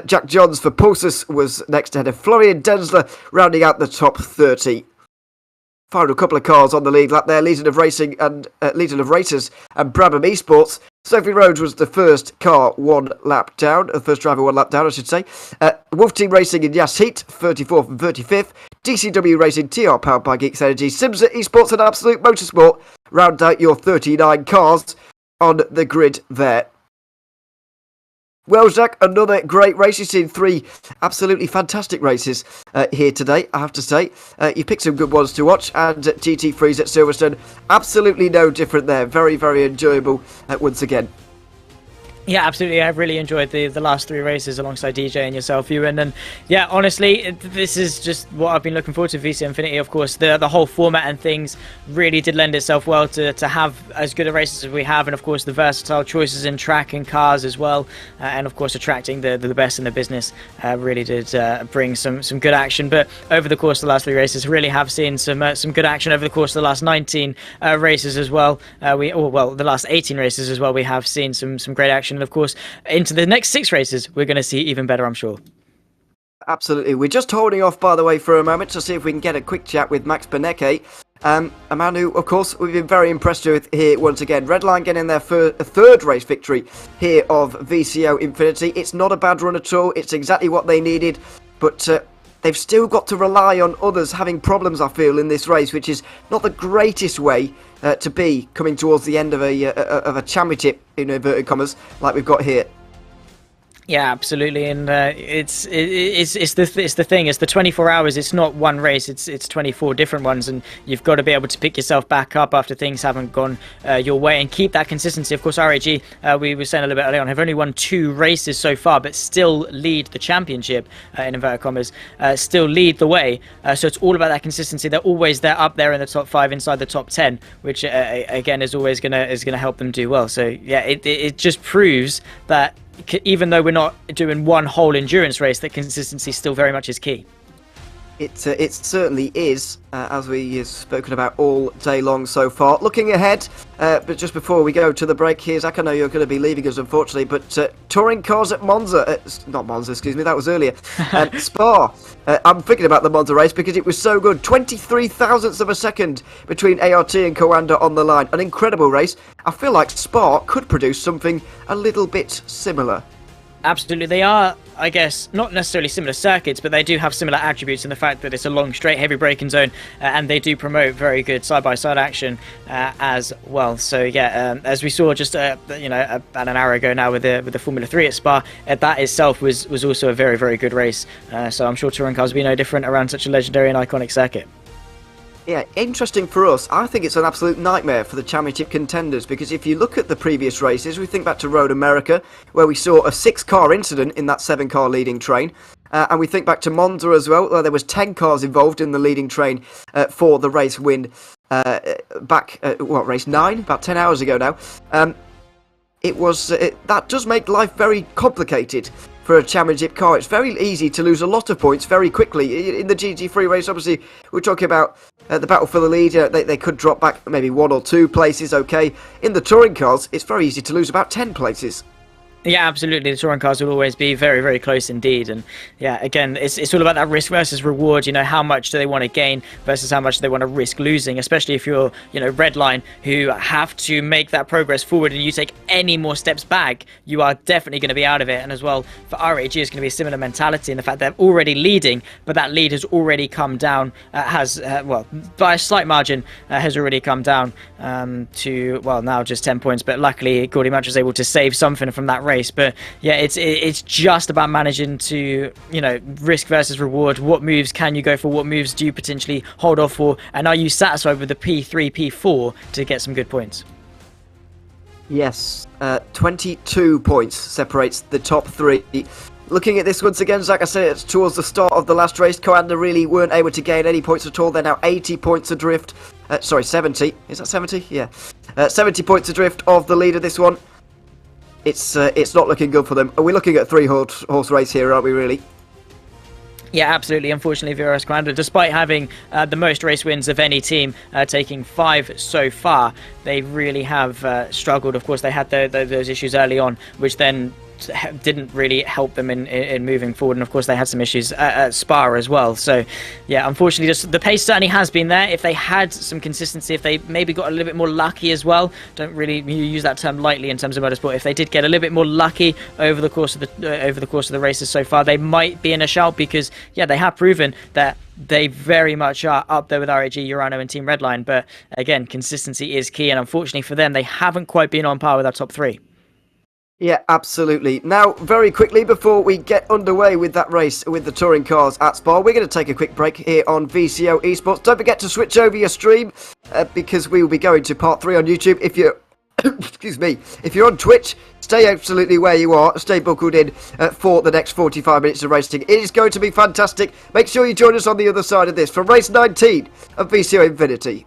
Jack Johns for Pulsus was next ahead of Florian Denzler, rounding out the top 30. Final couple of cars on the lead lap there, Legion of Racers and Brabham Esports. Sophie Rhodes was the first car one lap down, the first driver one lap down, I should say. Wolf Team Racing in Yas Heat, 34th and 35th. DCW Racing TR powered by Geeks Energy. Simsa Esports and Absolute Motorsport round out your 39 cars on the grid there. Well, Zach, another great race. You've seen three absolutely fantastic races here today, I have to say. You picked some good ones to watch, and GT3s at Silverstone, absolutely no different there. Very, very enjoyable once again. Yeah, absolutely. I've really enjoyed the last three races alongside DJ and yourself, Ewan. And yeah, honestly, this is just what I've been looking forward to. VCO INFINITY, of course, the whole format and things really did lend itself well to have as good a races as we have, and of course the versatile choices in track and cars as well, and of course attracting the best in the business really did bring some good action. But over the course of the last three races, really have seen some good action over the course of the last 19 races as well. The last 18 races as well. We have seen some great action. And of course, into the next 6 races, we're going to see even better, I'm sure. Absolutely. We're just holding off, by the way, for a moment to see if we can get a quick chat with Max Benecke. A man who, of course, we've been very impressed with here once again. Redline getting their third race victory here of VCO INFINITY. It's not a bad run at all. It's exactly what they needed. But they've still got to rely on others having problems, I feel, in this race, which is not the greatest way to be coming towards the end of a championship, in inverted commas, like we've got here. Yeah, absolutely, and it's the thing. It's the 24 hours. It's not one race. It's 24 different ones, and you've got to be able to pick yourself back up after things haven't gone your way and keep that consistency. Of course, RAG, we were saying a little bit earlier on, have only won 2 races so far, but still lead the championship in inverted commas. Still lead the way. So it's all about that consistency. They're always there, up there in the top 5, inside the top 10, which again is always gonna help them do well. So yeah, it just proves that, even though we're not doing one whole endurance race, that consistency still very much is key. It certainly is, as we have spoken about all day long so far. Looking ahead, but just before we go to the break here, Zach, I know you're going to be leaving us, unfortunately, but touring cars at Monza, not Monza, excuse me, that was earlier, Spa. I'm thinking about the Monza race because it was so good. 23 thousandths of a second between ART and Coanda on the line. An incredible race. I feel like Spa could produce something a little bit similar. Absolutely, they are, I guess, not necessarily similar circuits, but they do have similar attributes in the fact that it's a long, straight, heavy braking zone, and they do promote very good side-by-side action as well. So yeah, as we saw just about an hour ago now with the Formula 3 at Spa, that itself was also a very, very good race. So I'm sure touring cars will be no different around such a legendary and iconic circuit. Yeah, interesting for us. I think it's an absolute nightmare for the championship contenders, because if you look at the previous races, we think back to Road America, where we saw a 6-car incident in that 7-car leading train, and we think back to Monza as well, where there was 10 cars involved in the leading train for the race win race 9, about 10 hours ago now. That does make life very complicated for a championship car. It's very easy to lose a lot of points very quickly. In the GT3 race, obviously, we're talking about the battle for the lead. They could drop back maybe 1 or 2 places, okay. In the touring cars, it's very easy to lose about 10 places. Yeah, absolutely. The touring cars will always be very, very close indeed. And yeah, again, it's all about that risk versus reward. How much do they want to gain versus how much they want to risk losing, especially if you're, Redline, who have to make that progress forward, and you take any more steps back, you are definitely going to be out of it. And as well, for RAG, it's going to be a similar mentality in the fact they're already leading, but that lead has already come down, by a slight margin, has already come down to, now just 10 points. But luckily, Gordy Match was able to save something from that race. But yeah, it's just about managing to risk versus reward. What moves can you go for? What moves do you potentially hold off for? And are you satisfied with the P3, P4 to get some good points? Yes, 22 points separates the top 3. Looking at this once again, Zach, I said it's towards the start of the last race. Coanda really weren't able to gain any points at all. They're now 80 points adrift. 70. Is that 70? Yeah. 70 points adrift of the lead of this one. It's not looking good for them. Are we looking at a 3-horse race here, aren't we, really? Yeah, absolutely. Unfortunately, VRS Coanda, despite having the most race wins of any team, taking 5 so far, they really have struggled. Of course, they had those issues early on, which then didn't really help them in moving forward. And of course, they had some issues at Spa as well. So, yeah, unfortunately, just the pace certainly has been there. If they had some consistency, if they maybe got a little bit more lucky as well, don't really use that term lightly in terms of motorsport. If they did get a little bit more lucky over the course of the races so far, they might be in a shout, because yeah, they have proven that they very much are up there with RAG, Urano and Team Redline. But again, consistency is key, and unfortunately for them, they haven't quite been on par with our top three. Yeah, absolutely. Now, very quickly, before we get underway with that race with the touring cars at Spa, we're going to take a quick break here on VCO Esports. Don't forget to switch over your stream, because we will be going to part 3 on YouTube. If you're excuse me, if you're on Twitch, stay absolutely where you are. Stay buckled in for the next 45 minutes of racing. It is going to be fantastic. Make sure you join us on the other side of this from race 19 of VCO Infinity.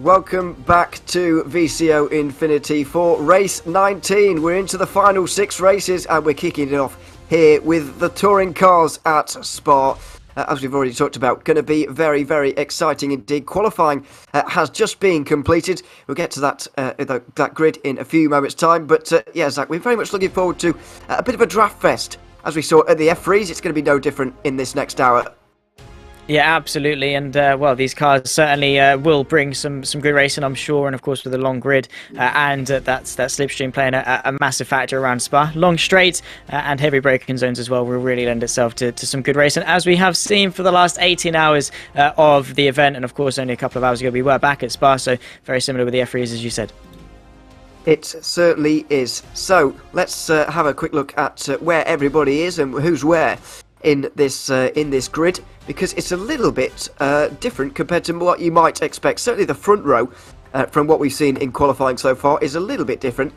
Welcome back to VCO Infinity for race 19. We're into the final 6 races and we're kicking it off here with the touring cars at Spa. As we've already talked about, going to be very, very exciting indeed. Qualifying has just been completed. We'll get to that grid in a few moments' time. But yeah, Zach, we're very much looking forward to a bit of a draft fest. As we saw at the F3s, it's going to be no different in this next hour. Yeah, absolutely, and well, these cars certainly will bring some good racing, I'm sure, and of course with the long grid and that slipstream playing a massive factor around Spa. Long straights and heavy braking zones as well will really lend itself to some good racing, as we have seen for the last 18 hours of the event, and of course only a couple of hours ago we were back at Spa, so very similar with the F3s as you said. It certainly is. So let's have a quick look at where everybody is and who's where in this grid, because it's a little bit different compared to what you might expect. Certainly the front row, from what we've seen in qualifying so far, is a little bit different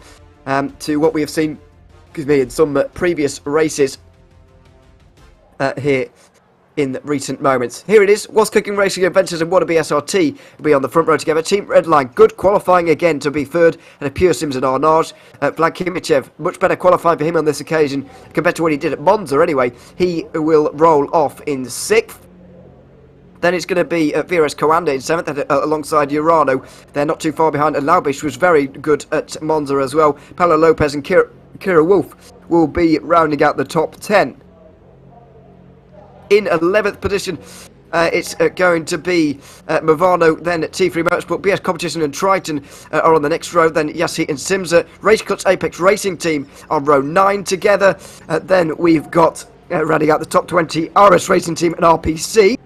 to what we have seen, in some previous races here in recent moments. Here it is. What's Cooking Racing Adventures and Wannabe SRT will be on the front row together. Team Redline, good qualifying again to be third, and a Pure Sims and Arnage. Vlad Kimichev, much better qualifying for him on this occasion compared to what he did at Monza anyway. He will roll off in 6th. Then it's going to be Viras Coanda in 7th alongside Urano. They're not too far behind, and Laubish was very good at Monza as well. Paulo Lopez and Kira Wolf will be rounding out the top 10. In 11th position, it's going to be Movano, then T3 Motorsport, BS Competition and Triton are on the next row. Then Yassi and Simza, Race Cuts Apex Racing Team on row 9 together. Then we've got, rounding out the top 20, RS Racing Team and RPC.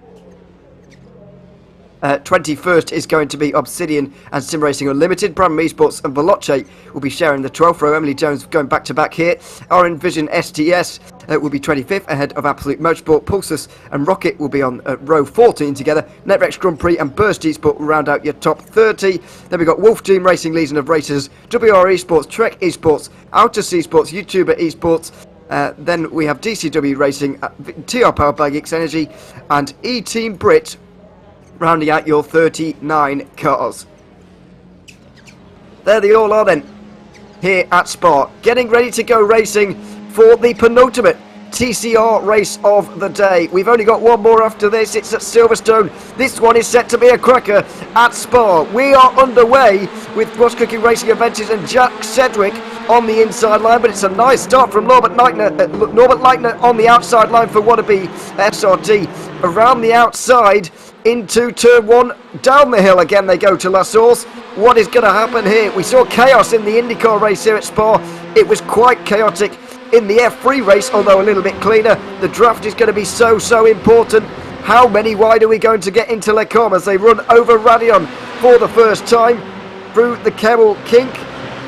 21st is going to be Obsidian and Sim Racing Unlimited. Brandon Esports and Veloce will be sharing the 12th row. Emily Jones going back to back here. RN Vision STS will be 25th ahead of Absolute Motorsport. Pulsus and Rocket will be on row 14 together. Netrex Grand Prix and Burst Esports will round out your top 30. Then we've got Wolf Team Racing Legion of Racers, WR Esports, Trek Esports, Outer Esports, YouTuber Esports. Then we have DCW Racing, TR Powered by Geeks Energy, and E-Team Brit, rounding out your 39 cars. There they all are then, here at Spa, getting ready to go racing for the penultimate TCR race of the day. We've only got one more after this. It's at Silverstone. This one is set to be a cracker at Spa. We are underway with What's Cooking Racing Adventures and Jack Sedgwick on the inside line, but it's a nice start from Norbert Leitner on the outside line for Wannabe SRT. Around the outside into turn 1, down the hill again they go to La Source. What is going to happen here? We saw chaos in the IndyCar race here at Spa. It was quite chaotic in the F3 race, although a little bit cleaner. The draft is going to be so important. How many wide are we going to get into Le Combe as they run over Radion for the first time through the Kemmel kink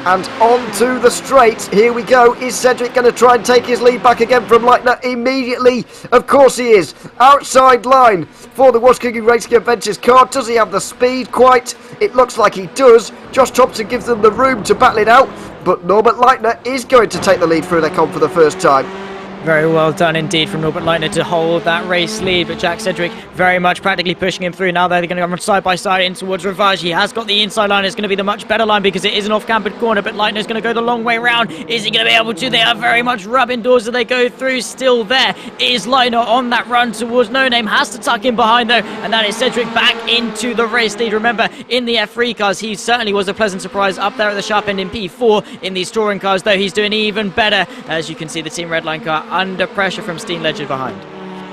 and onto the straight? Here we go. Is Cedric going to try and take his lead back again from Leitner immediately? Of course he is. Outside line for the What's Cooking Racing Adventures car. Does he have the speed quite? It looks like he does. Josh Thompson gives them the room to battle it out, but Norbert Leitner is going to take the lead through Le Combe for the first time. Very well done indeed from Norbert Leitner to hold that race lead, but Jack Sedgwick very much practically pushing him through. Now they're going to go side by side in towards Ravage. He has got the inside line. It's going to be the much better line because it is an off-cambered corner, but Leitner's going to go the long way round. Is he going to be able to? They are very much rubbing doors as they go through. Still there is Leitner on that run towards No Name. Has to tuck in behind though, and that is Sedgwick back into the race lead. Remember, in the F3 cars, he certainly was a pleasant surprise up there at the sharp end in P4. In these touring cars though, he's doing even better. As you can see, the Team Redline car under pressure from Steen Ledger behind.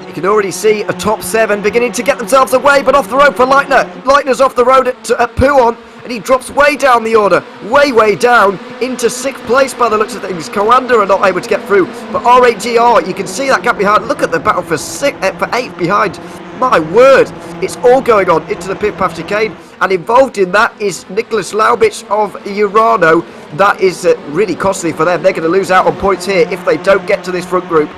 You can already see a top 7 beginning to get themselves away, but off the road for Leitner. Leitner's off the road at Pouon, and he drops way down the order, way down into 6th place by the looks of things. Coanda are not able to get through, but R8GR, you can see that gap behind. Look at the battle for 8th behind. My word, it's all going on into the pit path chicane, and involved in that is Nicholas Laubich of Urano. That is really costly for them. They're going to lose out on points here if they don't get to this front group.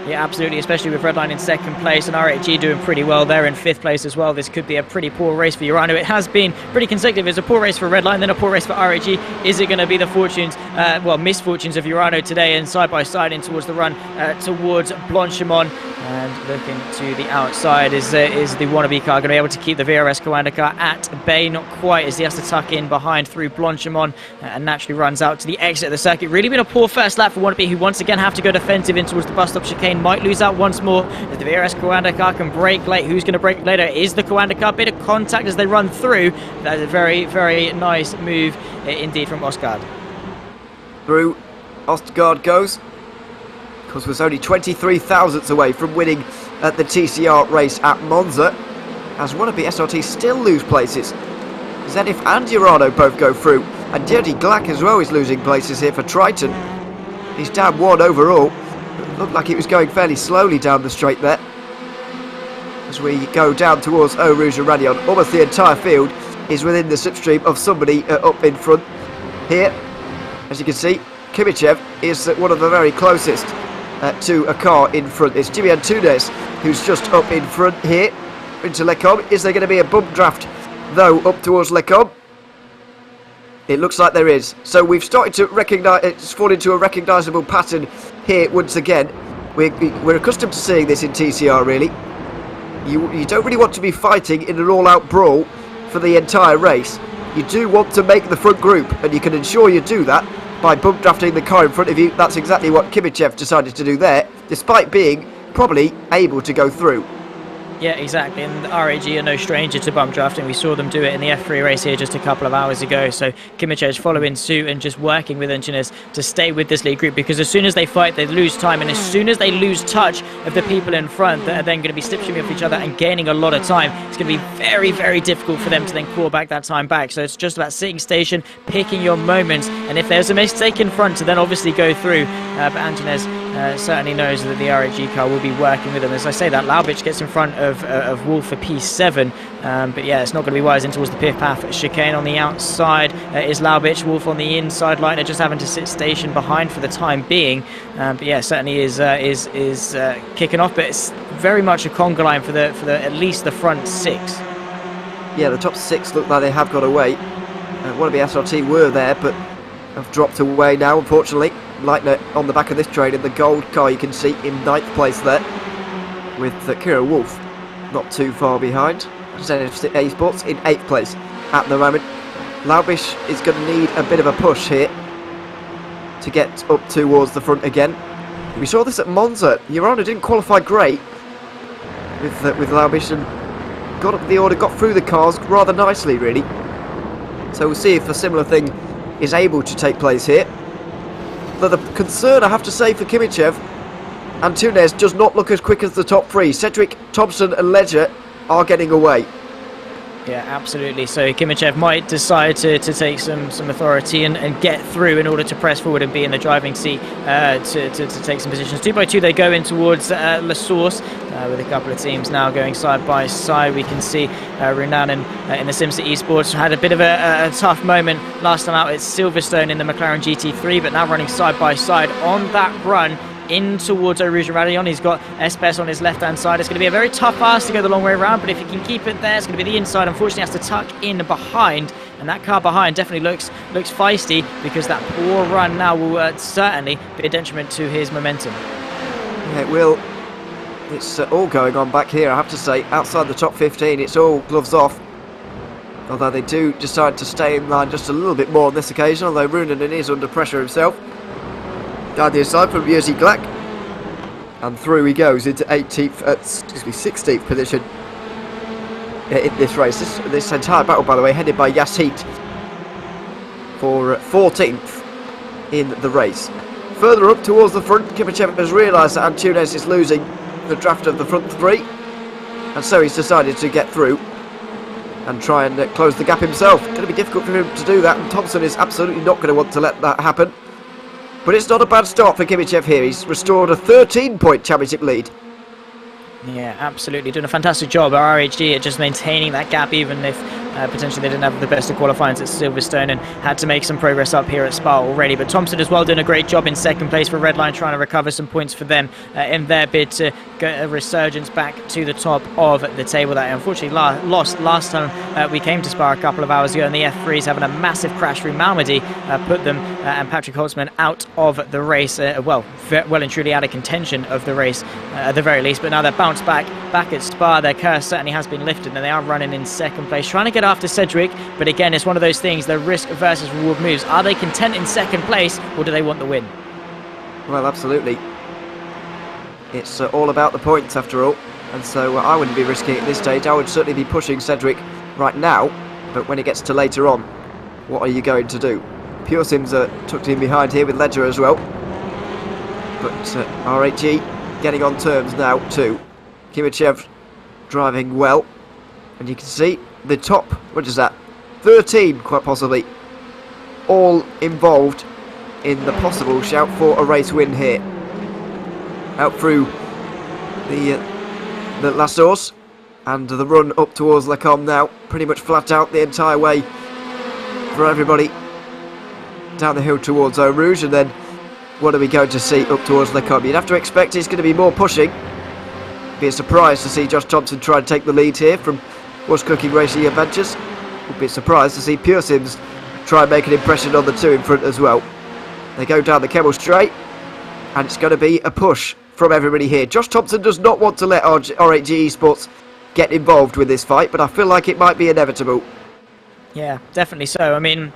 Yeah, absolutely, especially with Redline in 2nd place and R8G doing pretty well there in 5th place as well. This could be a pretty poor race for Urano. It has been pretty consecutive. It's a poor race for Redline, then a poor race for R8G. Is it going to be the misfortunes of Urano today? And side by side in towards the run towards Blanchimont. And looking to the outside is the Wannabe car going to be able to keep the VRS Coanda car at bay? Not quite, as he has to tuck in behind through Blanchimont and naturally runs out to the exit of the circuit. Really been a poor first lap for Wannabe, who once again have to go defensive in towards the bus stop chicane. Might lose out once more as the VRS Coanda car can brake late. Who's going to brake later? Is the Coanda car. Bit of contact as they run through. That is a very nice move indeed from Osgard. Through Osgard goes. Because was only 23 thousandths away from winning at the TCR race at Monza, as wannabe SRT still lose places. Zenith and Urano both go through, and Dirty Glack as well is losing places here for Triton. He's down 1 overall. It looked like it was going fairly slowly down the straight there. As we go down towards Eau Rouge and Radion, almost the entire field is within the slipstream of somebody up in front. Here, as you can see, Kimichev is one of the very closest to a car in front. It's Jimmy Antunes who's just up in front here into Lecom. Is there going to be a bump draft though up towards Lecom? It looks like there is. So we've started to recognise, it's fallen into a recognisable pattern here once again. We're accustomed to seeing this in TCR really. You don't really want to be fighting in an all-out brawl for the entire race. You do want to make the front group, and you can ensure you do that by bump drafting the car in front of you. That's exactly what Kimichev decided to do there, despite being probably able to go through. Yeah, exactly, and RAG are no stranger to bump drafting. We saw them do it in the F3 race here just a couple of hours ago, so Kimichev following suit and just working with engineers to stay with this lead group, because as soon as they fight, they lose time, and as soon as they lose touch of the people in front that are then going to be slipstreaming off each other and gaining a lot of time, it's going to be very, very difficult for them to then claw back that time back. So it's just about sitting station, picking your moments, and if there's a mistake in front to then obviously go through, but Antunes certainly knows that the RAG car will be working with them. As I say that, Laubich gets in front of Wolf for P7, but yeah, it's not going to be wise in towards the Piff Path chicane. On the outside is Laubich, Wolf on the inside line. They're just having to sit station behind for the time being, but yeah, certainly is kicking off, but it's very much a conga line for the at least the front 6. Yeah, the top 6 look like they have got away. Wannabe SRT were there, but have dropped away now, unfortunately. Leitner on the back of this train in the gold car, you can see in 9th place there, with Kira Wolf not too far behind. Zenith Esports in 8th place at the moment. Laubish is going to need a bit of a push here to get up towards the front again. We saw this at Monza. Urano didn't qualify great with Laubish and got up the order, got through the cars rather nicely really. So we'll see if a similar thing is able to take place here. But the concern, I have to say, for Kimichev, Antunes does not look as quick as the top 3. Cedric, Thompson and Ledger are getting away. Yeah, absolutely. So Kimichev might decide to take some authority and get through in order to press forward and be in the driving seat to take some positions. 2 by 2 they go in towards La Source, with a couple of teams now going side by side. We can see Runanen in the Simsa Esports had a bit of a tough moment last time out. It's Silverstone in the McLaren GT3, but now running side by side on that run in towards Eau Rouge and Radion. He's got Espes on his left hand side. It's going to be a very tough pass to go the long way around, but if he can keep it there, it's going to be the inside. Unfortunately has to tuck in behind, and that car behind definitely looks feisty, because that poor run now will certainly be a detriment to his momentum. Yeah, it will. It's all going on back here, I have to say. Outside the top 15, it's all gloves off. Although they do decide to stay in line just a little bit more on this occasion, although Runanen is under pressure himself. Down the inside from Jerzy Glack, and through he goes into 16th position in this race. This entire battle, by the way, headed by Yasheet for 14th in the race. Further up towards the front, Kimichev has realised that Antunes is losing the draft of the front 3, and so he's decided to get through and try and close the gap himself. It's going to be difficult for him to do that, and Thompson is absolutely not going to want to let that happen. But it's not a bad start for Kimichev here. He's restored a 13-point championship lead. Yeah, absolutely. Doing a fantastic job at RAG at just maintaining that gap, even if potentially they didn't have the best of qualifying at Silverstone and had to make some progress up here at Spa already. But Thompson as well doing a great job in 2nd place for Redline, trying to recover some points for them in their bid to get a resurgence back to the top of the table that unfortunately lost last time we came to Spa a couple of hours ago, and the F3 is having a massive crash through Malmedy, put them and Patrick Holtzman out of the race, well and truly out of contention of the race at the very least. But now they're bounced back at Spa. Their curse certainly has been lifted, and they are running in 2nd place, trying to get after Cedric. But again, it's one of those things, the risk versus reward moves. Are they content in 2nd place, or do they want the win? Well, absolutely. It's all about the points after all, and so I wouldn't be risking it at this stage. I would certainly be pushing Cedric right now, but when it gets to later on, what are you going to do? Pure Sims are tucked in behind here with Ledger as well, but RAG getting on terms now too. Kimichev driving well. And you can see the top, what is that? 13, quite possibly, all involved in the possible shout for a race win here. Out through the last horse, and the run up towards Lecombe now, pretty much flat out the entire way for everybody down the hill towards Eau Rouge. And then what are we going to see up towards Lecombe? You'd have to expect it's going to be more pushing. Be a surprise to see Josh Thompson try to take the lead here from What's Cooking Racing Adventures. Would be surprised to see Pure Sims try and make an impression on the two in front as well. They go down the Kemmel Straight, and it's going to be a push from everybody here. Josh Thompson does not want to let R8G Esports get involved with this fight, but I feel like it might be inevitable. Yeah, definitely so. I mean,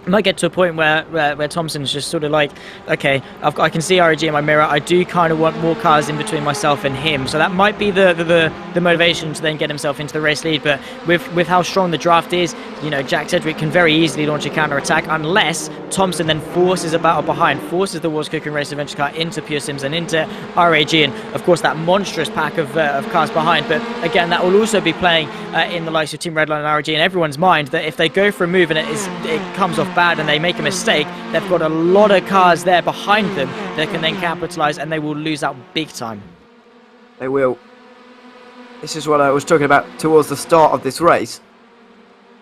it might get to a point where Thompson's just sort of like, okay, I can see RAG in my mirror. I do kind of want more cars in between myself and him. So that might be the motivation to then get himself into the race lead. But with how strong the draft is, you know, Jack Sedgwick can very easily launch a counter-attack unless Thompson then forces a battle behind, forces the Wars Cooking Race Adventure car into Pure Sims and into RAG. And, of course, that monstrous pack of cars behind. But, again, that will also be playing in the likes of Team Redline and RAG in everyone's mind that if they go for a move and it comes off bad and they make a mistake, they've got a lot of cars there behind them that can then capitalise, and they will lose out big time. They will. This is what I was talking about towards the start of this race,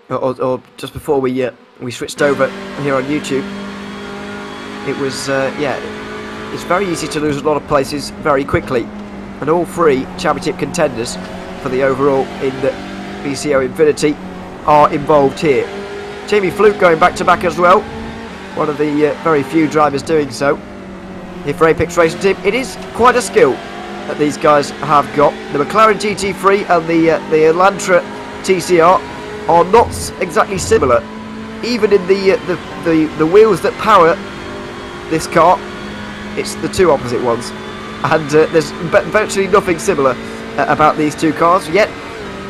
or just before we switched over here on YouTube. It was yeah, it's very easy to lose a lot of places very quickly, and all three championship contenders for the overall in the VCO Infinity are involved here. Jamie Fluke going back-to-back as well. One of the very few drivers doing so. Here for Apex Racing Team, it is quite a skill that these guys have got. The McLaren GT3 and the Elantra TCR are not exactly similar. Even in the wheels that power this car, it's the two opposite ones. And there's virtually nothing similar about these two cars, yet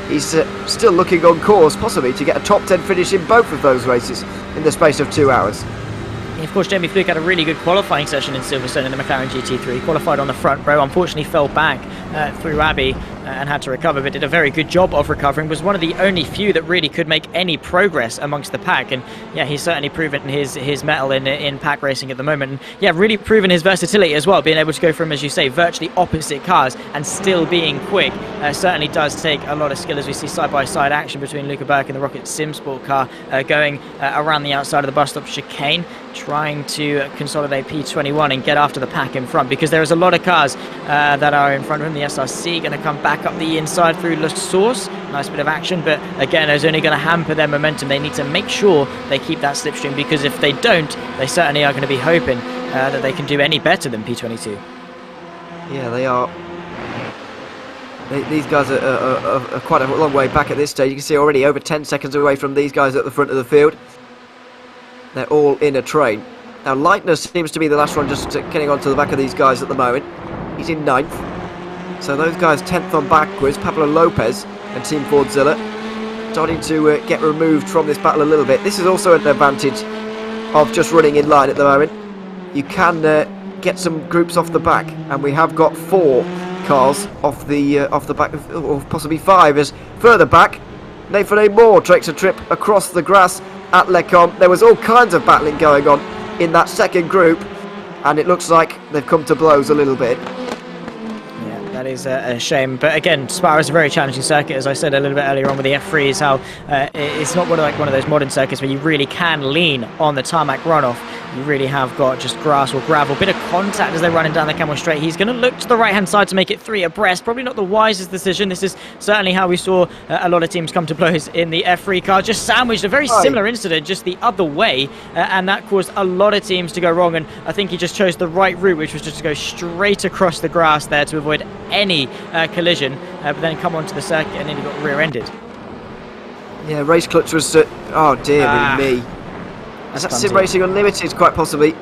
he's still looking on course possibly to get a top 10 finish in both of those races in the space of 2 hours. Of course, Jamie Fluke had a really good qualifying session in Silverstone in the McLaren GT3. Qualified on the front row, unfortunately fell back through Abbey and had to recover, but did a very good job of recovering. Was one of the only few that really could make any progress amongst the pack. And yeah, he's certainly proven his mettle in pack racing at the moment. And yeah, really proven his versatility as well, being able to go from, as you say, virtually opposite cars and still being quick. Certainly does take a lot of skill, as we see side-by-side action between Luca Burke and the Rocket Sim Sport car going around the outside of the bus stop chicane, trying to consolidate P21 and get after the pack in front, because there is a lot of cars that are in front of him. The SRC going to come back up the inside through La Source. Nice bit of action, but again, it's only going to hamper their momentum. They need to make sure they keep that slipstream, because if they don't, they certainly are going to be hoping that they can do any better than P22. Yeah, they are. These guys are quite a long way back at this stage. You can see already over 10 seconds away from these guys at the front of the field. They're all in a train. Now, Lightner seems to be the last one just getting onto the back of these guys at the moment. He's in 9th. So those guys 10th on backwards. Pablo Lopez and Team Fordzilla starting to get removed from this battle a little bit. This is also an advantage of just running in line at the moment. You can get some groups off the back, and we have got 4 cars off the back, or possibly 5, as further back Nathan A. Moore takes a trip across the grass at Lecombe. There was all kinds of battling going on in that second group, and it looks like they've come to blows a little bit. Yeah, that is a shame. But again, Spa is a very challenging circuit, as I said a little bit earlier on with the F3, is how it's not one of those modern circuits where you really can lean on the tarmac runoff. You really have got just grass or gravel, bit of contact as they're running down the Kemmel Straight. He's going to look to the right-hand side to make it 3 abreast. Probably not the wisest decision. This is certainly how we saw a lot of teams come to blows in the F3 car. Just sandwiched a very similar incident just the other way, and that caused a lot of teams to go wrong. And I think he just chose the right route, which was just to go straight across the grass there to avoid any collision, but then come onto the circuit and then he got rear-ended. Yeah, race clutch was... oh, dear me. Is that Sim Racing Unlimited, quite possibly?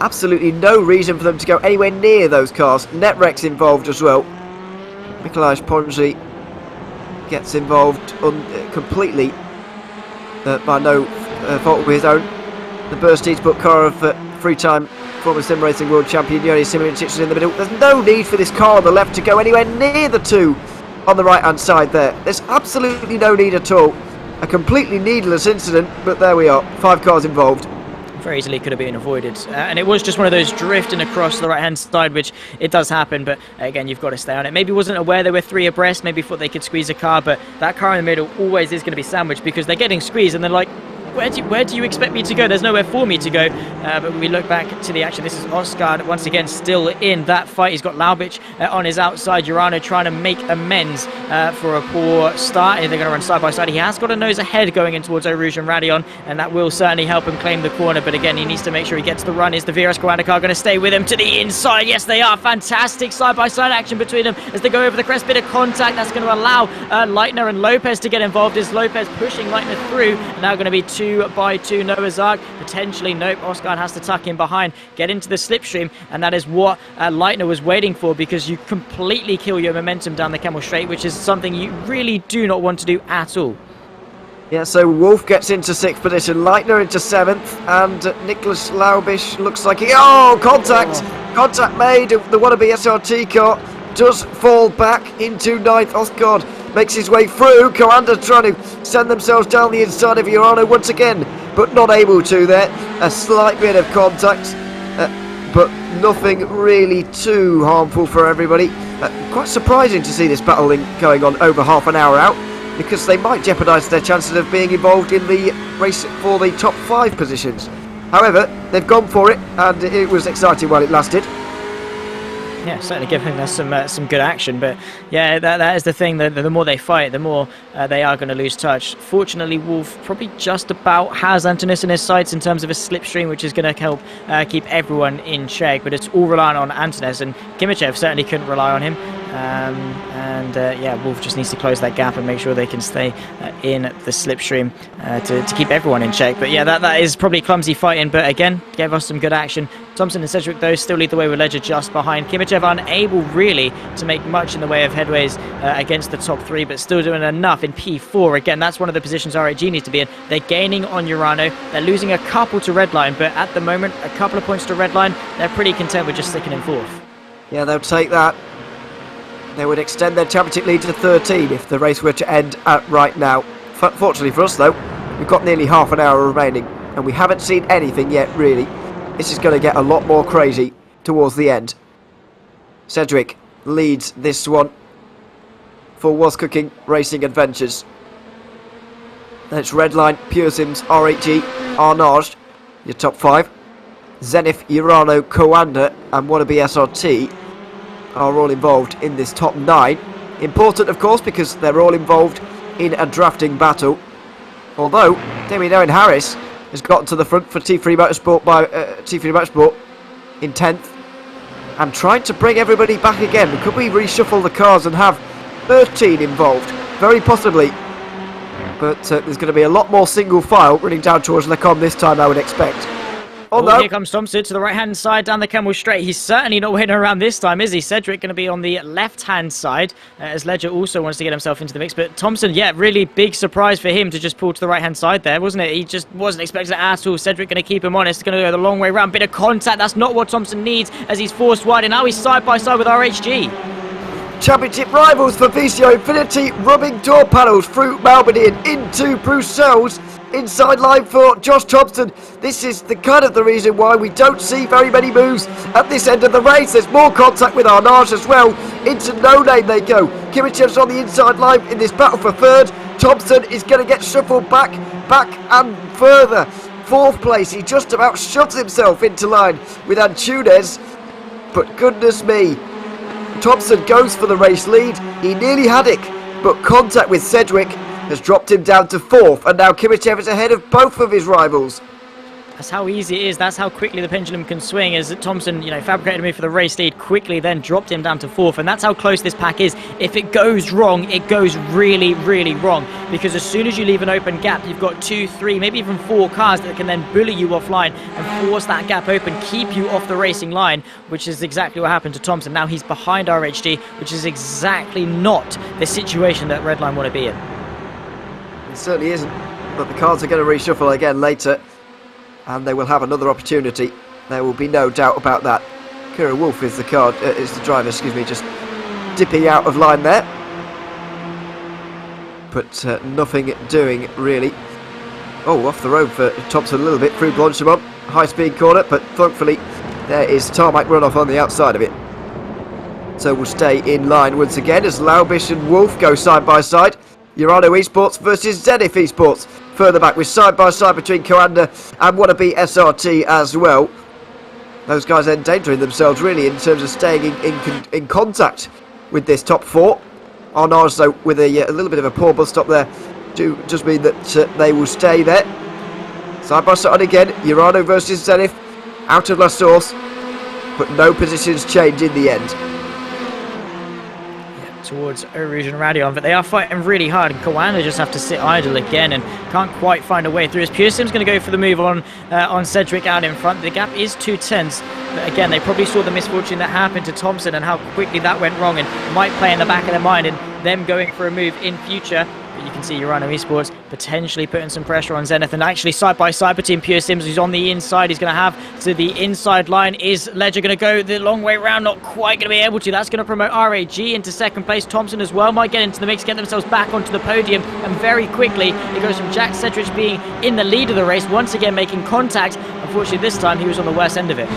Absolutely no reason for them to go anywhere near those cars. Netwreck's involved as well. Mikolaj Ponzi gets involved completely by no fault of his own. The Burst Esports car of 3-time former Sim Racing World Champion Yoni Simoncic is in the middle. There's no need for this car on the left to go anywhere near the 2 on the right-hand side there. There's absolutely no need at all. A completely needless incident, but there we are. 5 cars involved. Very easily could have been avoided, and it was just one of those drifting across the right hand side, which it does happen, but again, you've got to stay on it. Maybe wasn't aware there were 3 abreast, maybe thought they could squeeze a car, but that car in the middle always is going to be sandwiched because they're getting squeezed and they're like, where do you expect me to go? There's nowhere for me to go. But when we look back to the action, this is Oscar once again still in that fight. He's got Laubich on his outside. Urano trying to make amends for a poor start. And they're going to run side by side. He has got a nose ahead going in towards Eau Rouge and Radion, and that will certainly help him claim the corner. But again, he needs to make sure he gets the run. Is the VRS Coanda car going to stay with him to the inside? Yes, they are. Fantastic side by side action between them as they go over the crest. Bit of contact that's going to allow Leitner and Lopez to get involved. Is Lopez pushing Leitner through? Now going to be 2 by 2. Noah's Ark potentially. Nope. Oscar has to tuck in behind, get into the slipstream, and that is what Leitner was waiting for, because you completely kill your momentum down the Camel Straight, which is something you really do not want to do at all. Yeah, so Wolf gets into 6th position, Leitner into 7th, and Nicholas Laubich looks like he... Oh, contact! Contact made. The wannabe SRT car does fall back into 9th. Oscar makes his way through. Coanda trying to send themselves down the inside of Urano once again, but not able to there. A slight bit of contact, but nothing really too harmful for everybody. Quite surprising to see this battling going on over half an hour out, because they might jeopardise their chances of being involved in the race for the top 5 positions. However, they've gone for it, and it was exciting while it lasted. Yeah, certainly giving us some good action, but yeah, that is the thing. The more they fight, the more they are going to lose touch. Fortunately, Wolf probably just about has Antonis in his sights in terms of a slipstream, which is going to help keep everyone in check, but it's all relying on Antonis, and Kimichev certainly couldn't rely on him. Yeah, Wolf just needs to close that gap and make sure they can stay in the slipstream to keep everyone in check. But yeah, that is probably clumsy fighting, but again, gave us some good action. Thompson and Sedgwick, though, still lead the way with Ledger just behind. Kimichev unable really to make much in the way of headways against the top 3, but still doing enough in P4. Again, that's one of the positions RAG needs to be in. They're gaining on Urano. They're losing a couple to Redline, but at the moment, a couple of points to Redline. They're pretty content with just sticking in 4th. Yeah, they'll take that. They would extend their championship lead to 13 if the race were to end at right now. Fortunately for us, though, we've got nearly half an hour remaining, and we haven't seen anything yet, really. This is going to get a lot more crazy towards the end. Cedric leads this one for Was Cooking Racing Adventures. That's Redline, Pure Sims, RHG, Arnage, your top 5. Zenith, Urano, Coanda, and Wannabe SRT are all involved in this top 9. Important, of course, because they're all involved in a drafting battle. Although Damien Harris has gotten to the front for T3 Motorsport in 10th and trying to bring everybody back again. Could we reshuffle the cars and have 13 involved? Very possibly. But there's going to be a lot more single file running down towards Lecom this time, I would expect. Oh, no. Here comes Thompson to the right-hand side down the Camel Straight. He's certainly not waiting around this time, is he? Cedric going to be on the left-hand side, as Ledger also wants to get himself into the mix. But Thompson, yeah, really big surprise for him to just pull to the right-hand side there, wasn't it? He just wasn't expecting it at all. Cedric going to keep him honest. Going to go the long way around. Bit of contact. That's not what Thompson needs as he's forced wide. And now he's side-by-side with RHG. Championship rivals for VCO Infinity, rubbing door panels through Malbadin into Bruxelles. Inside line for Josh Thompson. This is the kind of the reason why we don't see very many moves at this end of the race. There's more contact with Arnage as well. Into No Name they go. Kimichev's on the inside line in this battle for 3rd. Thompson is going to get shuffled back and further. 4th place. He just about shoves himself into line with Antunes. But goodness me, Thompson goes for the race lead. He nearly had it, but contact with Cedric has dropped him down to 4th, and now Kimichev is ahead of both of his rivals. That's how easy it is. That's how quickly the pendulum can swing, as Thompson, fabricated a move for the race lead, quickly then dropped him down to 4th, and that's how close this pack is. If it goes wrong, it goes really, really wrong, because as soon as you leave an open gap, you've got 2, 3, maybe even 4 cars that can then bully you offline and force that gap open, keep you off the racing line, which is exactly what happened to Thompson. Now he's behind RHD, which is exactly not the situation that Redline want to be in. It certainly isn't, but the cards are going to reshuffle again later, and they will have another opportunity. There will be no doubt about that. Kira Wolf is the driver, just dipping out of line there. but nothing doing really. Oh, off the road for Thompson a little bit through Blanchimont. High speed corner, but thankfully there is tarmac runoff on the outside of it. So we'll stay in line once again as Laubish and Wolf go side by side. Urano Esports versus Zenith Esports. Further back with side by side between Coanda and Wannabe SRT as well. Those guys endangering themselves really in terms of staying in contact with this top four. Arnaz though with a little bit of a poor bus stop there does mean that they will stay there. Side by side again, Urano versus Zenith out of La Source, but no positions change in the end. Towards Erosion Radion, but they are fighting really hard, and Coanda just have to sit idle again and can't quite find a way through. As Pure Sim's going to go for the move on Cedric out in front. The gap is 2 tenths, but again they probably saw the misfortune that happened to Thompson and how quickly that went wrong, and might play in the back of their mind and them going for a move in future. But you can see Urano Esports potentially putting some pressure on Zenith, and actually side by side between Pure Sims, who's on the inside. He's going to have to the inside line. Is Ledger going to go the long way round? Not quite going to be able to. That's going to promote RAG into second place. Thompson as well might get into the mix, get themselves back onto the podium, and very quickly it goes from Jack Cedric being in the lead of the race, once again making contact. Unfortunately this time he was on the worst end of it.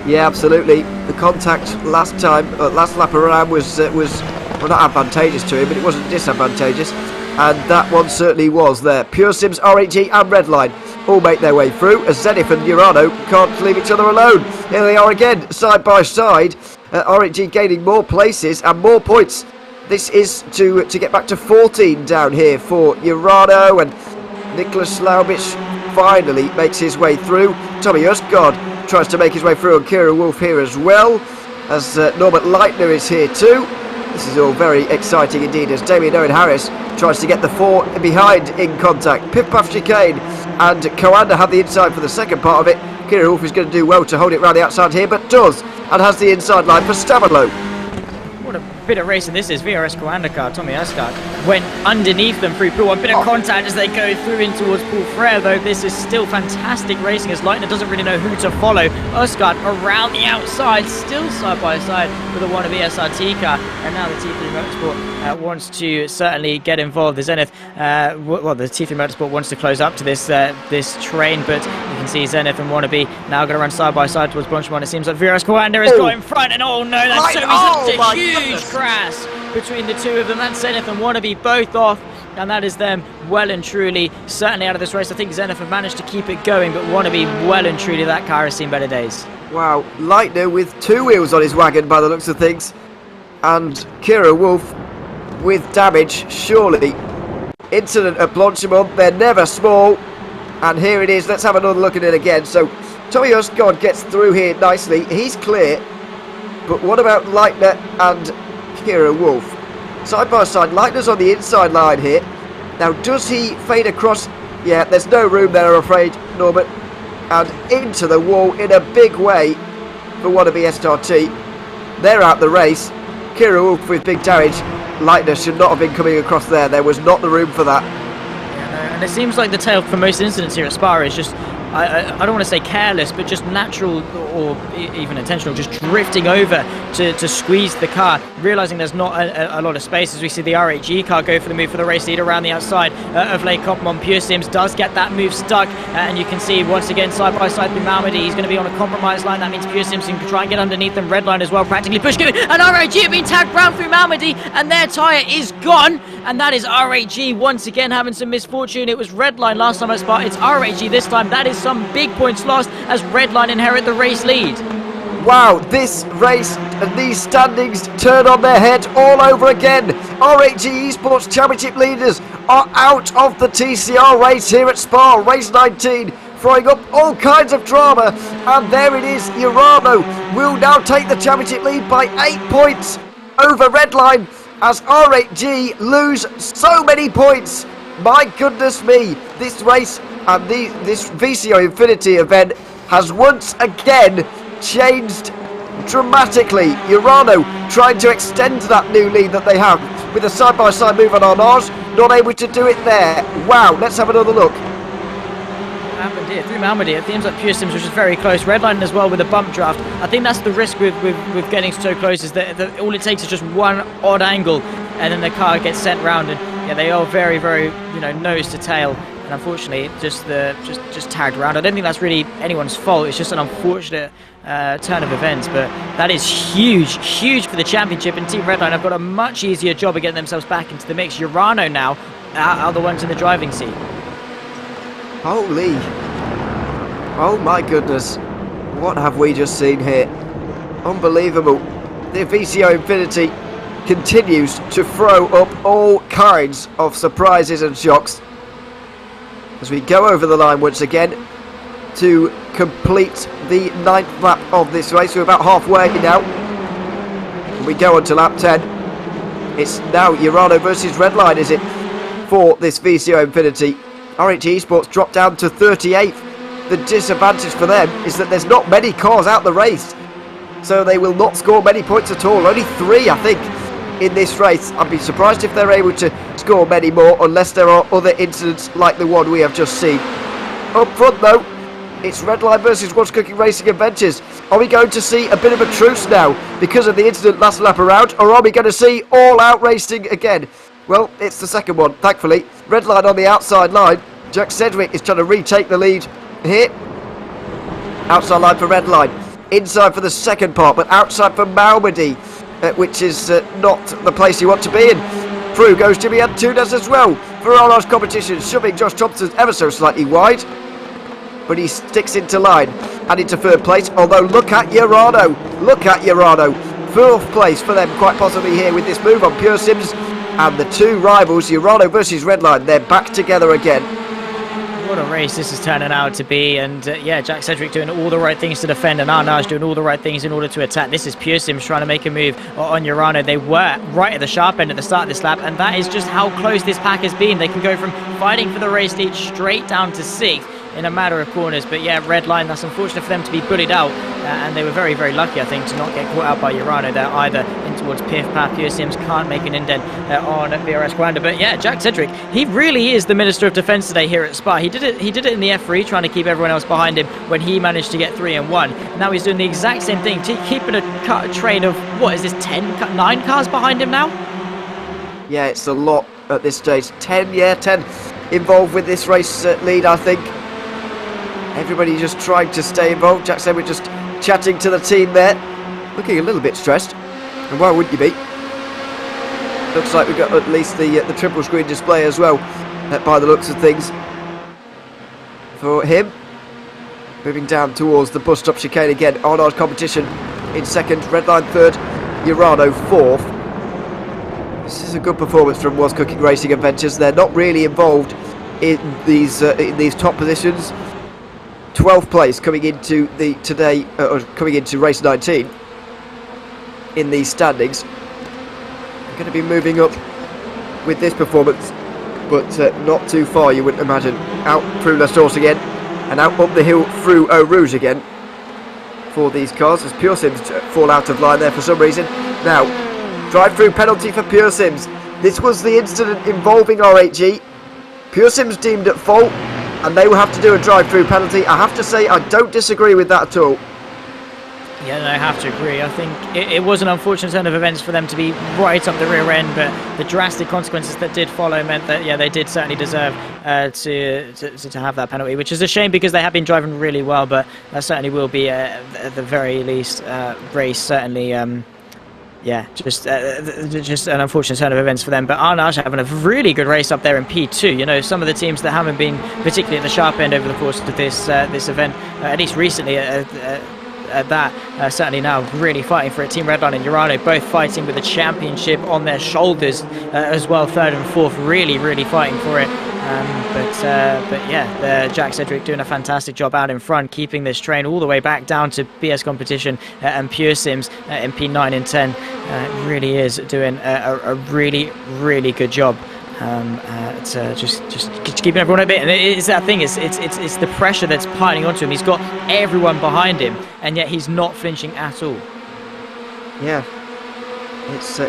Yeah, absolutely. The contact last lap around was well, not advantageous to him, but it wasn't disadvantageous. And that one certainly was there. Pure Sims, RAG and Redline all make their way through as Zenith and Urano can't leave each other alone. Here they are again, side by side. RAG gaining more places and more points. This is to get back to 14 down here for Urano, and Nicholas Laubich finally makes his way through. Tommy Usgard tries to make his way through, and Kira Wolf here as well, as Norbert Leitner is here too. This is all very exciting indeed as Damien Owen Harris tries to get the four behind in contact. Pip Puff Chicane and Coanda have the inside for the second part of it. Kira Wolf is going to do well to hold it round the outside here, but does, and has the inside line for Stavelot. What a bit of racing this is. VRS Coanda car, Tommy Usgard went underneath them through pool. A bit of contact as they go through in towards Paul Frere, though this is still fantastic racing as Leitner doesn't really know who to follow. Usgard around the outside, still side by side with a wannabe SRT car, and now the T3 Motorsport wants to certainly get involved. The Zenith, well, the T3 Motorsport wants to close up to this train, but you can see Zenith and wannabe now going to run side by side towards Blanchimont. It seems like VRS Coanda has got in front, and oh no, that's such a huge crash between the two of them. That's Zenith and wannabe both off, and that is them well and truly certainly out of this race. I think Zenith have managed to keep it going, but wannabe well and truly, that car has seen better days. Wow, Leitner with two wheels on his wagon by the looks of things, and Kira Wolf with damage, surely. Incident at Blanchimont, they're never small, and here it is. Let's have another look at it again. So Tommy Usgard gets through here nicely, he's clear, but what about Leitner and Kira Wolf? Side by side, Leitner's on the inside line here. Now does he fade across? Yeah, there's no room there, I'm afraid, Norbert, and into the wall in a big way for wannabe SRT. They're out the race. Kira Wolf with big damage. Leitner should not have been coming across there. There was not the room for that. Yeah, no, and it seems like the tale for most incidents here at Spa is just, I don't want to say careless, but just natural or even intentional, just drifting over to squeeze the car, realising there's not a lot of space. As we see the RAG car go for the move for the race lead around the outside of Les Compmont. Pure Sims does get that move stuck, and you can see once again side by side with Malmedy. He's going to be on a compromised line. That means Pure Sims can try and get underneath them. Red line as well, practically push going, and RAG have been tagged round through Malmedy, and their tyre is gone, and that is RAG once again having some misfortune. It was Red line last time at Spa, it's RAG this time. That is some big points lost as Redline inherit the race lead. Wow, this race and these standings turn on their head all over again. RAG Esports Championship leaders are out of the TCR race here at Spa, race 19, throwing up all kinds of drama, and there it is. Urano will now take the championship lead by 8 points over Redline as RAG lose so many points. My goodness me, this race and this VCO Infinity event has once again changed dramatically. Urano trying to extend that new lead that they have with a side-by-side move on Arnage, not able to do it there. Wow, let's have another look. Happened here through Malmedy. It seems like Pure Sims was just very close. Redline as well with a bump draft. I think that's the risk with getting so close, is that all it takes is just one odd angle, and then the car gets sent round. And yeah, they are very, very, you know, nose to tail. And unfortunately, just tagged around. I don't think that's really anyone's fault. It's just an unfortunate turn of events. But that is huge for the championship. And Team Redline have got a much easier job of getting themselves back into the mix. Urano now are the ones in the driving seat. Holy. Oh my goodness. What have we just seen here? Unbelievable. The VCO Infinity continues to throw up all kinds of surprises and shocks as we go over the line once again to complete the 9th lap of this race. We're about halfway now. And we go on to lap 10. It's now Urano versus Redline, is it, for this VCO Infinity. RH Esports dropped down to 38th. The disadvantage for them is that there's not many cars out the race, so they will not score many points at all. Only 3, I think, in this race. I'd be surprised if they're able to score many more unless there are other incidents like the one we have just seen. Up front though, it's Redline versus What's Cooking Racing Adventures. Are we going to see a bit of a truce now because of the incident last lap around, or are we going to see all out racing again? Well, it's the second one, thankfully. Redline on the outside line. Jack Sedgwick is trying to retake the lead here. Outside line for Redline. Inside for the second part, but outside for Malmedy, which is not the place you want to be in. Through goes Jimmy Antunes as well for Arnold's competition, shoving Josh Thompson ever so slightly wide. But he sticks into line and into third place. Although look at Urano. Look at Urano. Fourth place for them quite possibly here with this move on Pure Sims. And the two rivals, Urano versus Redline, they're back together again. What a race this is turning out to be, and yeah, Jack Sedgwick doing all the right things to defend, and Arnage doing all the right things in order to attack. This is Pure Sims trying to make a move on Urano. They were right at the sharp end at the start of this lap, and that is just how close this pack has been. They can go from fighting for the race lead straight down to 6th in a matter of corners. But yeah, Redline, that's unfortunate for them to be bullied out, and they were very, very lucky, I think, to not get caught out by Urano. They're either in towards Piff Path. Pure Sims can't make an indent on BRS Granda. But yeah, Jack Sedgwick, he really is the Minister of Defence today here at Spa. He did it in the F3, trying to keep everyone else behind him when he managed to get 3 and 1. Now he's doing the exact same thing, keeping a train of, what is this, 9 cars behind him now? Yeah, it's a lot at this stage. 10 involved with this race lead, I think. Everybody just trying to stay involved. Jack Sedgwick just chatting to the team there, looking a little bit stressed. And why wouldn't you be? Looks like we've got at least the triple screen display as well, by the looks of things. For him, moving down towards the bus stop chicane again. Arnold competition in second, Redline third, Urano fourth. This is a good performance from Was Cooking Racing Adventures. They're not really involved in these top positions. 12th place coming into coming into race 19 in these standings. They're going to be moving up with this performance, but not too far, you wouldn't imagine. Out through La Source again, and out up the hill through Eau Rouge again for these cars, as Pure Sims fall out of line there for some reason. Now, drive-through penalty for Pure Sims. This was the incident involving RHE. Pure Sims deemed at fault, and they will have to do a drive-through penalty. I have to say, I don't disagree with that at all. Yeah, no, I have to agree. I think it was an unfortunate turn of events for them to be right up the rear end, but the drastic consequences that did follow meant that, yeah, they did certainly deserve to have that penalty, which is a shame because they have been driving really well, but that certainly will be, at the very least, race certainly... yeah, just an unfortunate turn of events for them. But Arnage having a really good race up there in P2. You know, some of the teams that haven't been particularly at the sharp end over the course of this event, at least recently, at that, certainly now really fighting for it. Team Redline and Urano both fighting with the championship on their shoulders as well, third and fourth, really fighting for it. But yeah, Jack Sedgwick doing a fantastic job out in front, keeping this train all the way back down to BS competition, and Pure Sims in P9 and 10 really is doing a really good job. Just keeping everyone a bit, and it's that thing. It's the pressure that's piling onto him. He's got everyone behind him, and yet he's not flinching at all. Yeah,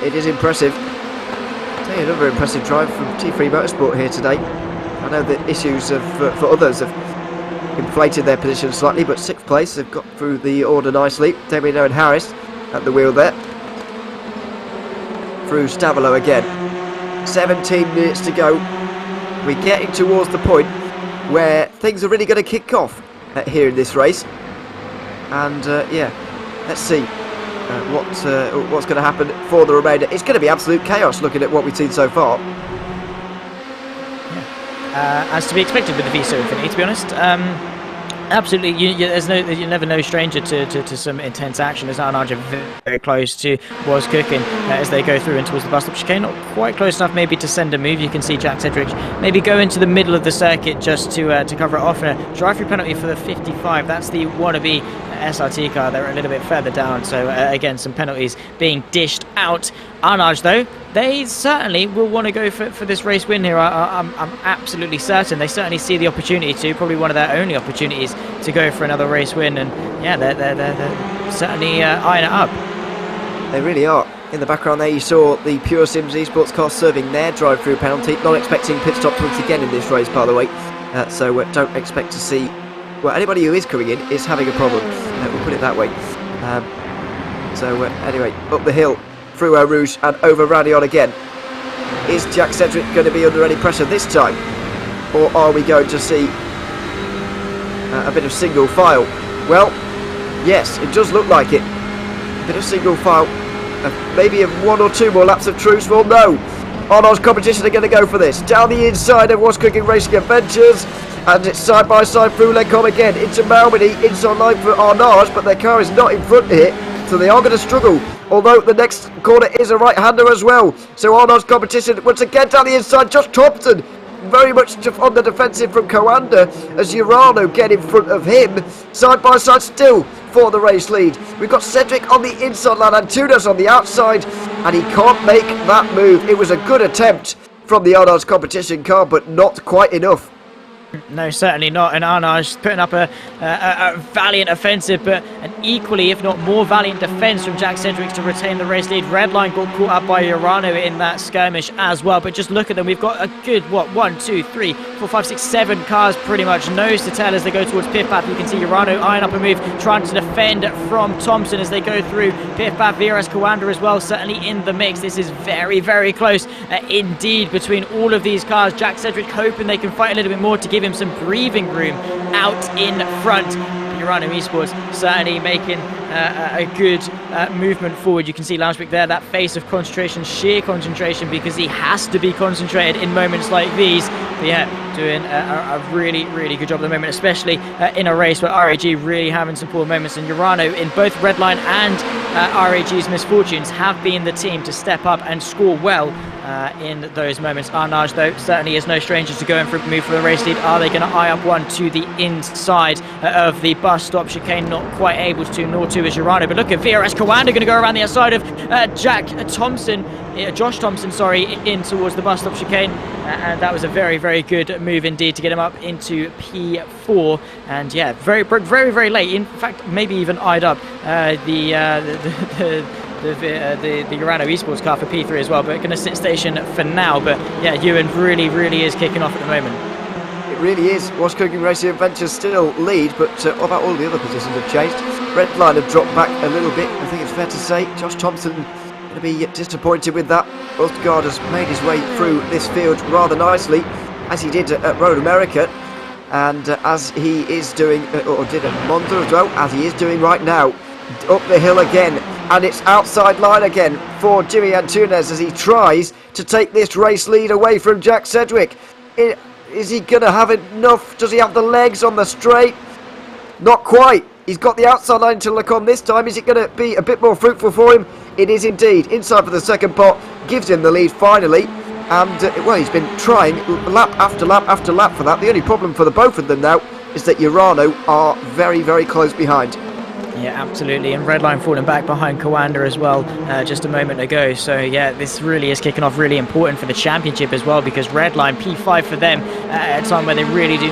it is impressive. I'll tell you another impressive drive from T3 Motorsport here today. I know the issues for others have inflated their position slightly, but 6th place, they've got through the order nicely. Demino and Harris at the wheel there. Through Stavolo again. 17 minutes to go. We're getting towards the point where things are really going to kick off here in this race. And yeah, let's see what's going to happen for the remainder. It's going to be absolute chaos looking at what we've seen so far. As to be expected with the VCO INFINITY, to be honest. Absolutely, you're never no stranger to some intense action. As Arnage are very close to was cooking as they go through and towards the bus stop chicane. Not quite close enough maybe to send a move. You can see Jack Sedgwick maybe go into the middle of the circuit just to cover it off. And a drive-through penalty for the 55. That's the wannabe SRT car. They're a little bit further down. So again, some penalties being dished out. Arnage though, they certainly will want to go for this race win here. I'm absolutely certain. They certainly see the opportunity to, probably one of their only opportunities to go for another race win. And yeah, they're certainly eyeing it up. They really are. In the background there you saw the Pure Sims Esports car serving their drive-through penalty. Not expecting pit stops once again in this race, by the way. So don't expect to see... Well, anybody who is coming in is having a problem. We'll put it that way. So anyway, up the hill, through Eau Rouge and over Radion again. Is Jack Sedgwick going to be under any pressure this time? Or are we going to see a bit of single file? Well, yes, it does look like it. A bit of single file. Maybe one or two more laps of truce. Well, no. Arnold's competition are going to go for this. Down the inside of What's Cooking Racing Adventures. And it's side by side through Lencom again into Malmedy. Inside line for Arnage, but their car is not in front here. So they are going to struggle. Although the next corner is a right-hander as well. So Arnold's competition once again down the inside. Josh Thompson very much on the defensive from Coanda as Urano get in front of him. Side by side still for the race lead. We've got Cedric on the inside line and Tunas on the outside. And he can't make that move. It was a good attempt from the Arnold's competition car, but not quite enough. No, certainly not. And Arnage putting up a valiant offensive, but an equally, if not more valiant defence from Jack Sedgwick to retain the race lead. Redline got caught up by Urano in that skirmish as well. But just look at them. We've got a good, 1, 2, 3, 4, 5, 6, 7 cars pretty much nose to tail as they go towards pit path. You can see Urano eyeing up a move, trying to defend from Thompson as they go through pit path. VRS Coanda as well, certainly in the mix. This is very, very close indeed between all of these cars. Jack Sedgwick hoping they can fight a little bit more to give him some breathing room out in front. Urano Esports certainly making a good movement forward. You can see Lanswick there, that face of concentration, sheer concentration, because he has to be concentrated in moments like these. But yeah, doing a really, really good job at the moment, especially in a race where RAG really having some poor moments. And Urano, in both Redline and RAG's misfortunes, have been the team to step up and score well in those moments. Arnage, though, certainly is no stranger to going for a move for the race lead. Are they going to eye up one to the inside of the bus stop chicane? Not quite able to, nor to is Urano. But look at VRS Coanda going to go around the outside of Josh Thompson, sorry, in towards the bus stop chicane. And that was a very, very good move indeed to get him up into P4. And yeah, very, very, very late. In fact, maybe even eyed up the Urano Esports car for P3 as well, but going to sit station for now. But yeah, Ewan really, really is kicking off at the moment. It really is. What's Cooking Racing Adventures still lead, but what about all the other positions have changed? Redline have dropped back a little bit, I think it's fair to say. Josh Thompson going to be disappointed with that. Ostergaard has made his way through this field rather nicely, as he did at Road America, and as he is doing, or did at Monza as well, as he is doing right now. Up the hill again, and it's outside line again for Jimmy Antunes as he tries to take this race lead away from Jack Sedgwick. Is he going to have enough? Does he have the legs on the straight? Not quite. He's got the outside line to look on this time. Is it going to be a bit more fruitful for him? It is indeed. Inside for the second pot, gives him the lead finally. And, well, he's been trying lap after lap after lap for that. The only problem for the both of them now is that Urano are very, very close behind. Yeah, absolutely. And Redline falling back behind Coanda as well just a moment ago. So, yeah, this really is kicking off really important for the championship as well, because Redline, P5 for them at a time where they really do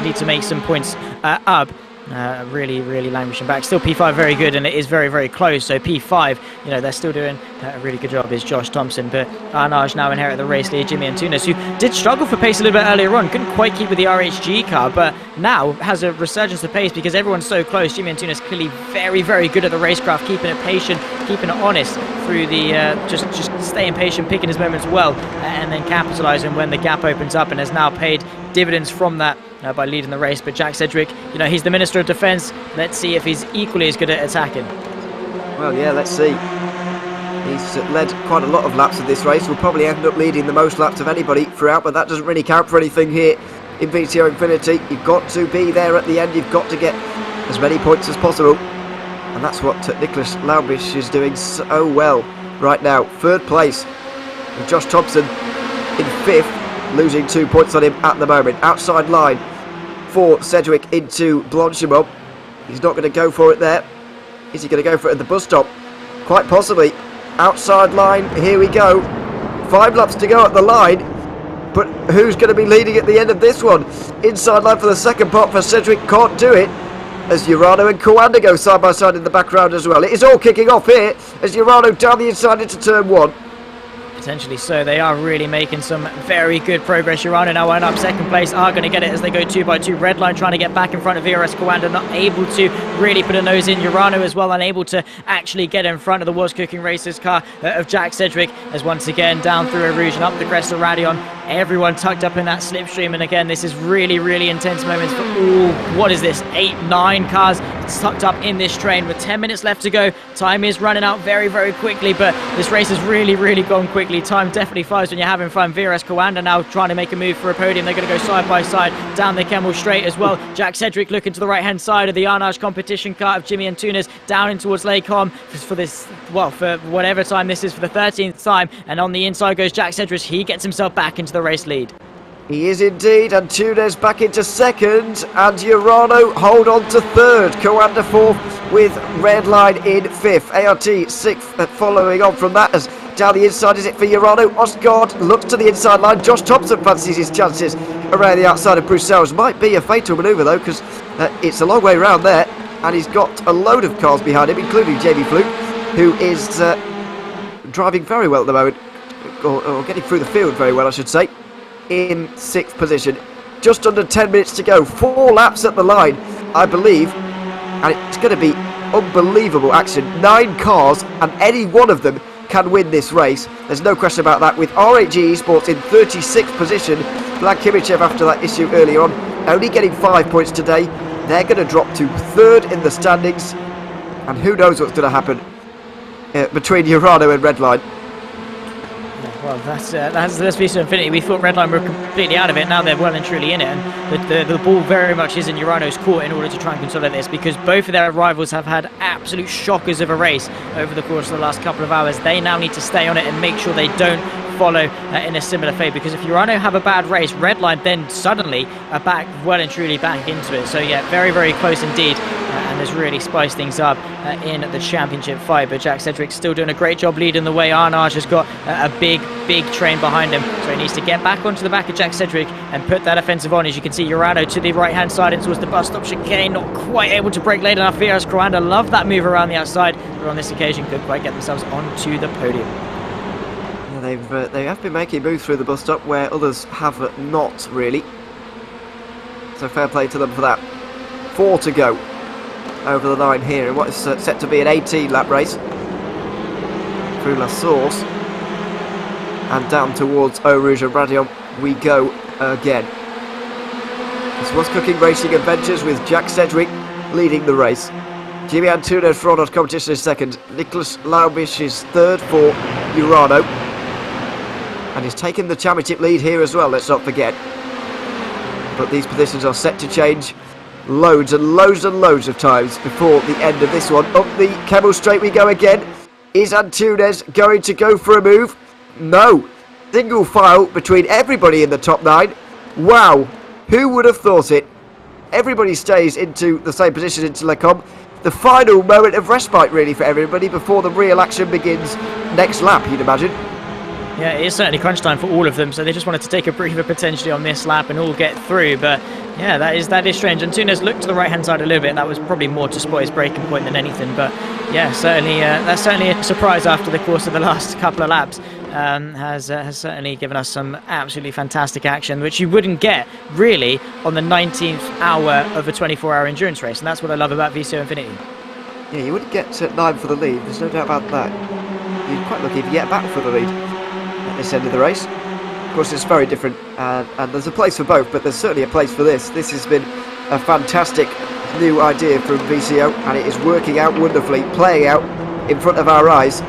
need to make some points up. Really languishing back. Still P5 very good, and it is very close. So P5, you know, they're still doing a really good job, is Josh Thompson. But Arnage now inherit the race lead. Jimmy Antunes, who did struggle for pace a little bit earlier on, couldn't quite keep with the RHG car, but now has a resurgence of pace because everyone's so close. Jimmy Antunes clearly very good at the racecraft, keeping it patient, keeping it honest through the just staying patient, picking his moments well, and then capitalising when the gap opens up, and has now paid dividends from that by leading the race. But Jack Sedgwick, you know, he's the Minister of Defence. Let's see if he's equally as good at attacking. Well, yeah, let's see. He's led quite a lot of laps of this race. Will probably end up leading the most laps of anybody throughout, but that doesn't really count for anything here in VCO Infinity. You've got to be there at the end. You've got to get as many points as possible, and that's what Nicholas Laumbisch is doing so well right now. Third place, with Josh Thompson in fifth, losing 2 points on him at the moment. Outside line for Sedgwick into Blanchimont. He's not going to go for it there. Is he going to go for it at the bus stop? Quite possibly. Outside line, here we go. 5 laps to go at the line, but who's going to be leading at the end of this one? Inside line for the second part for Sedgwick, can't do it, as Urano and Kawanda go side by side in the background as well. It is all kicking off here as Urano down the inside into turn 1. Potentially so. They are really making some very good progress. Urano now wind up second place, are going to get it as they go 2 by 2. Redline trying to get back in front of VRS Kawanda, not able to really put a nose in. Urano as well, unable to actually get in front of the World's Cooking Races car of Jack Sedgwick, as once again down through Erouge and up the crest of Radion. Everyone tucked up in that slipstream, and again this is really intense moments for all, what is this, 8-9 cars tucked up in this train with 10 minutes left to go. Time is running out very quickly, but this race has really gone quickly. Time definitely flies when you're having fun. VRS Kawanda now trying to make a move for a podium. They're going to go side by side down the Kemmel Straight as well. Jack Sedgwick looking to the right hand side of the Arnage competition car of Jimmy Antunes, down in towards Lacombe for this, well, for whatever time this is, for the 13th time, and on the inside goes Jack Sedgwick. He gets himself back into the race lead. He is indeed, and Antunes back into second, and Urano hold on to third. Kawanda fourth with Redline in fifth. ART sixth, following on from that as down the inside is it for Urano. Osgaard looks to the inside line. Josh Thompson fancies his chances around the outside of Bruxelles. Might be a fatal manoeuvre though, because it's a long way round there, and he's got a load of cars behind him, including Jamie Fluke, who is driving very well at the moment, or getting through the field very well, I should say, in sixth position. Just under 10 minutes to go. 4 laps at the line, I believe, and it's going to be unbelievable action. 9 cars, and any one of them can win this race. There's no question about that. With RHG Esports in 36th position, Vlad Kimichev after that issue earlier on, only getting 5 points today. They're going to drop to third in the standings, and who knows what's going to happen between Urano and Redline. Well, that's VCO Infinity. We thought Redline were completely out of it. Now they're well and truly in it, and the ball very much is in Urano's court in order to try and consolidate this, because both of their rivals have had absolute shockers of a race over the course of the last couple of hours. They now need to stay on it and make sure they don't follow in a similar fate, because if Urano have a bad race, Redline then suddenly are back, well and truly back into it. So yeah, very close indeed, and has really spiced things up in the championship fight. But Jack Sedgwick's still doing a great job leading the way. Arnage has got a big train behind him, so he needs to get back onto the back of Jack Sedgwick and put that offensive on. As you can see, Urano to the right hand side in towards the bus stop chicane, not quite able to brake late enough. VRS Kawanda love that move around the outside, but on this occasion couldn't quite get themselves onto the podium. They have been making moves through the bus stop where others have not really. So fair play to them for that. 4 to go over the line here in what is set to be an 18-lap race through La Source, and down towards Eau Rouge and Radion we go again. This was Cooking Racing Adventures with Jack Sedgwick leading the race. Jimmy Antunes for Arnold competition is second. Nicholas Laumbisch is third for Urano, and he's taken the championship lead here as well, let's not forget. But these positions are set to change loads and loads of times before the end of this one. Up the Kemmel Straight we go again. Is Antunes going to go for a move? No. Single file between everybody in the top 9. Wow, who would have thought it? Everybody stays into the same position into Lecombe. The final moment of respite really for everybody before the real action begins next lap, you'd imagine. Yeah, it is certainly crunch time for all of them, so they just wanted to take a breather potentially on this lap and all get through. But Yeah, that is strange. And Tunes looked to the right hand side a little bit. That was probably more to spot his braking point than anything. But yeah, certainly that's certainly a surprise after the course of the last couple of laps. Has certainly given us some absolutely fantastic action, which you wouldn't get really on the 19th hour of a 24-hour endurance race, and that's what I love about VCO Infinity. Yeah, you wouldn't get 9 for the lead. There's no doubt about that. You're quite lucky if you get back for the lead at this end of the race. Of course, it's very different, and there's a place for both, but there's certainly a place for this. This has been a fantastic new idea from VCO, and it is working out wonderfully, playing out in front of our eyes.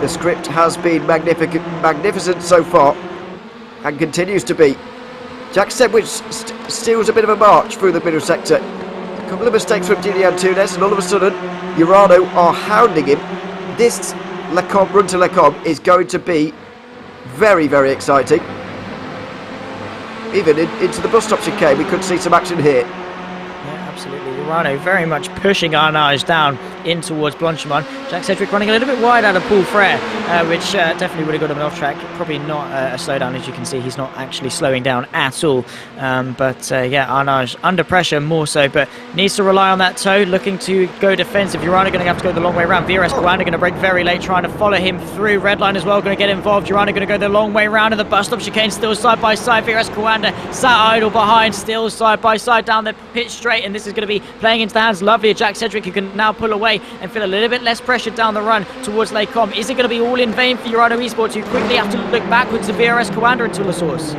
The script has been magnificent so far, and continues to be. Jack Sedgwick steals a bit of a march through the middle sector. A couple of mistakes from Julian Tunes, and all of a sudden, Urano are hounding him. This run to Lecombe is going to be very, very exciting. Even into the bus stop chicane, we could see some action here. Yeah, absolutely. Urano very much pushing Arnage down in towards Blanchimont. Jack Sedgwick running a little bit wide out of Paul Frere, which definitely would have got him an off track. Probably not a slowdown, as you can see. He's not actually slowing down at all. Yeah, Arnage under pressure more so, but needs to rely on that toe, looking to go defensive. Urano going to have to go the long way around. VRS Kawanda going to break very late, trying to follow him through. Redline as well, going to get involved. Urano going to go the long way around, and the bus stop chicane still side by side. VRS Kawanda sat idle behind, still side by side down the pit straight, and this is going to be playing into the hands lovely of Jack Sedgwick, who can now pull away and feel a little bit less pressure down the run towards Lecombe. Is it going to be all in vain for Urano Esports, who quickly have to look backwards to VRS Kawanda until the source?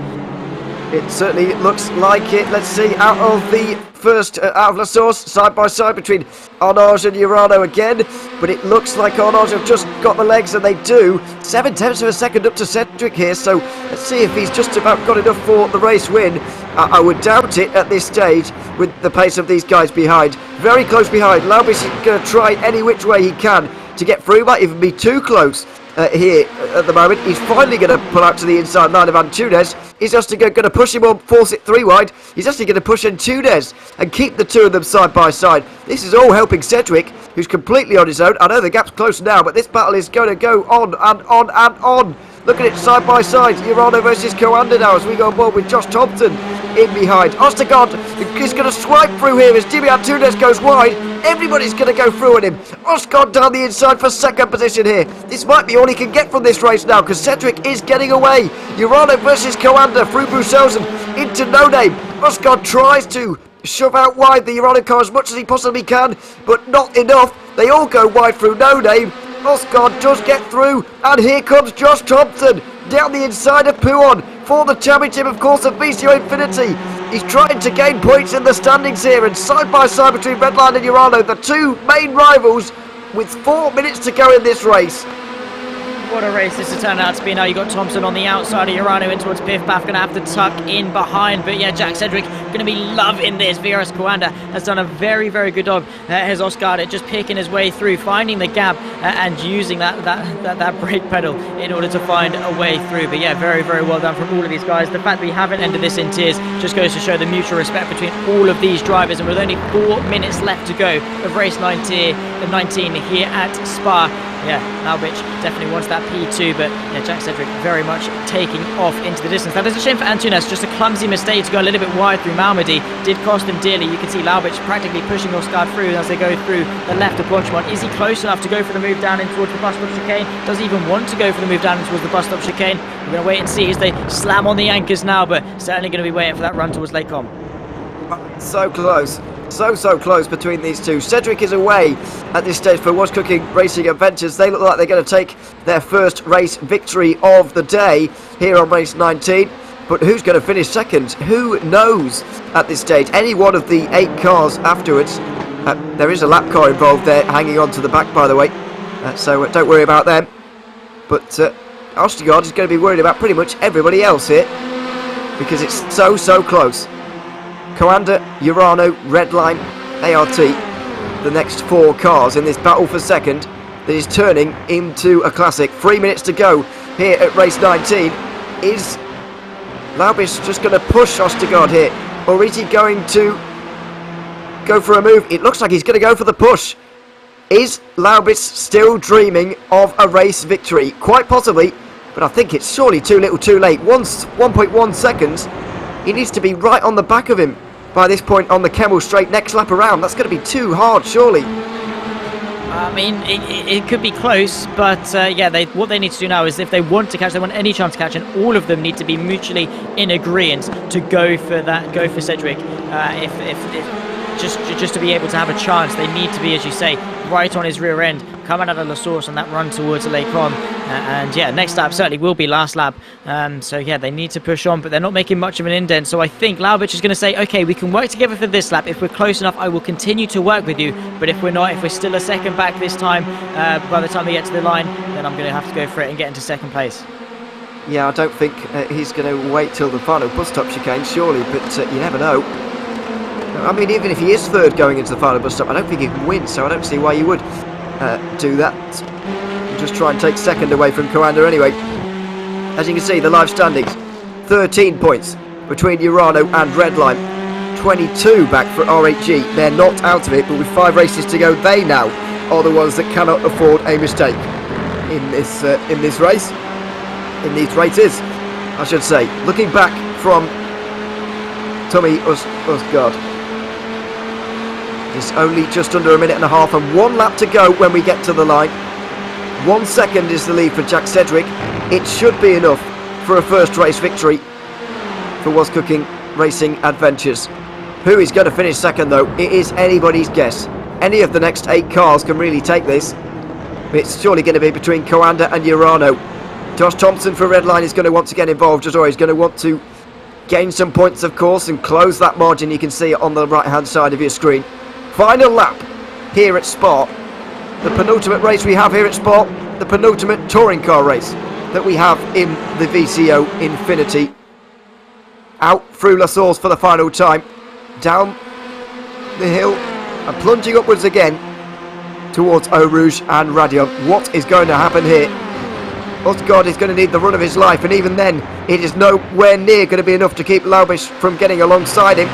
It certainly looks like it. Let's see, out of the first, out of La Source, side by side between Arnage and Urano again, but it looks like Arnage have just got the legs, and they do. 7/10 of a second up to Sedgwick here, so let's see if he's just about got enough for the race win. I would doubt it at this stage with the pace of these guys behind. Very close behind. Laubis is going to try any which way he can to get through, might even be too close. Here at the moment, he's finally going to pull out to the inside line of Antunes. He's just going to push him on, force it 3 wide. He's actually going to push Antunes and keep the two of them side by side. This is all helping Sedgwick, who's completely on his own. I know the gap's close now, but this battle is going to go on and on and on. Look at it side by side. Urano versus Kawanda now as we go on board with Josh Thompson in behind. Ostergaard is going to swipe through here as Jimmy Antunes goes wide. Everybody's going to go through at him. Ostergaard down the inside for second position here. This might be all he can get from this race now, because Sedgwick is getting away. Urano versus Kawanda through Bruselsen into No Name. Ostergaard tries to shove out wide the Urano car as much as he possibly can, but not enough. They all go wide through No Name. Ostergaard does get through, and here comes Josh Thompson down the inside of Pouon for the championship, of course, of VCO Infinity. He's trying to gain points in the standings here, and side by side between Redline and Urano, the two main rivals, with 4 minutes to go in this race. What a race this has turned out to be. Now you've got Thompson on the outside of Urano in towards Piff Baff, going to have to tuck in behind. But yeah, Jack Sedgwick going to be loving this. VRS Kawanda has done a very, very good job. Here's Oscar just picking his way through, finding the gap and using that brake pedal in order to find a way through. But yeah, very, very well done from all of these guys. The fact that we haven't ended this in tears just goes to show the mutual respect between all of these drivers. And with only 4 minutes left to go of race 19 here at Spa, yeah, Laubich definitely wants that P2, but yeah, Jack Sedgwick very much taking off into the distance. That is a shame for Antunes, just a clumsy mistake to go a little bit wide through Malmedy. Did cost him dearly. You can see Laubich practically pushing Oscar through as they go through the left of Blanchimont. Is he close enough to go for the move down in towards the bus stop chicane? Does he even want to go for the move down in towards the bus stop chicane? We're going to wait and see as they slam on the anchors now, but certainly going to be waiting for that run towards Lecombe. So close. So close between these two. Sedgwick is away at this stage for Was Cooking Racing Adventures. They look like they're going to take their first race victory of the day here on race 19. But who's going to finish second? Who knows at this stage? Any one of the 8 cars afterwards. There is a lap car involved there, hanging on to the back, by the way. So don't worry about them. But Ostergaard is going to be worried about pretty much everybody else here, because it's so close. Kawanda, Urano, Redline, ART, the next 4 cars in this battle for second that is turning into a classic. 3 minutes to go here at race 19. Is Laubis just going to push Ostergaard here, or is he going to go for a move? It looks like he's going to go for the push. Is Laubis still dreaming of a race victory? Quite possibly, but I think it's surely too little too late. 1.1 seconds. He needs to be right on the back of him by this point on the Kemmel Straight next lap around. That's going to be too hard, surely. I mean, it could be close, but yeah, what they need to do now is if they want to catch, they want any chance to catch, and all of them need to be mutually in agreement to go for Cedric. Just to be able to have a chance, they need to be, as you say, right on his rear end, coming out of La Source on that run towards Les Combes. And yeah, next lap certainly will be last lap. So yeah, they need to push on, but they're not making much of an indent. So I think Laubich is going to say, okay, we can work together for this lap. If we're close enough, I will continue to work with you. But if we're not, if we're still a second back this time, by the time we get to the line, then I'm going to have to go for it and get into second place. Yeah, I don't think he's going to wait till the final bus stop chicane, surely, but you never know. I mean, even if he is third going into the final bus stop, I don't think he can win, so I don't see why you would do that. Just try and take second away from Coanda anyway. As you can see, the live standings, 13 points between Urano and Redline, 22 back for RHG. They're not out of it, but with 5 races to go, they now are the ones that cannot afford a mistake in this race, in these races, I should say. Looking back from Tommy Usgaard. It's only just under a minute and a half and 1 lap to go when we get to the line. 1 second is the lead for Jack Cedric. It should be enough for a first race victory for Was Cooking Racing Adventures. Who is going to finish second though? It is anybody's guess. Any of the next 8 cars can really take this. It's surely going to be between Coanda and Urano. Josh Thompson for Redline is going to want to get involved as well. He's going to want to gain some points, of course, and close that margin. You can see it on the right hand side of your screen. Final lap here at Spa. The penultimate race we have here at Spa, the penultimate touring car race that we have in the VCO Infinity. Out through La Source for the final time, down the hill and plunging upwards again towards Eau Rouge and Radion. What is going to happen here? Osgard is going to need the run of his life, and even then it is nowhere near going to be enough to keep Laubich from getting alongside him.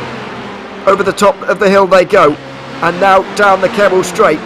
Over the top of the hill they go. And now down the Kemmel Straight.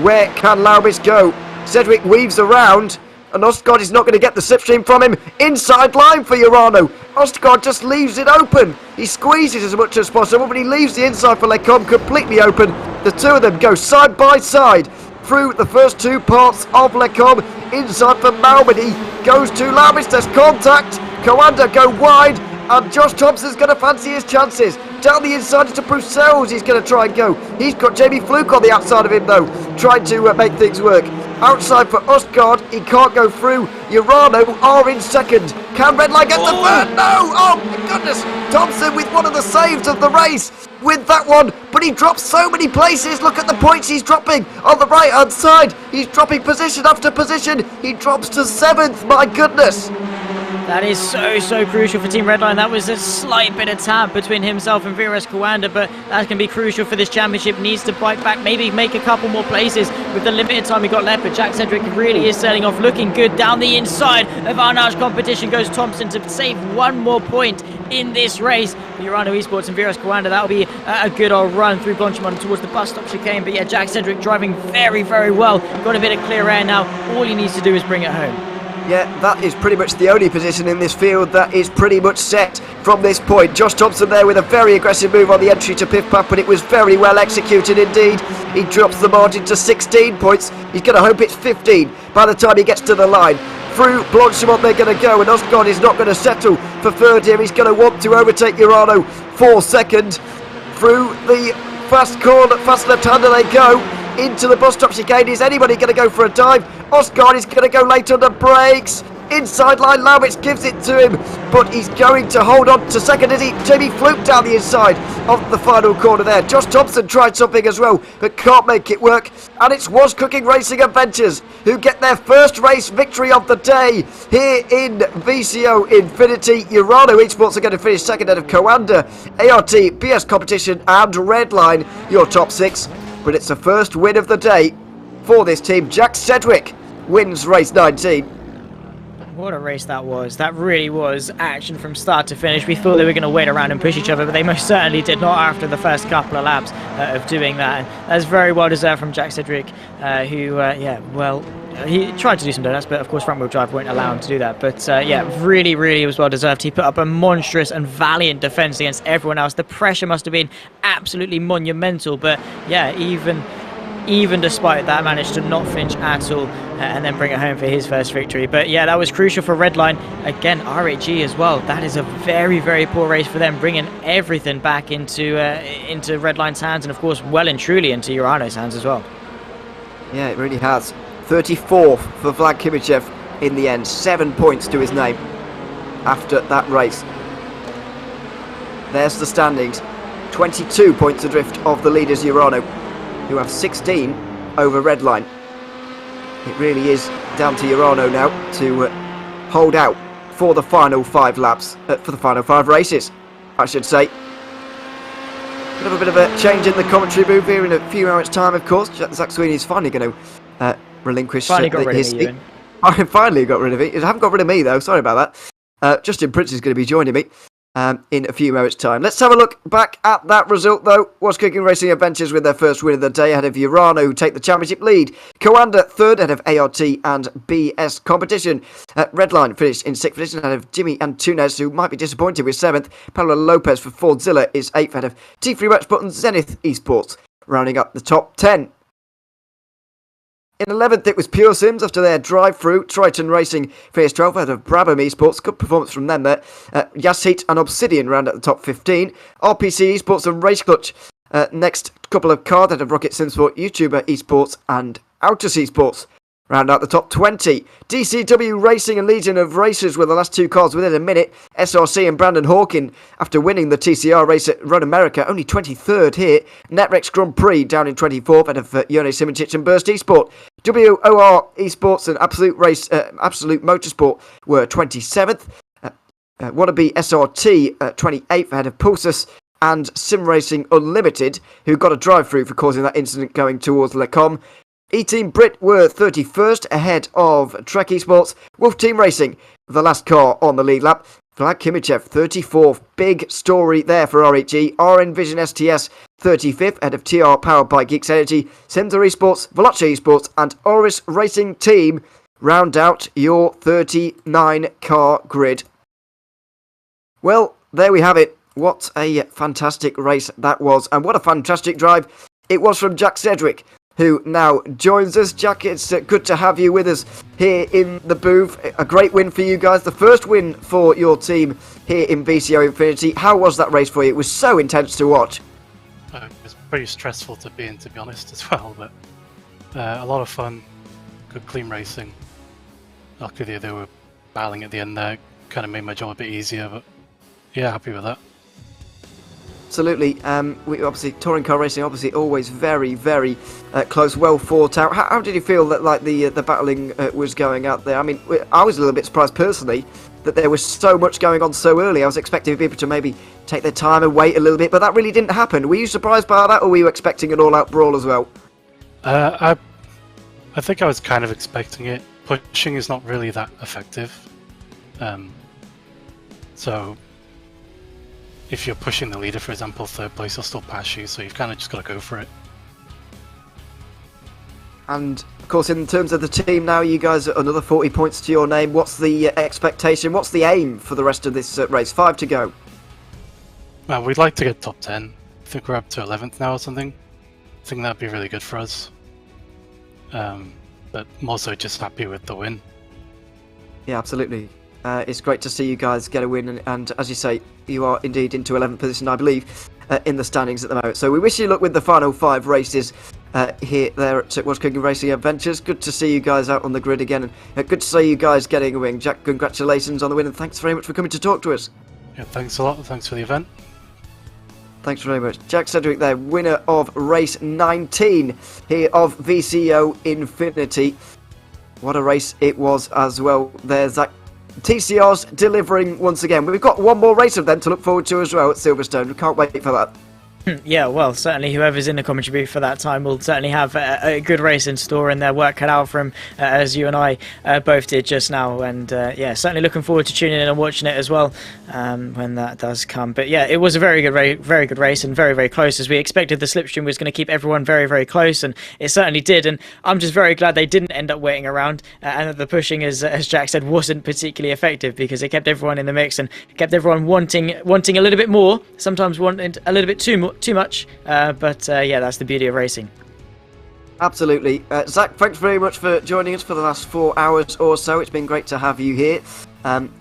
Where can Laubich go? Cedric weaves around, and Ostgaard is not going to get the slipstream from him. Inside line for Urano. Ostgaard just leaves it open. He squeezes as much as possible, but he leaves the inside for Les Combes completely open. The two of them go side by side through the first 2 parts of Les Combes. Inside for Malmedy. Goes to Laubich. There's contact. Coanda go wide. And Josh Thompson's going to fancy his chances. Down the inside to Bruxelles, he's going to try and go. He's got Jamie Fluke on the outside of him though, trying to make things work. Outside for Ostgaard, he can't go through. Urano are in second. Can Redline get the third? No! Oh my goodness! Thompson with one of the saves of the race with that one, but he drops so many places. Look at the points he's dropping on the right hand side. He's dropping position after position. He drops to 7th, my goodness. That is so crucial for Team Redline. That was a slight bit of tab between himself and Viras Coanda, but that can be crucial for this championship. Needs to bite back, maybe make a couple more places with the limited time we got left. But Jack Cedric really is setting off, looking good down the inside of Arnage competition. Goes Thompson to save 1 more point in this race. For Urano Esports and Viras Coanda, that'll be a good old run through Blanchimont towards the bus stop chicane. But yeah, Jack Cedric driving very well. Got a bit of clear air now. All he needs to do is bring it home. Yeah, that is pretty much the only position in this field that is pretty much set from this point. Josh Thompson there with a very aggressive move on the entry to Piff Paff, but it was very well executed indeed. He drops the margin to 16 points. He's going to hope it's 15 by the time he gets to the line. Through Blanchimont they're going to go, and Osgard is not going to settle for third here. He's going to want to overtake Urano for second. Through the fast corner, fast left-hander they go. Into the bus stop chicane. Is anybody going to go for a dive? Osgard is going to go late on the brakes. Inside line, Laubich gives it to him, but he's going to hold on to second as he Jamie Fluke down the inside of the final corner there. Josh Thompson tried something as well, but can't make it work. And it's Was Cooking Racing Adventures who get their first race victory of the day here in VCO Infinity. Urano Esports are going to finish second out of Coanda, ART, BS Competition and Redline, your top 6. But it's the first win of the day for this team. Jack Cedric wins race 19. What a race that was. That really was action from start to finish. We thought they were going to wait around and push each other, but they most certainly did not after the first couple of laps of doing that. And that's very well deserved from Jack Cedric, who, yeah, well, he tried to do some donuts, but of course front wheel drive won't allow him to do that. But yeah, really, really was well deserved. He put up a monstrous and valiant defense against everyone else. The pressure must have been absolutely monumental, but yeah, even despite that, managed to not flinch at all and then bring it home for his first victory. But yeah, that was crucial for Redline. Again, RHG as well. That is a very, very poor race for them, bringing everything back into Redline's hands, and of course, well and truly into Urano's hands as well. Yeah, it really has. 34th for Vlad Kimichev in the end. 7 points to his name after that race. There's the standings. 22 points adrift of the leaders Urano, who have 16 over Redline. It really is down to Urano now to hold out for the final 5 laps, for the final 5 races, I should say. We'll have a bit of a change in the commentary booth here in a few hours' time, of course. Zach Sweeney's finally going to relinquish finally got rid his of me, Ewan. I finally got rid of it. I haven't got rid of me, though. Sorry about that. Justin Prince is going to be joining me in a few moments' time. Let's have a look back at that result, though. Was Cooking Racing Adventures with their first win of the day ahead of Urano, who take the championship lead. Coanda third ahead of ART and BS Competition. Redline finished in 6th position ahead of Jimmy Antunes, who might be disappointed with 7th. Pablo Lopez for Fordzilla is 8th ahead of T3 Match Button Zenith Esports, rounding up the top 10. In 11th, it was Pure Sims after their drive-through. Triton Racing finished 12th ahead of Brabham Esports. Good performance from them there. Yasheet and Obsidian round at the top 15. RPC Esports and Race Clutch. Next couple of cars ahead of Rocket Simsport, YouTuber Esports and Autos Esports. Round out the top 20. DCW Racing and Legion of Racers were the last 2 cars within a minute. SRC and Brandon Hawkin, after winning the TCR race at Road America, only 23rd here. Netrex Grand Prix down in 24th out of Yone Simoncic and Burst Esport. WOR Esports and Absolute Motorsport were 27th. Wannabe SRT 28th ahead of Pulsus and Sim Racing Unlimited, who got a drive-through for causing that incident going towards Lecom. E-Team Brit were 31st ahead of Trek Esports. Wolf Team Racing, the last car on the lead lap. Vlad Kimichev, 34th. Big story there for RHG. RN Vision STS, 35th ahead of TR powered by Geeks Energy. Simter Esports, Veloce Esports and Oris Racing Team round out your 39 car grid. Well, there we have it. What a fantastic race that was, and what a fantastic drive it was from Jack Sedgwick, who now joins us. Jack, it's good to have you with us here in the booth. A great win for you guys. The first win for your team here in VCO Infinity. How was that race for you? It was so intense to watch. It was pretty stressful to be in, to be honest, as well. But a lot of fun. Good clean racing. Luckily they were battling at the end there. Kind of made my job a bit easier, but yeah, happy with that. Absolutely. We obviously touring car racing, obviously always very, very close, well thought out. How did you feel that like the battling was going out there? I mean, I was a little bit surprised personally that there was so much going on so early. I was expecting people to maybe take their time and wait a little bit, but that really didn't happen. Were you surprised by that, or were you expecting an all-out brawl as well? I think I was kind of expecting it. Pushing is not really that effective. So if you're pushing the leader, for example, 3rd place will still pass you, so you've kind of just got to go for it. And of course, in terms of the team now, you guys are another 40 points to your name. What's the expectation? What's the aim for the rest of this race? 5 to go. Well, we'd like to get top 10. I think we're up to 11th now or something. I think that'd be really good for us. But I'm also just happy with the win. Yeah, absolutely. It's great to see you guys get a win, and as you say, you are indeed into 11th position, I believe, in the standings at the moment. So we wish you luck with the final 5 races there at What's Cooking Racing Adventures. Good to see you guys out on the grid again, and good to see you guys getting a win. Jack, congratulations on the win, and thanks very much for coming to talk to us. Yeah, thanks a lot. Thanks for the event. Thanks very much. Jack Sedgwick there, winner of race 19 here of VCO Infinity. What a race it was as well. There's Zach. TCR's delivering once again. We've got one more race of them to look forward to as well at Silverstone. We can't wait for that. Yeah, well, certainly whoever's in the commentary booth for that time will certainly have a good race in store and their work cut out for him, as you and I both did just now. And yeah, certainly looking forward to tuning in and watching it as well when that does come. But yeah, it was a very good race and very, very close. As we expected, the slipstream was going to keep everyone very, very close, and it certainly did. And I'm just very glad they didn't end up waiting around and that the pushing, as Jack said, wasn't particularly effective, because it kept everyone in the mix and kept everyone wanting a little bit more, sometimes wanting a little bit too much, but yeah, that's the beauty of racing. Absolutely. Zach, thanks very much for joining us for the last 4 hours or so. It's been great to have you here.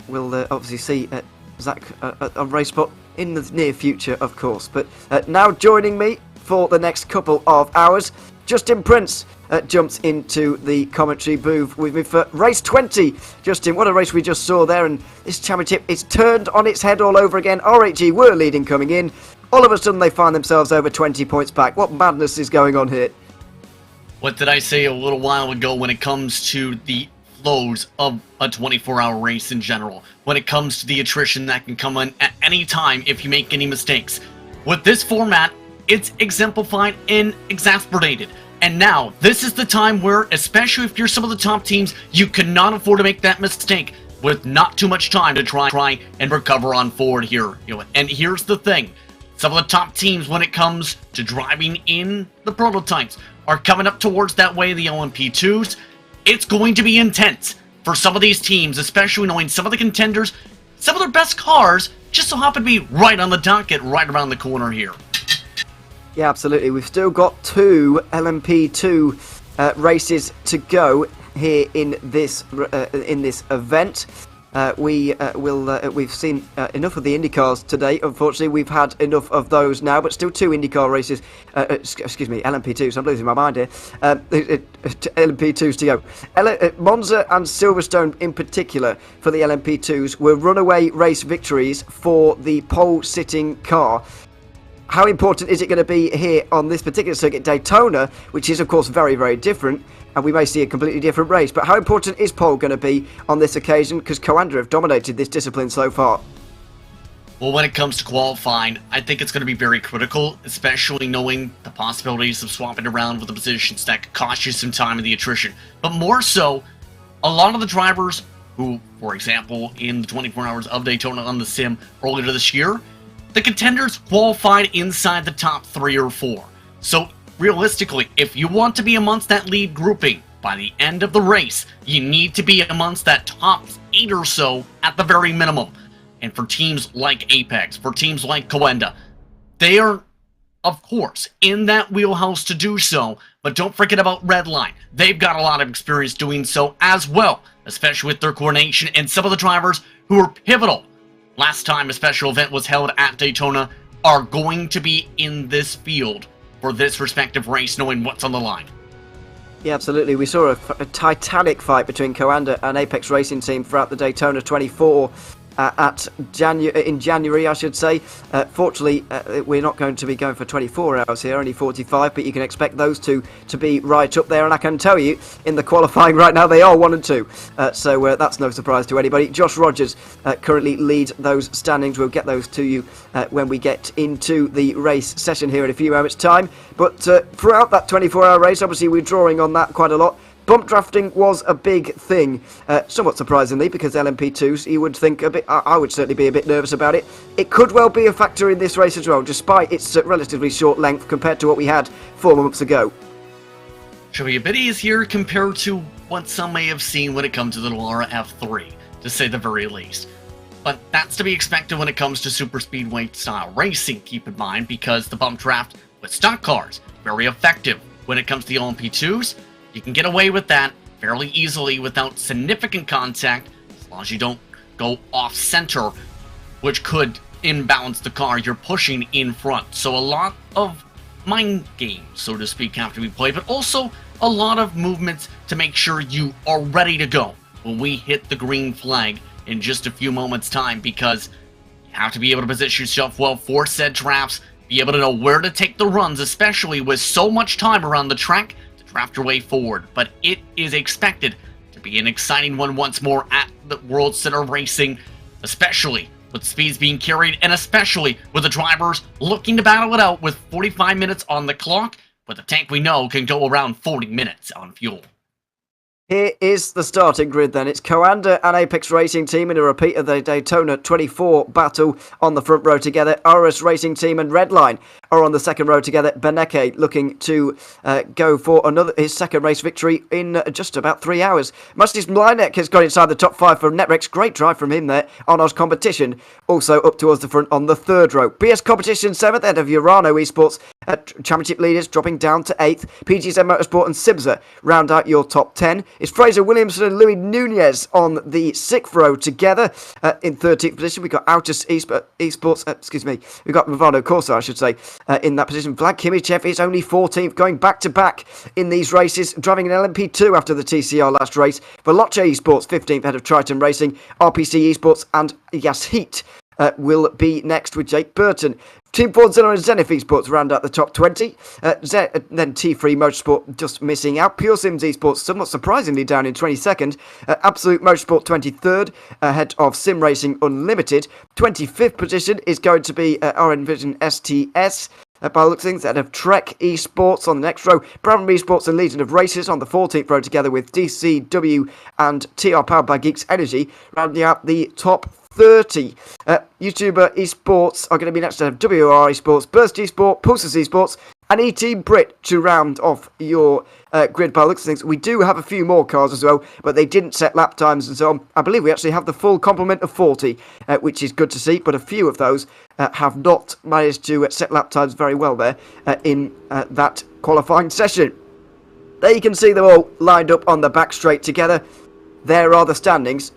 We'll obviously see Zach on Race Spot in the near future, of course. But now joining me for the next couple of hours, Justin Prince jumps into the commentary booth with me for race 20. Justin, what a race we just saw there, and this championship is turned on its head all over again. RHG were leading coming in. All of a sudden they find themselves over 20 points back. What madness is going on here? What did I say a little while ago when it comes to the flows of a 24-hour race in general? When it comes to the attrition that can come in at any time if you make any mistakes. With this format, it's exemplified and exasperated. And now, this is the time where, especially if you're some of the top teams, you cannot afford to make that mistake with not too much time to try and recover on forward here. And here's the thing. Some of the top teams, when it comes to driving in the prototypes, are coming up towards that way, the LMP2s. It's going to be intense for some of these teams, especially knowing some of the contenders, some of their best cars just so happen to be right on the docket, right around the corner here. Yeah, absolutely. We've still got 2 LMP2 races to go here in this event. We've seen enough of the IndyCars today. Unfortunately, we've had enough of those now, but still 2 IndyCar races. Excuse me, LMP2s. I'm losing my mind here. LMP2s to go. Monza and Silverstone, in particular, for the LMP2s, were runaway race victories for the pole-sitting car. How important is it going to be here on this particular circuit, Daytona, which is, of course, very, very different, and we may see a completely different race, but how important is pole going to be on this occasion, because Coanda have dominated this discipline so far? Well, when it comes to qualifying, I think it's going to be very critical, especially knowing the possibilities of swapping around with the positions that could cost you some time in the attrition. But more so, a lot of the drivers who, for example, in the 24 hours of Daytona on the sim earlier this year, the contenders qualified inside the top 3 or 4. So, realistically, if you want to be amongst that lead grouping by the end of the race, you need to be amongst that top 8 or so at the very minimum. And for teams like Apex, for teams like Coanda, they are, of course, in that wheelhouse to do so, but don't forget about Redline. They've got a lot of experience doing so as well, especially with their coordination and some of the drivers who are pivotal. Last time a special event was held at Daytona are going to be in this field for this respective race, knowing what's on the line. Yeah, absolutely. We saw a titanic fight between Coanda and Apex Racing Team throughout the Daytona 24 in January, I should say. Fortunately, we're not going to be going for 24 hours here, only 45, but you can expect those two to be right up there, and I can tell you, in the qualifying right now, they are 1 and 2, so that's no surprise to anybody. Josh Rogers currently leads those standings. We'll get those to you when we get into the race session here in a few moments' time, but throughout that 24-hour race, obviously we're drawing on that quite a lot. Bump drafting was a big thing, somewhat surprisingly, because LMP2s, you would think a bit, I would certainly be a bit nervous about it. It could well be a factor in this race as well, despite its relatively short length compared to what we had 4 months ago. Should be a bit easier compared to what some may have seen when it comes to the Dallara F3, to say the very least. But that's to be expected when it comes to super speedway style racing, keep in mind, because the bump draft with stock cars, very effective. When it comes to the LMP2s, you can get away with that fairly easily without significant contact, as long as you don't go off-center, which could imbalance the car you're pushing in front. So a lot of mind games, so to speak, have to be played, but also a lot of movements to make sure you are ready to go when we hit the green flag in just a few moments' time, because you have to be able to position yourself well for said drafts, be able to know where to take the runs, especially with so much time around the track, draft your way forward. But it is expected to be an exciting one once more at the World Center of Racing, especially with speeds being carried, and especially with the drivers looking to battle it out with 45 minutes on the clock, with a tank we know can go around 40 minutes on fuel. Here is the starting grid then. It's Coanda and Apex Racing Team in a repeat of the Daytona 24 battle on the front row together. RS Racing Team and Redline are on the second row together. Beneke looking to go for his second race victory in just about 3 hours. Mastis Mlinek has got inside the top 5 from Netrex. Great drive from him there on Oz Competition. Also up towards the front on the third row. BS Competition 7th, ahead of Urano Esports. Championship leaders dropping down to 8th. PGZ Motorsport and Sibza round out your top 10. It's Fraser Williamson and Louis Nunez on the 6th row together. In 13th position, we've got Autos Esports, we've got Movado Corsa, I should say, in that position. Vlad Kimichev is only 14th, going back-to-back in these races, driving an LMP2 after the TCR last race. Veloce Esports, 15th, ahead of Triton Racing. RPC Esports and Yas Heat will be next with Jake Burton. Team Fordzilla and Zenith Esports round out the top 20. Then T3 Motorsport just missing out. Pure Sims Esports somewhat surprisingly down in 22nd. Absolute Motorsport 23rd, ahead of Sim Racing Unlimited. 25th position is going to be RN Vision STS. By the looks of things, ahead of Trek Esports on the next row. Brown Esports and Legion of Races on the 14th row together with DCW and TR powered by Geeks Energy, rounding out the top 30. YouTuber Esports are going to be next to WR Esports, Burst Esports, Pulses Esports, and E-Team Brit to round off your grid by the looks of things. We do have a few more cars as well, but they didn't set lap times and so on. I believe we actually have the full complement of 40, which is good to see, but a few of those have not managed to set lap times very well there in that qualifying session. There you can see them all lined up on the back straight together. There are the standings.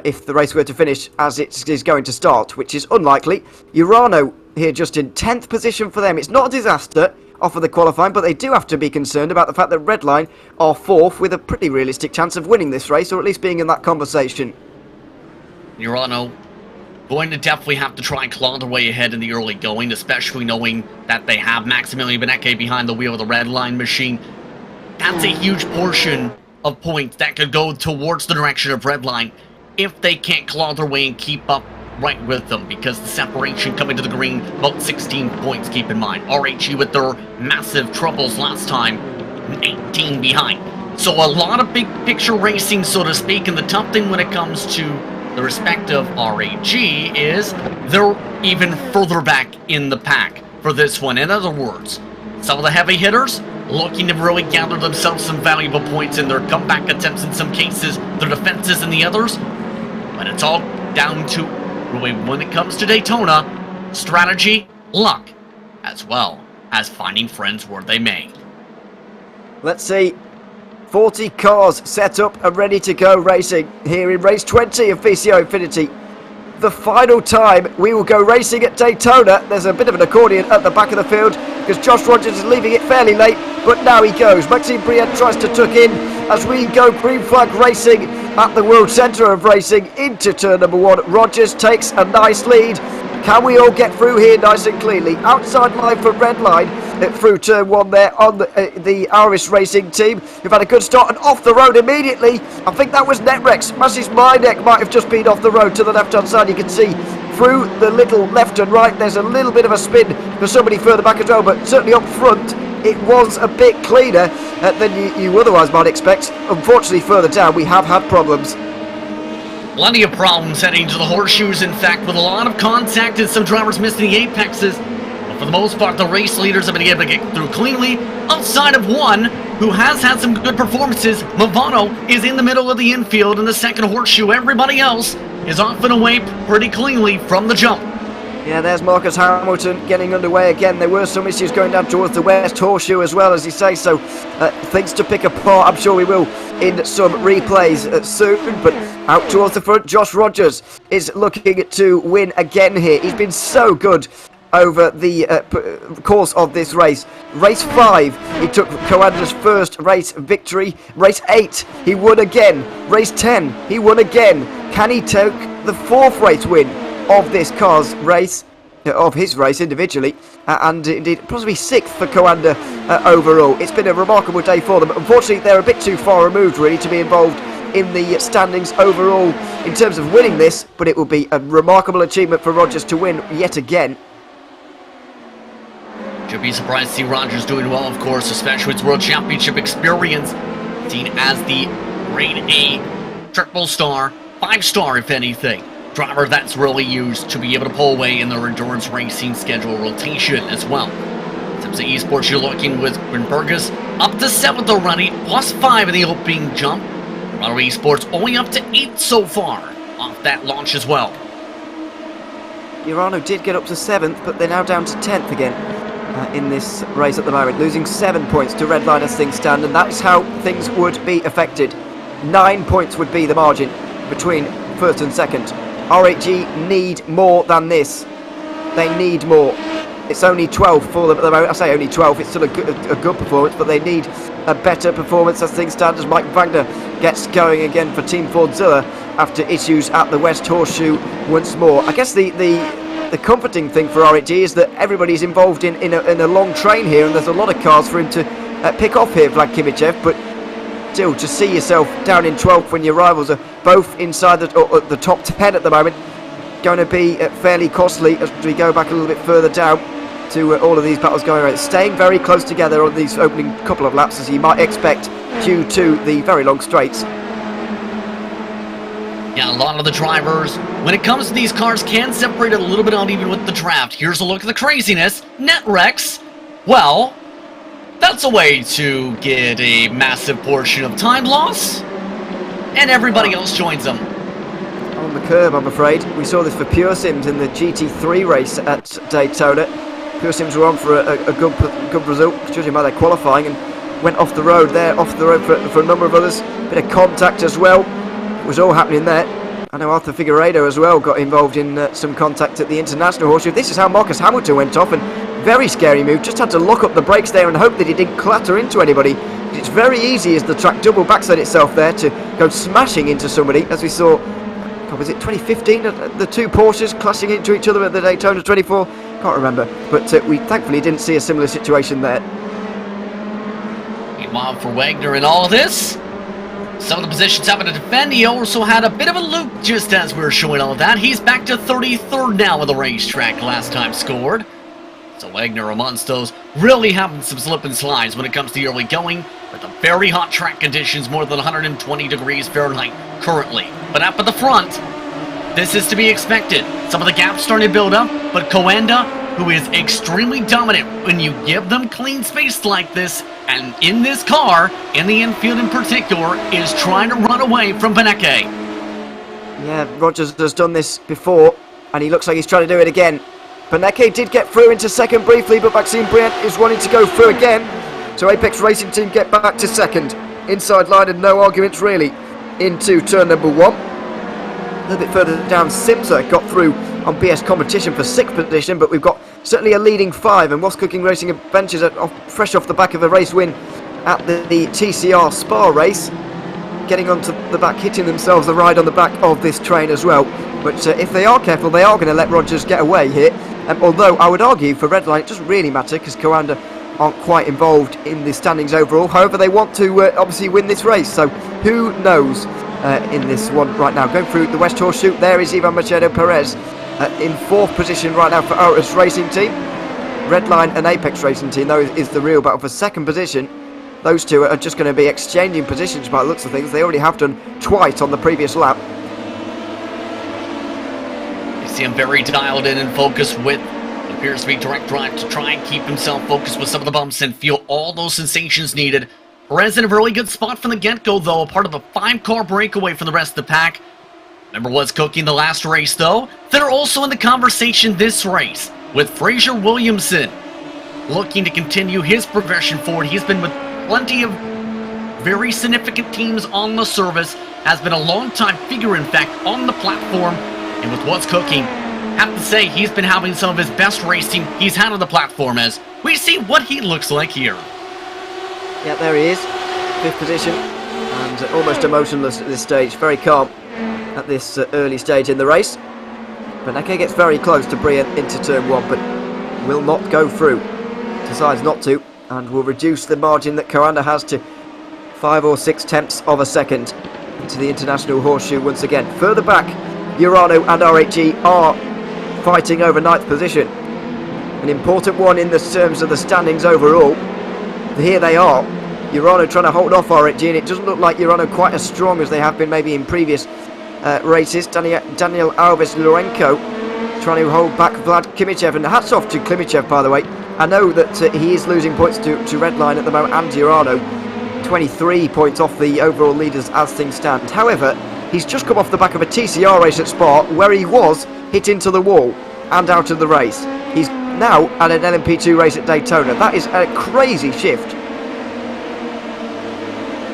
If the race were to finish as it is going to start, which is unlikely. Urano here just in 10th position for them. It's not a disaster off of the qualifying, but they do have to be concerned about the fact that Redline are 4th with a pretty realistic chance of winning this race, or at least being in that conversation. Urano going to definitely have to try and claw their way ahead in the early going, especially knowing that they have Maximilian Beneke behind the wheel of the Redline machine. That's a huge portion of points that could go towards the direction of Redline if they can't claw their way and keep up right with them, because the separation coming to the green, about 16 points, keep in mind. RHE with their massive troubles last time, 18 behind. So a lot of big picture racing, so to speak, and the tough thing when it comes to the respective RAG is they're even further back in the pack for this one. In other words, some of the heavy hitters looking to really gather themselves some valuable points in their comeback attempts in some cases, their defenses in the others. But it's all down to, really, when it comes to Daytona, strategy, luck, as well as finding friends where they may. Let's see. 40 cars set up and ready to go racing here in race 20 of VCO Infinity. The final time we will go racing at Daytona. There's a bit of an accordion at the back of the field because Josh Rogers is leaving it fairly late, but now he goes. Maxime Brienne tries to tuck in as we go green flag racing at the World Centre of Racing into turn number 1. Rogers takes a nice lead. Can we all get through here nice and cleanly? Outside line for Redline through turn 1 there on the RS Racing team. We've had a good start and off the road immediately. I think that was Netrex. Massis Mlinek might have just been off the road to the left hand side. You can see through the little left and right there's a little bit of a spin for somebody further back as well, but certainly up front it was a bit cleaner than you otherwise might expect. Unfortunately further down we have had problems. Plenty of problems heading to the horseshoes, in fact, with a lot of contact and some drivers missing the apexes. But for the most part, the race leaders have been able to get through cleanly, outside of one who has had some good performances. Movano is in the middle of the infield in the second horseshoe. Everybody else is off and away pretty cleanly from the jump. Yeah, there's Marcus Hamilton getting underway again. There were some issues going down towards the west horseshoe as well, as you say, so things to pick apart. I'm sure we will in some replays soon, but out towards the front, Josh Rogers is looking to win again here. He's been so good over the course of this race. Race 5, he took Coanda's first race victory. Race 8, he won again. Race 10, he won again. Can he take the 4th race win of this car's race, of his race individually, and indeed possibly 6th for Coanda overall? It's been a remarkable day for them. Unfortunately, they're a bit too far removed really to be involved in the standings overall in terms of winning this, but it will be a remarkable achievement for Rogers to win yet again. Should be surprised to see Rogers doing well, of course, especially with World Championship experience, seen as the grade A triple star, 5-star if anything, driver that's really used to be able to pull away in their endurance racing schedule rotation as well. In terms of esports, you're looking with Grimbergus up to 7th already, plus 5 in the opening jump. Colorado Esports only up to 8th so far off that launch as well. Urano did get up to 7th, but they're now down to 10th again in this race at the moment, losing 7 points to Redline as things stand, and that is how things would be affected. 9 points would be the margin between first and second. RHG need more than this. They need more. It's only 12 for them at the moment. I say only 12, it's still a good performance, but they need a better performance as things stand, as Mike Wagner gets going again for Team Fordzilla after issues at the West Horseshoe once more. I guess the comforting thing for RHG is that everybody's involved in a long train here, and there's a lot of cars for him to pick off here, Vlad Kimichev, but still, to see yourself down in 12th when your rivals are both inside the top 10 at the moment, going to be fairly costly as we go back a little bit further down to all of these battles going around. Staying very close together on these opening couple of laps, as you might expect, due to the very long straights. Yeah, a lot of the drivers, when it comes to these cars, can separate a little bit out even with the draft. Here's a look at the craziness. Net wrecks. Well, that's a way to get a massive portion of time loss, and everybody else joins them. On the curb, I'm afraid. We saw this for Pure Sims in the GT3 race at Daytona. Pure Sims were on for a good result, judging by their qualifying, and went off the road there, off the road for a number of others. Bit of contact as well. It was all happening there. I know Arthur Figueiredo as well got involved in some contact at the International Horseshoe. This is how Marcus Hamilton went off, and very scary move. Just had to lock up the brakes there and hope that he didn't clatter into anybody. It's very easy as the track double backside itself there to go smashing into somebody, as we saw, was it 2015, the two Porsches clashing into each other at the Daytona 24? Can't remember, but we thankfully didn't see a similar situation there. Meanwhile, for Wagner in all of this, some of the positions having to defend. He also had a bit of a loop just as we were showing all of that. He's back to 33rd now on the racetrack, last time scored. So Wagner amongst those really having some slip and slides when it comes to the early going, with the very hot track conditions, more than 120 degrees Fahrenheit currently. But up at the front, this is to be expected. Some of the gaps starting to build up, but Coanda, who is extremely dominant when you give them clean space like this, and in this car, in the infield in particular, is trying to run away from Beneke. Yeah, Rogers has done this before, and he looks like he's trying to do it again. Beneke did get through into second briefly, but Maxime Briant is wanting to go through again. So Apex Racing Team get back to second. Inside line and no arguments really into turn number 1. A little bit further down, Simsa got through on BS Competition for 6th position, but we've got certainly a leading 5, and What's Cooking Racing Adventures are fresh off the back of a race win at the TCR Spa race, getting onto the back, hitting themselves a ride on the back of this train as well. But if they are careful, they are going to let Rogers get away here. Although I would argue for Redline it doesn't really matter, because Coanda aren't quite involved in the standings overall. However, they want to obviously win this race, so who knows in this one right now. Going through the West Horseshoe, there is Ivan Machado Perez in 4th position right now for Otis Racing Team. Redline and Apex Racing Team, though, is the real battle for 2nd position. Those two are just going to be exchanging positions by the looks of things. They already have done twice on the previous lap. You see him very dialed in and focused with what appears to be direct drive to try and keep himself focused with some of the bumps and feel all those sensations needed. Perez in a really good spot from the get-go, though, a part of a 5-car breakaway from the rest of the pack. Remember what's cooking the last race, though? They're also in the conversation this race, with Fraser Williamson looking to continue his progression forward. He's been with plenty of very significant teams on the service, has been a long-time figure, in fact, on the platform, and with what's cooking, have to say he's been having some of his best racing he's had on the platform, as we see what he looks like here. Yeah, there he is, 5th position, and almost emotionless at this stage, very calm at this early stage in the race. Beneke gets very close to Brian into turn 1, but will not go through. Decides not to, and will reduce the margin that Coanda has to 5 or 6 tenths of a second. into the international horseshoe once again. Further back, Urano and RHG are fighting over 9th position. An important one in the terms of the standings overall. Here they are. Urano trying to hold off RHG, and it doesn't look like Urano quite as strong as they have been maybe in previous races. Daniel Alves Lorenko trying to hold back Vlad Kimichev, and hats off to Kimichev, by the way. I know that he is losing points to Redline at the moment and Urano. 23 points off the overall leaders as things stand. However, he's just come off the back of a TCR race at Spa where he was hit into the wall and out of the race. He's now at an LMP2 race at Daytona. That is a crazy shift.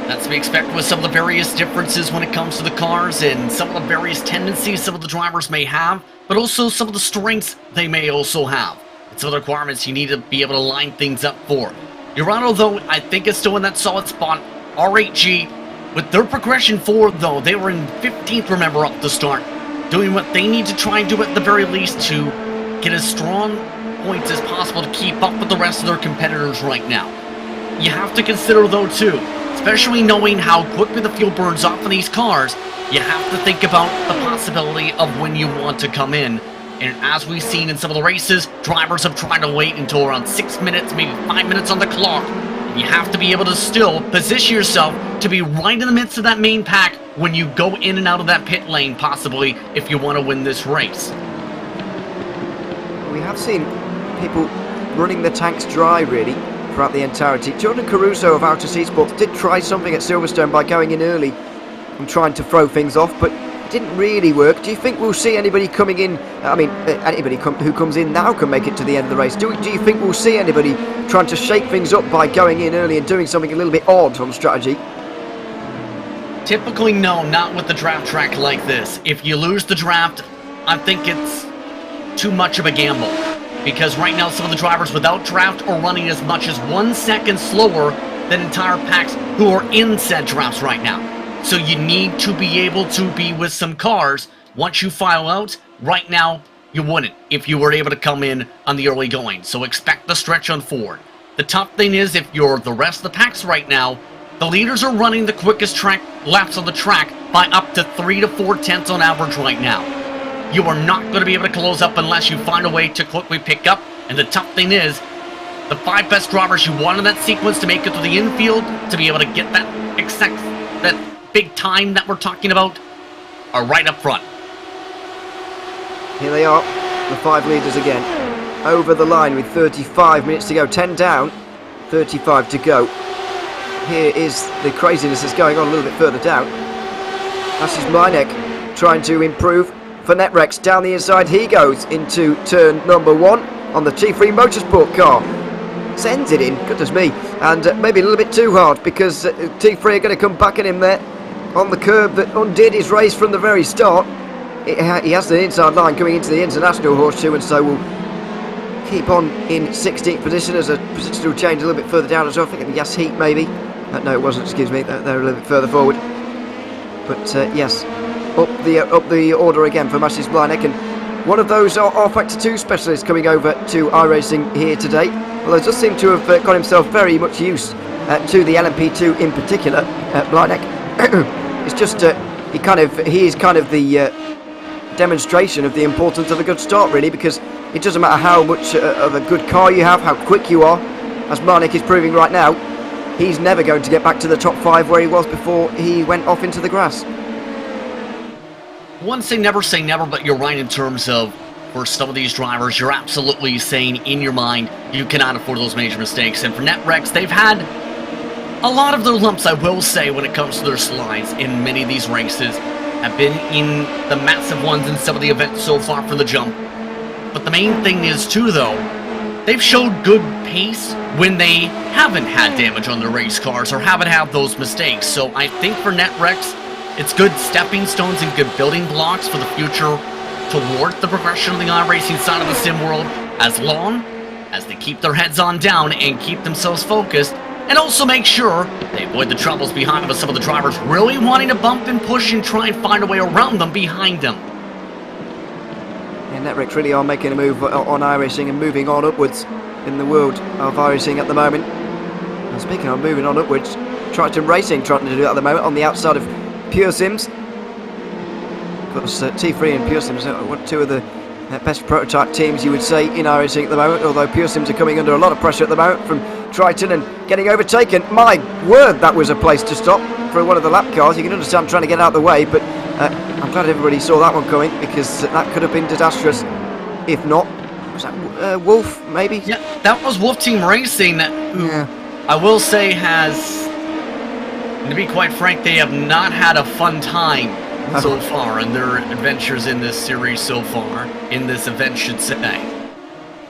That's to be expected with some of the various differences when it comes to the cars and some of the various tendencies some of the drivers may have, but also some of the strengths they may also have. And some of the requirements you need to be able to line things up for. Urano, though, I think is still in that solid spot. RHG, with their progression forward, though, they were in 15th, remember, up the start, doing what they need to try and do at the very least to get as strong points as possible to keep up with the rest of their competitors right now. You have to consider, though, too, especially knowing how quickly the fuel burns off in these cars, you have to think about the possibility of when you want to come in. And as we've seen in some of the races, drivers have tried to wait until around 6 minutes, maybe 5 minutes on the clock. And you have to be able to still position yourself to be right in the midst of that main pack when you go in and out of that pit lane, possibly, if you want to win this race. We have seen people running the tanks dry, really, throughout the entirety. Jordan Caruso of Autos Esports did try something at Silverstone by going in early and trying to throw things off, but it didn't really work. Do you think we'll see anybody coming in? I mean, anybody who comes in now can make it to the end of the race. Do you think we'll see anybody trying to shake things up by going in early and doing something a little bit odd on strategy? Typically, no, not with the draft track like this. If you lose the draft, I think it's too much of a gamble. Because right now, some of the drivers without draft are running as much as 1 second slower than entire packs who are in said drafts right now. So you need to be able to be with some cars once you file out. Right now, you wouldn't if you were able to come in on the early going. So expect the stretch on forward. The tough thing is, if you're the rest of the packs right now, the leaders are running the quickest track laps on the track by up to 3 to 4 tenths on average right now. You are not going to be able to close up unless you find a way to quickly pick up. And the tough thing is, the 5 best drivers you want in that sequence to make it to the infield, to be able to get that big time that we're talking about, are right up front. Here they are, the 5 leaders again, over the line with 35 minutes to go. 10 down, 35 to go. Here is the craziness that's going on a little bit further down. This is Mleinek trying to improve. For Netrex, down the inside he goes into turn number 1 on the T3 Motorsport car. Sends it in, goodness me, and maybe a little bit too hard, because T3 are going to come back at him there on the curb that undid his race from the very start. He has the inside line coming into the international horseshoe, and so will keep on in 16th position as a positional change a little bit further down as well. I think the Yes Heat maybe. No, it wasn't, excuse me, they're a little bit further forward. But yes, up the order again for Masis Mleinek, and one of those are Factor 2 specialists coming over to iRacing here today. Well, he does seem to have got himself very much used to the LMP2 in particular, Mleinek. It's just he is kind of the demonstration of the importance of a good start, really, because it doesn't matter how much of a good car you have, how quick you are, as Mleinek is proving right now. He's never going to get back to the top 5 where he was before he went off into the grass. One say never, but you're right in terms of, for some of these drivers, you're absolutely saying in your mind, you cannot afford those major mistakes. And for Netrex, they've had a lot of their lumps, I will say, when it comes to their slides in many of these races, have been in the massive ones in some of the events so far from the jump. But the main thing is, too, though, they've showed good pace when they haven't had damage on their race cars or haven't had those mistakes. So I think for Netrex, it's good stepping stones and good building blocks for the future toward the progression of the iRacing side of the sim world, as long as they keep their heads on down and keep themselves focused, and also make sure they avoid the troubles behind with some of the drivers really wanting to bump and push and try and find a way around them behind them. Yeah, Netrex really are making a move on iRacing and moving on upwards in the world of iRacing at the moment. And speaking of moving on upwards, Triton Racing trying to do that at the moment on the outside of Pure Sims. Of course, T3 and Pure Sims are two of the best prototype teams you would say in iRacing at the moment, although Pure Sims are coming under a lot of pressure at the moment from Triton and getting overtaken. My word, that was a place to stop for one of the lap cars. You can understand trying to get out of the way, but I'm glad everybody saw that one coming, because that could have been disastrous. If not, was that Wolf, maybe? Yeah, that was Wolf Team Racing, who I will say has, to be quite frank, they have not had a fun time so far in their adventures in this series so far, in this event, should say.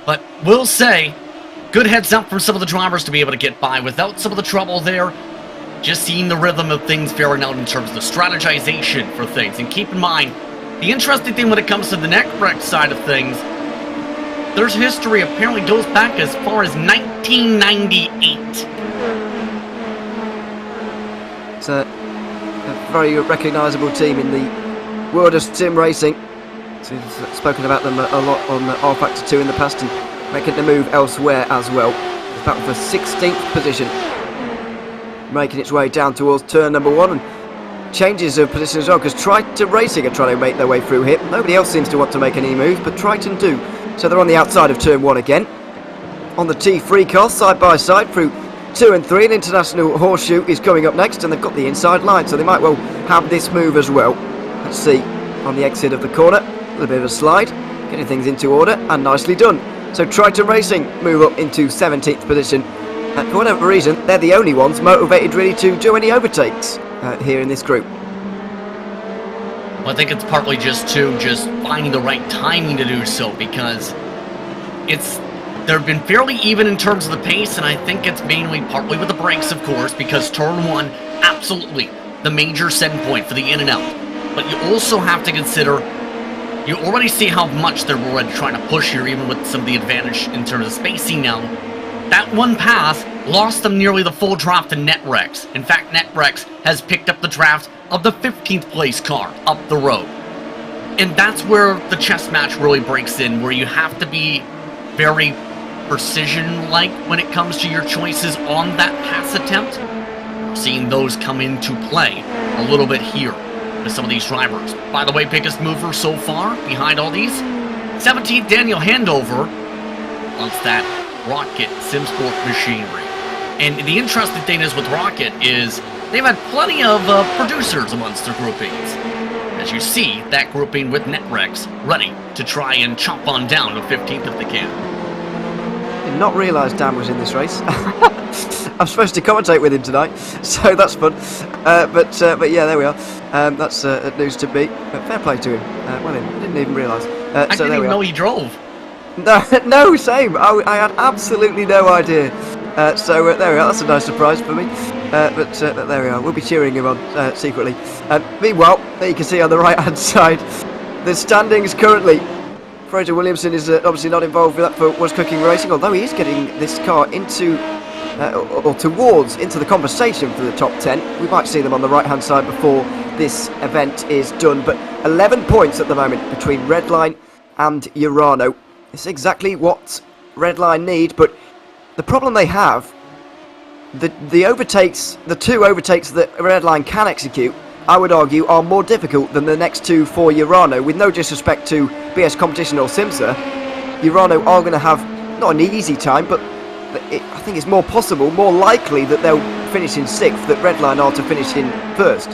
But will say, good heads up from some of the drivers to be able to get by without some of the trouble there. Just seeing the rhythm of things bearing out in terms of the strategization for things. And keep in mind, the interesting thing when it comes to the neck wreck side of things, there's history apparently goes back as far as 1998. It's a very recognisable team in the world of sim racing. So we've spoken about them a lot on R Factor 2 in the past, and making the move elsewhere as well. It's back for 16th position, making its way down towards turn number 1, and changes of position as well, because Triton Racing are trying to make their way through here. Nobody else seems to want to make any moves, but Triton do. So they're on the outside of turn 1 again. On the T3 car, side by side through 2 and 3, an international horseshoe is coming up next, and they've got the inside line, so they might well have this move as well. Let's see, on the exit of the corner, a little bit of a slide, getting things into order, and nicely done. So Triton Racing move up into 17th position. For whatever reason, they're the only ones motivated really to do any overtakes here in this group. Well, I think it's partly just finding the right timing to do so, because they've been fairly even in terms of the pace, and I think it's mainly partly with the brakes, of course, because turn 1, absolutely the major setting point for the in and out. But you also have to consider, you already see how much they're already trying to push here, even with some of the advantage in terms of spacing now. That one pass lost them nearly the full draft to NetRex. In fact, NetRex has picked up the draft of the 15th place car up the road. And that's where the chess match really breaks in, where you have to be very precision-like when it comes to your choices on that pass attempt. We're seeing those come into play a little bit here with some of these drivers. By the way, biggest mover so far behind all these, 17th Daniel Handover amongst that Rocket SimSport machinery. And the interesting thing is with Rocket is they've had plenty of producers amongst their groupings. As you see, that grouping with NetRex ready to try and chomp on down to 15th if they can. Did not realise Dan was in this race. I'm supposed to commentate with him tonight, so that's fun. But yeah, there we are. That's news to me. Fair play to him. Well, I didn't even realise. I didn't even know he drove. No, same. I had absolutely no idea. So there we are. That's a nice surprise for me. But there we are. We'll be cheering him on secretly. Meanwhile, there you can see on the right-hand side, the standings currently. Fraser Williamson is obviously not involved with that for Was Cooking Racing, although he is getting this car into or towards into the conversation for the top 10. We might see them on the right-hand side before this event is done. But 11 points at the moment between Redline and Urano. It's exactly what Redline need, but the problem they have, the overtakes, the two overtakes that Redline can execute, I would argue, are more difficult than the next two for Urano. With no disrespect to BS Competition or Simsa, Urano are going to have not an easy time, but I think it's more possible, more likely that they'll finish in 6th, that Redline are to finish in 1st.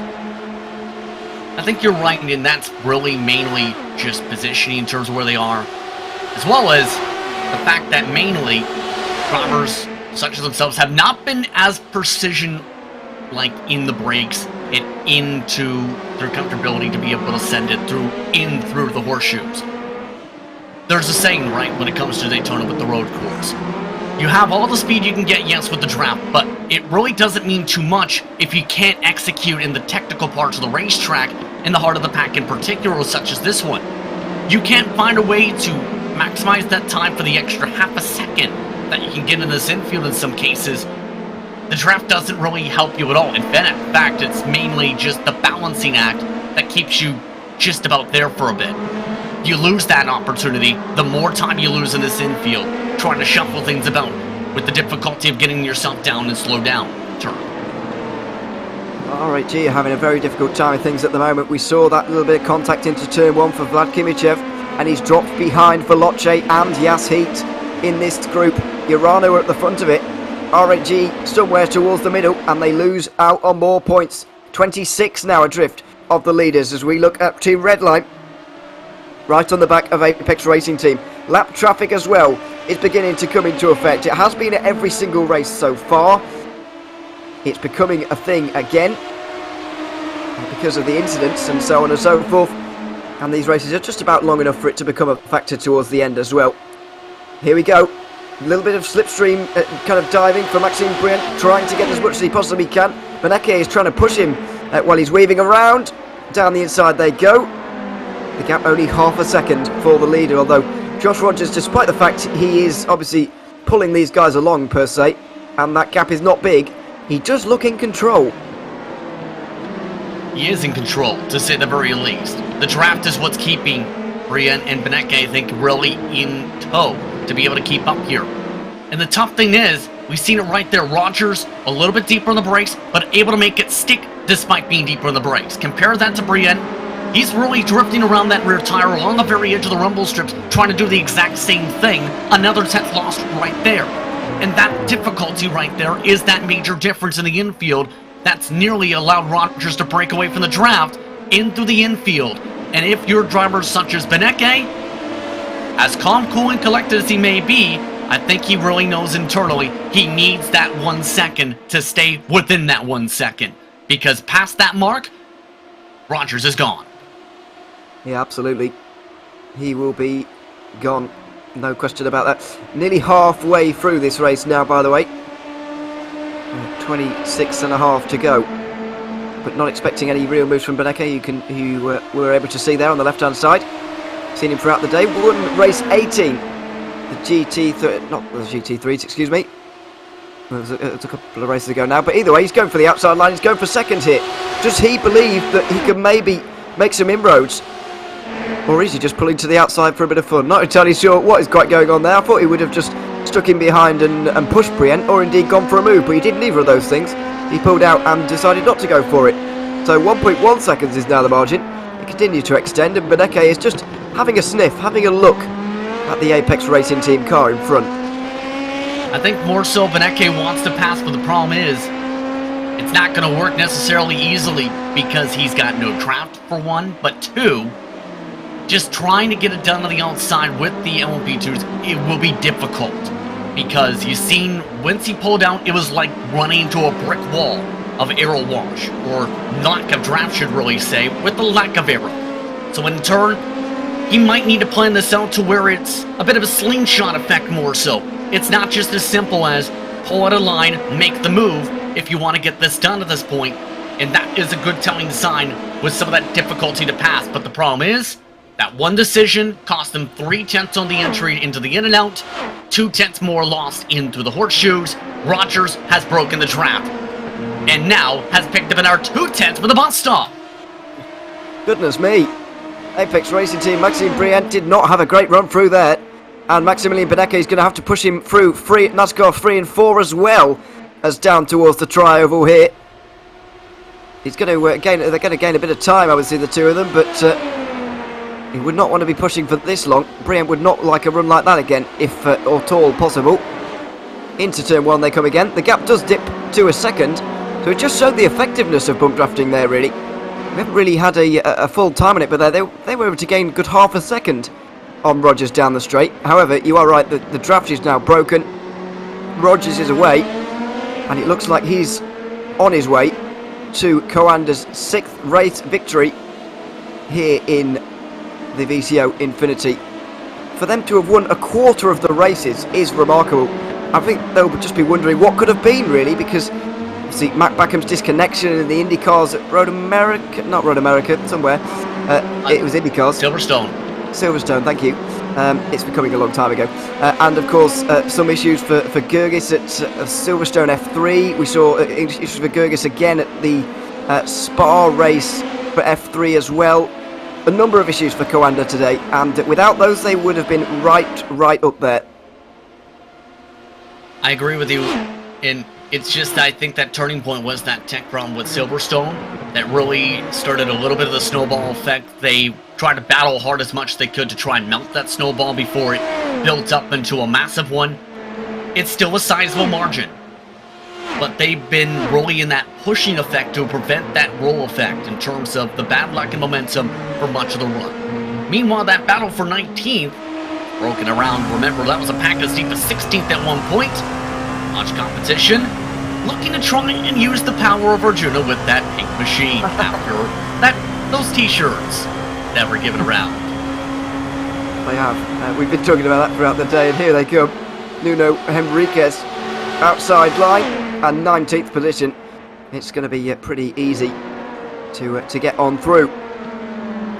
I think you're right, and that's really mainly just positioning in terms of where they are, as well as the fact that mainly drivers such as themselves have not been as precision like in the brakes and into their comfortability to be able to send it through the horseshoes. There's a saying, right, when it comes to Daytona with the road course. You have all the speed you can get, yes, with the draft, but it really doesn't mean too much if you can't execute in the technical parts of the racetrack, in the heart of the pack in particular, such as this one. You can't find a way to maximize that time for the extra half a second that you can get in this infield in some cases. The draft doesn't really help you at all. In fact, it's mainly just the balancing act that keeps you just about there for a bit. You lose that opportunity, the more time you lose in this infield, trying to shuffle things about with the difficulty of getting yourself down and slow down turn. RAG are having a very difficult time of things at the moment. We saw that little bit of contact into turn 1 for Vlad Kimichev, and he's dropped behind Veloce and Yas Heat in this group. Urano are at the front of it. RAG somewhere towards the middle, and they lose out on more points. 26 now adrift of the leaders as we look up to Redline, right on the back of Apex Racing Team. Lap traffic as well is beginning to come into effect. It has been at every single race so far. It's becoming a thing again because of the incidents and so on and so forth. And these races are just about long enough for it to become a factor towards the end as well. Here we go. A little bit of slipstream kind of diving for Maxime Briand, trying to get as much as he possibly can. Beneke is trying to push him while he's weaving around. Down the inside they go. The gap only half a second for the leader, although Josh Rogers, despite the fact he is obviously pulling these guys along per se, and that gap is not big, he does look in control. He is in control, to say the very least. The draft is what's keeping Briand and Beneke, I think, really in tow to be able to keep up here. And the tough thing is, we've seen it right there. Rogers, a little bit deeper on the brakes, but able to make it stick despite being deeper on the brakes. Compare that to Briand. He's really drifting around that rear tire along the very edge of the rumble strips, trying to do the exact same thing. Another 10th lost right there. And that difficulty right there is that major difference in the infield that's nearly allowed Rogers to break away from the draft into the infield. And if your driver such as Beneke, as calm, cool, and collected as he may be, I think he really knows internally he needs that 1 second to stay within that 1 second. Because past that mark, Rogers is gone. Yeah, absolutely. He will be gone. No question about that. Nearly halfway through this race now, by the way. 26 and a half to go. But not expecting any real moves from Beneke, who were able to see there on the left-hand side. Seen him throughout the day. Won race 18. The GT3, not the GT3s, excuse me. It was a couple of races ago now. But either way, he's going for the outside line. He's going for second here. Does he believe that he can maybe make some inroads? Or is he just pulling to the outside for a bit of fun? Not entirely sure what is quite going on there. I thought he would have just stuck in behind and pushed Briand, or indeed gone for a move, but he did neither of those things. He pulled out and decided not to go for it. So 1.1 seconds is now the margin. It continues to extend, and Beneke is just having a sniff, having a look at the Apex Racing Team car in front. I think more so Beneke wants to pass, but the problem is it's not going to work necessarily easily because he's got no draft for one, but two, just trying to get it done on the outside with the LMP2s, it will be difficult. Because you've seen, once he pulled out, it was like running into a brick wall of aero wash, or lack of draft should really say, with the lack of aero. So in turn, he might need to plan this out to where it's a bit of a slingshot effect more so. It's not just as simple as pull out a line, make the move, if you want to get this done at this point. And that is a good telling sign with some of that difficulty to pass. But the problem is, that one decision cost him 3/10 on the entry into the in and out, 2/10 more lost into the horseshoes. Rogers has broken the draft, and now has picked up another 2/10 for the bus stop. Goodness me. Apex Racing Team, Maxime Briand did not have a great run through there. And Maximilian Beneke is going to have to push him through NASCAR 3 and 4 as well as down towards the tri-oval here. He's going to they're going to gain a bit of time, I would see, the two of them, but he would not want to be pushing for this long. Briand would not like a run like that again, if at all possible. Into turn 1 they come again. The gap does dip to a second, so it just showed the effectiveness of bump drafting there, really. We haven't really had a full time on it, but they were able to gain a good half a second on Rogers down the straight. However, you are right, the draft is now broken. Rogers is away, and it looks like he's on his way to Coander's 6th race victory here in the VCO Infinity. For them to have won a quarter of the races is remarkable. I think they'll just be wondering what could have been, really, because see Matt Backham's disconnection in the IndyCars at Road America, not Road America, somewhere. It was IndyCars. Silverstone, thank you. It's becoming a long time ago. And of course, some issues for Gergis at Silverstone F3. We saw issues for Gergis again at the Spa race for F3 as well. A number of issues for Coander today, and without those, they would have been right up there. I agree with you. It's just, I think that turning point was that tech problem with Silverstone that really started a little bit of the snowball effect. They tried to battle hard as much as they could to try and melt that snowball before it built up into a massive one. It's still a sizable margin, but they've been really in that pushing effect to prevent that roll effect in terms of the bad luck and momentum for much of the run. Meanwhile, that battle for 19th, broken around, remember that was a pack as deep as 16th at one point. Much competition, looking to try and use the power of Arjuna with that pink machine after those t-shirts never given around. They have. We've been talking about that throughout the day, and here they come. Nuno Henriquez, outside line, and 19th position. It's going to be pretty easy to get on through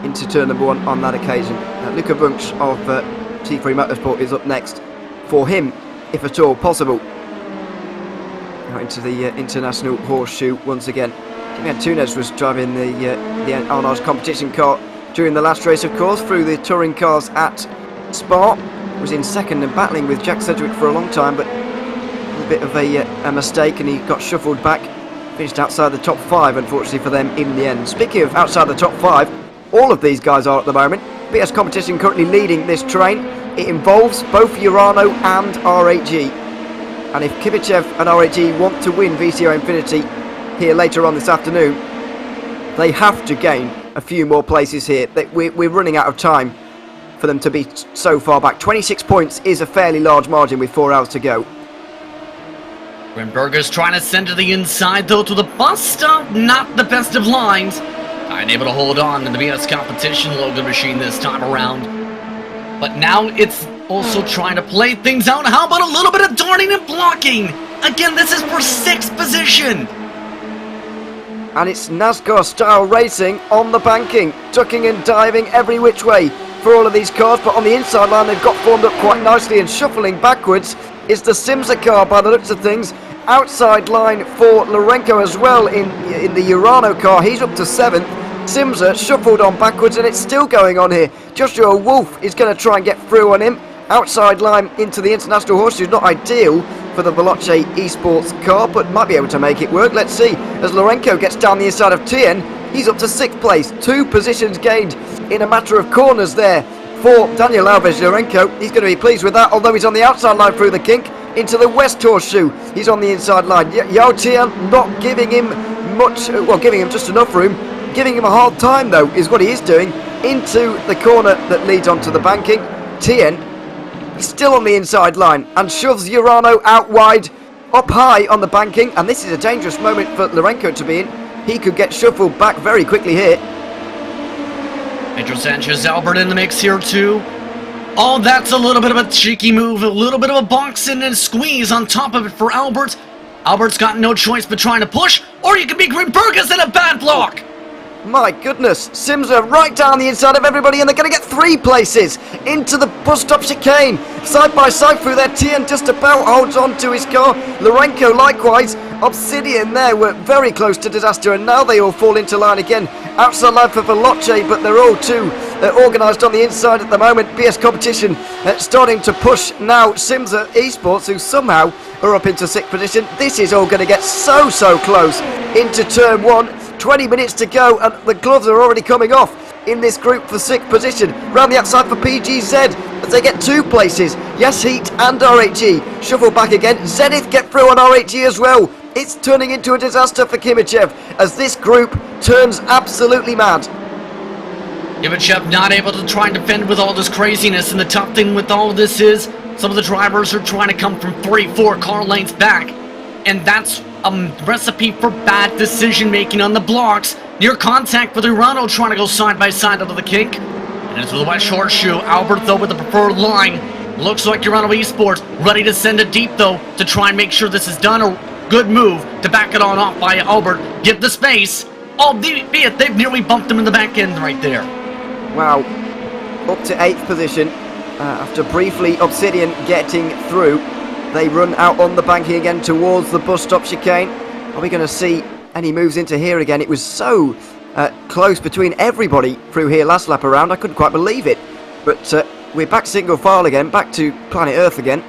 into turn number 1 on that occasion. Luca Bunch of T3 Motorsport is up next for him, if at all possible. Now into the International Horseshoe once again. Kimi Antunes was driving the Arnage competition car during the last race, of course, through the touring cars at Spa. Was in second and battling with Jack Sedgwick for a long time, but a bit of a mistake, and he got shuffled back. Finished outside the top 5, unfortunately for them, in the end. Speaking of outside the top 5, all of these guys are at the moment. BS Competition currently leading this train. It involves both Urano and R8G. And if Kibichev and R8G want to win VCO Infinity here later on this afternoon, they have to gain a few more places here. We're running out of time for them to be so far back. 26 points is a fairly large margin with 4 hours to go. Grimberger's trying to send to the inside, though, to the bus stop. Not the best of lines. Unable to hold on in the BS Competition Logan machine this time around. But now it's also trying to play things out. How about a little bit of darting and blocking? Again, this is for 6th position. And it's NASCAR-style racing on the banking. Ducking and diving every which way for all of these cars. But on the inside line, they've got formed up quite nicely, and shuffling backwards is the Simsa car by the looks of things. Outside line for Lorenko as well in the Urano car. He's up to 7th. Simsa shuffled on backwards, and it's still going on here. Joshua Wolf is going to try and get through on him. Outside line into the International Horseshoe. Not ideal for the Veloce Esports car, but might be able to make it work. Let's see. As Lorenko gets down the inside of Tien, he's up to 6th place. 2 positions gained in a matter of corners there for Daniel Alves Lorenko. He's going to be pleased with that, although he's on the outside line through the kink into the West Horseshoe. He's on the inside line. Yao Tian not giving him much, well, giving him just enough room. Giving him a hard time, though, is what he is doing. Into the corner that leads onto the banking. Tien is still on the inside line and shoves Urano out wide, up high on the banking. And this is a dangerous moment for Lorenko to be in. He could get shuffled back very quickly here. Pedro Sanchez Albert in the mix here too. Oh, that's a little bit of a cheeky move, a little bit of a box in and squeeze on top of it for Albert. Albert's got no choice but trying to push, or you could be Grimbergus in a bad block. My goodness, Simsa right down the inside of everybody, and they're going to get 3 places into the bus stop chicane. Side by side through there, Tien just about holds on to his car. Lorenko likewise. Obsidian there were very close to disaster, and now they all fall into line again. Outside line for Veloce, but they're all too organised on the inside at the moment. BS Competition starting to push now. Simsa Esports, who somehow are up into 6th position. This is all going to get so close into turn 1. 20 minutes to go, and the gloves are already coming off in this group for 6th position. Round the outside for PGZ as they get 2 places. Yes, Heat and R8G shuffle back again. Zenith get through on R8G as well. It's turning into a disaster for Kibichev as this group turns absolutely mad. Kibichev not able to try and defend with all this craziness, and the tough thing with all of this is some of the drivers are trying to come from 3-4 car lanes back, and that's a recipe for bad decision making on the blocks. Near contact with Urano trying to go side by side out of the kink. And into the West Horseshoe. Albert though with the preferred line. Looks like Urano Esports ready to send it deep though to try and make sure this is done. A good move to back it on off by Albert. Give the space. Albeit they've nearly bumped him in the back end right there. Wow. Up to 8th position after briefly Obsidian getting through. They run out on the banking again towards the bus stop chicane. Are we going to see any moves into here again? It was so close between everybody through here last lap around. I couldn't quite believe it. But we're back single file again, back to planet Earth again.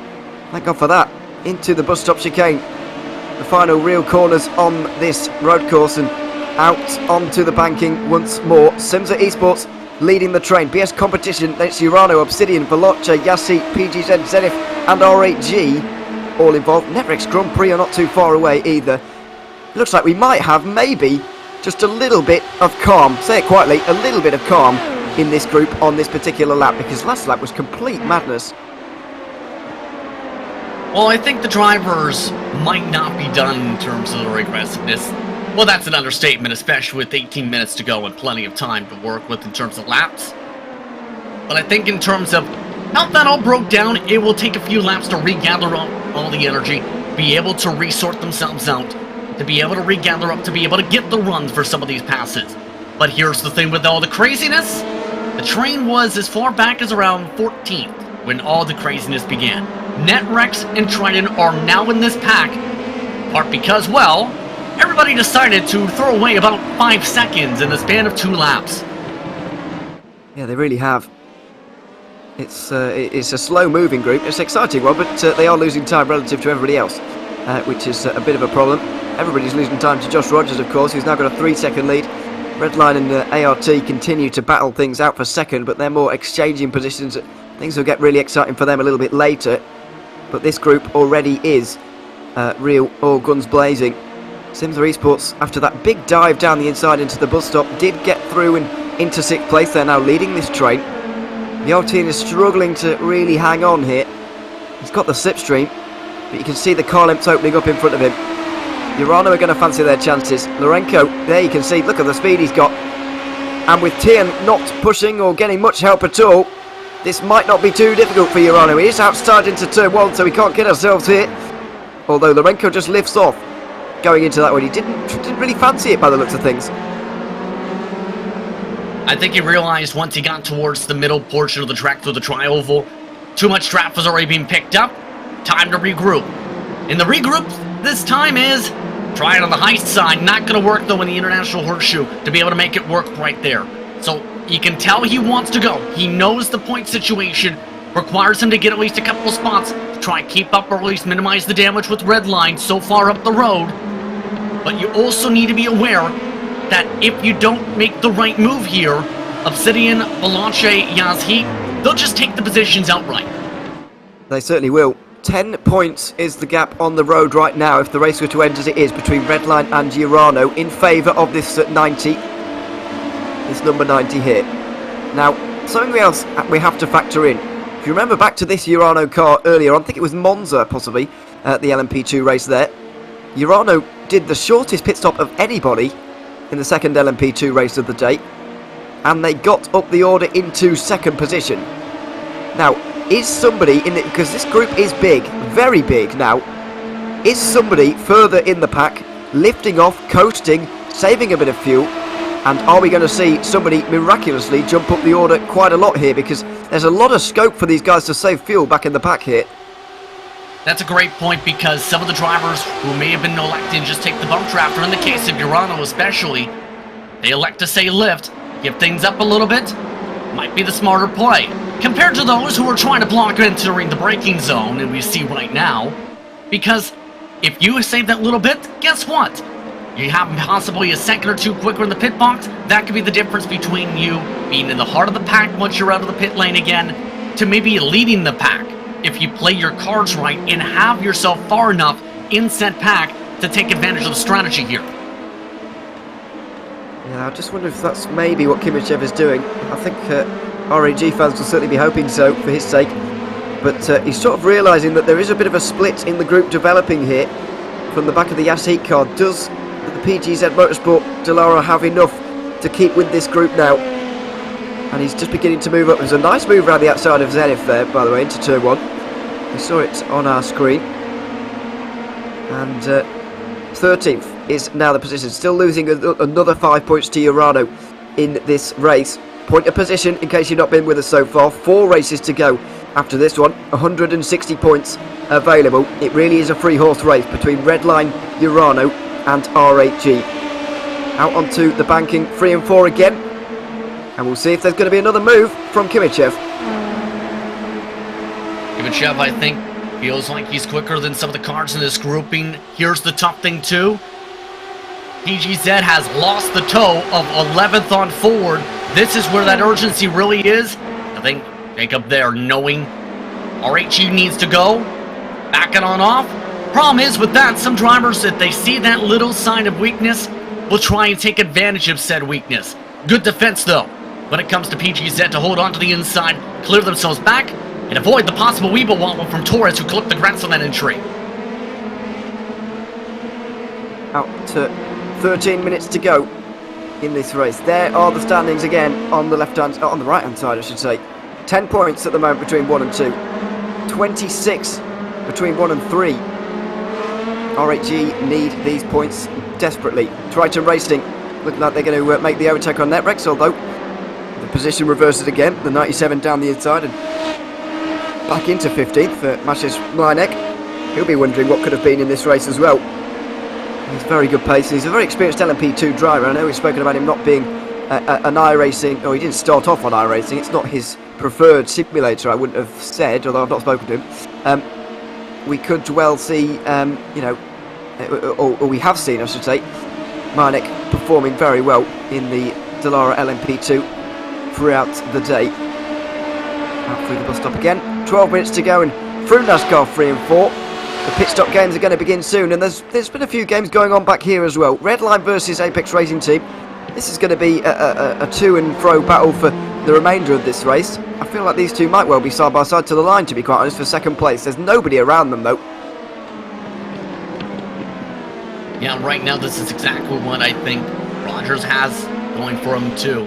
Thank God for that. Into the bus stop chicane. the final real corners on this road course and out onto the banking once more. Simza Esports leading the train. BS Competition, that's Urano, Obsidian, Veloce, Yassi, PGZ, Zenith and R8G all involved. Netflix Grand Prix are not too far away either. Looks like we might have maybe just a little bit of calm, say it quietly, a little bit of calm in this group on this particular lap, because last lap was complete madness. Well, I think the drivers might not be done in terms of their aggressiveness. Well, that's an understatement, especially with 18 minutes to go and plenty of time to work with in terms of laps. But I think in terms of how that all broke down, it will take a few laps to regather all the energy, be able to resort themselves out, to be able to regather up, to be able to get the runs for some of these passes. But here's the thing with all the craziness. The train was as far back as around 14th when all the craziness began. NetRex and Trident are now in this pack, part because, well, everybody decided to throw away about 5 seconds in the span of 2 laps. Yeah, they really have. It's a slow-moving group. It's an exciting one, but they are losing time relative to everybody else, which is a bit of a problem. Everybody's losing time to Josh Rogers, of course, who's now got a 3-second lead. Redline and ART continue to battle things out for second, but they're more exchanging positions. Things will get really exciting for them a little bit later. But this group already is real all guns blazing. Simza Esports, after that big dive down the inside into the bus stop, did get through and into 6th place. They're now leading this train. The old team is struggling to really hang on here. He's got the slipstream, but you can see the car lamps opening up in front of him. Urano are going to fancy their chances. Lorenko, there you can see, look at the speed he's got. And with Tian not pushing or getting much help at all, this might not be too difficult for Urano. He is outside into turn 1, so we can't get ourselves here. Although Lorenko just lifts off going into that one. He didn't really fancy it by the looks of things. I think he realized once he got towards the middle portion of the track through the tri-oval, too much draft was already being picked up. Time to regroup. And the regroup this time is try it on the heist side. Not going to work though in the International Horseshoe to be able to make it work right there. So you can tell he wants to go. He knows the point situation requires him to get at least a couple of spots to try and keep up or at least minimize the damage with Redline so far up the road. But you also need to be aware that if you don't make the right move here, Obsidian, Veloce, Yazhi, they'll just take the positions outright. They certainly will. 10 points is the gap on the road right now if the race were to end as it is between Redline and Urano in favour of this 90. This number 90 here. Now, something else we have to factor in. If you remember back to this Urano car earlier on, I think it was Monza possibly, the LMP2 race there. Urano did the shortest pit stop of anybody in the second LMP2 race of the day, and they got up the order into 2nd position. Now, is somebody in it, because this group is big, very big now, is somebody further in the pack, lifting off, coasting, saving a bit of fuel, and are we going to see somebody miraculously jump up the order quite a lot here, because there's a lot of scope for these guys to save fuel back in the pack here. That's a great point, because some of the drivers who may have been elected to just take the bump draft, or in the case of Urano especially, they elect to say lift, give things up a little bit, might be the smarter play, compared to those who are trying to block entering the braking zone, and we see right now, because if you save that little bit, guess what? You have possibly a second or two quicker in the pit box. That could be the difference between you being in the heart of the pack once you're out of the pit lane again, to maybe leading the pack, if you play your cards right and have yourself far enough in said pack to take advantage of the strategy here. Yeah, I just wonder if that's maybe what Kimichev is doing. I think RAG fans will certainly be hoping so for his sake. But he's sort of realising that there is a bit of a split in the group developing here. From the back of the Yas Heat car, does the PGZ Motorsport Dallara have enough to keep with this group now? And he's just beginning to move up. There's a nice move around the outside of Zenith there, by the way, into turn 1. We saw it on our screen. And 13th is now the position. Still losing another 5 points to Urano in this race. Point of position, in case you've not been with us so far. 4 races to go after this one. 160 points available. It really is a free horse race between Redline, Urano and R8G. Out onto the banking, 3 and 4 again. And we'll see if there's going to be another move from Kimichev. Kimichev, I think, Feels like he's quicker than some of the cars in this grouping. Here's the tough thing too. PGZ has lost the tow of 11th on Ford. This is where that urgency really is. I think Jacob there knowing RHE needs to go. Back it on off. Problem is with that, some drivers, if they see that little sign of weakness, will try and take advantage of said weakness. Good defense though, when it comes to PGZ to hold on to the inside, clear themselves back, and avoid the possible weeble wobble from Torres, who clipped the grass on that entry. Out to 13 minutes to go in this race. There are the standings again on the on the right hand side, I should say. 10 points at the moment between 1 and 2. 26 between 1 and 3. RHE need these points desperately. Triton Racing looking like they're going to make the overtake on Netrex, although the position reverses again. The 97 down the inside and back into 15th for Maciej Mlinek. He'll be wondering what could have been in this race as well. He's very good pace. He's a very experienced LMP2 driver. I know we've spoken about him not being an iRacing, or he didn't start off on iRacing. It's not his preferred simulator, I wouldn't have said, although I've not spoken to him. We could well see, or we have seen, I should say, Mlinek performing very well in the Dallara LMP2 throughout the day. Out through the bus stop again. 12 minutes to go and through NASCAR 3 and 4. The pit stop games are going to begin soon, and there's been a few games going on back here as well. Redline versus Apex Racing Team. This is going to be a to and fro battle for the remainder of this race. I feel like these two might well be side by side to the line, to be quite honest, for second place. There's nobody around them though. Yeah, right now this is exactly what I think Rogers has going for him too.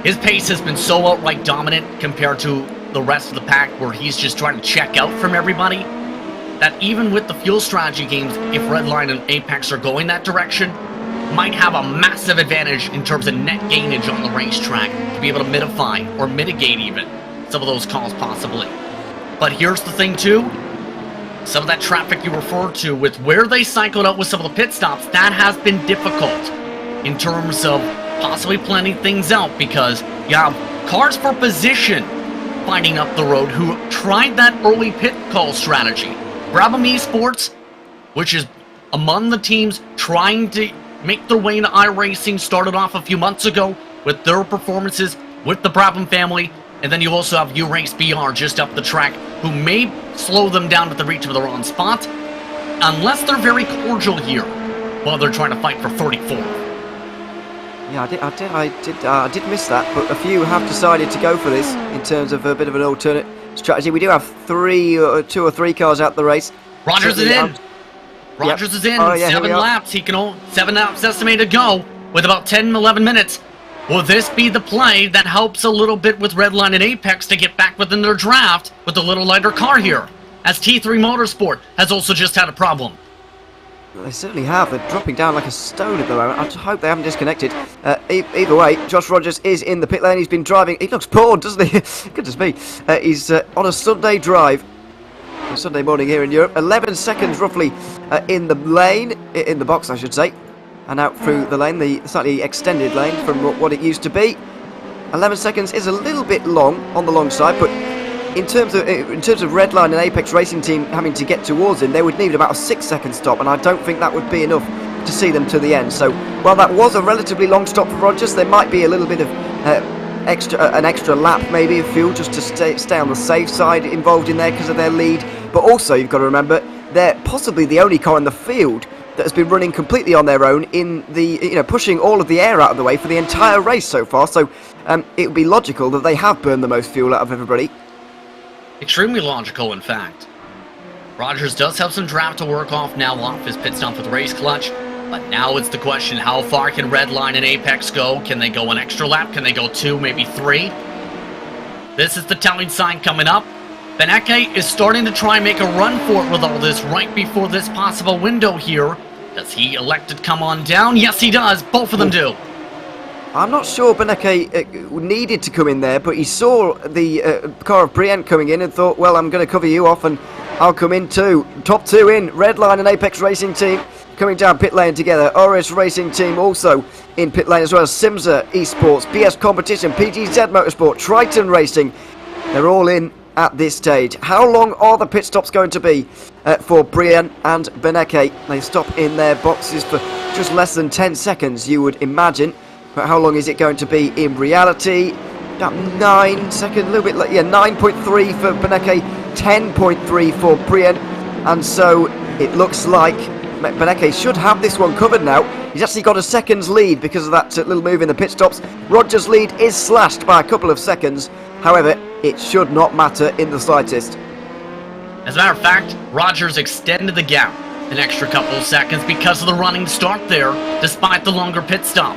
His pace has been so outright dominant compared to the rest of the pack, where he's just trying to check out from everybody, that even with the fuel strategy games, if Redline and Apex are going that direction, might have a massive advantage in terms of net gainage on the racetrack to be able to mitigate or mitigate even some of those calls possibly. But here's the thing too, some of that traffic you referred to with where they cycled out with some of the pit stops, that has been difficult in terms of possibly planning things out, because you have cars for position finding up the road who tried that early pit call strategy. Brabham Esports, which is among the teams trying to make their way into iRacing, started off a few months ago with their performances with the Brabham family, and then you also have U-Race BR just up the track, who may slow them down at the reach of their own spot, unless they're very cordial here while they're trying to fight for 34th. Yeah, I did miss that, but a few have decided to go for this in terms of a bit of an alternate strategy. We do have two or three cars out the race. Rogers is in. Rogers is in. 7 laps. He can 7 laps estimated to go with about 10-11 minutes. Will this be the play that helps a little bit with Redline and Apex to get back within their draft with a little lighter car here, as T3 Motorsport has also just had a problem? They certainly have. They're dropping down like a stone at the moment. I just hope they haven't disconnected. Either way, Josh Rogers is in the pit lane. He's been driving. He looks bored, doesn't he? Goodness me. He's on a Sunday drive. A Sunday morning here in Europe. 11 seconds roughly in the lane. In the box, I should say. And out through the lane, the slightly extended lane from what it used to be. 11 seconds is a little bit long on the long side, but in terms of Redline and Apex Racing Team having to get towards him, they would need about a 6-second stop, and I don't think that would be enough to see them to the end. So while that was a relatively long stop for Rogers, there might be a little bit of an extra lap maybe of fuel just to stay on the safe side involved in there because of their lead. But also you've got to remember they're possibly the only car in the field that has been running completely on their own in the pushing all of the air out of the way for the entire race so far. So it would be logical that they have burned the most fuel out of everybody. Extremely logical, in fact. Rogers does have some draft to work off now off his pit stop with the race clutch, but now it's the question, how far can Redline and Apex go? Can they go an extra lap? Can they go 2, maybe 3? This is the telling sign coming up. Beneke is starting to try and make a run for it with all this right before this possible window here. Does he elect to come on down? Yes, he does. Both of them do. I'm not sure Beneke needed to come in there, but he saw the car of Brienne coming in and thought, well, I'm going to cover you off and I'll come in too. Top 2 in. Redline and Apex Racing Team coming down pit lane together. Oris Racing Team also in pit lane as well as Simza Esports, BS Competition, PGZ Motorsport, Triton Racing. They're all in at this stage. How long are the pit stops going to be for Brian and Beneke? They stop in their boxes for just less than 10 seconds, you would imagine. But how long is it going to be in reality? About 9 seconds, a little bit like, yeah, 9.3 for Beneke, 10.3 for Brian. And so it looks like Beneke should have this one covered now. He's actually got a second's lead because of that little move in the pit stops. Roger's lead is slashed by a couple of seconds. However, it should not matter in the slightest. As a matter of fact, Rogers extended the gap an extra couple of seconds because of the running start there, despite the longer pit stop.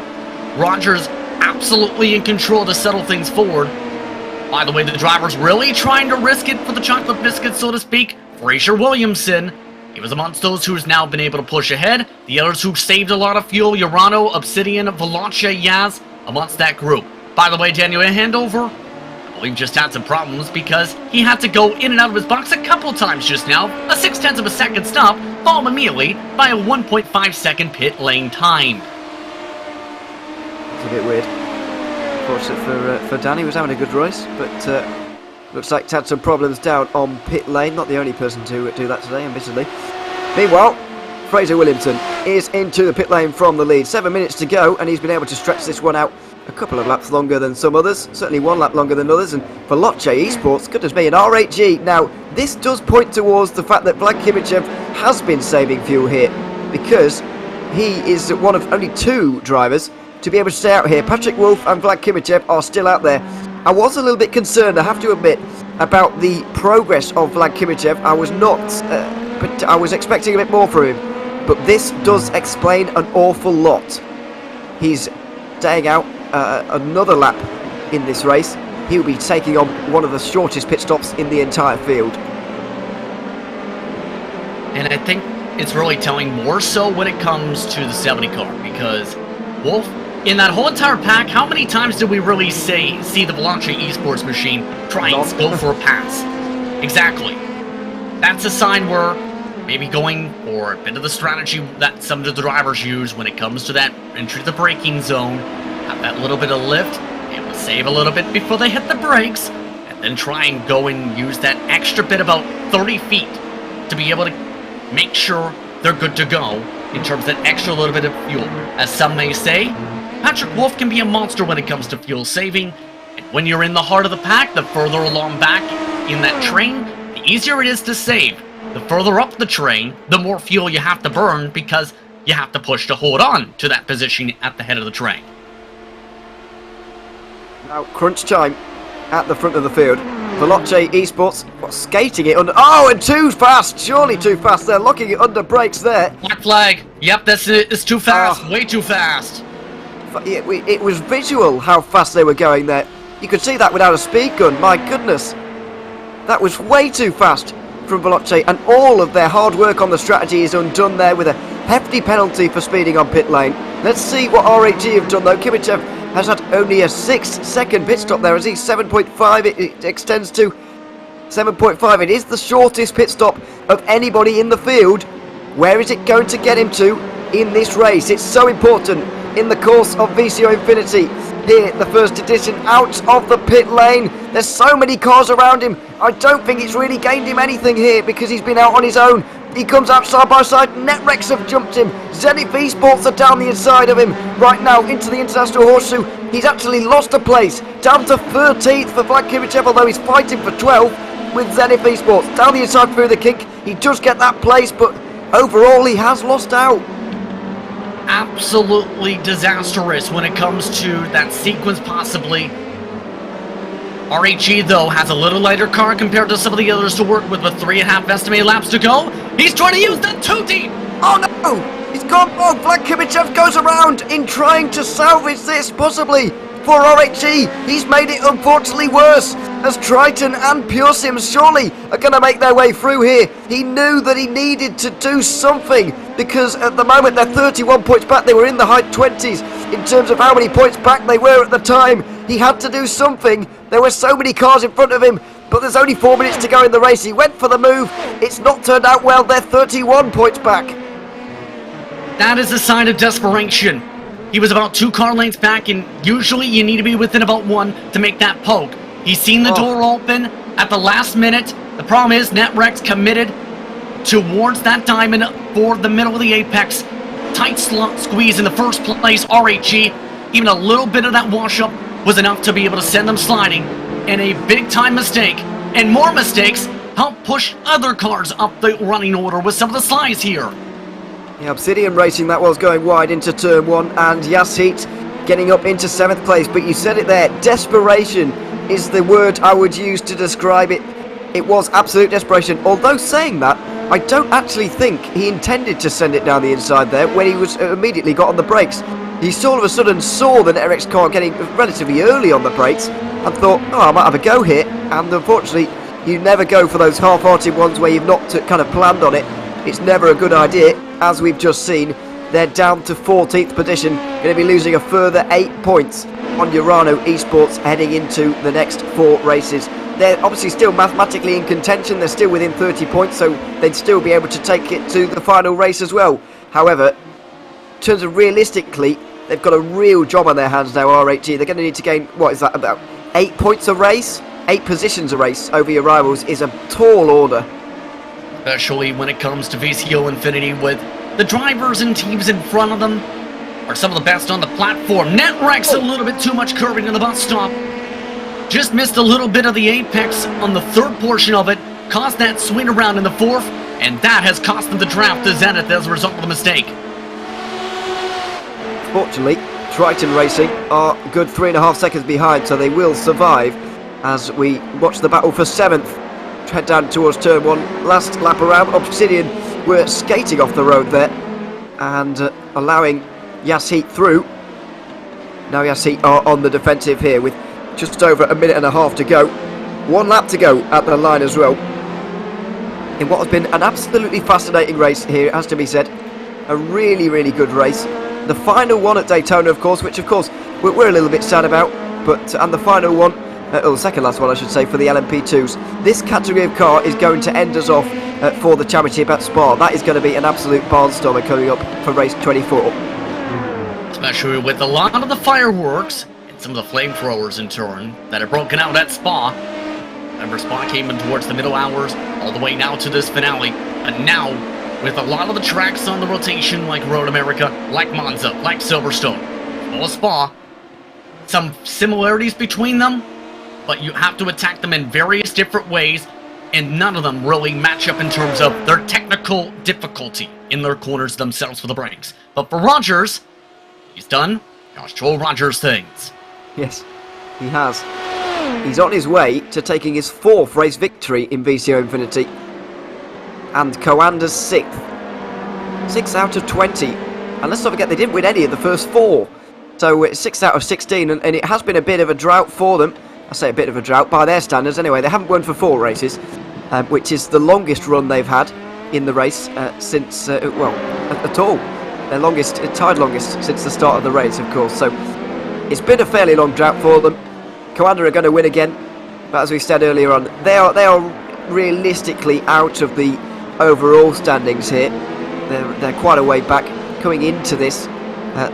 Rogers absolutely in control to settle things forward. By the way, the driver's really trying to risk it for the chocolate biscuit, so to speak. Fraser Williamson, he was amongst those who's now been able to push ahead. The others who saved a lot of fuel, Urano, Obsidian, Veloce, Yaz, amongst that group. By the way, Daniel, a handover. I believe just had some problems because he had to go in and out of his box a couple times just now. A 0.6 of a second stop, followed immediately by a 1.5 second pit lane time. It's a bit weird. Fortunate for Danny, was having a good race, but looks like he had some problems down on pit lane. Not the only person to do that today, admittedly. Meanwhile, Fraser Williamson is into the pit lane from the lead. 7 minutes to go, and he's been able to stretch this one out a couple of laps longer than some others. Certainly 1 lap longer than others. And Veloce Esports, goodness me, an R8G. Now, this does point towards the fact that Vlad Kimichev has been saving fuel here, because he is one of only 2 drivers to be able to stay out here. Patrick Wolff and Vlad Kimichev are still out there. I was a little bit concerned, I have to admit, about the progress of Vlad Kimichev. I was not, but I was expecting a bit more from him. But this does explain an awful lot. He's staying out another lap in this race. He'll be taking on one of the shortest pit stops in the entire field. And I think it's really telling more so when it comes to the 70 car, because Wolff, in that whole entire pack, how many times did we really see the Veloce Esports machine try and go for a pass? Exactly. That's a sign where maybe going for a bit of the strategy that some of the drivers use when it comes to that entry to the braking zone. Have that little bit of lift, able to save a little bit before they hit the brakes, and then try and go and use that extra bit, about 30 feet, to be able to make sure they're good to go in terms of that extra little bit of fuel. As some may say, Patrick Wolff can be a monster when it comes to fuel saving, and when you're in the heart of the pack, the further along back in that train, the easier it is to save. The further up the train, the more fuel you have to burn, because you have to push to hold on to that position at the head of the train. Now, crunch time at the front of the field. Veloce Esports skating it under. Oh, and too fast! Surely too fast. They're locking it under brakes there. Black flag. Yep, that's it. It's too fast. Way too fast. It was visual how fast they were going there. You could see that without a speed gun. My goodness. That was way too fast from Veloce, and all of their hard work on the strategy is undone there with a hefty penalty for speeding on pit lane. Let's see what R8G have done though. Kimichev has had only a 6-second pit stop there, as he's 7.5. It extends to 7.5. It is the shortest pit stop of anybody in the field. Where is it going to get him to in this race? It's so important in the course of VCO Infinity. Here, the first edition, out of the pit lane. There's so many cars around him. I don't think it's really gained him anything here, because he's been out on his own. He comes out side by side. Netrex have jumped him. Zenith Esports are down the inside of him right now into the International Horseshoe. He's actually lost a place, down to 13th for Vlad Kimichev, although he's fighting for 12th with Zenith Esports. Down the inside through the kink. He does get that place, but overall he has lost out. Absolutely disastrous when it comes to that sequence, possibly. R8G, though, has a little lighter car compared to some of the others to work with 3.5 estimated laps to go. He's trying to use the 2D! Oh no! He's gone! Oh, Vlad Kimichev goes around in trying to salvage this, possibly, for R8G. He's made it unfortunately worse, as Triton and Pure Sims surely are going to make their way through here. He knew that he needed to do something, because at the moment they're 31 points back. They were in the high 20s in terms of how many points back they were at the time. He had to do something. There were so many cars in front of him, but there's only 4 minutes to go in the race. He went for the move. It's not turned out well. They're 31 points back. That is a sign of desperation. He was about 2 car lengths back, and usually you need to be within about 1 to make that poke. He's seen the door open, at the last minute. The problem is NetRex committed towards that diamond for the middle of the apex. Tight squeeze in the first place. RHG, even a little bit of that wash-up was enough to be able to send them sliding. And a big-time mistake, and more mistakes, help push other cars up the running order with some of the slides here. Yeah, Obsidian Racing, that was going wide into turn 1, and Yashit getting up into 7th place. But you said it there, desperation is the word I would use to describe it. It was absolute desperation. Although saying that, I don't actually think he intended to send it down the inside there when he was immediately got on the brakes. He all of a sudden saw the NetRex car getting relatively early on the brakes and thought, oh, I might have a go here. And unfortunately, you never go for those half-hearted ones where you've not kind of planned on it. It's never a good idea. As we've just seen, they're down to 14th position, going to be losing a further 8 points on Urano Esports heading into the next 4 races. They're obviously still mathematically in contention, they're still within 30 points, so they'd still be able to take it to the final race as well. However, in terms of realistically, they've got a real job on their hands now, RHG. They're going to need to gain, what is that, about 8 points a race? 8 positions a race over your rivals is a tall order. Especially when it comes to VCO Infinity, with the drivers and teams in front of them are some of the best on the platform. NetRex a little bit too much curving in the bus stop. Just missed a little bit of the apex on the third portion of it. Caused that swing around in the fourth, and that has cost them the draft to Zenith as a result of the mistake. Fortunately, Triton Racing are good 3.5 seconds behind, so they will survive as we watch the battle for 7th. Head down towards turn 1. Last lap around, Obsidian were skating off the road there and allowing Yashit through. Now Yashit are on the defensive here with just over a minute and a half to go. 1 lap to go at the line as well. In what has been an absolutely fascinating race here, it has to be said. A really, really good race. The final one at Daytona, of course, which of course we're a little bit sad about, but and the final one, the second last one I should say, for the LMP2s. This category of car is going to end us off for the championship at Spa. That is going to be an absolute barnstormer coming up for race 24. Especially with a lot of the fireworks and some of the flamethrowers in turn that have broken out at Spa. Remember, Spa came in towards the middle hours, all the way now to this finale. And now, with a lot of the tracks on the rotation, like Road America, like Monza, like Silverstone, or Spa, some similarities between them, but you have to attack them in various different ways, and none of them really match up in terms of their technical difficulty in their corners themselves for the brakes. But for Rogers, he's done Joshua Rogers things. Yes, he has. He's on his way to taking his 4th race victory in VCO Infinity. And Coander's 6th. 6 out of 20. And let's not forget, they didn't win any of the first 4. So it's 6 out of 16, and it has been a bit of a drought for them. I say a bit of a drought by their standards anyway. They haven't won for 4 races, which is the longest run they've had in the race since, well, at all. Their longest, tied longest since the start of the race, of course. So it's been a fairly long drought for them. Coander are going to win again, but as we said earlier on, they are realistically out of the overall standings here. They're quite a way back. Coming into this,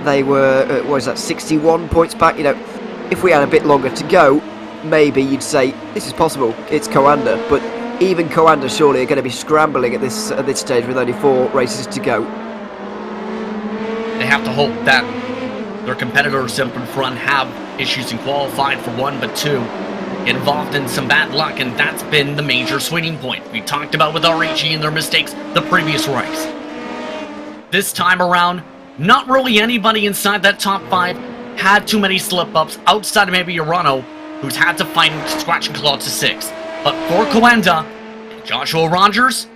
they were, what is that, 61 points back. You know, if we had a bit longer to go, maybe you'd say this is possible. It's Coander, but even Coander surely are going to be scrambling at this stage with only 4 races to go. They have to hope that their competitors up in front have issues in qualifying for 1, but 2, involved in some bad luck, and that's been the major swinging point. We talked about with RHG and their mistakes the previous race. This time around, not really anybody inside that top 5 had too many slip-ups outside of maybe Urano, who's had to fight and scratch and claw to 6th. But for Coenda and Joshua Rogers,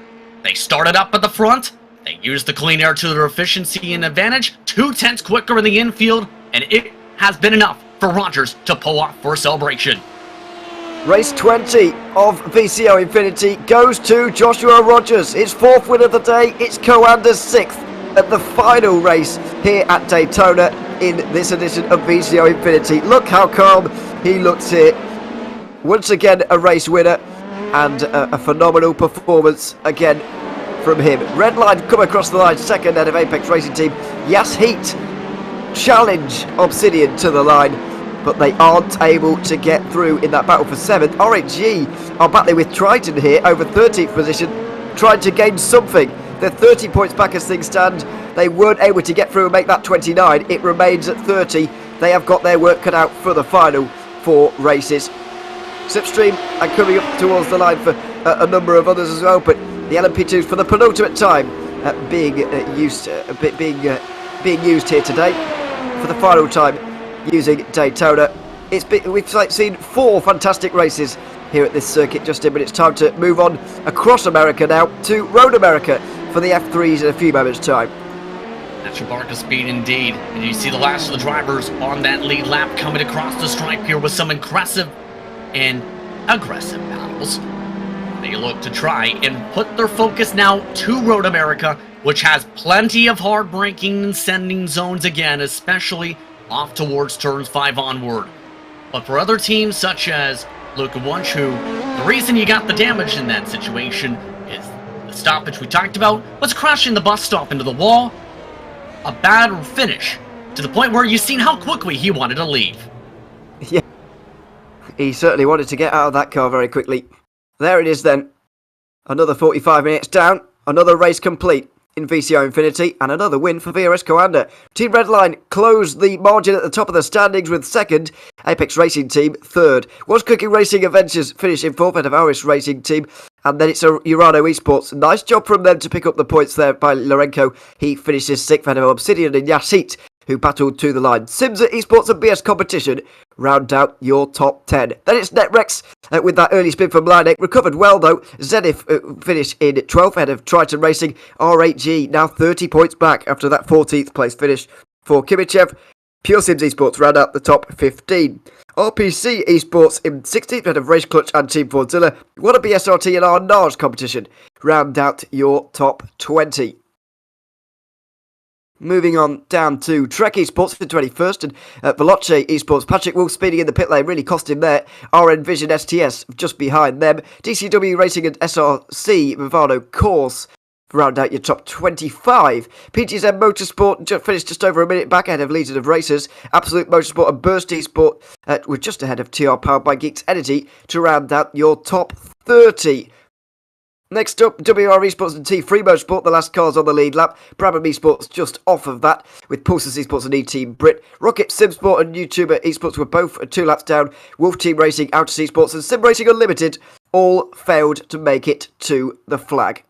they started up at the front. They used the clean air to their efficiency and advantage, 2/10 quicker in the infield, and it has been enough for Rogers to pull off for a celebration. Race 20 of VCO Infinity goes to Joshua Rogers. His 4th win of the day. It's Coander's 6th at the final race here at Daytona in this edition of VCO Infinity. Look how calm he looks here. Once again, a race winner and a phenomenal performance again from him. Red line come across the line, 2nd head of Apex Racing Team. Yashit challenge Obsidian to the line. but they aren't able to get through in that battle for 7th. RHG are battling with Triton here over 13th position, trying to gain something. They're 30 points back as things stand. They weren't able to get through and make that 29. It remains at 30. They have got their work cut out for the final 4 races. Slipstream and coming up towards the line for a number of others as well, but the LMP2s for the penultimate time being used here today for the final time using Daytona. We've seen 4 fantastic races here at this circuit, Justin, but it's time to move on across America now to Road America for the F3s in a few moments' time. That's your mark of speed indeed, and you see the last of the drivers on that lead lap coming across the stripe here with some aggressive battles. They look to try and put their focus now to Road America, which has plenty of hard braking and sending zones again, especially off towards turns 5 onward. But for other teams such as Luka Wunsch, the reason you got the damage in that situation is the stoppage we talked about was crashing the bus stop into the wall. A bad finish, to the point where you've seen how quickly he wanted to leave. Yeah, he certainly wanted to get out of that car very quickly. There it is then. Another 45 minutes down, another race complete in VCO INFINITY, and another win for VRS Coanda. Team Redline closed the margin at the top of the standings with 2nd, Apex Racing Team 3rd. Was Cooking Racing Adventures finishing 4th ahead of Iris Racing Team, and then it's Urano Esports. Nice job from them to pick up the points there by Lorenko. He finishes 6th ahead of Obsidian and Yasit, who battled to the line. Simza Esports and BS Competition round out your top 10. Then it's Netrex with that early spin from Linek. Recovered well though. Zenith finished in 12th ahead of Triton Racing. R8G now 30 points back after that 14th place finish for Kimichev. Pure Sims Esports round out the top 15. RPC Esports in 16th ahead of Race Clutch and Team Fordzilla. What a BSRT and Arnage competition round out your top 20. Moving on down to Trek Esports in 21st, and Veloce Esports, Patrick Wolf speeding in the pit lane really cost him there. RN Vision STS just behind them. DCW Racing and SRC Movado Course round out your top 25. PTZ Motorsport finished just over a minute back ahead of Legion of Racers. Absolute Motorsport and Burst Esport were just ahead of TR Powered by Geeks Energy to round out your top 30. Next up, WR Esports and T3 Motorsport, the last cars on the lead lap. Brabham Esports just off of that, with Pulsus Esports and E-Team Brit. Rocket Simsport and YouTuber Esports were both 2 laps down. Wolf Team Racing, Outer Esports and Sim Racing Unlimited all failed to make it to the flag.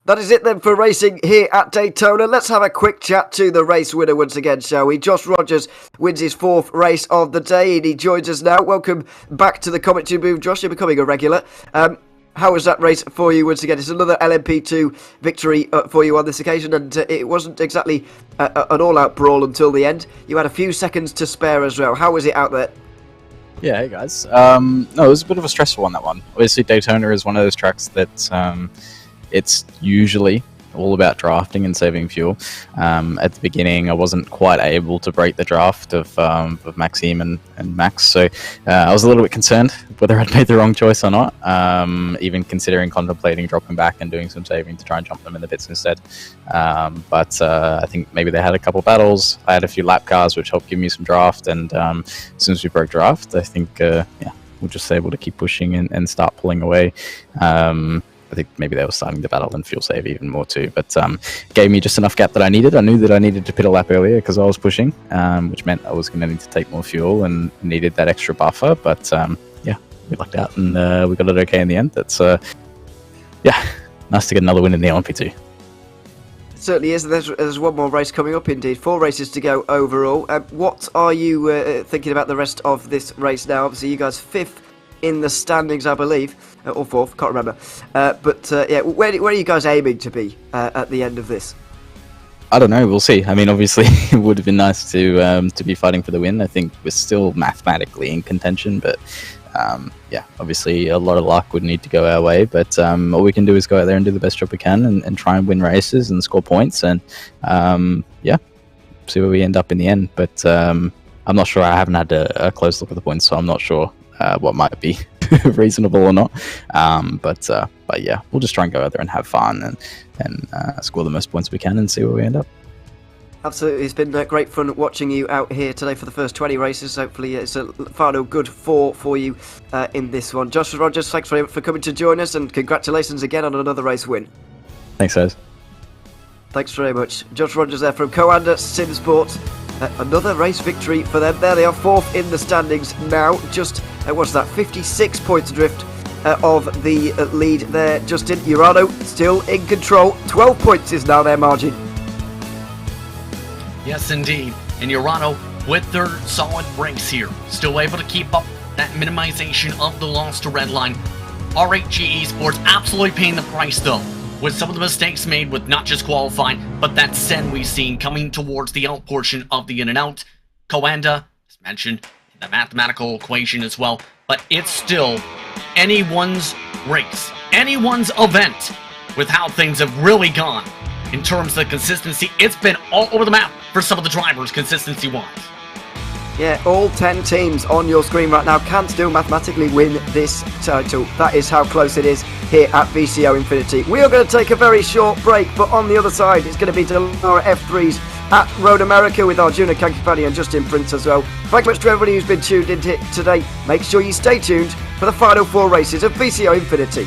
That is it then for racing here at Daytona. Let's have a quick chat to the race winner once again, shall we? Josh Rogers wins his 4th race of the day and he joins us now. Welcome back to the commentary booth, Josh. You're becoming a regular. How was that race for you once again? It's another LMP2 victory for you on this occasion, and it wasn't exactly an all-out brawl until the end. You had a few seconds to spare as well. How was it out there? Yeah, hey guys. No, it was a bit of a stressful one, that one. Obviously, Daytona is one of those tracks that it's usually all about drafting and saving fuel. At the beginning, I wasn't quite able to break the draft of Maxime and Max, so I was a little bit concerned whether I'd made the wrong choice or not, even contemplating dropping back and doing some saving to try and jump them in the pits instead. But I think maybe they had a couple battles. I had a few lap cars which helped give me some draft, and as soon as we broke draft, I think we're just able to keep pushing and start pulling away. I think maybe they were starting to battle and fuel save even more too, but it gave me just enough gap that I needed. I knew that I needed to pit a lap earlier because I was pushing, which meant I was going to need to take more fuel and needed that extra buffer, but we lucked out and we got it okay in the end. That's nice to get another win in the LMP2. It certainly is. There's one more race coming up indeed. 4 races to go overall. What are you thinking about the rest of this race now? Obviously you guys 5th in the standings, I believe, or 4th, can't remember. Where are you guys aiming to be at the end of this? I don't know, we'll see. I mean, obviously, it would have been nice to be fighting for the win. I think we're still mathematically in contention, but obviously a lot of luck would need to go our way. But all we can do is go out there and do the best job we can and try and win races and score points and see where we end up in the end. But I'm not sure. I haven't had a close look at the points, so I'm not sure what might be reasonable or not. But we'll just try and go out there and have fun and score the most points we can and see where we end up. Absolutely, it's been great fun watching you out here today for the first 20 races. Hopefully it's a final good 4 for you in this one. Joshua Rogers, thanks for coming to join us, and congratulations again on another race win. Thanks, guys. Thanks very much. Josh Rogers there from Coanda Sim Sports. Another race victory for them. There they are, 4th in the standings now. Just, what's that, 56 points adrift of the lead there. Justin Urano still in control. 12 points is now their margin. Yes, indeed. And Urano, with their solid race here, still able to keep up that minimization of the loss to Redline. R8G Esports absolutely paying the price, though, with some of the mistakes made with not just qualifying, but that send we've seen coming towards the out portion of the in and out. Coanda, as mentioned, the mathematical equation as well, but it's still anyone's race, anyone's event with how things have really gone in terms of consistency. It's been all over the map for some of the drivers, consistency-wise. Yeah, all 10 teams on your screen right now can still mathematically win this title. That is how close it is here at VCO Infinity. We are going to take a very short break, but on the other side, it's going to be Dallara F3s at Road America with Arjuna Kankipani and Justin Prince as well. Thank you much to everybody who's been tuned in today. Make sure you stay tuned for the final 4 races of VCO Infinity.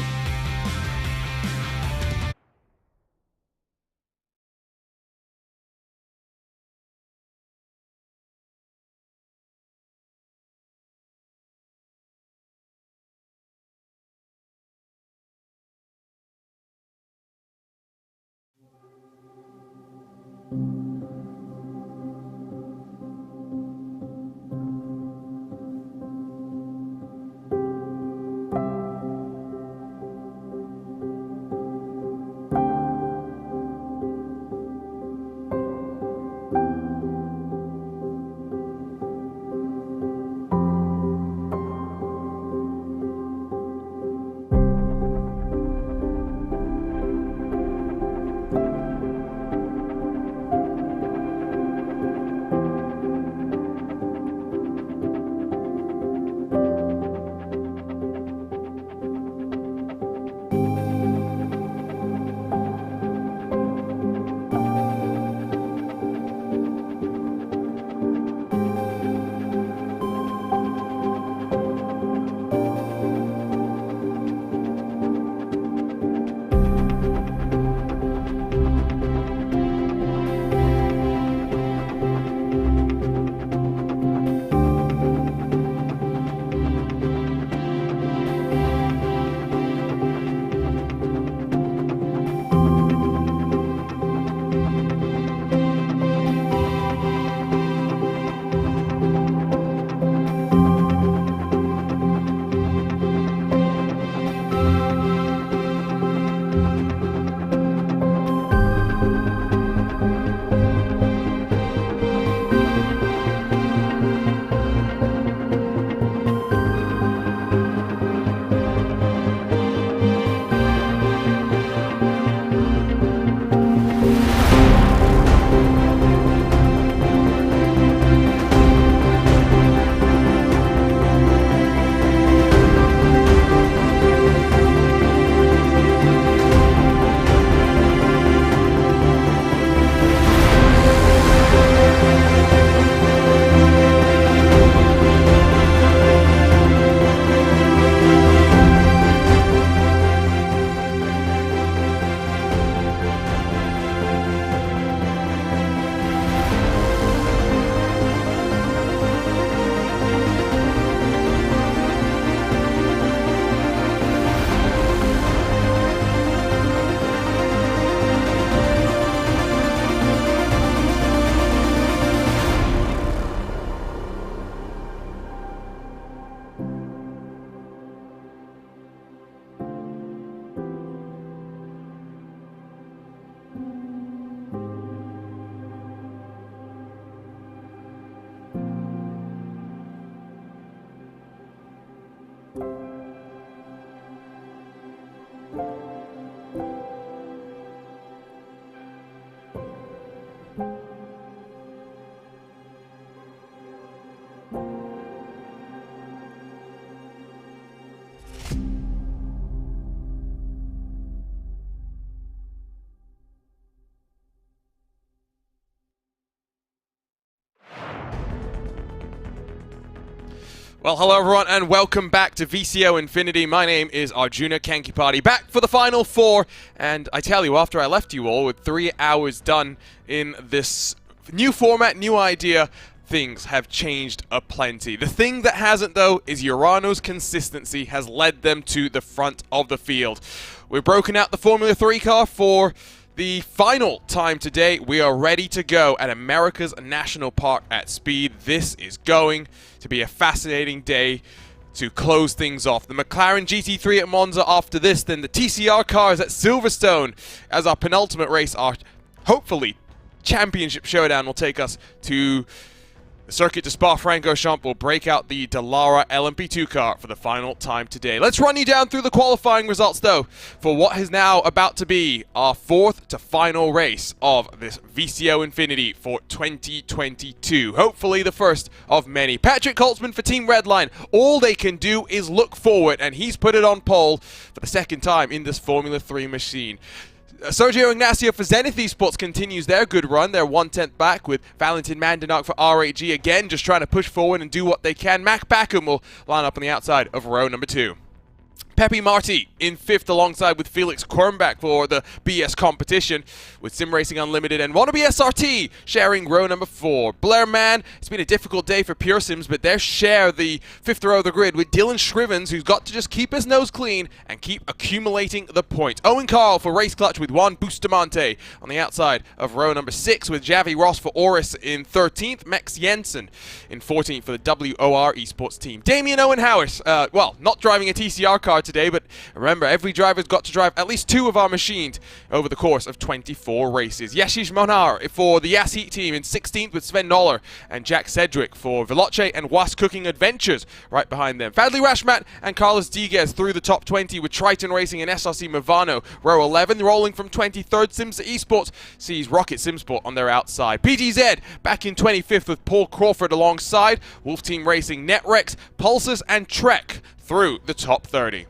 Well, hello everyone, and welcome back to VCO Infinity. My name is Arjuna Kankipati, back for the Final Four, and I tell you, after I left you all with 3 hours done in this new format, new idea, things have changed aplenty. The thing that hasn't, though, is Urano's consistency has led them to the front of the field. We've broken out the Formula 3 car for the final time today. We are ready to go at America's National Park at Speed. This is going to be a fascinating day to close things off. The McLaren GT3 at Monza after this, then the TCR cars at Silverstone as our penultimate race. Our, hopefully, championship showdown will take us to the circuit to Spa-Francorchamps. Will break out the Dallara LMP2 car for the final time today. Let's run you down through the qualifying results, though, for what is now about to be our fourth to final race of this VCO Infinity for 2022. Hopefully the first of many. Patrick Holtzman for Team Redline. All they can do is look forward, and he's put it on pole for the second time in this Formula 3 machine. Sergio Ignacio for Zenith Esports continues their good run. They're 1/10 back with Valentin Mandanok for R8G again, just trying to push forward and do what they can. Mac Backham will line up on the outside of row number 2. Pepe Marti in 5th alongside with Felix Quirnbach for the BS competition with Sim Racing Unlimited and Wannabe SRT sharing row number 4. Blair Mann, it's been a difficult day for Pure Sims, but they share the 5th row of the grid with Dylan Shrivens, who's got to just keep his nose clean and keep accumulating the points. Owen Carl for Race Clutch with Juan Bustamante on the outside of row number 6 with Javi Ross for Oris in 13th, Max Jensen in 14th for the WOR Esports team. Damien Owen Howis, well, not driving a TCR car today, but remember, every driver's got to drive at least 2 of our machines over the course of 24 races. Yashish Monar for the Yas Heat team in 16th with Sven Noller and Jack Sedgwick for Veloce and Was Cooking Adventures right behind them. Fadli Rashmat and Carlos Diguez through the top 20 with Triton Racing and SRC Movano. Row 11 rolling from 23rd. Sims Esports sees Rocket Simsport on their outside. PTZ back in 25th with Paul Crawford alongside Wolf Team Racing, Netrex, Pulses and Trek through the top 30.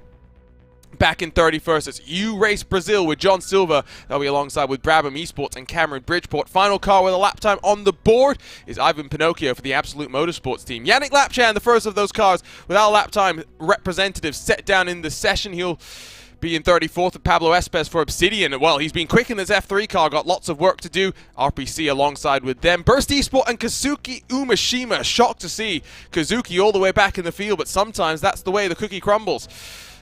Back in 31st, it's U-Race Brazil with John Silva. They'll be alongside with Brabham Esports and Cameron Bridgeport. Final car with a lap time on the board is Ivan Pinocchio for the Absolute Motorsports team. Yannick Lapchan, the first of those cars with our lap time representatives set down in the session. He'll be in 34th with Pablo Espes for Obsidian. Well, he's been quick in this F3 car, got lots of work to do. RPC alongside with them. Burst Esport and Kazuki Umeshima. Shocked to see Kazuki all the way back in the field, but sometimes that's the way the cookie crumbles.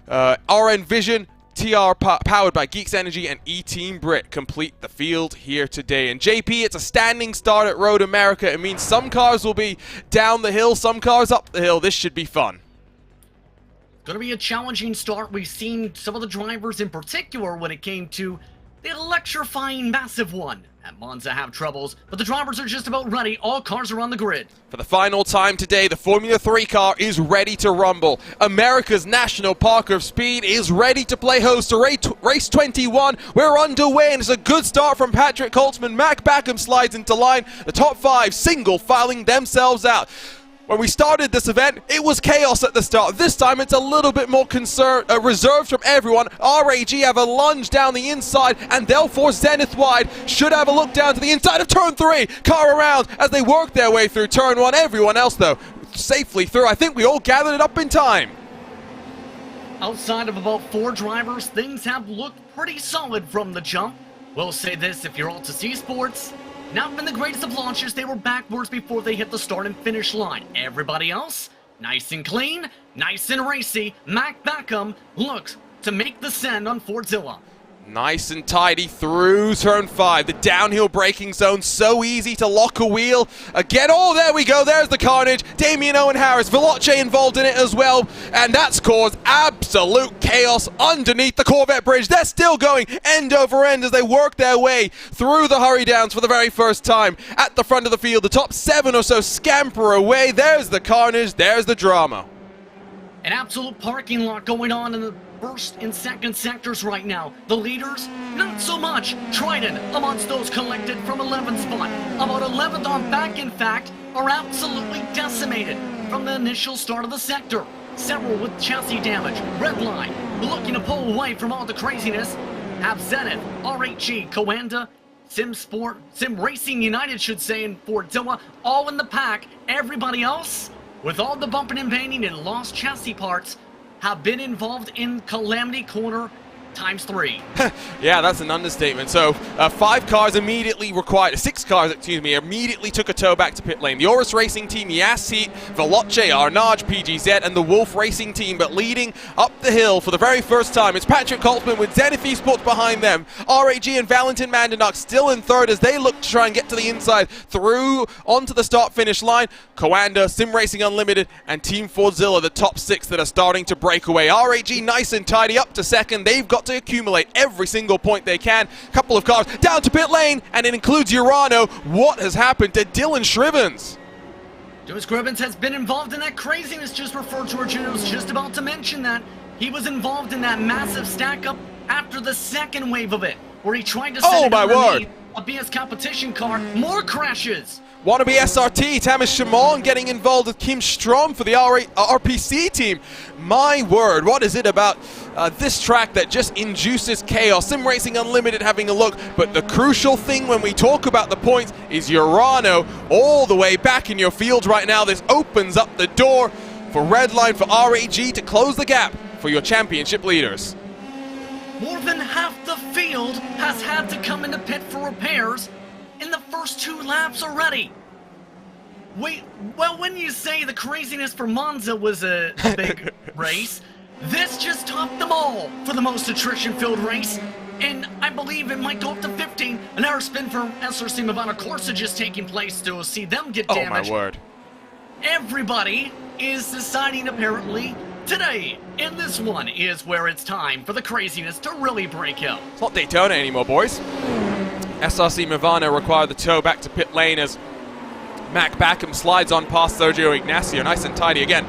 RN Vision, TR powered by Geeks Energy and E-Team Brit complete the field here today. And JP, it's a standing start at Road America. It means some cars will be down the hill, some cars up the hill. This should be fun. Going to be a challenging start. We've seen some of the drivers in particular when it came to the electrifying massive one at Monza have troubles, but the drivers are just about ready. All cars are on the grid. For the final time today, the Formula 3 car is ready to rumble. America's National Park of Speed is ready to play host to race 21. We're underway, and it's a good start from Patrick Holtzman. Mac Backham slides into line. The top 5 single filing themselves out. When we started this event, it was chaos at the start. This time, it's a little bit more reserved from everyone. RAG have a lunge down the inside, and they'll force Zenith wide. Should have a look down to the inside of turn 3. Car around as they work their way through turn 1. Everyone else, though, safely through. I think we all gathered it up in time. Outside of about 4 drivers, things have looked pretty solid from the jump. We'll say this, if you're all to Esports, not been the greatest of launches. They were backwards before they hit the start and finish line. Everybody else, nice and clean, nice and racy. Mac Backham looks to make the send on Fordzilla. Nice and tidy through turn 5. The downhill braking zone, so easy to lock a wheel. Again, oh, there we go. There's the carnage. Damien Owen Harris, Veloce involved in it as well. And that's caused absolute chaos underneath the Corvette bridge. They're still going end over end as they work their way through the hurry downs for the very first time. At the front of the field, the top 7 or so scamper away. There's the carnage. There's the drama. An absolute parking lot going on in the first and second sectors right now. The leaders, not so much. Trident amongst those collected from 11th spot. About 11th on back, in fact, are absolutely decimated from the initial start of the sector. Several with chassis damage. Redline looking to pull away from all the craziness. Have Zenith, RHG, Coanda, Sim Racing United should say, and Fordzilla all in the pack. Everybody else with all the bumping and banging and lost chassis parts, have been involved in Calamity Corner ×3. Yeah, that's an understatement. So, 5 cars immediately required, 6 cars, excuse me, immediately took a tow back to pit lane. The Oris Racing Team, Yassi, Veloce, Arnage, PGZ, and the Wolf Racing Team. But leading up the hill for the very first time, it's Patrick Holtzman with Zenith Esports behind them. RAG and Valentin Mandanuk still in third as they look to try and get to the inside through onto the start-finish line. Coanda, Sim Racing Unlimited, and Team Fordzilla, the top 6 that are starting to break away. RAG nice and tidy up to second. They've got to accumulate every single point they can. Couple of cars down to pit lane, and it includes Urano. What has happened to Dylan Shrivens? Dylan Scribbins has been involved in that craziness just referred to. Arjuna was just about to mention that. He was involved in that massive stack up after the second wave of it, where he tried to send a BS competition car. More crashes. Wannabe SRT, Tamis Shimon getting involved with Kim Strom for the RPC team. My word, what is it about this track that just induces chaos? Sim Racing Unlimited having a look, but the crucial thing when we talk about the points is Urano all the way back in your field right now. This opens up the door for Redline, for RAG to close the gap for your championship leaders. More than half the field has had to come into pit for repairs in the first 2 laps already. Wait, well, when you say the craziness for Monza was a big race, this just topped them all for the most attrition-filled race, and I believe it might go up to 15. An hour spin for SRC Mavana Corsa just taking place to see them get damaged. Oh my word. Everybody is deciding apparently today, and this one is where it's time for the craziness to really break out. It's not Daytona anymore, boys. SRC Mavana require the tow back to pit lane as Mac Backham slides on past Sergio Ignacio, nice and tidy again.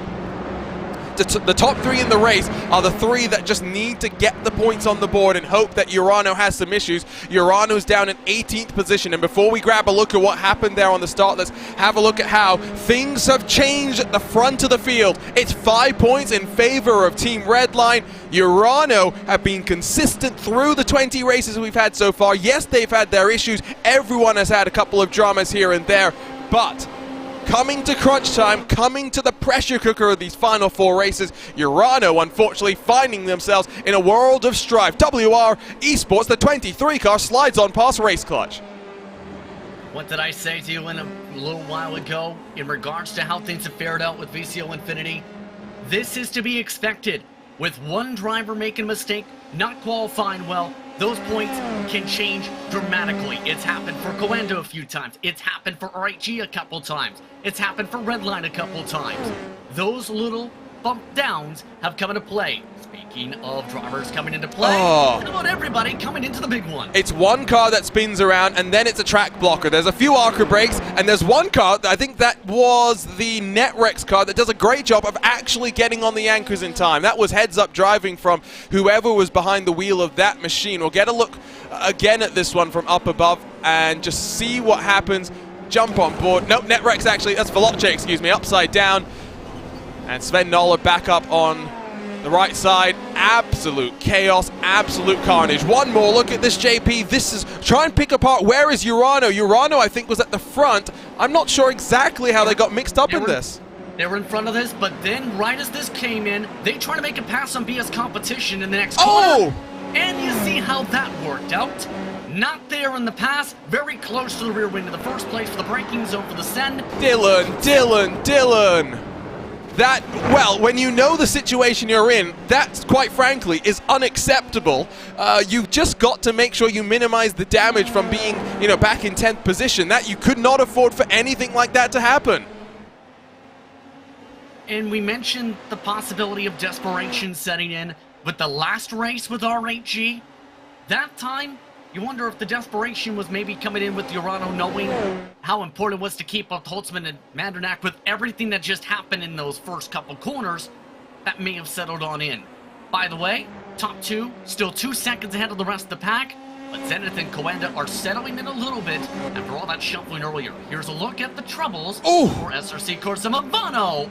The top 3 in the race are the 3 that just need to get the points on the board and hope that Urano has some issues. Urano's down in 18th position, and before we grab a look at what happened there on the start, let's have a look at how things have changed at the front of the field. It's 5 points in favor of Team Redline. Urano have been consistent through the 20 races we've had so far. Yes, they've had their issues. Everyone has had a couple of dramas here and there, but coming to crunch time, coming to the pressure cooker of these final 4 races, Urano unfortunately finding themselves in a world of strife. WR Esports, the 23 car, slides on past Race Clutch. What did I say to you in a little while ago in regards to how things have fared out with VCO Infinity? This is to be expected. With one driver making a mistake, not qualifying well, those points can change dramatically. It's happened for Coando a few times. It's happened for RHG a couple times. It's happened for Redline a couple times. Those little bump downs have come into play. Speaking of drivers coming into play, what about everybody coming into the big one? It's one car that spins around, and then it's a track blocker. There's a few Arca brakes, and there's one car, I think that was the Netrex car, that does a great job of actually getting on the anchors in time. That was heads-up driving from whoever was behind the wheel of that machine. We'll get a look again at this one from up above and just see what happens. Jump on board. Nope, Netrex actually, that's Veloce, excuse me, upside down. And Sven Noller back up on the right side. Absolute chaos, absolute carnage. One more look at this, JP. This is, try and pick apart, where is Urano? Urano, I think, was at the front. I'm not sure exactly how they got mixed up in this. They were in front of this, but then right as this came in, they tried to make a pass on BS competition in the next corner. And you see how that worked out. Not there in the pass, very close to the rear wing in the first place for the braking zone for the send. Dylan. That, well, when you know the situation you're in, that, quite frankly, is unacceptable. You've just got to make sure you minimize the damage from being, you know, back in 10th position. That you could not afford for anything like that to happen. And we mentioned the possibility of desperation setting in with the last race with R8G. That time, you wonder if the desperation was maybe coming in with Urano knowing how important it was to keep up Holtzman and Mandranak with everything that just happened in those first couple corners. That may have settled on in. By the way, top 2, still 2 seconds ahead of the rest of the pack, but Zenith and Coanda are settling in a little bit after all that shuffling earlier. Here's a look at the troubles for SRC Corsa Mavano.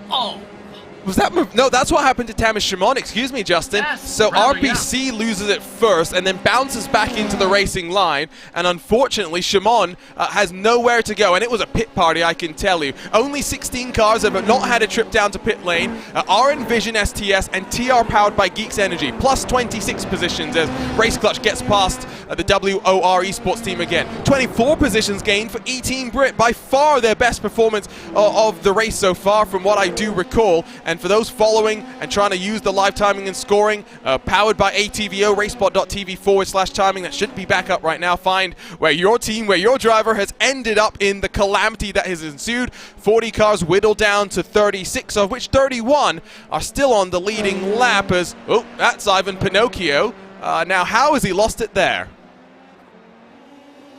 Was that no? That's what happened to Tamas Shimon. Excuse me, Justin. Yes, So rather, RPC loses it first and then bounces back into the racing line. And unfortunately, Shimon has nowhere to go. And it was a pit party, I can tell you. Only 16 cars have not had a trip down to pit lane. RN Vision STS and TR powered by Geeks Energy, plus 26 positions as Race Clutch gets past the WOR Esports team again. 24 positions gained for E-Team Brit, by far their best performance of the race so far, from what I do recall. And for those following and trying to use the live timing and scoring, powered by ATVO, racebot.tv/timing, that should be back up right now. Find where your team, where your driver has ended up in the calamity that has ensued. 40 cars whittled down to 36, of which 31 are still on the leading lap as, oh, that's Ivan Pinocchio. Now, how has he lost it there?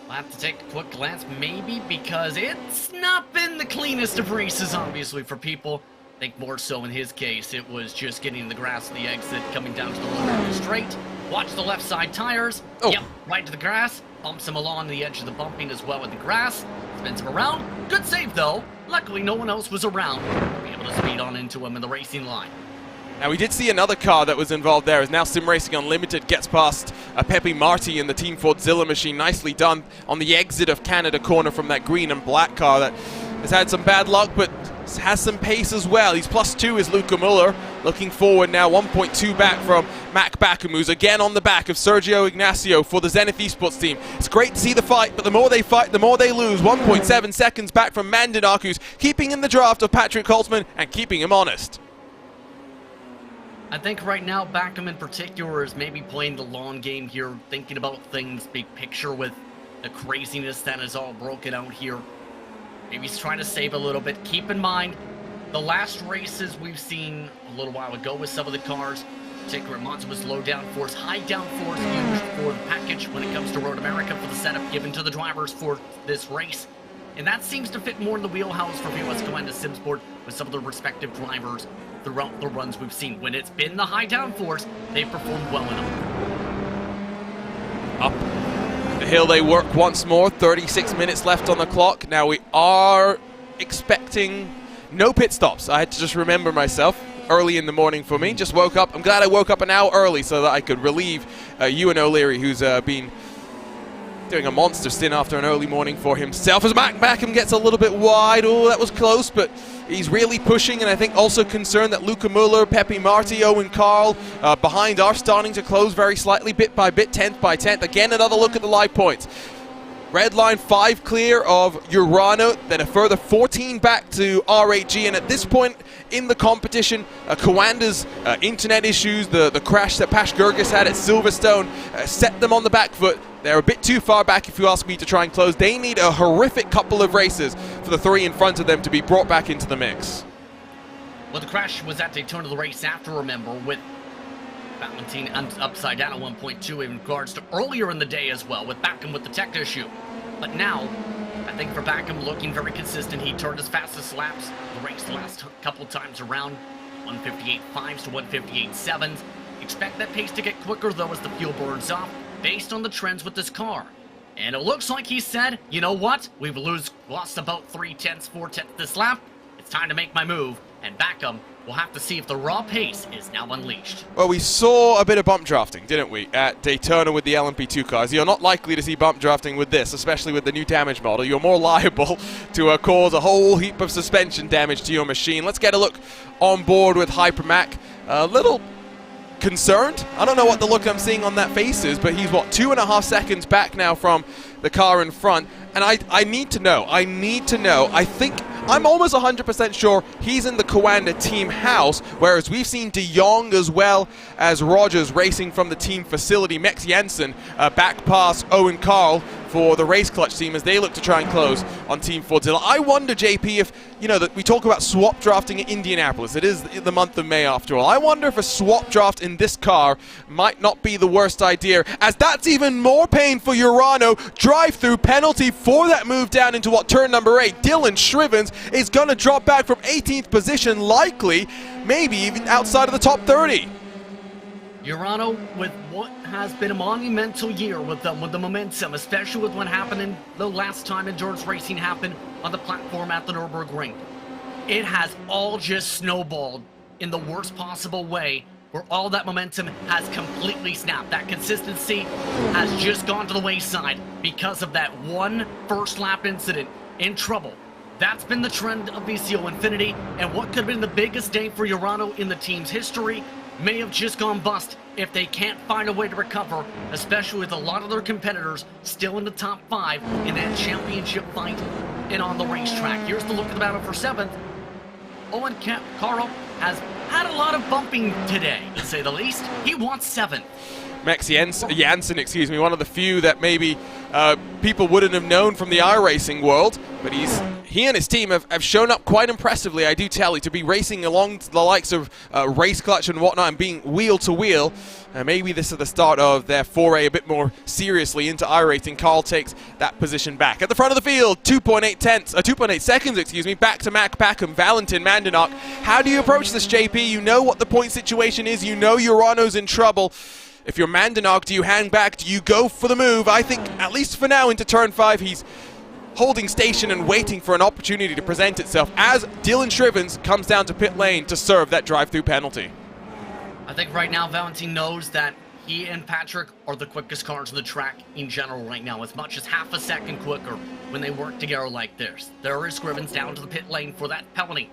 I'll have to take a quick glance, maybe, because it's not been the cleanest of races, obviously, for people. I think more so in his case, it was just getting the grass and the exit, coming down to the lower of the straight. Watch the left side tires. Oh. Yep, right to the grass. Bumps him along the edge of the bumping as well with the grass. Spins him around. Good save, though. Luckily, no one else was around. Be able to speed on into him in the racing line. Now, we did see another car that was involved there, as now Sim Racing Unlimited gets past Pepe Marti in the Team Fordzilla machine. Nicely done on the exit of Canada corner from that green and black car that has had some bad luck, but has some pace as well. He's +2 is Luca Muller. Looking forward now, 1.2 back from Mac Backham, who's again on the back of Sergio Ignacio for the Zenith Esports team. It's great to see the fight, but the more they fight, the more they lose. 1.7 seconds back from Mandinak, who's keeping in the draft of Patrick Holtzman and keeping him honest. I think right now, Backham in particular is maybe playing the long game here, thinking about things, big picture with the craziness that is all broken out here. Maybe he's trying to save a little bit. Keep in mind, the last races we've seen a little while ago with some of the cars, particularly Monza was low downforce, high downforce used for the package when it comes to Road America for the setup given to the drivers for this race. And that seems to fit more in the wheelhouse for VOS Command Simsport with some of the respective drivers throughout the runs we've seen. When it's been the high downforce, they've performed well enough. Up the hill they work once more. 36 minutes left on the clock. Now we are expecting no pit stops. I had to just remember myself. Early in the morning for me. Just woke up. I'm glad I woke up an hour early so that I could relieve Ewan O'Leary, who's been doing a monster stint after an early morning for himself. As Mac Backham gets a little bit wide. Oh, that was close, but he's really pushing, and I think also concerned that Luca Muller, Pepe Marti, Owen Carl behind are starting to close very slightly, bit by bit, 10th by 10th. Again, another look at the live points. Red line 5 clear of Urano, then a further 14 back to R8G, and at this point in the competition, Coanda's internet issues, the crash that Pash Gurgis had at Silverstone, set them on the back foot. They're a bit too far back, if you ask me, to try and close. They need a horrific couple of races for the 3 in front of them to be brought back into the mix. Well, the crash was at Daytona the race after, remember, with Valentine upside down at 1.2 in regards to earlier in the day as well, with Backham with the tech issue. But now, I think for Backham looking very consistent, he turned his fastest laps the race the last couple times around, 158.5s to 158.7s. Expect that pace to get quicker though as the fuel burns off, based on the trends with this car. And it looks like he said, you know what, we've lost about 3/10, 4/10 this lap. It's time to make my move, and Backham will have to see if the raw pace is now unleashed. Well, we saw a bit of bump drafting, didn't we, at Daytona with the LMP2 cars. You're not likely to see bump drafting with this, especially with the new damage model. You're more liable to cause a whole heap of suspension damage to your machine. Let's get a look on board with Hypermac. A little concerned. I don't know what the look I'm seeing on that face is, but he's, what, 2.5 seconds back now from the car in front. And I need to know. I think I'm almost 100% sure he's in the Coanda team house, whereas we've seen De Jong as well as Rogers racing from the team facility. Mex Jensen back past Owen Carl for the Race Clutch team as they look to try and close on Team Fordzilla. I wonder, JP, if, you know, that we talk about swap drafting in Indianapolis. It is the month of May after all. I wonder if a swap draft in this car might not be the worst idea, as that's even more pain for Urano. Drive-through penalty for that move down into turn number 8. Dylan Shrivens is going to drop back from 18th position, likely, maybe even outside of the top 30. Urano with what has been a monumental year with the momentum, especially with what happened the last time endurance racing happened on the platform at the Nürburgring. It has all just snowballed in the worst possible way, where all that momentum has completely snapped. That consistency has just gone to the wayside because of that one first lap incident. In trouble. That's been the trend of VCO Infinity, and what could have been the biggest day for Urano in the team's history may have just gone bust if they can't find a way to recover, especially with a lot of their competitors still in the top 5 in that championship fight and on the racetrack. Here's the look at the battle for 7th. Owen Carl has had a lot of bumping today, to say the least. He wants 7th. Max Jansen, excuse me, one of the few that maybe people wouldn't have known from the iRacing world, but he and his team have shown up quite impressively, I do tell you, to be racing along the likes of Race Clutch and whatnot and being wheel to wheel. Maybe this is the start of their foray a bit more seriously into iRacing. Carl takes that position back. At the front of the field, 2.8 seconds, excuse me, back to Mac Packham, Valentin Mandanok. How do you approach this, JP? You know what the point situation is. You know Urano's in trouble. If you're Mandanok, do you hang back? Do you go for the move? I think, at least for now, into turn 5, he's holding station and waiting for an opportunity to present itself as Dylan Shrivens comes down to pit lane to serve that drive-through penalty. I think right now Valentin knows that he and Patrick are the quickest cars on the track in general right now, as much as half a second quicker when they work together like this. There is Scrivens down to the pit lane for that penalty.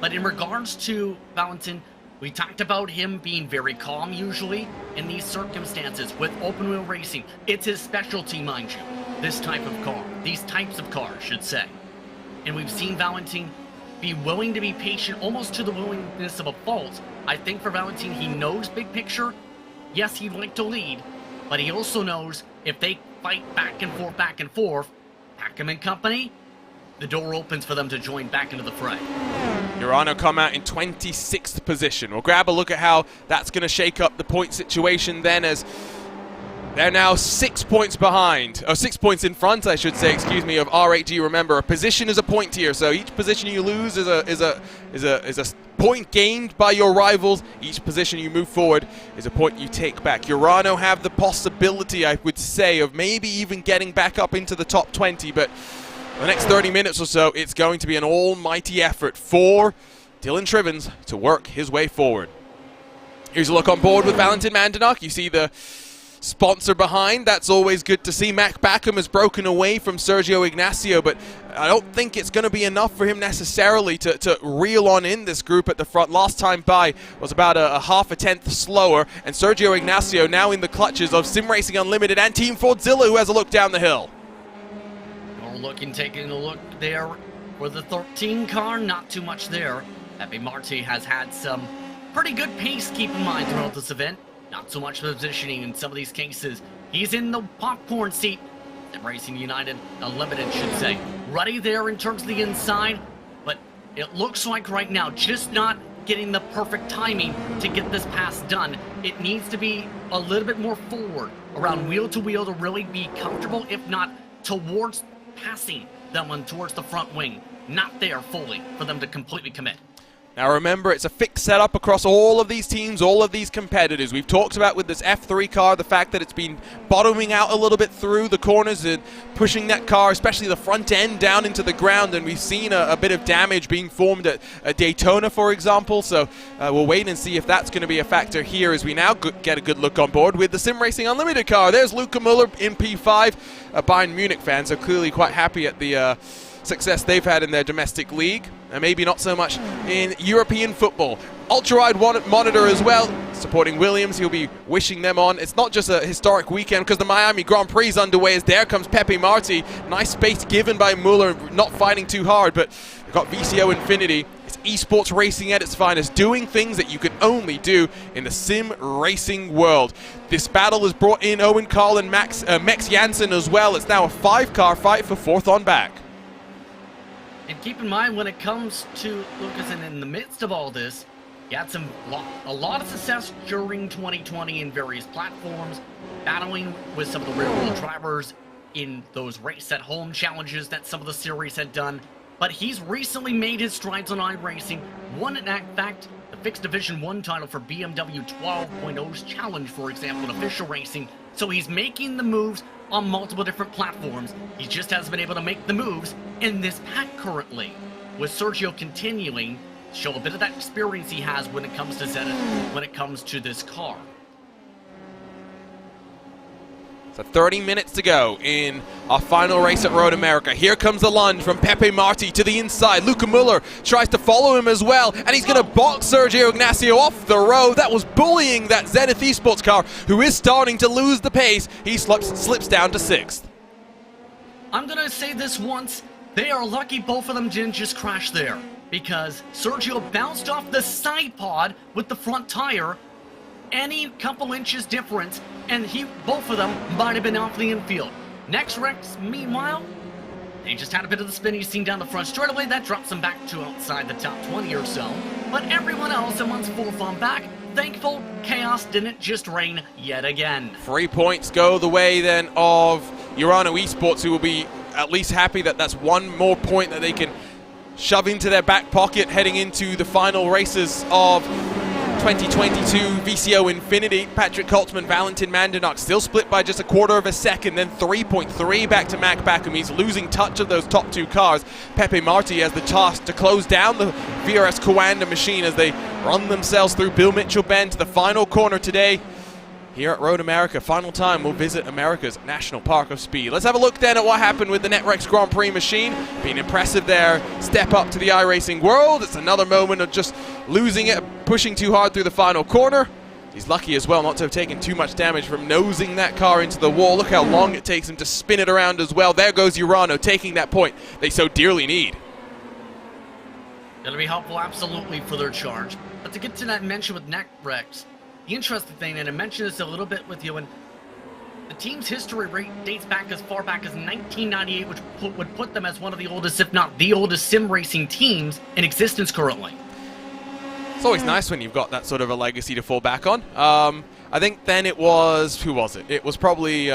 But in regards to Valentin, we talked about him being very calm usually in these circumstances with open wheel racing. It's his specialty, mind you, this type of car. These types of cars, should say. And we've seen Valentin be willing to be patient, almost to the willingness of a fault. I think for Valentin, he knows big picture. Yes, he'd like to lead, but he also knows if they fight back and forth, Packham and company, the door opens for them to join back into the fray. Urano come out in 26th position. We'll grab a look at how that's going to shake up the point situation then, as they're now 6 points behind, or 6 points in front, I should say, excuse me, of R8G. Remember, a position is a point here, so each position you lose is a point gained by your rivals. Each position you move forward is a point you take back. Urano have the possibility, I would say, of maybe even getting back up into the top 20, but for the next 30 minutes or so, it's going to be an almighty effort for Dylan Shrivens to work his way forward. Here's a look on board with Valentin Mandanok. You see the sponsor behind. That's always good to see. Mac Packham has broken away from Sergio Ignacio, but I don't think it's going to be enough for him necessarily to reel on in this group at the front. Last time by was about a half a tenth slower, and Sergio Ignacio now in the clutches of Sim Racing Unlimited and Team Fordzilla, who has a look down the hill. Taking a look there for the 13 car, not too much there. Pepe Marti has had some pretty good pace, keep in mind, throughout this event. Not so much positioning in some of these cases. He's in the popcorn seat. Sim Racing United Unlimited, should say. Ruddy there in terms of the inside, but it looks like right now just not getting the perfect timing to get this pass done. It needs to be a little bit more forward around wheel to wheel to really be comfortable, if not towards passing that one towards the front wing. Not there fully for them to completely commit. Now remember, it's a fixed setup across all of these teams, all of these competitors. We've talked about with this F3 car the fact that it's been bottoming out a little bit through the corners and pushing that car, especially the front end, down into the ground, and we've seen a bit of damage being formed at Daytona, for example, so we'll wait and see if that's going to be a factor here as we now get a good look on board with the Sim Racing Unlimited car. There's Luca Muller in P5, a Bayern Munich fan, so clearly quite happy at the success they've had in their domestic league, and maybe not so much in European football. Ultra-wide monitor as well, supporting Williams. He'll be wishing them on. It's not just a historic weekend because the Miami Grand Prix is underway as there comes Pepe Marti. Nice space given by Muller, not fighting too hard, but we've got VCO Infinity. It's esports racing at its finest, doing things that you can only do in the sim racing world. This battle has brought in Owen Carl and Max Jansen as well. It's now a 5-car fight for 4th on back. And keep in mind, when it comes to Lucas, and in the midst of all this, he had a lot of success during 2020 in various platforms, battling with some of the real-world drivers in those race-at-home challenges that some of the series had done. But he's recently made his strides on iRacing, won, in fact, the fixed Division 1 title for BMW 12.0's challenge, for example, in official racing. So he's making the moves on multiple different platforms. He just hasn't been able to make the moves in this pack currently, with Sergio continuing show a bit of that experience he has when it comes to Zenith, when it comes to this car. So 30 minutes to go in our final race at Road America. Here comes the lunge from Pepe Marti to the inside. Luca Muller tries to follow him as well, and he's going to box Sergio Ignacio off the road. That was bullying that Zenith Esports car, who is starting to lose the pace. He slips down to 6th. I'm going to say this once. They are lucky both of them didn't just crash there, because Sergio bounced off the side pod with the front tire. Any couple inches difference, and both of them might have been off the infield. Next wrecks, meanwhile, they just had a bit of the spin you've seen down the front straightaway. That drops them back to outside the top 20 or so. But everyone else, and once fourth on back, thankful chaos didn't just reign yet again. 3 points go the way then of Urano Esports, who will be at least happy that that's one more point that they can shove into their back pocket heading into the final races of 2022 VCO Infinity. Patrick Coltzman, Valentin Mandanok still split by just a quarter of a second, then 3.3 back to Mac Backham. He's losing touch of those top 2 cars. Pepe Marti has the task to close down the VRS Coanda machine as they run themselves through Bill Mitchell Bend to the final corner today. Here at Road America, final time we'll visit America's National Park of Speed. Let's have a look then at what happened with the Netrex Grand Prix machine. Being impressive there, step up to the iRacing world. It's another moment of just losing it, pushing too hard through the final corner. He's lucky as well not to have taken too much damage from nosing that car into the wall. Look how long it takes him to spin it around as well. There goes Urano taking that point they so dearly need. Gonna be helpful absolutely for their charge. But to get to that mention with Netrex, the interesting thing, and I mentioned this a little bit with you, and the team's history rate dates back as far back as 1998, which would put them as one of the oldest, if not the oldest, sim racing teams in existence currently. It's always nice when you've got that sort of a legacy to fall back on. I think then it was, who was it? It was probably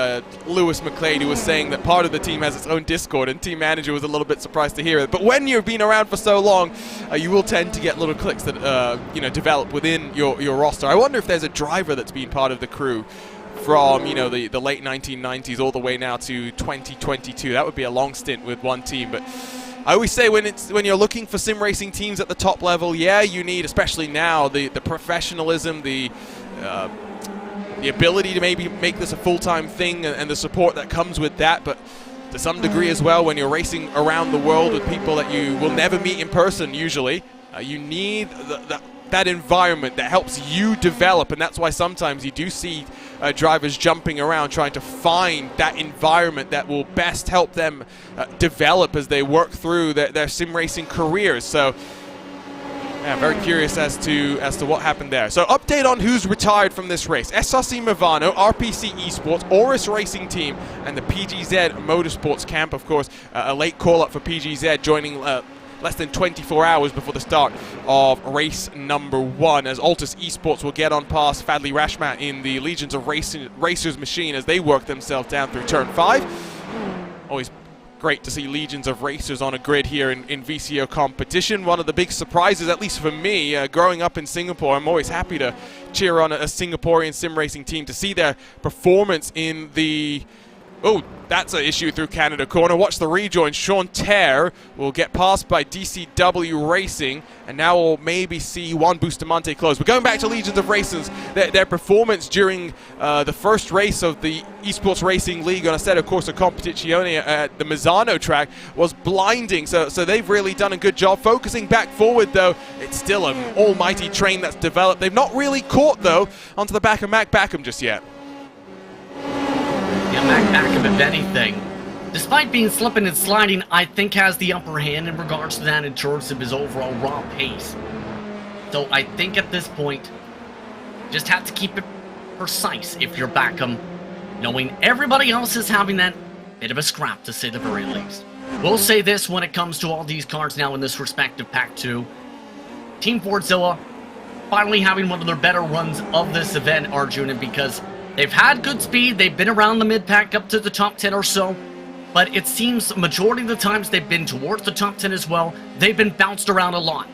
Lewis McLeod who was saying that part of the team has its own Discord, and team manager was a little bit surprised to hear it. But when you've been around for so long, you will tend to get little cliques that develop within your roster. I wonder if there's a driver that's been part of the crew from the late 1990s all the way now to 2022. That would be a long stint with one team, but I always say when you're looking for sim racing teams at the top level, yeah, you need, especially now, the professionalism, the ability to maybe make this a full-time thing and the support that comes with that, but to some degree as well, when you're racing around the world with people that you will never meet in person usually, you need that environment that helps you develop, and that's why sometimes you do see drivers jumping around trying to find that environment that will best help them develop as they work through their sim racing careers. So yeah, very curious as to what happened there. So update on who's retired from this race. SRC Movano, RPC Esports, Oris Racing Team, and the PGZ Motorsports camp. Of course, a late call-up for PGZ joining less than 24 hours before the start of race number 1, as Altus Esports will get on past Fadli Rashmat in the Legions of Racers machine as they work themselves down through turn 5. Always great to see Legions of Racers on a grid here in VCO competition. One of the big surprises, at least for me, growing up in Singapore, I'm always happy to cheer on a Singaporean sim racing team to see their performance in the... Oh, that's an issue through Canada corner. Watch the rejoin. Sean Terre will get passed by DCW Racing, and now we'll maybe see Juan Bustamante close. We're going back to Legions of Racers. Their performance during the first race of the Esports Racing League on Assetto Corsa Competizione at the Mazzano track was blinding. So they've really done a good job. Focusing back forward, though, it's still an almighty train that's developed. They've not really caught, though, onto the back of Mac Backham just yet. Yeah, Mac Backham, if anything, despite being slipping and sliding, I think has the upper hand in regards to that in terms of his overall raw pace. So I think at this point, just have to keep it precise if you're Backham, knowing everybody else is having that bit of a scrap, to say the very least. We'll say this when it comes to all these cars now in this respective Pack 2. Team Fordzilla finally having one of their better runs of this event, Arjuna, because they've had good speed, they've been around the mid-pack up to the top 10 or so, but it seems majority of the times they've been towards the top 10 as well. They've been bounced around a lot.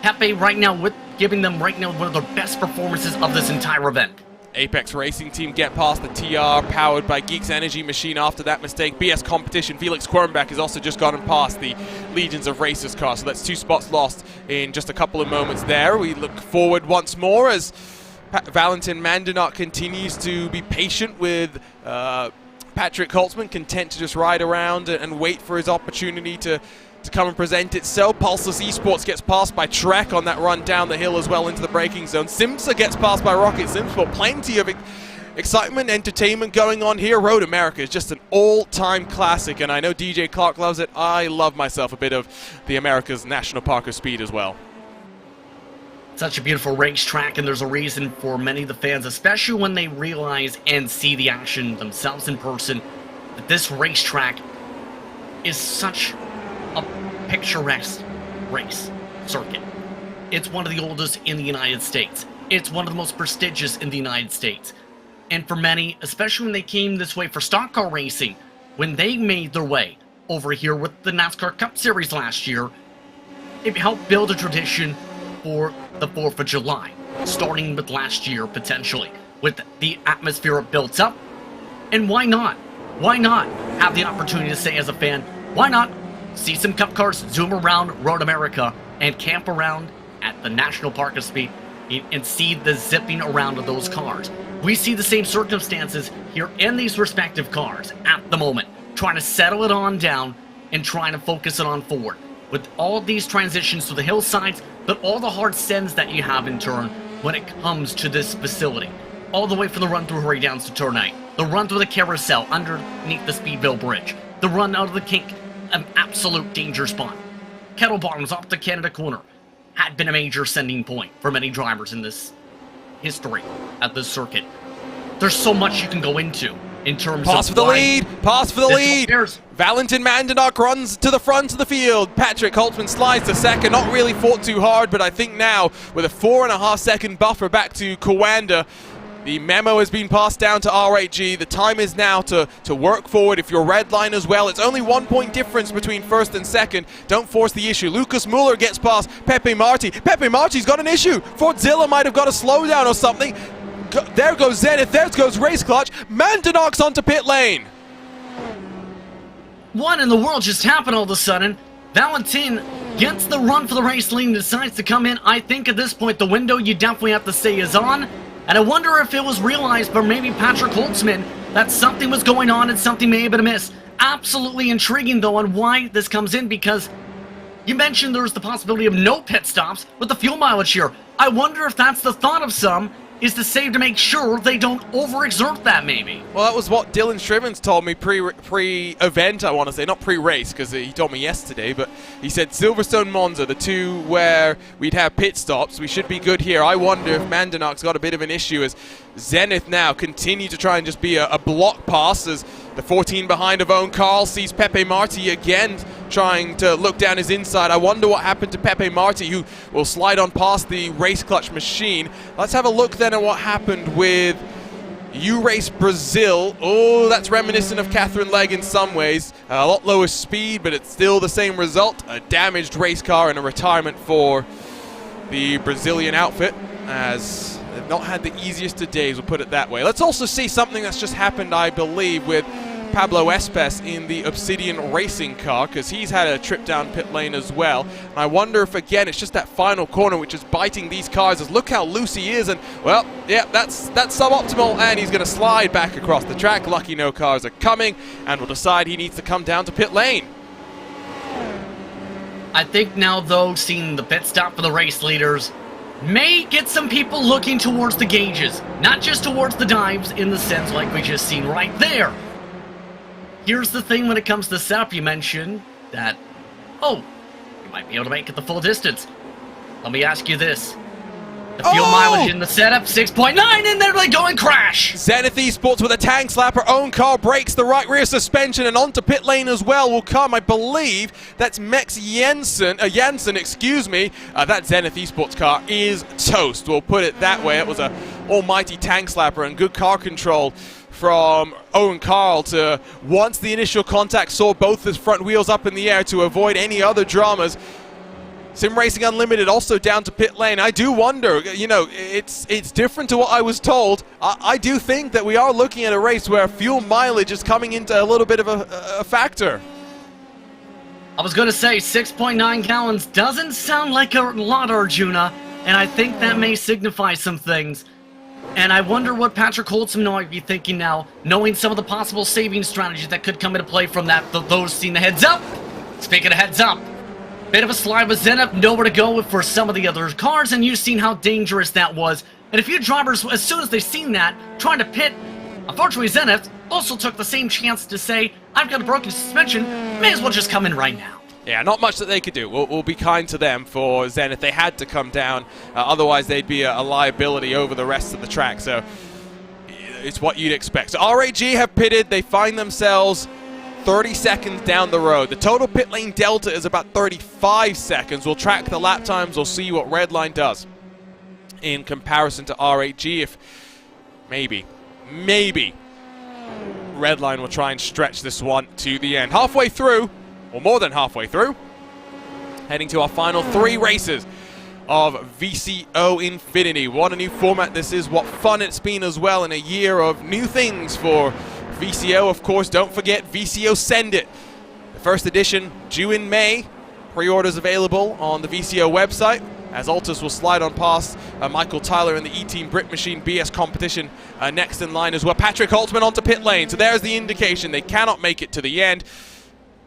Pepe right now giving them right now one of their best performances of this entire event. Apex Racing Team get past the TR powered by Geeks Energy Machine after that mistake. BS Competition, Felix Quernbach has also just gotten past the Legions of Racers car, so that's 2 spots lost in just a couple of moments there. We look forward once more as Valentin Mandanok continues to be patient with Patrick Holtzman, content to just ride around and wait for his opportunity to come and present itself. Pulseless Esports gets passed by Trek on that run down the hill as well into the braking zone. Simsa gets passed by Rocket Simsport. Plenty of excitement, entertainment going on here. Road America is just an all-time classic, and I know DJ Clark loves it. I love myself a bit of the America's National Park of Speed as well. Such a beautiful racetrack, and there's a reason for many of the fans, especially when they realize and see the action themselves in person, that this racetrack is such a picturesque race circuit. It's one of the oldest in the United States. It's one of the most prestigious in the United States. And for many, especially when they came this way for stock car racing, when they made their way over here with the NASCAR Cup Series last year, it helped build a tradition for the 4th of July, starting with last year potentially, with the atmosphere it built up. And why not? Why not have the opportunity to say as a fan, why not see some cup cars zoom around Road America and camp around at the National Park of Speed and see the zipping around of those cars. We see the same circumstances here in these respective cars at the moment, trying to settle it on down and trying to focus it on forward. With all these transitions to the hillsides, but all the hard sends that you have in turn when it comes to this facility. All the way from the run through Hurry Downs to Turn 8, the run through the carousel underneath the Speedville Bridge, the run out of the kink, an absolute danger spot. Kettle Bottoms off the Canada corner had been a major sending point for many drivers in this history at this circuit. There's so much you can go into in terms of Pass for the lead! Pass for the lead! Valentin Mandanok runs to the front of the field. Patrick Holtzman slides to second. Not really fought too hard, but I think now with a 4.5 second buffer back to Kawanda, the memo has been passed down to R8G. The time is now to work forward. If you're red line as well, it's only 1 point difference between first and second. Don't force the issue. Lucas Muller gets past Pepe Marti. Pepe Marti's got an issue. Fordzilla might have got a slowdown or something. There goes Zenith. There goes Race Clutch. Mandanok's onto pit lane. What in the world just happened all of a sudden? Valentin gets the run for the race lead and decides to come in. I think at this point the window you definitely have to say is on. And I wonder if it was realized by maybe Patrick Holtzman that something was going on and something may have been amiss. Absolutely intriguing, though, on why this comes in, because you mentioned there's the possibility of no pit stops with the fuel mileage here. I wonder if that's the thought of some, is to save to make sure they don't overexert that, maybe. Well, that was what Dylan Strivens told me pre-event, I want to say. Not pre-race, because he told me yesterday, but he said Silverstone, Monza, the two where we'd have pit stops, we should be good here. I wonder if Mandanok's got a bit of an issue as Zenith now continue to try and just be a block pass as the 14 behind of Owen Carl sees Pepe Marti again trying to look down his inside. I wonder what happened to Pepe Marti, who will slide on past the Race Clutch machine. Let's have a look then at what happened with U-Race Brazil. Oh, that's reminiscent of Catherine Legg in some ways. A lot lower speed, but it's still the same result. A damaged race car and a retirement for the Brazilian outfit, as they've not had the easiest of days, we'll put it that way. Let's also see something that's just happened, I believe, with Pablo Espes in the Obsidian Racing car, because he's had a trip down pit lane as well. And I wonder if, again, it's just that final corner which is biting these cars, as look how loose he is, and, well, yeah, that's suboptimal, and he's going to slide back across the track. Lucky no cars are coming, and will decide he needs to come down to pit lane. I think now, though, seeing the pit stop for the race leaders may get some people looking towards the gauges, not just towards the dives in the sense like we just seen right there. Here's the thing when it comes to setup, you mentioned that, oh, you might be able to make it the full distance. Let me ask you this. The fuel mileage in the setup, 6.9, and then they go and crash. Zenith Esports with a tank slapper. Own car breaks the right rear suspension, and onto pit lane as well will come, I believe, that's Max Janssen, excuse me. That Zenith Esports car is toast. We'll put it that way. It was a almighty tank slapper and good car control from Owen Carl to, once the initial contact, saw both his front wheels up in the air to avoid any other dramas. Sim Racing Unlimited also down to pit lane. I do wonder, you know, it's different to what I was told. I do think that we are looking at a race where fuel mileage is coming into a little bit of a factor. I was going to say 6.9 gallons doesn't sound like a lot, Arjuna, and I think that may signify some things. And I wonder what Patrick Holtzman might be thinking now, knowing some of the possible saving strategies that could come into play from that. Those seeing the heads up. Speaking of heads up, bit of a slide with Zenith, nowhere to go for some of the other cars, and you've seen how dangerous that was. And a few drivers, as soon as they seen that, trying to pit, unfortunately Zenith also took the same chance to say, I've got a broken suspension, may as well just come in right now. Yeah, not much that they could do. We'll be kind to them for Zenith. They had to come down, otherwise they'd be a liability over the rest of the track. So it's what you'd expect. So RAG have pitted. They find themselves 30 seconds down the road. The total pit lane delta is about 35 seconds. We'll track the lap times. We'll see what Redline does in comparison to RAG. If maybe Redline will try and stretch this one to the end. Halfway through, or more than halfway through, heading to our final 3 races of VCO Infinity. What a new format this is, what fun it's been as well in a year of new things for VCO. Of course, don't forget VCO Send It. The first edition due in May. Pre-orders available on the VCO website, as Altus will slide on past Michael Tyler in the E-Team Brit Machine BS competition next in line as well. Patrick Holtzman onto pit lane, so there's the indication they cannot make it to the end.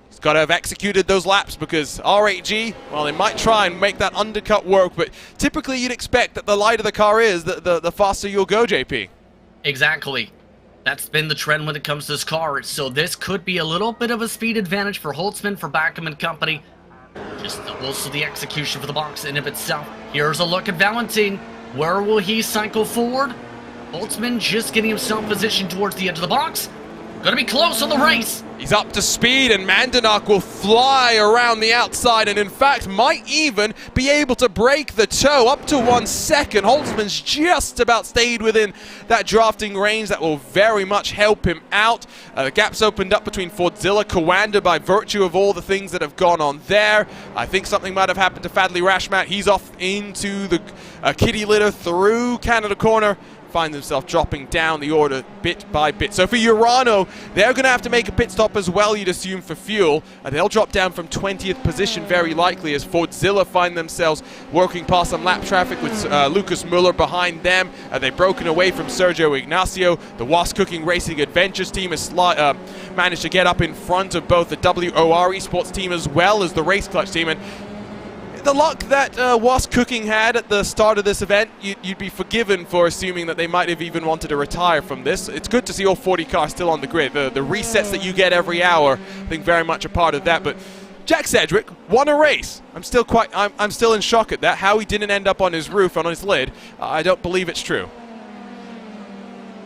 He's got to have executed those laps because RAG, well, they might try and make that undercut work, but typically you'd expect that the lighter the car is, the faster you'll go, JP. Exactly. That's been the trend when it comes to this car, so this could be a little bit of a speed advantage for Holtzman, for Backham and company. Just also the execution for the box in of itself. Here's a look at Valentin. Where will he cycle forward? Holtzman just getting himself positioned towards the edge of the box. Gonna be close on the race. He's up to speed, and Mandanok will fly around the outside and in fact might even be able to break the toe up to 1 second. Holtzman's just about stayed within that drafting range. That will very much help him out. The gap's opened up between Fordzilla, Kawanda by virtue of all the things that have gone on there. I think something might have happened to Fadley Rashmat. He's off into the kitty litter through Canada Corner. Find themselves dropping down the order bit by bit. So for Urano, they're going to have to make a pit stop as well, you'd assume, for fuel. They'll drop down from 20th position very likely as Fordzilla find themselves working past some lap traffic with Lucas Muller behind them. They've broken away from Sergio Ignacio. The Was Cooking Racing Adventures team has managed to get up in front of both the WOR Esports team as well as the Race Clutch team. And the luck that Was Cooking had at the start of this event, you'd be forgiven for assuming that they might have even wanted to retire from this. It's good to see all 40 cars still on the grid. The resets that you get every hour, I think very much a part of that. But Jack Sedgwick won a race. I'm still in shock at that. How he didn't end up on his roof, on his lid, I don't believe it's true.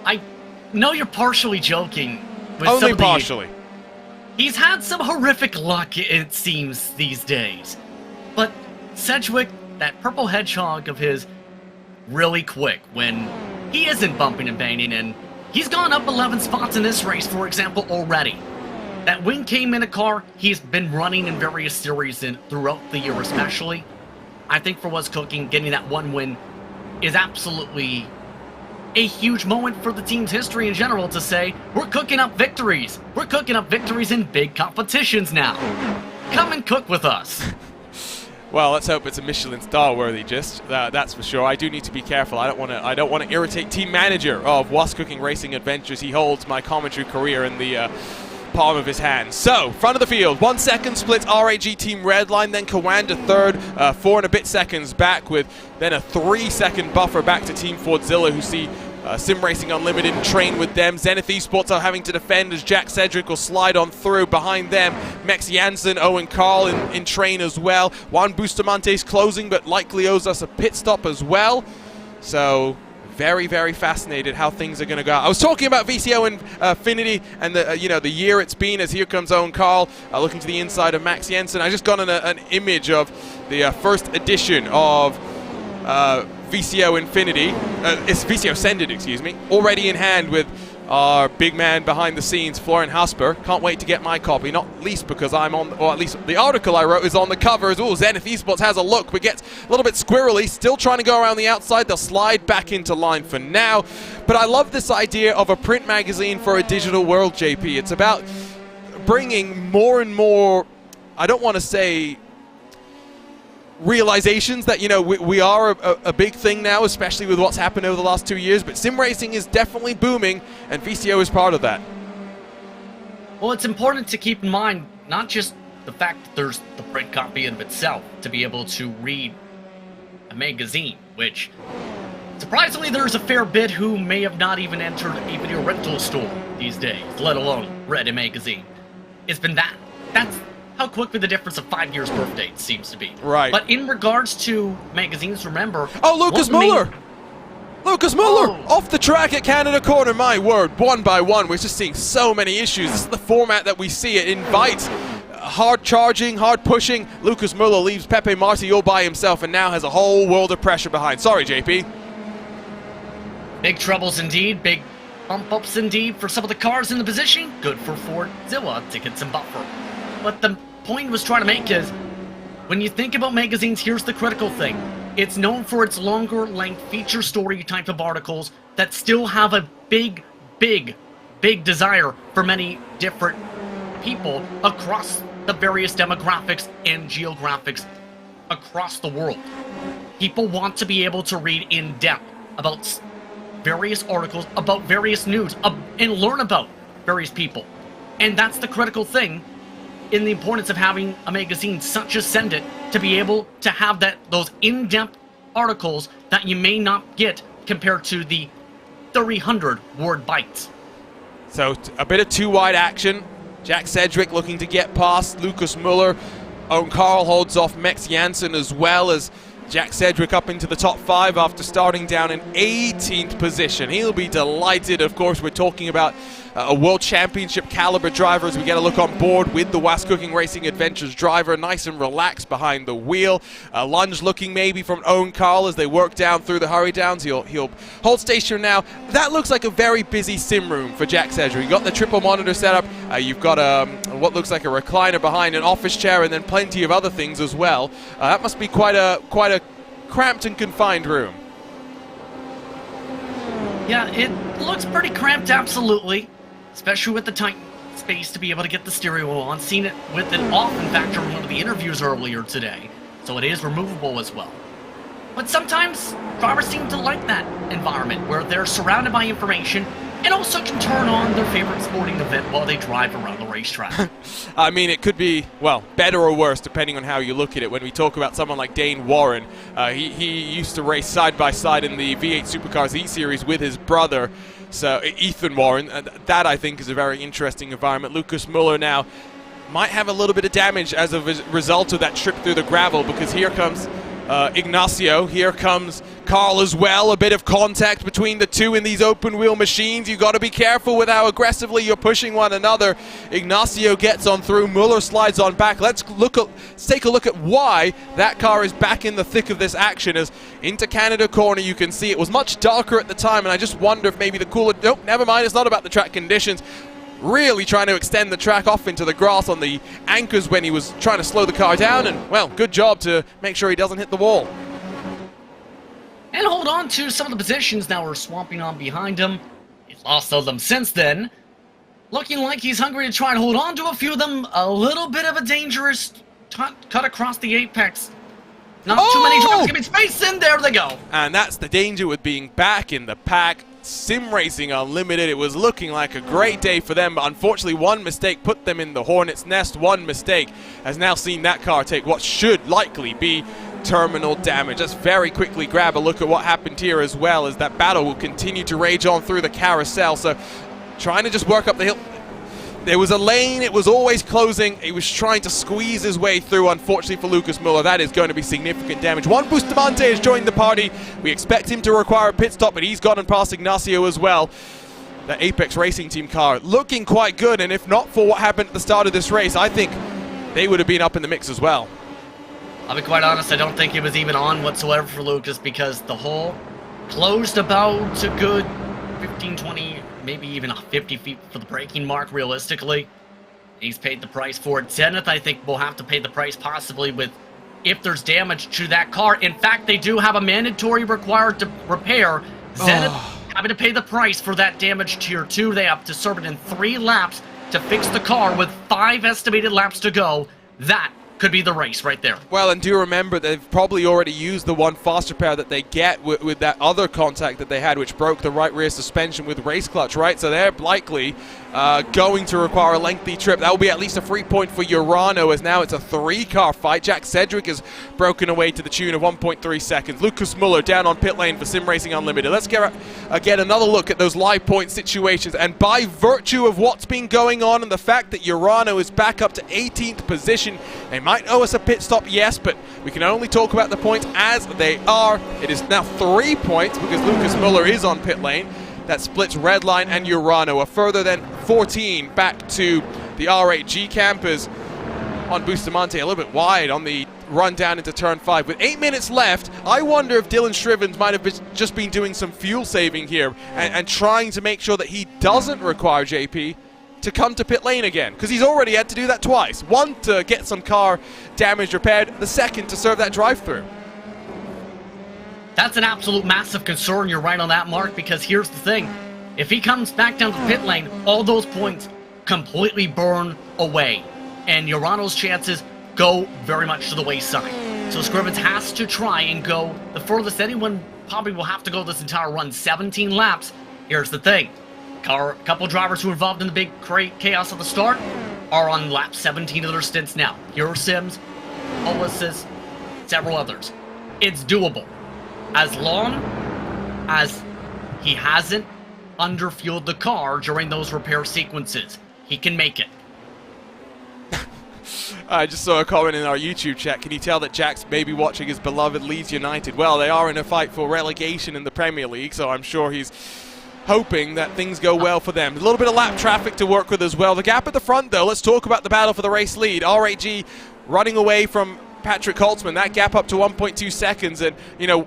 I know you're partially joking. With Only partially. He's had some horrific luck, it seems, these days. But Sedgwick, that purple hedgehog of his, really quick when he isn't bumping and banging, and he's gone up 11 spots in this race, for example, already. That win came in a car he's been running in various series throughout the year especially. I think for Was Cooking, getting that one win is absolutely a huge moment for the team's history in general to say, we're cooking up victories. We're cooking up victories in big competitions now. Come and cook with us. Well, let's hope it's a Michelin star worthy gist. That's for sure. I do need to be careful. I don't want to irritate team manager of Was Cooking Racing Adventures. He holds my commentary career in the palm of his hand. So, front of the field, 1 second splits RAG team Redline, then Kawanda third, 4 and a bit seconds back, with then a 3 second buffer back to Team Fordzilla, who see Sim Racing Unlimited and train with them. Zenith Esports are having to defend as Jack Sedgwick will slide on through. Behind them, Mex Janssen, Owen Carl in train as well. Juan Bustamante's closing, but likely owes us a pit stop as well. So, very, very fascinated how things are going to go. I was talking about VCO Infinity and the year it's been, as here comes Owen Carl looking to the inside of Max Jensen. I just got an image of the first edition of VCO Infinity. It's VCO Send It, excuse me. Already in hand with our big man behind the scenes, Florian Hasper. Can't wait to get my copy, not least because I'm on, or at least the article I wrote is on the cover as well. Zenith Esports has a look, but gets a little bit squirrely, still trying to go around the outside. They'll slide back into line for now. But I love this idea of a print magazine for a digital world, JP. It's about bringing more and more, I don't want to say realizations that, you know, we are a big thing now, especially with what's happened over the last 2 years, but sim racing is definitely booming, and VCO is part of that. Well, it's important to keep in mind not just the fact that there's the print copy of itself, to be able to read a magazine, which surprisingly there's a fair bit who may have not even entered a video rental store these days, let alone read a magazine. It's been that's how quickly the difference of 5 years birth date seems to be. Right. But in regards to magazines, remember... Oh, Lucas Muller! Lucas Muller! Off the track at Canada Corner, my word. One by one, we're just seeing so many issues. This is the format that we see. It invites hard charging, hard pushing. Lucas Muller leaves Pepe Marti all by himself and now has a whole world of pressure behind. Sorry, JP. Big troubles indeed. Big bump-ups indeed for some of the cars in the position. Good for Ford Zilla to get some buffer. What the point was trying to make is, when you think about magazines, here's the critical thing. It's known for its longer length feature story type of articles that still have a big desire for many different people across the various demographics and geographics across the world. People want to be able to read in depth about various articles, about various news, and learn about various people. And that's the critical thing in the importance of having a magazine such as Send It, to be able to have those in-depth articles that you may not get compared to the 300 word bites. So a bit of too wide action. Jack Sedgwick looking to get past Lucas Muller. Owen Carl holds off Max Janssen, as well as Jack Sedgwick up into the top 5 after starting down in 18th position. He'll be delighted. Of course, we're talking about a World Championship caliber driver as we get a look on board with the Was Cooking Racing Adventures driver, nice and relaxed behind the wheel. A lunge looking maybe from Owen Carl as they work down through the hurry downs. He'll hold station now. That looks like a very busy sim room for Jack Sedgwick. You've got the triple monitor setup. You've got what looks like a recliner behind an office chair, and then plenty of other things as well. That must be quite a cramped and confined room. Yeah, it looks pretty cramped, absolutely. Especially with the tight space to be able to get the stereo on. Seen it with it off, in fact, during one of the interviews earlier today. So it is removable as well. But sometimes drivers seem to like that environment where they're surrounded by information and also can turn on their favorite sporting event while they drive around the racetrack. I mean, it could be, well, better or worse depending on how you look at it. When we talk about someone like Dane Warren, he used to race side by side in the V8 Supercars E-Series with his brother, so Ethan Warren. That, I think, is a very interesting environment. Lucas Muller now might have a little bit of damage as a result of that trip through the gravel, because here comes Ignacio, here comes Carl as well. A bit of contact between the two in these open wheel machines. You got to be careful with how aggressively you're pushing one another. Ignacio gets on through, Muller slides on back. Let's take a look at why that car is back in the thick of this action. As into Canada Corner, you can see it was much darker at the time, and I just wonder if maybe the cooler, nope, never mind, it's not about the track conditions. Really trying to extend the track off into the grass on the anchors when he was trying to slow the car down, and, well, good job to make sure he doesn't hit the wall. And hold on to some of the positions that were swamping on behind him. He's lost all of them since then. Looking like he's hungry to try and hold on to a few of them. A little bit of a dangerous cut across the apex. Not too many drivers giving space, and there they go. And that's the danger with being back in the pack. Sim Racing Unlimited, it was looking like a great day for them, but unfortunately one mistake put them in the hornet's nest. One mistake has now seen that car take what should likely be terminal damage. Let's very quickly grab a look at what happened here as well, as that battle will continue to rage on through the carousel. So trying to just work up the hill. There was a lane, it was always closing. He was trying to squeeze his way through. Unfortunately for Lucas Muller, that is going to be significant damage. Juan Bustamante has joined the party. We expect him to require a pit stop, but he's gotten past Ignacio as well. The Apex Racing Team car looking quite good, and if not for what happened at the start of this race, I think they would have been up in the mix as well. I'll be quite honest, I don't think it was even on whatsoever for Lucas, because the hole closed about a good 15, 20 maybe even 50 feet for the braking mark, realistically. He's paid the price for it. Zenith, I think, will have to pay the price possibly with if there's damage to that car. In fact, they do have a mandatory required to repair. Zenith having to pay the price for that damage tier 2. They have to serve it in 3 laps to fix the car with 5 estimated laps to go. That could be the race right there. Well, and do remember they've probably already used the one fast repair that they get with that other contact that they had, which broke the right rear suspension with race clutch, right? So they're likely going to require a lengthy trip. That will be at least a free point for Urano, as now it's a 3-car fight. Jack Cedric is broken away to the tune of 1.3 seconds. Lucas Muller down on pit lane for Sim Racing Unlimited. Let's get another look at those live point situations, and by virtue of what's been going on and the fact that Urano is back up to 18th position, they might owe us a pit stop, yes, but we can only talk about the points as they are. It is now 3 points because Lucas Muller is on pit lane. That splits Redline and Urano. A further then 14 back to the R8G campers on Bustamante, a little bit wide on the run down into turn 5. With 8 minutes left, I wonder if Dylan Shrivens might have just been doing some fuel saving here and trying to make sure that he doesn't require JP to come to pit lane again, because he's already had to do that twice. One, to get some car damage repaired, the second to serve that drive-through. That's an absolute massive concern. You're right on that, Mark, because here's the thing. If he comes back down to the pit lane, all those points completely burn away, and Urano's chances go very much to the wayside. So Scrivens has to try and go the furthest anyone probably will have to go this entire run, 17 laps. Here's the thing. A couple drivers who were involved in the big chaos at the start are on lap 17 of their stints now. Pure Sims, Ulysses, several others. It's doable. As long as he hasn't underfueled the car during those repair sequences, he can make it. I just saw a comment in our YouTube chat. Can you tell that Jack's maybe watching his beloved Leeds United? Well, they are in a fight for relegation in the Premier League, so I'm sure he's hoping that things go well for them. A little bit of lap traffic to work with as well. The gap at the front, though, let's talk about the battle for the race lead. R8G running away from Patrick Holtzman. That gap up to 1.2 seconds, and, you know,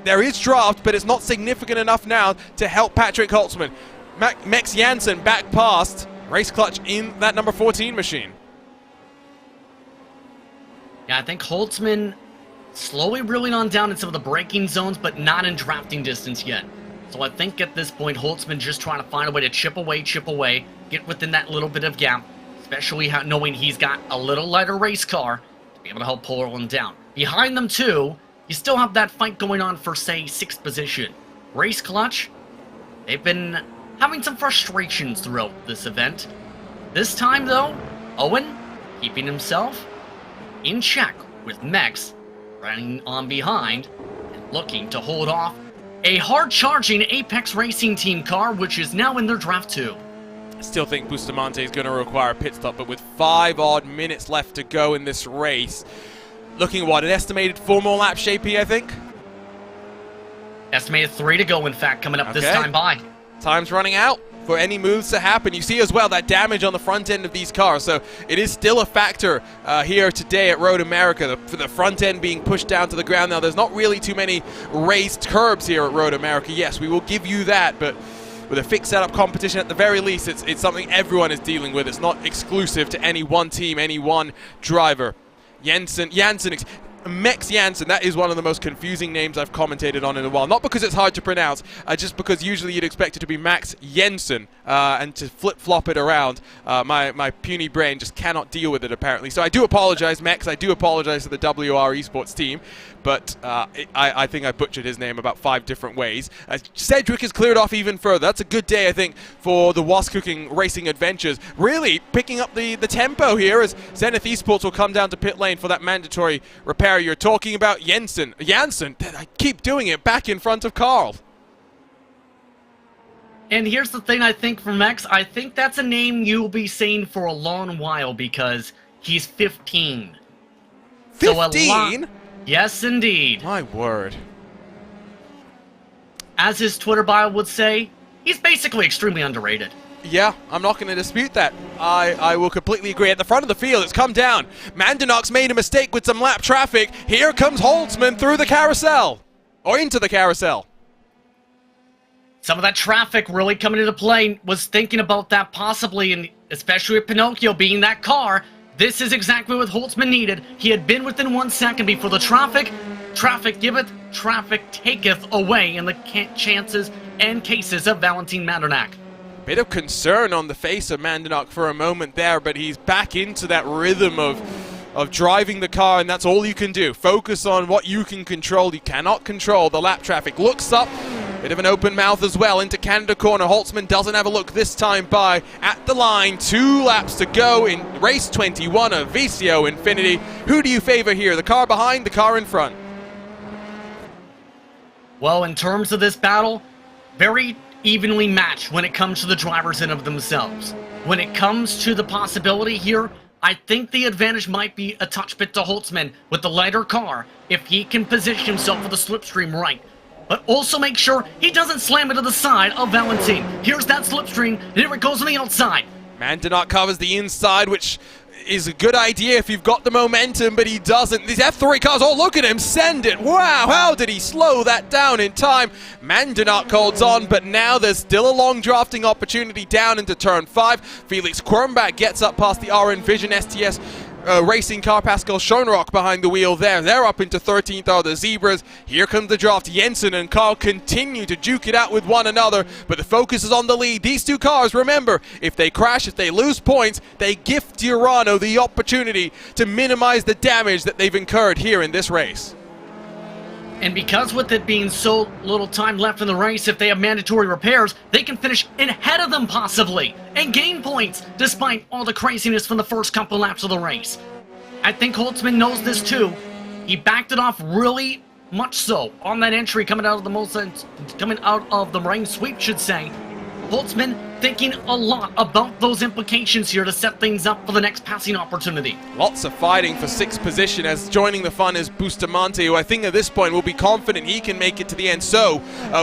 there is draft, but it's not significant enough now to help Patrick Holtzman. Max Janssen back past race clutch in that number 14 machine. Yeah, I think Holtzman slowly reeling on down in some of the braking zones, but not in drafting distance yet. So I think at this point, Holtzman just trying to find a way to chip away, get within that little bit of gap, especially knowing he's got a little lighter race car to be able to help pull him down. Behind them, too, you still have that fight going on for, say, 6th position. Race Clutch, they've been having some frustrations throughout this event. This time, though, Owen keeping himself in check with Mex running on behind and looking to hold off a hard-charging Apex Racing Team car, which is now in their draft 2. I still think Bustamante is going to require a pit stop, but with 5 odd minutes left to go in this race, looking what, an estimated 4 more laps, JP, I think? Estimated 3 to go, in fact, coming up this time by. Time's running out for any moves to happen. You see as well that damage on the front end of these cars, so it is still a factor here today at Road America, for the front end being pushed down to the ground. Now, there's not really too many raised curbs here at Road America. Yes, we will give you that, but with a fixed setup competition, at the very least, it's something everyone is dealing with. It's not exclusive to any one team, any one driver. Janssen, Mex Janssen, that is one of the most confusing names I've commentated on in a while. Not because it's hard to pronounce, just because usually you'd expect it to be Max Jensen, and to flip-flop it around, my puny brain just cannot deal with it, apparently. So I do apologize, Mex. I do apologize to the WR Esports team, but I think I butchered his name about 5 different ways. Cedric is cleared off even further. That's a good day, I think, for the Was Cooking Racing Adventures. Really picking up the tempo here as Zenith Esports will come down to pit lane for that mandatory repair you're talking about. Janssen, I keep doing it, back in front of Carl. And here's the thing, I think, for Mex, I think that's a name you'll be saying for a long while, because he's 15. 15? So yes, indeed. My word. As his Twitter bio would say, he's basically extremely underrated. Yeah, I'm not going to dispute that. I will completely agree. At the front of the field, it's come down. Mandanox made a mistake with some lap traffic. Here comes Holtzman through the carousel. Or into the carousel. some of that traffic really coming into play. Was thinking about that possibly, and especially with Pinocchio being that car. This is exactly what Holtzman needed. He had been within 1 second before the traffic giveth, traffic taketh away in the chances and cases of Valentin Mandernack. Bit of concern on the face of Mandernack for a moment there, but he's back into that rhythm of driving the car, and that's all you can do. Focus on what you can control. You cannot control the lap traffic. Looks up, bit of an open mouth as well into Canada corner. Holtzman doesn't have a look this time by at the line. 2 laps to go in race 21 of VCO Infinity. Who do you favor here? The car behind, the car in front? Well, in terms of this battle, very evenly matched when it comes to the drivers in of themselves. When it comes to the possibility here, I think the advantage might be a touch bit to Holtzman with the lighter car if he can position himself for the slipstream right. But also make sure he doesn't slam into the side of Valentin. Here's that slipstream, and here it goes on the outside. Mandernack covers the inside, which is a good idea if you've got the momentum, but he doesn't. These F3 cars, oh, look at him send it. Wow, how did he slow that down in time? Mandernack holds on, but now there's still a long drafting opportunity down into turn 5. Felix Kronbach gets up past the RN Vision STS racing car. Pascal Schoenrock behind the wheel there. They're up into 13th are the Zebras. Here comes the draft. Jensen and Carl continue to duke it out with one another, but the focus is on the lead. These two cars, remember, if they crash, if they lose points, they gift Urano the opportunity to minimize the damage that they've incurred here in this race. And because with it being so little time left in the race, if they have mandatory repairs, they can finish ahead of them possibly and gain points despite all the craziness from the first couple laps of the race. I think Holtzman knows this too. He backed it off really much so on that entry coming out of the rain sweep, should say. Holtzman thinking a lot about those implications here to set things up for the next passing opportunity. Lots of fighting for 6th position, as joining the fun is Bustamante, who I think at this point will be confident he can make it to the end. So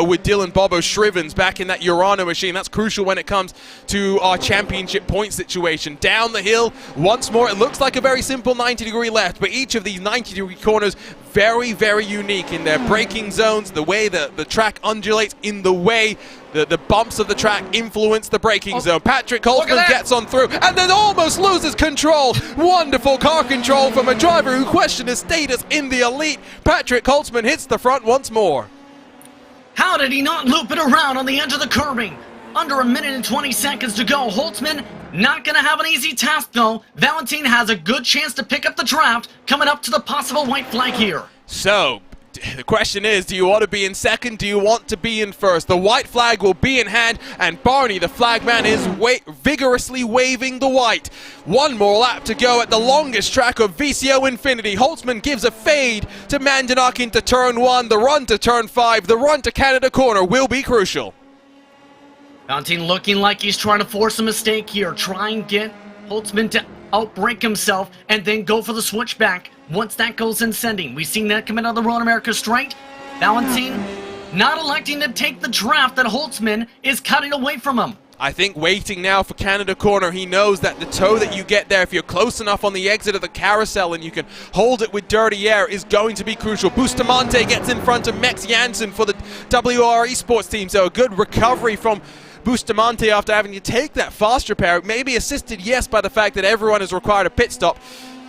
with Dylan Bobo Shrivens back in that Urano machine, that's crucial when it comes to our championship point situation. Down the hill once more, it looks like a very simple 90-degree left, but each of these 90-degree corners very, very unique in their braking zones, the way the track undulates, in the way the bumps of the track influence the braking zone. Patrick Holtzman gets on through and then almost loses control. Wonderful car control from a driver who questioned his status in the elite. Patrick Holtzman hits the front once more. How did he not loop it around on the edge of the curbing? Under 1 minute and 20 seconds to go. Holtzman not going to have an easy task though. Valentin has a good chance to pick up the draft coming up to the possible white flag here. So the question is, do you want to be in second? Do you want to be in first? The white flag will be in hand, and Barney, the flagman, is vigorously waving the white. One more lap to go at the longest track of VCO Infinity. Holtzman gives a fade to Mandernack into turn 1. The run to turn 5, the run to Canada corner will be crucial. Valentin looking like he's trying to force a mistake here. Try and get Holtzman to outbrake himself and then go for the switchback. Once that goes in sending, we've seen that come out of the Road America straight. Valentin not electing to take the draft that Holtzman is cutting away from him. I think waiting now for Canada corner, he knows that the toe that you get there, if you're close enough on the exit of the carousel and you can hold it with dirty air, is going to be crucial. Bustamante gets in front of Max Janssen for the WR Esports team, so a good recovery from Bustamante after having to take that fast repair. Maybe assisted, yes, by the fact that everyone has required a pit stop.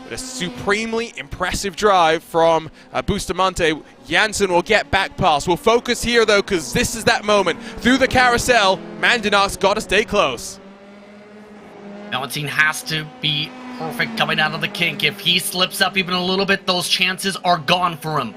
But a supremely impressive drive from Bustamante. Janssen will get back past. We'll focus here, though, because this is that moment. Through the carousel, Mandernack's got to stay close. Valentin has to be perfect coming out of the kink. If he slips up even a little bit, those chances are gone for him.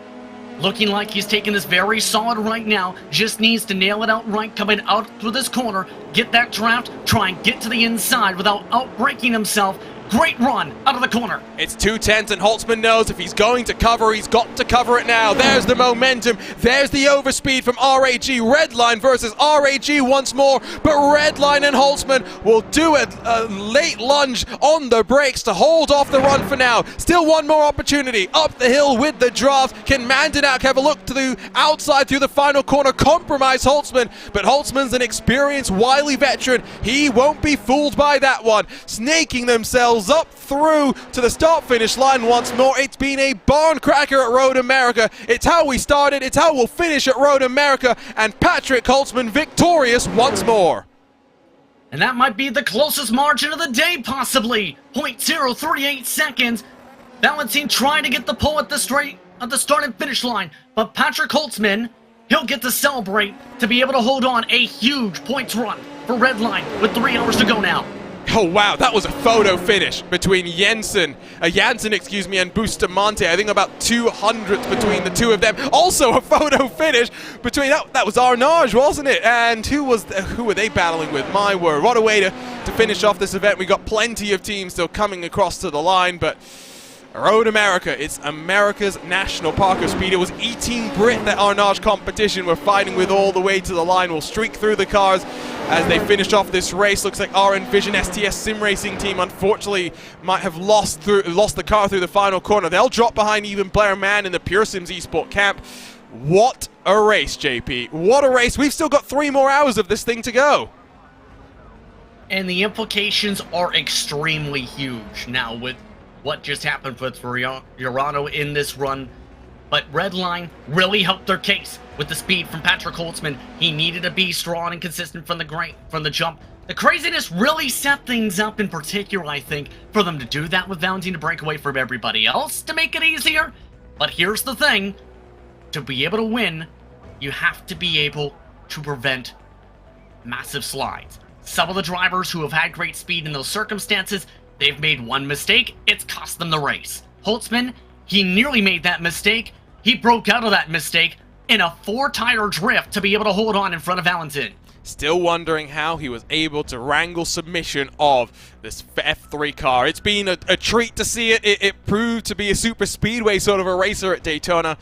Looking like he's taking this very solid right now. Just needs to nail it out right coming out through this corner. Get that draft. Try and get to the inside without outbraking himself. Great run out of the corner. It's 2/10, and Holtzman knows if he's going to cover, he's got to cover it now. There's the momentum. There's the overspeed from RAG. Redline versus RAG once more, but Redline and Holtzman will do a late lunge on the brakes to hold off the run for now. Still one more opportunity. Up the hill with the draft. Can Mandernack have a look to the outside through the final corner? Compromise Holtzman, but Holtzman's an experienced, wily veteran. He won't be fooled by that one. Snaking themselves battles up through to the start-finish line once more. It's been a barn cracker at Road America. It's how we started, it's how we'll finish at Road America, and Patrick Holtzman victorious once more. And that might be the closest margin of the day, possibly. 0.038 seconds. Valentine trying to get the pole at the start and finish line, but Patrick Holtzman, he'll get to celebrate to be able to hold on a huge points run for Redline with 3 hours to go now. Oh wow, that was a photo finish between Janssen, and Bustamante. I think about 200th between the two of them. Also a photo finish between that was Arnage, wasn't it? And who were they battling with? My word, what a way to finish off this event. We got plenty of teams still coming across to the line, but Road America, it's America's national park of speed. It was 18 Brit that Arnage competition were fighting with all the way to the line. We'll streak through the cars as they finish off this race. Looks like RN Vision STS Sim Racing team unfortunately might have lost the car through the final corner. They'll drop behind even Blair Mann in the Pure Sims eSport camp. What a race, JP. What a race. We've still got 3 more hours of this thing to go. And the implications are extremely huge now with what just happened with Urano in this run. But Redline really helped their case with the speed from Patrick Holtzman. He needed to be strong and consistent from the jump. The craziness really set things up in particular, I think, for them to do that with Valentine to break away from everybody else to make it easier. But here's the thing. To be able to win, you have to be able to prevent massive slides. Some of the drivers who have had great speed in those circumstances, they've made one mistake, it's cost them the race. Holtzman, he nearly made that mistake. He broke out of that mistake in a 4-tire drift to be able to hold on in front of Valentin. Still wondering how he was able to wrangle submission of this F3 car. It's been a treat to see it. It proved to be a super speedway sort of a racer at Daytona.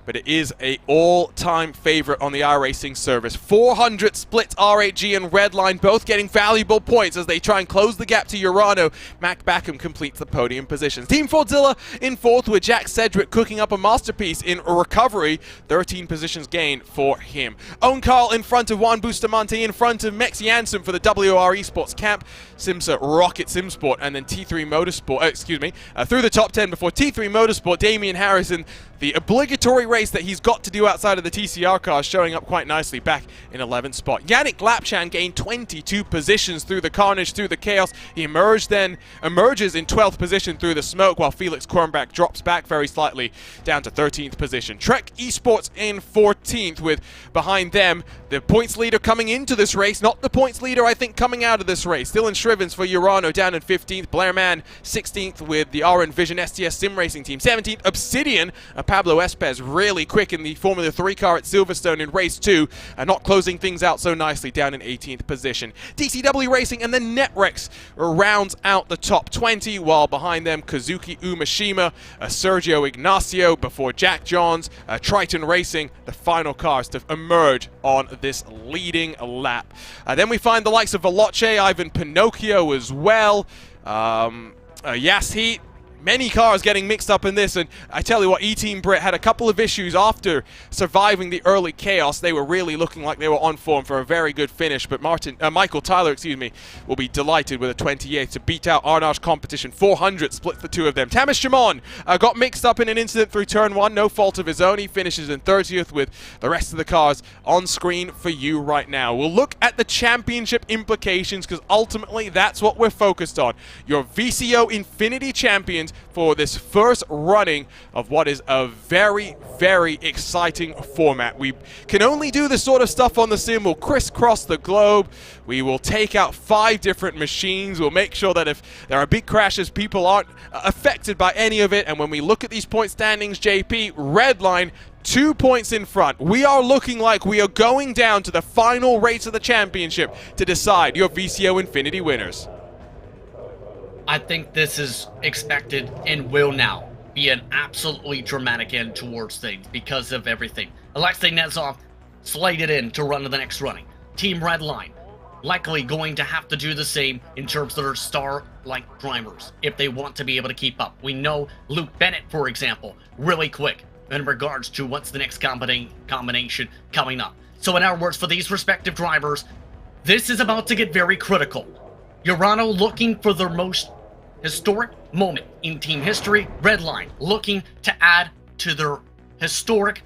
But it is a all-time favorite on the iRacing service. 400 splits, R8G and Redline both getting valuable points as they try and close the gap to Urano. Mac Backham completes the podium positions. Team Fordzilla in 4th with Jack Cedric cooking up a masterpiece in recovery. 13 positions gained for him. Owen Carl in front of Juan Bustamante, in front of Mex Janssen for the WR Esports camp. Simsa Rocket Simsport, and then T3 Motorsport, through the top 10 before T3 Motorsport, Damian Harrison, the obligatory race that he's got to do outside of the TCR cars, showing up quite nicely back in 11th spot. Yannick Lapchan gained 22 positions through the carnage, through the chaos. He emerges in 12th position through the smoke, while Felix Kornbach drops back very slightly down to 13th position. Trek Esports in 14th, with behind them the points leader coming into this race, not the points leader I think coming out of this race. Dylan Shrivens for Urano down in 15th. Blair Mann 16th with the RN Vision STS Sim Racing team. 17th Obsidian, Pablo Espez really quick in the Formula 3 car at Silverstone in race 2, and not closing things out so nicely down in 18th position. DCW Racing and then Netrex rounds out the top 20, while behind them Kazuki Umeshima, Sergio Ignacio before Jack Johns, Triton Racing, the final cars to emerge on this leading lap. Then we find the likes of Veloce, Ivan Pinocchio as well, Yas Heat. Many cars getting mixed up in this, and I tell you what, E-Team Brit had a couple of issues after surviving the early chaos. They were really looking like they were on form for a very good finish, but Michael Tyler, will be delighted with a 28th to beat out Arnage competition. 400 splits the two of them. Tamas Shimon got mixed up in an incident through turn 1, no fault of his own. He finishes in 30th with the rest of the cars on screen for you right now. We'll look at the championship implications, because ultimately that's what we're focused on. Your VCO Infinity champions for this first running of what is a very, very exciting format. We can only do this sort of stuff on the sim. We'll crisscross the globe. We will take out 5 different machines. We'll make sure that if there are big crashes, people aren't affected by any of it. And when we look at these point standings, JP, Redline 2 points in front. We are looking like we are going down to the final race of the championship to decide your VCO Infinity winners. I think this is expected and will now be an absolutely dramatic end towards things because of everything. Alexei Nezov slated in to run to the next running. Team Redline likely going to have to do the same in terms of their star-like drivers if they want to be able to keep up. We know Luke Bennett, for example, really quick in regards to what's the next combination coming up. So in other words, for these respective drivers, this is about to get very critical. Urano looking for their most historic moment in team history. Redline looking to add to their historic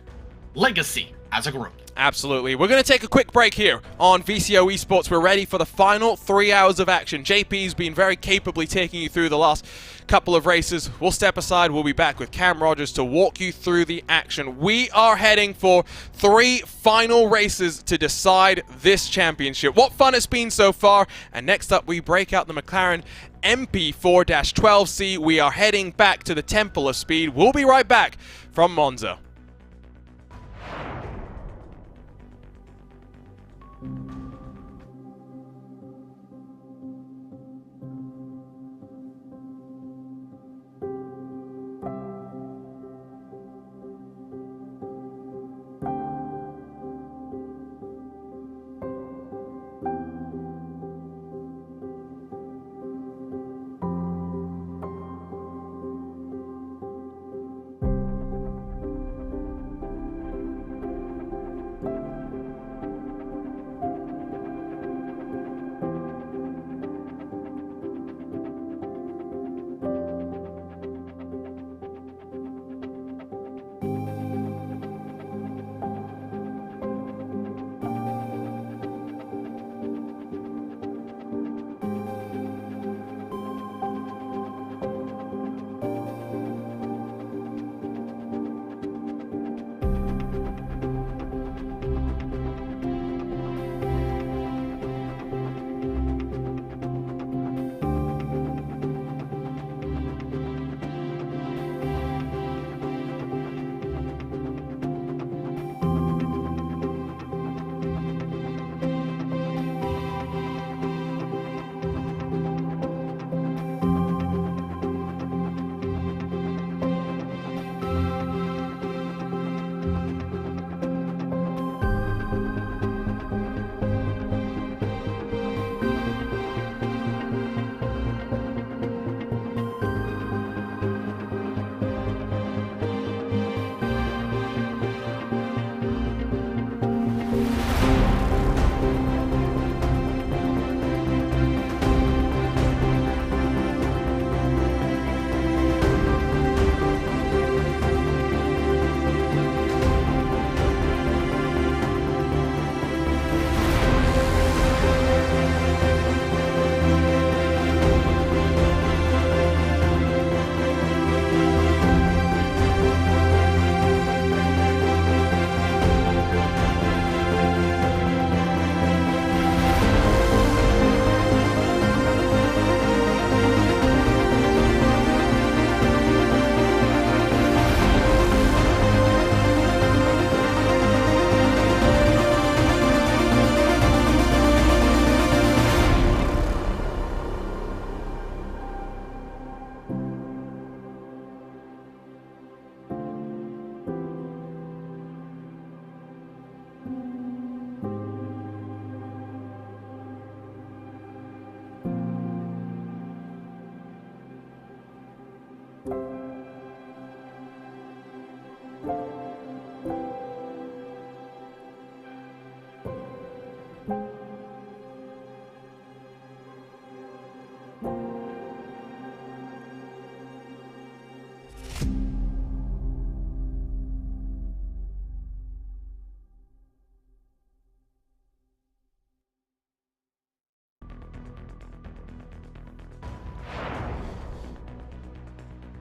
legacy as a group. Absolutely. We're going to take a quick break here on VCO Esports. We're ready for the final 3 hours of action. JP's been very capably taking you through the last couple of races. We'll step aside. We'll be back with Cam Rogers to walk you through the action. We are heading for 3 final races to decide this championship. What fun it's been so far. And next up, we break out the McLaren MP4-12C. We are heading back to the Temple of Speed. We'll be right back from Monza.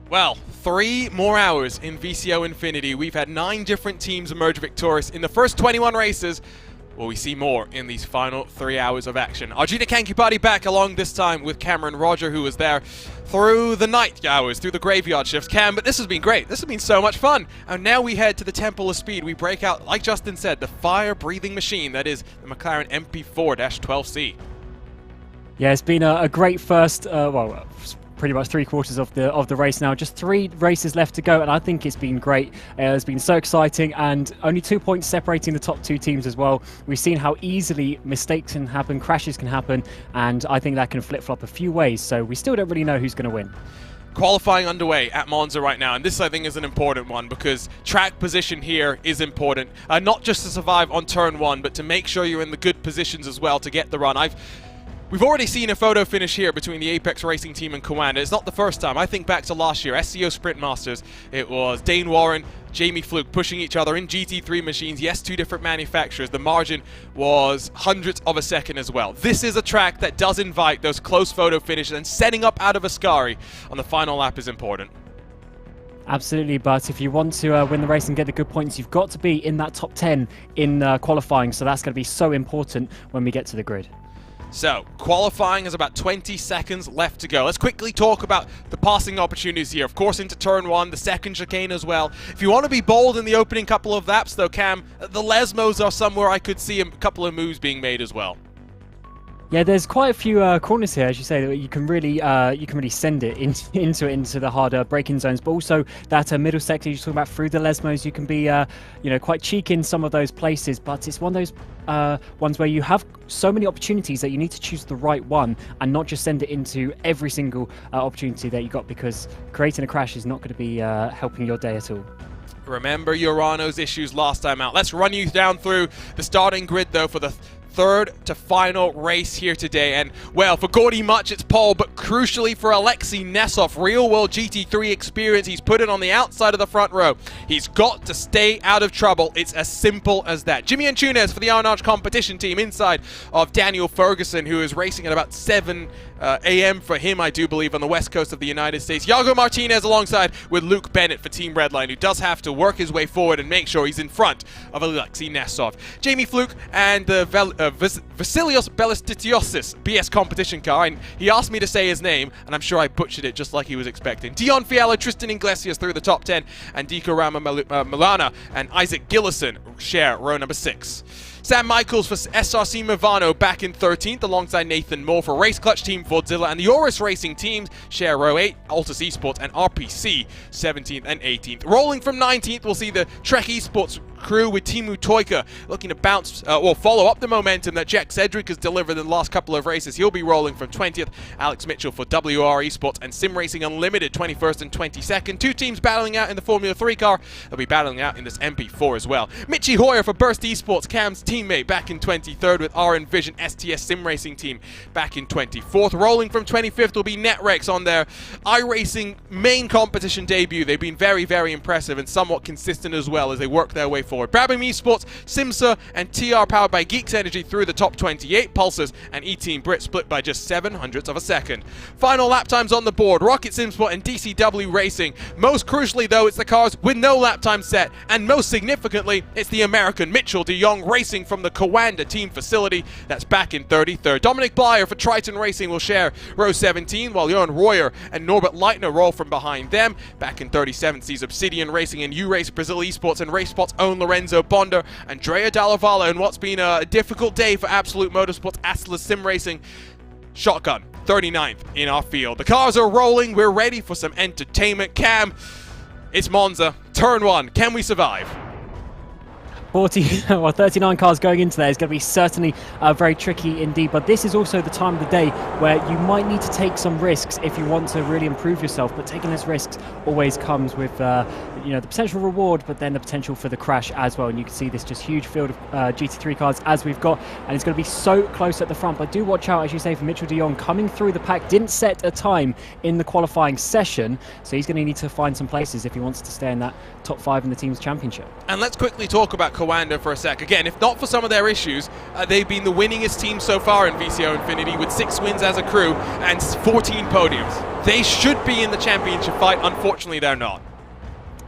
Well, 3 more hours in VCO Infinity. We've had 9 different teams emerge victorious in the first 21 races. Will we see more in these final 3 hours of action? Arjuna Kankipati back along this time with Cameron Roger, who was there through the night hours, through the graveyard shifts. Cam, but this has been great. This has been so much fun. And now we head to the Temple of Speed. We break out, like Justin said, the fire-breathing machine that is the McLaren MP4-12C. Yeah, it's been a great first, pretty much 3/4 of the race now. Just 3 races left to go, and I think it's been great. It's been so exciting, and only 2 points separating the top 2 teams as well. We've seen how easily mistakes can happen, crashes can happen, and I think that can flip-flop a few ways. So we still don't really know who's going to win. Qualifying underway at Monza right now, and this I think is an important one because track position here is important, not just to survive on turn 1, but to make sure you're in the good positions as well to get the run. We've already seen a photo finish here between the Apex Racing team and Coanda. It's not the first time. I think back to last year, SCO Sprint Masters. It was Dane Warren, Jamie Fluke pushing each other in GT3 machines. Yes, 2 different manufacturers. The margin was hundredths of a second as well. This is a track that does invite those close photo finishes, and setting up out of Ascari on the final lap is important. Absolutely, but if you want to win the race and get the good points, you've got to be in that top 10 in qualifying, so that's going to be so important when we get to the grid. So, qualifying has about 20 seconds left to go. Let's quickly talk about the passing opportunities here. Of course, into turn 1, the second chicane as well. If you want to be bold in the opening couple of laps, though, Cam, the Lesmos are somewhere I could see a couple of moves being made as well. Yeah, there's quite a few corners here, as you say, that you can really send it into the harder braking zones. But also that middle sector you're talking about through the Lesmos, you can be quite cheeky in some of those places. But it's one of those ones where you have so many opportunities that you need to choose the right one and not just send it into every single opportunity that you got, because creating a crash is not going to be helping your day at all. Remember Urano's issues last time out. Let's run you down through the starting grid, though, for the third to final race here today. And, well, for Gordy Much, it's pole, but crucially for Alexei Nesov, real-world GT3 experience, he's put it on the outside of the front row. He's got to stay out of trouble. It's as simple as that. Jimmy Antunes for the Arnage competition team inside of Daniel Ferguson, who is racing at about 7 a.m. for him, I do believe, on the west coast of the United States. Yago Martinez alongside with Luke Bennett for Team Redline, who does have to work his way forward and make sure he's in front of Alexei Nesov. Jamie Fluke and the Vasilios Belistitiosis BS competition car, and he asked me to say his name, and I'm sure I butchered it just like he was expecting. Dion Fiala, Tristan Iglesias through the top 10, and Dika Rama Milana and Isaac Gillison share row number 6. Sam Michaels for SRC Movano back in 13th alongside Nathan Moore for Race Clutch Team Fordzilla, and the Oris Racing teams share row 8, Altus Esports and RPC 17th and 18th. Rolling from 19th, we'll see the Trek Esports crew with Timu Toika looking to bounce or follow up the momentum that Jack Cedric has delivered in the last couple of races. He'll be rolling from 20th. Alex Mitchell for WR Esports and Sim Racing Unlimited 21st and 22nd. 2 teams battling out in the Formula 3 car. They'll be battling out in this MP4 as well. Mitchie Hoyer for Burst Esports, Cam's teammate, back in 23rd, with our Envision STS Sim Racing team back in 24th. Rolling from 25th will be Netrex on their iRacing main competition debut. They've been very, very impressive and somewhat consistent as well as they work their way forward. Brabham Esports, Simsa and TR powered by Geeks Energy through the top 28. Pulsars and E-Team Brit split by just 0.07 of a second. Final lap times on the board, Rocket Simsport and DCW Racing. Most crucially though, it's the cars with no lap time set, and most significantly, it's the American Mitchell de Jong racing from the Coanda team facility. That's back in 33rd. Dominic Blyer for Triton Racing will share row 17, while Johan Royer and Norbert Leitner roll from behind them. Back in 37th sees Obsidian Racing and U-Race Brazil Esports and RaceSpot's own Lorenzo Bonder, Andrea Dallavala in what's been a difficult day for Absolute Motorsports Atlas Sim Racing. Shotgun, 39th in our field. The cars are rolling. We're ready for some entertainment. Cam, it's Monza. Turn 1. Can we survive? 39 cars going into there is going to be certainly very tricky indeed, but this is also the time of the day where you might need to take some risks if you want to really improve yourself, but taking those risks always comes with the potential reward, but then the potential for the crash as well. And you can see this just huge field of GT3 cars as we've got, and it's going to be so close at the front. But do watch out, as you say, for Mitchell de Jong coming through the pack. Didn't set a time in the qualifying session, so he's going to need to find some places if he wants to stay in that top 5 in the team's championship. And let's quickly talk about Coanda for a sec. Again, if not for some of their issues, they've been the winningest team so far in VCO Infinity, with 6 wins as a crew and 14 podiums. They should be in the championship fight. Unfortunately, they're not.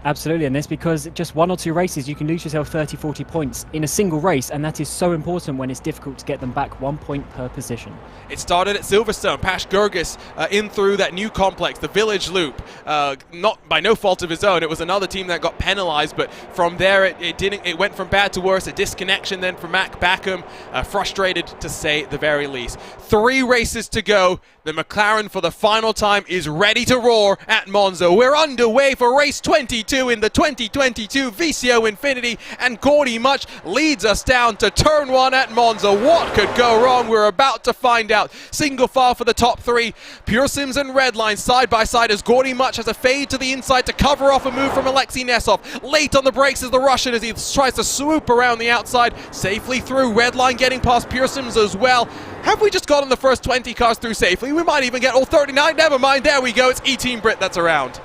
Absolutely, and that's because just 1 or 2 races you can lose yourself 30-40 points in a single race, and that is so important when it's difficult to get them back 1 point per position. It started at Silverstone. Pash Gurgis in through that new complex, the Village Loop, not by no fault of his own. It was another team that got penalized, but from there it went from bad to worse. A disconnection then from Mac Backham, frustrated to say the very least. 3 races to go. The McLaren for the final time is ready to roar at Monza. We're underway for race 22. 2 in the 2022 VCO Infinity, and Gordy Much leads us down to turn 1 at Monza. What could go wrong? We're about to find out. Single file for the top 3. Pure Sims and Redline side by side as Gordy Much has a fade to the inside to cover off a move from Alexei Nesov. Late on the brakes is the Russian as he tries to swoop around the outside, safely through. Redline getting past Pure Sims as well. Have we just gotten the first 20 cars through safely? We might even get all 39. Never mind, there we go. It's E-Team Brit that's around.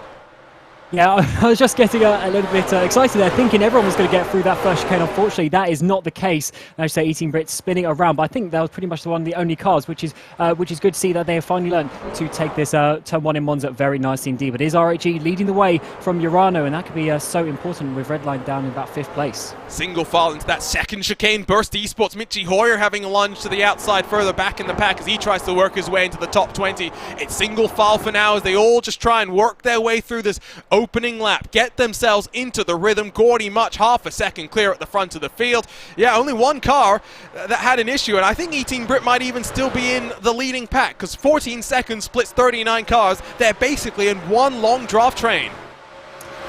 Yeah, I was just getting a little bit excited there, thinking everyone was going to get through that first chicane. Unfortunately, that is not the case. I say E-Team Brit spinning around, but I think that was pretty much one of the only cars, which is good to see that they have finally learned to take this turn 1 in Monza very nicely indeed. But it is RHG leading the way from Urano, and that could be so important with Redline down in about 5th place. Single file into that second chicane burst. Esports Mitchie Hoyer having a lunge to the outside further back in the pack as he tries to work his way into the top 20. It's single file for now as they all just try and work their way through this opening lap, get themselves into the rhythm. Gordy Much half a second clear at the front of the field. Yeah, only one car that had an issue, and I think E-Team Brit might even still be in the leading pack because 14 seconds splits 39 cars. They're basically in one long draft train.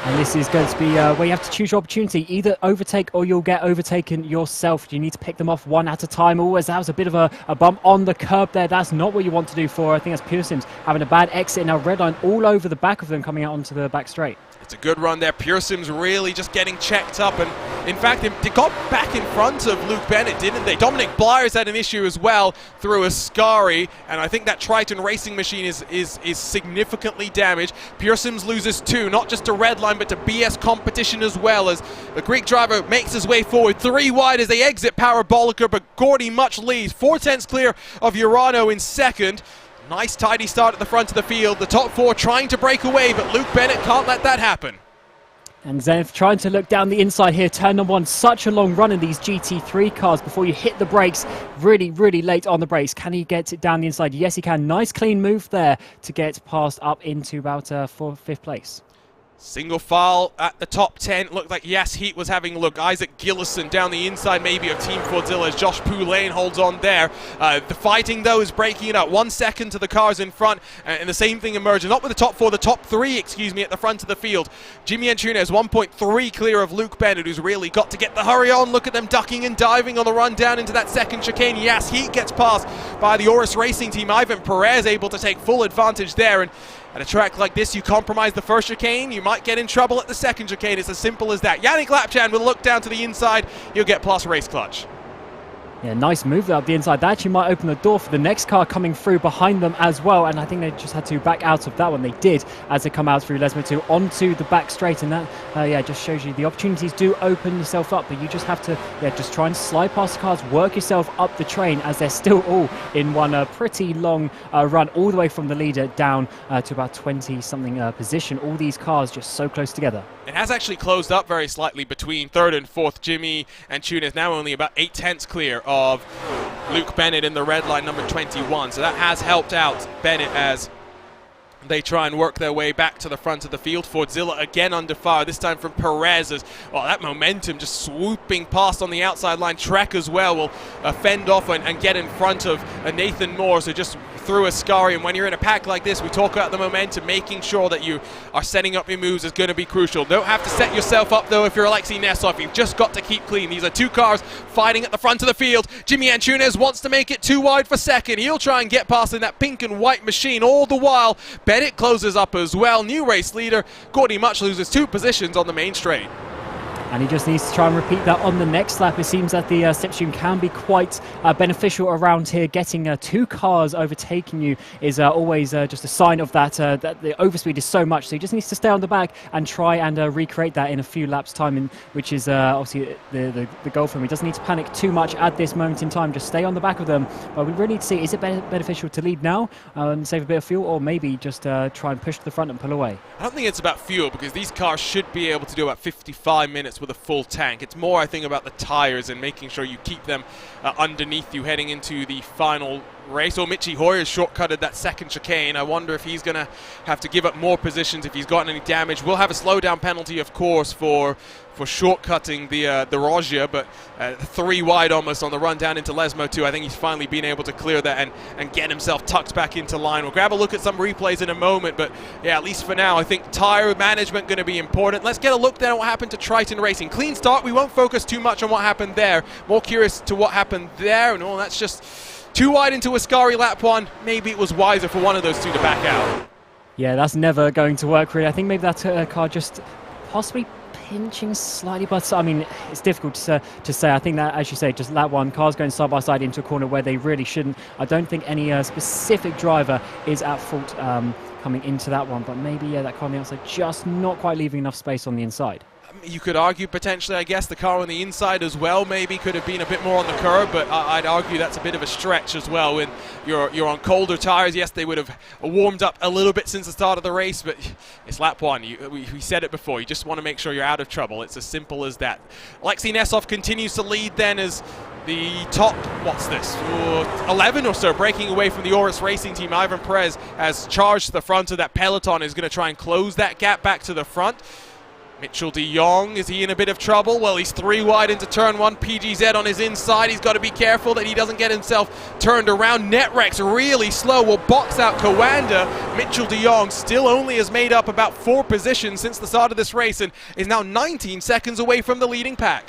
And this is going to be where you have to choose your opportunity. Either overtake or you'll get overtaken yourself. You need to pick them off one at a time. Always, that was a bit of a bump on the curb there. That's not what you want to do for, I think that's Pure Sims having a bad exit. Now Redline all over the back of them coming out onto the back straight. It's a good run there. Pure Sims really just getting checked up, and in fact they got back in front of Luke Bennett, didn't they? Dominic Blyers had an issue as well through Ascari, and I think that Triton racing machine is significantly damaged. Pure Sims loses 2, not just to Redline but to BS Competition as well, as the Greek driver makes his way forward 3 wide as they exit Parabolica, but Gordy Much leads 4/10 clear of Urano in second. Nice tidy start at the front of the field. The top 4 trying to break away, but Luke Bennett can't let that happen. And Zenith trying to look down the inside here. Turn number 1, such a long run in these GT3 cars before you hit the brakes. Really, really late on the brakes. Can he get it down the inside? Yes, he can. Nice clean move there to get past up into about 5th place. Single file at the top 10. Looked like Yas Heat was having a look. Isaac Gillison down the inside maybe of Team Fordzilla as Josh Poulain holds on there. The fighting though is breaking it up. 1 second to the cars in front, and the same thing emerging. Not with the top 4, the top 3, excuse me, at the front of the field. Jimmy Antunes 1.3 clear of Luke Bennett, who's really got to get the hurry on. Look at them ducking and diving on the run down into that second chicane. Yas Heat gets passed by the Oris Racing team. Ivan Perez able to take full advantage there, and at a track like this, you compromise the first chicane, you might get in trouble at the second chicane. It's as simple as that. Yannick Lapchan will look down to the inside. He'll get plus race clutch. Yeah, nice move there up the inside. That actually might open the door for the next car coming through behind them as well. And I think they just had to back out of that one. They did as they come out through Lesmo 2 onto the back straight. And that, just shows you the opportunities do open yourself up. But you just have to, just try and slide past the cars, work yourself up the train as they're still all in one pretty long run all the way from the leader down to about 20-something position. All these cars just so close together. It has actually closed up very slightly between 3rd and 4th. Jimmy and Tunis now only about 8/10 clear of Luke Bennett in the red line, number 21. So that has helped out Bennett as they try and work their way back to the front of the field. Fordzilla again under fire, this time from Perez as, well, that momentum just swooping past on the outside line. Trek as well will fend off and get in front of Nathan Moore, so just through Ascari. And when you're in a pack like this, we talk about the momentum. Making sure that you are setting up your moves is going to be crucial. Don't have to set yourself up though if you're Alexei Nesov. You've just got to keep clean. These are 2 cars fighting at the front of the field. Jimmy Antunes wants to make it 2 wide for second. He'll try and get past in that pink and white machine. All the while, Bennett closes up as well. New race leader, Gordy Much loses 2 positions on the main straight. And he just needs to try and repeat that on the next lap. It seems that the slipstream can be quite beneficial around here. Getting 2 cars overtaking you is always just a sign of that the overspeed is so much. So he just needs to stay on the back and try and recreate that in a few laps' time, which is obviously the goal for him. He doesn't need to panic too much at this moment in time. Just stay on the back of them. But we really need to see, is it beneficial to lead now and save a bit of fuel, or maybe just try and push to the front and pull away? I don't think it's about fuel, because these cars should be able to do about 55 minutes with a full tank. It's more, I think, about the tires and making sure you keep them underneath you heading into the final race. Or Michi Hoyer's shortcutted that second chicane. I wonder if he's going to have to give up more positions if he's gotten any damage. We'll have a slowdown penalty, of course, for shortcutting the Rogia, but 3 wide almost on the run down into Lesmo too. I think he's finally been able to clear that and get himself tucked back into line. We'll grab a look at some replays in a moment, but yeah, at least for now, I think tire management going to be important. Let's get a look then at what happened to Triton Racing. Clean start. We won't focus too much on what happened there. More curious to what happened there. No, that's just too wide into Ascari lap 1. Maybe it was wiser for one of those two to back out. Yeah, that's never going to work really. I think maybe that car just possibly pinching slightly, but I mean, it's difficult to say. I think that, as you say, just lap 1, cars going side by side into a corner where they really shouldn't. I don't think any specific driver is at fault coming into that one, but maybe that car on the outside just not quite leaving enough space on the inside. You could argue potentially, I guess, the car on the inside as well maybe could have been a bit more on the curb, but I'd argue that's a bit of a stretch as well. When you're on colder tires, yes, they would have warmed up a little bit since the start of the race, but it's lap 1. We said it before, you just want to make sure you're out of trouble. It's as simple as that. Alexei Nesov continues to lead then as the top, what's this, 11 or so, breaking away from the Oris Racing team. Ivan Perez has charged to the front of that peloton, is going to try and close that gap back to the front. Mitchell de Jong, is he in a bit of trouble? Well, he's 3 wide into turn 1. PGZ on his inside. He's got to be careful that he doesn't get himself turned around. Netrex really slow, will box out Coanda. Mitchell de Jong still only has made up about 4 positions since the start of this race and is now 19 seconds away from the leading pack.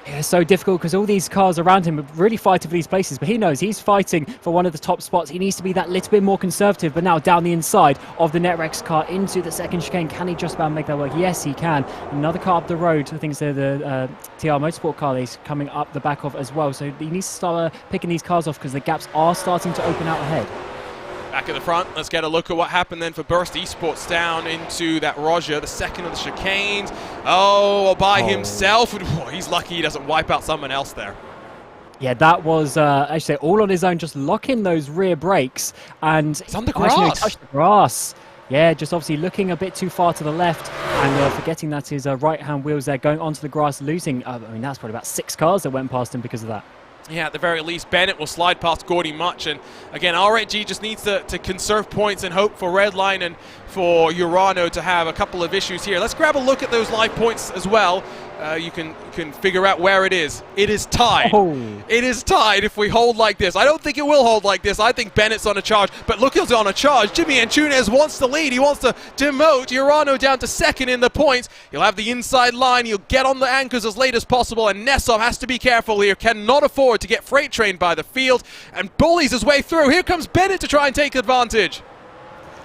Yeah, it's so difficult because all these cars around him are really fighting for these places, but he knows he's fighting for one of the top spots. He needs to be that little bit more conservative, but now down the inside of the Netrex car into the second chicane. Can he just about make that work? Yes, he can. Another car up the road, I think it's the TR Motorsport car that he's coming up the back of as well, so he needs to start picking these cars off because the gaps are starting to open out ahead. Back at the front, let's get a look at what happened then for Burst Esports down into that Roger, the second of the chicanes. Oh, by himself. He's lucky he doesn't wipe out someone else there. Yeah, that was, I should say, all on his own, just locking those rear brakes. And it's on the grass. He touched the grass. Yeah, just obviously looking a bit too far to the left and forgetting that his right-hand wheels there, going onto the grass, losing, I mean, that's probably about 6 cars that went past him because of that. Yeah, at the very least, Bennett will slide past Gordy Much. And again, R8G just needs to conserve points and hope for Redline and for Urano to have a couple of issues here. Let's grab a look at those live points as well. You can figure out where it is. It is tied. Oh. It is tied if we hold like this. I don't think it will hold like this. I think Bennett's on a charge. But look who's on a charge. Jimmy Antunes wants to lead. He wants to demote Urano down to second in the points. He'll have the inside line. He'll get on the anchors as late as possible. And Nesov has to be careful here. Cannot afford to get freight trained by the field. And bullies his way through. Here comes Bennett to try and take advantage.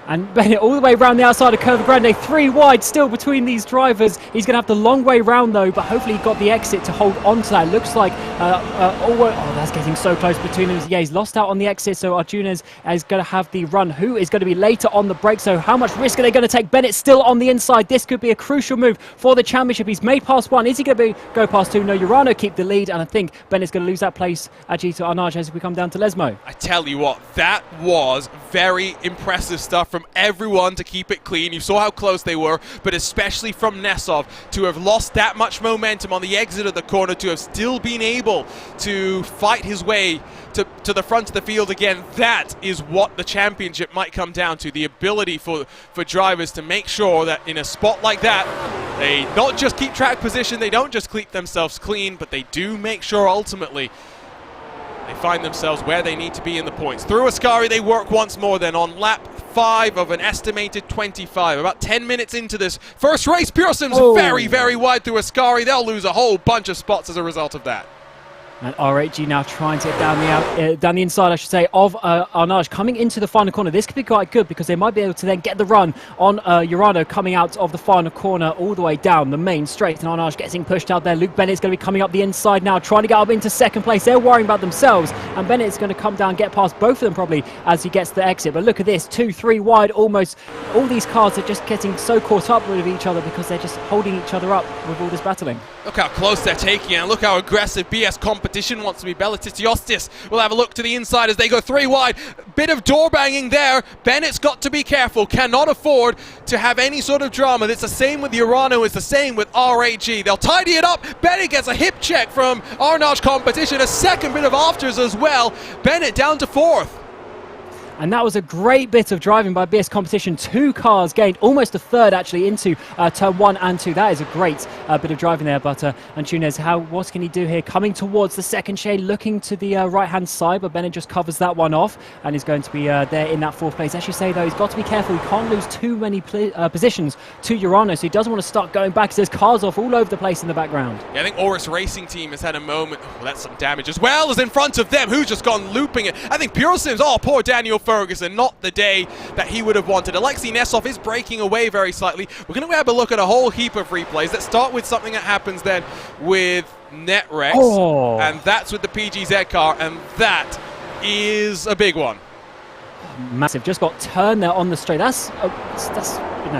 And Bennett all the way around the outside of Curva Grande, 3 wide still between these drivers. He's going to have the long way round though, but hopefully he got the exit to hold on to that. Looks like, that's getting so close between them. Yeah, he's lost out on the exit, so Arjunas is going to have the run. Who is going to be later on the break? So how much risk are they going to take? Bennett still on the inside. This could be a crucial move for the championship. He's made past 1. Is he going to go past 2? No, Urano keep the lead, and I think Bennett's going to lose that place actually to Arnage as we come down to Lesmo. I tell you what, that was very impressive stuff from everyone to keep it clean. You saw how close they were, but especially from Nesov to have lost that much momentum on the exit of the corner, to have still been able to fight his way to the front of the field again. That is what the championship might come down to, the ability for drivers to make sure that in a spot like that, they not just keep track position, they don't just keep themselves clean, but they do make sure ultimately they find themselves where they need to be in the points. Through Ascari, they work once more then on lap 5 of an estimated 25. About 10 minutes into this first race, Pearson's very, very wide through Ascari. They'll lose a whole bunch of spots as a result of that. And R8G now trying to get down the inside, I should say, of Arnage coming into the final corner. This could be quite good because they might be able to then get the run on Urano coming out of the final corner all the way down the main straight. And Arnage getting pushed out there. Luke Bennett's going to be coming up the inside now, trying to get up into second place. They're worrying about themselves. And Bennett's going to come down, get past both of them probably as he gets the exit. But look at this, 2, 3 wide almost. All these cars are just getting so caught up with each other because they're just holding each other up with all this battling. Look how close they're taking it, and look how aggressive BS Comp competition wants to be. Belletitiostis will have a look to the inside as they go 3 wide. Bit of door banging there. Bennett's got to be careful, cannot afford to have any sort of drama. It's the same with Urano, it's the same with RAG. They'll tidy it up. Bennett gets a hip check from Arnage Competition, a second bit of afters as well. Bennett down to 4th. And that was a great bit of driving by BS Competition. 2 cars gained, almost a third actually into turn 1 and 2. That is a great bit of driving there. But Antunes, what can he do here? Coming towards the second shade, looking to the right-hand side, but Bennett just covers that one off and is going to be there in that 4th place. As you say, though, he's got to be careful. He can't lose too many positions to Urano, so he doesn't want to start going back. There's cars off all over the place in the background. Yeah, I think Oris Racing Team has had a moment. Oh, that's some damage as well as in front of them. Who's just gone looping it? I think Pure Sims, oh, poor Daniel Ferguson, not the day that he would have wanted. Alexei Nesov is breaking away very slightly. We're going to have a look at a whole heap of replays. Let's start with something that happens then with Netrex, and that's with the PGZ car, and that is a big one. Massive, just got turned there on the straight. That's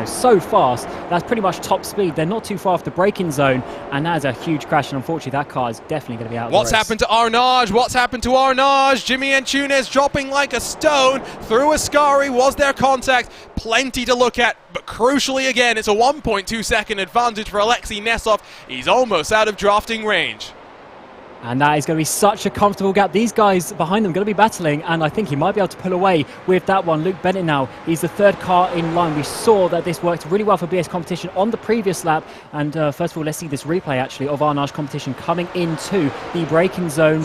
so fast. That's pretty much top speed. They're not too far off the braking zone, and that is a huge crash. And unfortunately, that car is definitely going to be out of the race. What's happened to Arnage? What's happened to Arnage? Jimmy Antunes dropping like a stone through Ascari. Was there contact? Plenty to look at, but crucially again, it's a 1.2 second advantage for Alexei Nesov. He's almost out of drafting range. And that is going to be such a comfortable gap. These guys behind them are going to be battling, and I think he might be able to pull away with that one. Luke Bennett now, he's the 3rd car in line. We saw that this worked really well for BS Competition on the previous lap. And first of all, let's see this replay actually of Arnage Competition coming into the braking zone.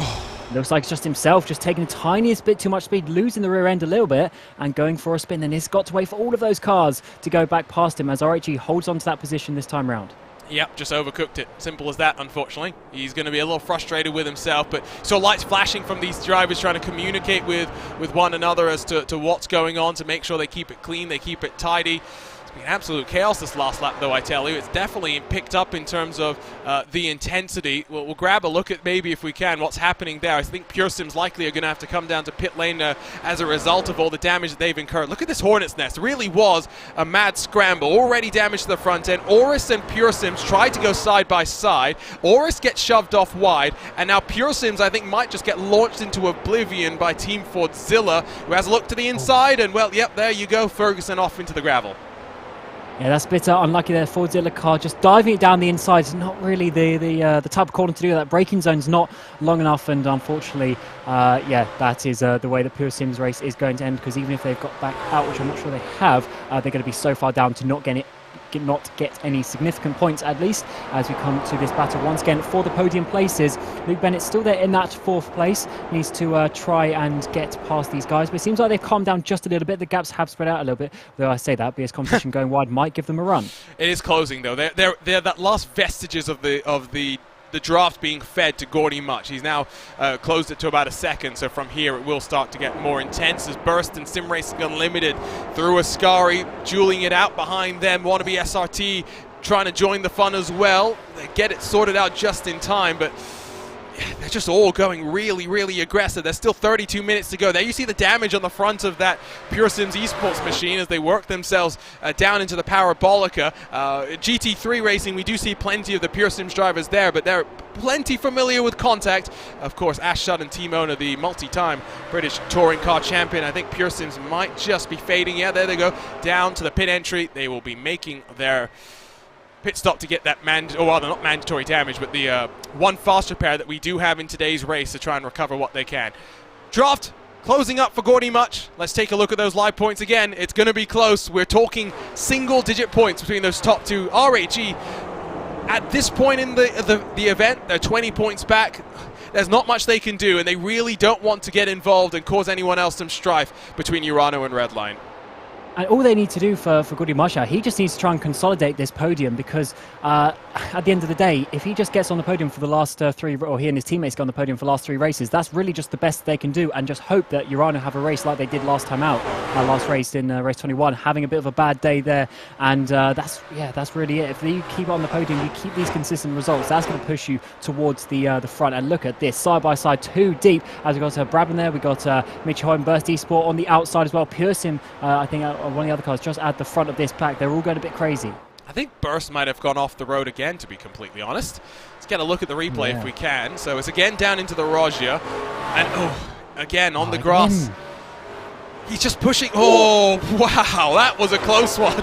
Looks like it's just himself, just taking the tiniest bit too much speed, losing the rear end a little bit and going for a spin. And he's got to wait for all of those cars to go back past him as RHE holds on to that position this time round. Yep, just overcooked it. Simple as that, unfortunately. He's going to be a little frustrated with himself, but so lights flashing from these drivers trying to communicate with one another as to what's going on, to make sure they keep it clean, they keep it tidy. It's been absolute chaos this last lap, though, I tell you. It's definitely picked up in terms of the intensity. We'll grab a look at, maybe if we can, what's happening there. I think Pure Sims likely are going to have to come down to pit lane as a result of all the damage that they've incurred. Look at this Hornet's Nest. It really was a mad scramble. Already damage to the front end. Oris and Pure Sims tried to go side by side. Oris gets shoved off wide, and now Pure Sims, I think, might just get launched into oblivion by Team Fordzilla, who has a look to the inside, and, well, yep, there you go. Ferguson off into the gravel. Yeah, that's a bit unlucky there. Fordzilla car just diving it down the inside. It's not really the type of corner to do that. Braking zone's not long enough, and unfortunately, yeah, that is the way the Pure Sims race is going to end, because even if they've got back out, which I'm not sure they have, they're going to be so far down to not get any significant points, at least, as we come to this battle once again for the podium places. Luke Bennett still there in that 4th place, needs to try and get past these guys, but it seems like they've calmed down just a little bit. The gaps have spread out a little bit, though I say that BS Competition going wide might give them a run. It is closing, though. They're that last vestiges of the draft being fed to Gordy Much. He's now closed it to about a second, so from here it will start to get more intense as Burst and Sim Racing Unlimited through Ascari, dueling it out behind them. Wannabe SRT trying to join the fun as well. They get it sorted out just in time, but they're just all going really, really aggressive. There's still 32 minutes to go. There you see the damage on the front of that Pure Sims Esports machine as they work themselves down into the Parabolica. GT3 Racing, we do see plenty of the Pure Sims drivers there, but they're plenty familiar with contact. Of course, Ash Shudd and Team Owner, the multi-time British touring car champion. I think Pure Sims might just be fading. Yeah, there they go, down to the pit entry. They will be making their pit stop to get that not mandatory damage, but the one fast repair that we do have in today's race to try and recover what they can. Draft closing up for Gordy Much. Let's take a look at those live points again. It's going to be close. We're talking single-digit points between those top two. RHE, at this point in the event, they're 20 points back. There's not much they can do, and they really don't want to get involved and cause anyone else some strife between Urano and Redline. And all they need to do for Gordy Masha, he just needs to try and consolidate this podium, because at the end of the day, if he just gets on the podium for the last 3, or he and his teammates get on the podium for the last 3 races, that's really just the best they can do, and just hope that Urano have a race like they did last time out, last race in race 21, having a bit of a bad day there, and that's really it. If you keep on the podium, you keep these consistent results, that's going to push you towards the front. And look at this, side by side, 2 deep, as we got Brabham there, we got Mitch Hoy and Burst Esport on the outside as well. Pure Sim, I think one of the other cars just at the front of this pack. They're all going a bit crazy. I think Burst might have gone off the road again, to be completely honest. Let's get a look at the replay if we can. So it's again down into the Rogia. And, again on the grass. Again. He's just pushing. Oh, wow, that was a close one.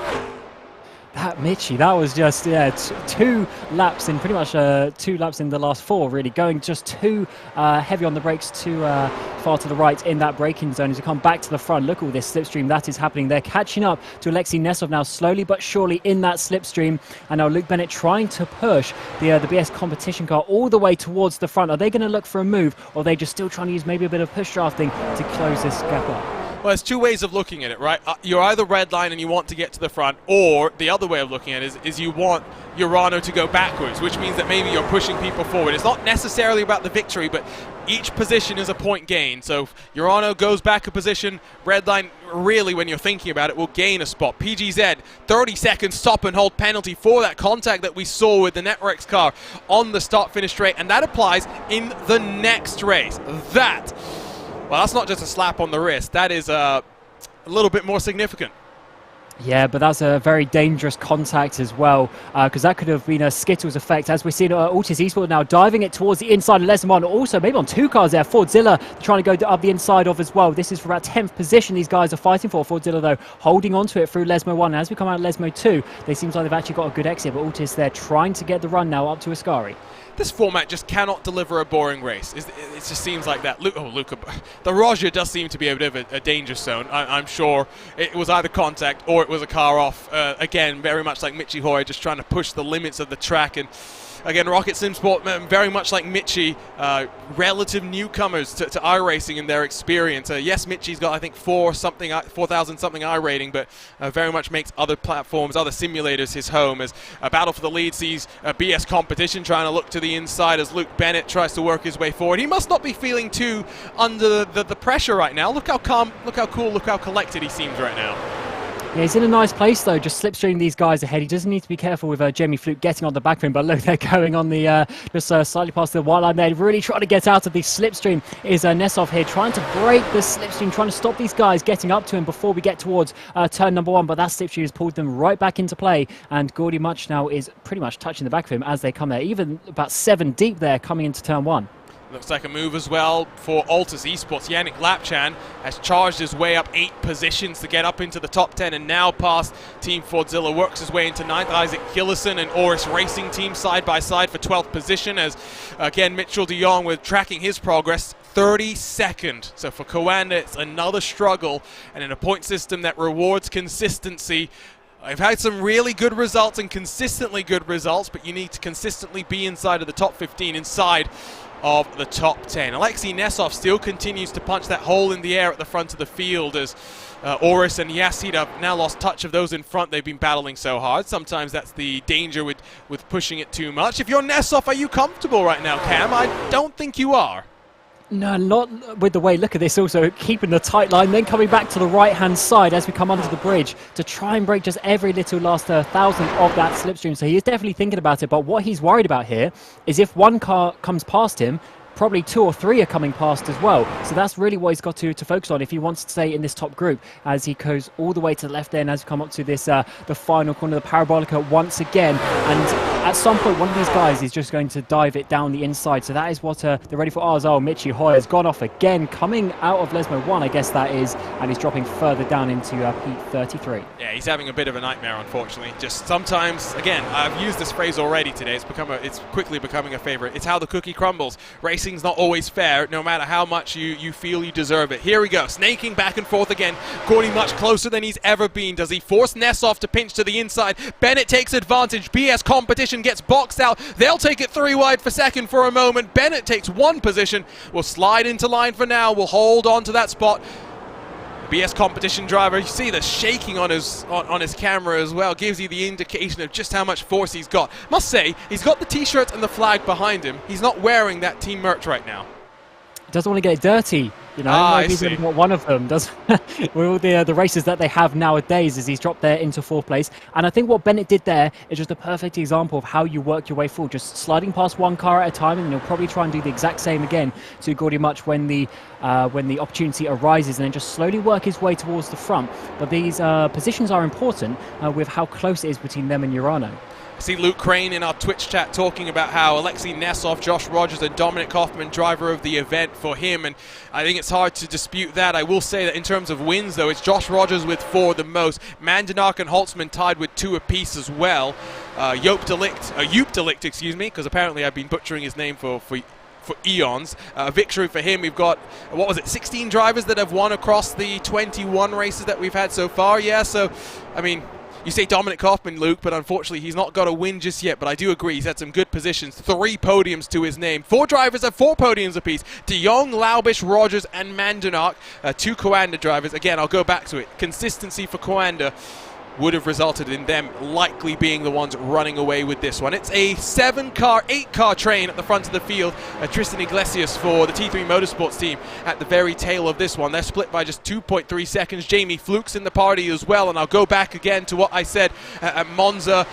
That Mitchie, that was just, 2 laps in, pretty much 2 laps in the last 4, really, going just too heavy on the brakes, too far to the right in that braking zone as you come back to the front. Look at all this slipstream that is happening. They're catching up to Alexei Nesov now, slowly but surely in that slipstream. And now Luke Bennett trying to push the BS competition car all the way towards the front. Are they going to look for a move, or are they just still trying to use maybe a bit of push drafting to close this gap up? Well, there's 2 ways of looking at it, right? You're either redline and you want to get to the front, or the other way of looking at it is you want Urano to go backwards, which means that maybe you're pushing people forward. It's not necessarily about the victory, but each position is a point gain. So if Urano goes back a position, redline, really, when you're thinking about it, will gain a spot. PGZ, 30 seconds stop and hold penalty for that contact that we saw with the Networks car on the start-finish straight, and that applies in the next race. Well, that's not just a slap on the wrist. That is a little bit more significant. Yeah, but that's a very dangerous contact as well, because that could have been a Skittles effect, as we're seeing Altis Esports now diving it towards the inside of Lesmond. Also, maybe on 2 cars there. Fordzilla trying to go up the inside of as well. This is for about 10th position these guys are fighting for. Fordzilla, though, holding on to it through Lesmo 1. And as we come out of Lesmo 2, they seems like they've actually got a good exit, but Altis there trying to get the run now up to Ascari. This format just cannot deliver a boring race. It just seems like that. Luca, the Roger does seem to be a bit of a danger zone. I'm sure it was either contact or it was a car off. Again, very much like Michi Hoy, just trying to push the limits of the track. And again, Rocket Sim Sport, very much like Michi, relative newcomers to iRacing in their experience. Yes, Michi's got, I think, 4,000 something iRating, but very much makes other platforms, other simulators his home. As a battle for the lead sees BS competition trying to look to the inside as Luke Bennett tries to work his way forward. He must not be feeling too under the pressure right now. Look how calm, look how cool, look how collected he seems right now. Yeah, he's in a nice place, though, just slipstreaming these guys ahead. He doesn't need to be careful with Jamie Fluke getting on the back of him, but look, they're going on the just slightly past the white line there. Really trying to get out of the slipstream is Nesov here, trying to break the slipstream, trying to stop these guys getting up to him before we get towards turn number 1, but that slipstream has pulled them right back into play, and Gordy Much now is pretty much touching the back of him as they come there, even about 7 deep there coming into turn 1. Looks like a move as well for Altus Esports. Yannick Lapchan has charged his way up 8 positions to get up into the top 10 and now past Team Fordzilla. Works his way into 9th. Isaac Gillison and Oris Racing Team side by side for 12th position as, again, Mitchell de Jong with tracking his progress. 32nd. So for Coanda, it's another struggle, and in a point system that rewards consistency, I've had some really good results and consistently good results, but you need to consistently be inside of the top 15, inside of the top 10. Alexei Nesov still continues to punch that hole in the air at the front of the field as Oris and Yasid have now lost touch of those in front. They've been battling so hard. Sometimes that's the danger with pushing it too much. If you're Nesov, are you comfortable right now, Cam? I don't think you are. No, not with the way. Look at this, also keeping the tight line, then coming back to the right-hand side as we come under the bridge to try and break just every little last thousandth of that slipstream. So he is definitely thinking about it, but what he's worried about here is if one car comes past him, probably 2 or 3 are coming past as well. So that's really what he's got to focus on if he wants to stay in this top group as he goes all the way to the left there and as we come up to this the final corner, the Parabolica once again. And at some point, one of these guys is just going to dive it down the inside. So that is what they're ready for. Oh, Michi Hoy has gone off again, coming out of Lesmo 1, I guess that is, and he's dropping further down into P33. Yeah, he's having a bit of a nightmare, unfortunately. Just sometimes, again, I've used this phrase already today. It's quickly becoming a favorite. It's how the cookie crumbles. Racing's not always fair, no matter how much you feel you deserve it. Here we go, snaking back and forth again. Gordy much closer than he's ever been. Does he force Nesov to pinch to the inside? Bennett takes advantage. BS competition gets boxed out. They'll take it 3 wide for second for a moment. Bennett takes 1 position. Will slide into line for now. Will hold on to that spot. BS competition driver, you see the shaking on his camera as well, gives you the indication of just how much force he's got. Must say, he's got the t-shirt and the flag behind him. He's not wearing that team merch right now. Doesn't want to get dirty You know, I maybe he's see. only got one of them. Does with all the races that they have nowadays, is he's dropped there into 4th place. And I think what Bennett did there is just a perfect example of how you work your way forward, just sliding past one car at a time, and he'll probably try and do the exact same again to Gordy Much when the opportunity arises, and then just slowly work his way towards the front. But these positions are important with how close it is between them and Urano. I see Luke Crane in our Twitch chat talking about how Alexei Nesov, Josh Rogers and Dominic Hoffman driver of the event for him, and I think it's hard to dispute that. I will say that in terms of wins though, it's Josh Rogers with 4 the most. Mandenak and Holtzman tied with 2 apiece as well. Joop Delict, excuse me, because apparently I've been butchering his name for eons. Victory for him. We've got, 16 drivers that have won across the 21 races that we've had so far. Yeah, so, I mean, you say Dominic Hoffman, Luke, but unfortunately he's not got a win just yet. But I do agree, he's had some good positions. 3 podiums to his name. 4 drivers have 4 podiums apiece. De Jong, Laubish, Rogers, and Mandenak. 2 Coanda drivers. Again, I'll go back to it. Consistency for Coanda would have resulted in them likely being the ones running away with this one. It's a 8-car train at the front of the field. Tristan Iglesias for the T3 Motorsports team at the very tail of this one. They're split by just 2.3 seconds. Jamie Fluke's in the party as well, and I'll go back again to what I said at Monza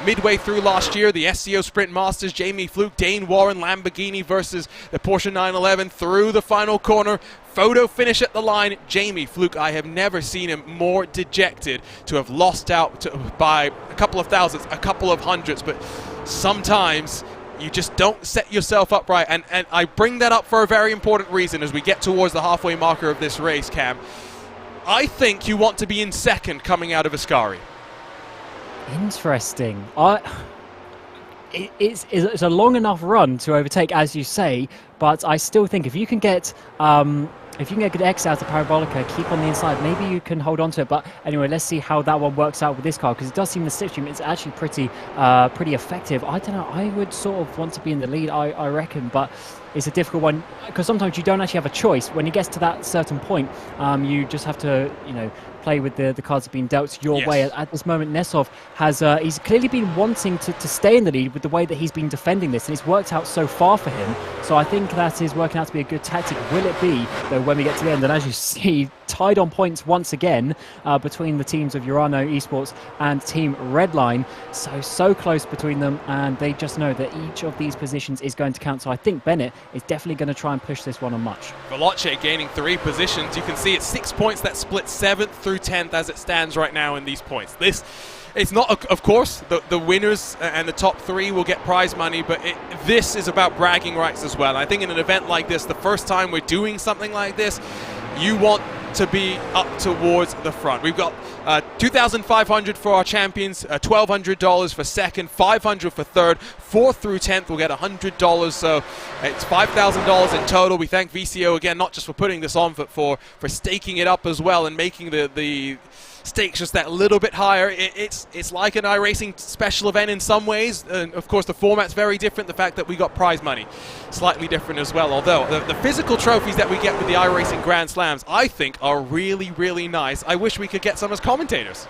midway through last year, the SCO Sprint Masters. Jamie Fluke, Dane Warren, Lamborghini versus the Porsche 911 through the final corner. Photo finish at the line. Jamie Fluke, I have never seen him more dejected to have lost out by a couple of thousands, a couple of hundreds, but sometimes you just don't set yourself up right, and I bring that up for a very important reason as we get towards the halfway marker of this race, Cam. I think you want to be in second coming out of Ascari. Interesting. It's a long enough run to overtake, as you say, but I still think if you can get good X out of Parabolica, keep on the inside, maybe you can hold on to it. But anyway, let's see how that one works out with this car, because it does seem the slipstream is actually pretty effective. I don't know, I would sort of want to be in the lead, I reckon, but it's a difficult one because sometimes you don't actually have a choice. When it gets to that certain point, you just have to, play with the cards that have been dealt your way. At this moment, Nesov has he's clearly been wanting to stay in the lead with the way that he's been defending this, and it's worked out so far for him. So I think that is working out to be a good tactic. Will it be, though, when we get to the end? And as you see, tied on points once again between the teams of Urano Esports and Team Redline. So close between them, and they just know that each of these positions is going to count. So I think Bennett is definitely going to try and push this one on Much. Veloce gaining 3 positions. You can see it's 6 points that split 7th through 10th as it stands right now in these points. It's not, of course, the winners and the top 3 will get prize money, but this is about bragging rights as well. I think in an event like this, the first time we're doing something like this, you want to be up towards the front. We've got $2,500 for our champions, $1,200 for second, $500 for third, 4th through 10th will get $100, so it's $5,000 in total. We thank VCO again, not just for putting this on, but for staking it up as well and making the stakes just that little bit higher. It's like an iRacing special event in some ways, and of course the format's very different. The fact that we got prize money slightly different as well, although the physical trophies that we get with the iRacing Grand Slams I think are really, really nice. I wish we could get some as commentators.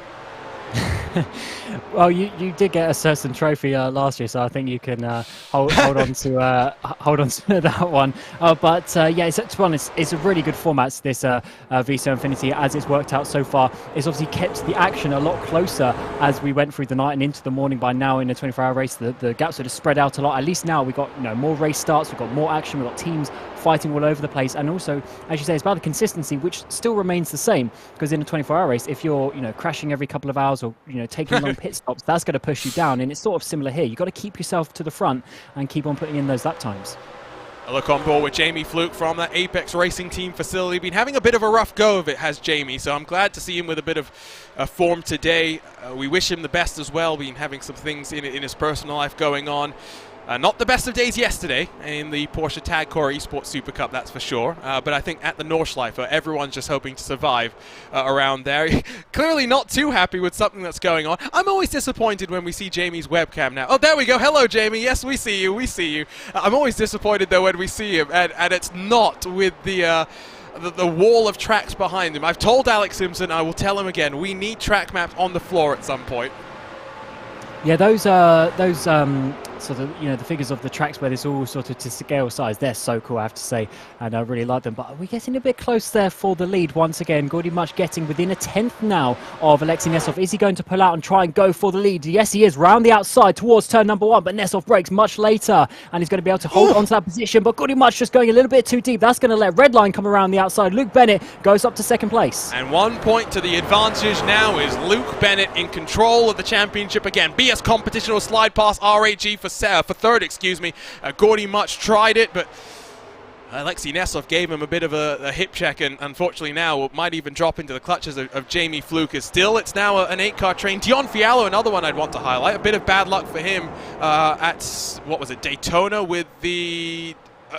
Well, you did get a certain trophy last year, so I think you can hold on to that one. But yeah, to be honest, it's a really good format, this VCO Infinity, as it's worked out so far. It's obviously kept the action a lot closer as we went through the night and into the morning. By now, in a 24-hour race, the gaps would have spread out a lot. At least now we've got more race starts, we've got more action, we've got teams fighting all over the place, and also, as you say, it's about the consistency, which still remains the same, because in a 24-hour race, if you're crashing every couple of hours or taking long pit stops, that's going to push you down. And it's sort of similar here. You've got to keep yourself to the front and keep on putting in those lap times. A look on board with Jamie Fluke from that Apex Racing Team facility. Been having a bit of a rough go of it, has Jamie, so I'm glad to see him with a bit of form today. We wish him the best as well. Been having some things in his personal life going on. Not the best of days yesterday in the Porsche Tag Core Esports Super Cup, that's for sure. But I think at the Nordschleife, everyone's just hoping to survive around there. Clearly not too happy with something that's going on. I'm always disappointed when we see Jamie's webcam now. Oh, there we go. Hello, Jamie. Yes, we see you. We see you. I'm always disappointed, though, when we see him. And it's not with the wall of tracks behind him. I've told Alex Simpson, I will tell him again, we need track maps on the floor at some point. Yeah, those sort of, the figures of the tracks where it's all sort of to scale size. They're so cool, I have to say, and I really like them. But we're getting a bit close there for the lead once again. Gordy Much getting within a 10th now of Alexei Nesov. Is he going to pull out and try and go for the lead? Yes, he is, round the outside towards turn number 1, but Nesov brakes much later, and he's going to be able to hold onto that position. But Gordy Much just going a little bit too deep. That's going to let Redline come around the outside. Luke Bennett goes up to second place. And 1 point to the advantage now is Luke Bennett in control of the championship again. BS Competition will slide past RAG for third, excuse me. Gordy Much tried it, but Alexei Nesov gave him a bit of a hip check, and unfortunately now might even drop into the clutches of Jamie Fluke. Still, it's now an 8-car train. Dion Fiallo, another one I'd want to highlight. A bit of bad luck for him at, what was it, Daytona with the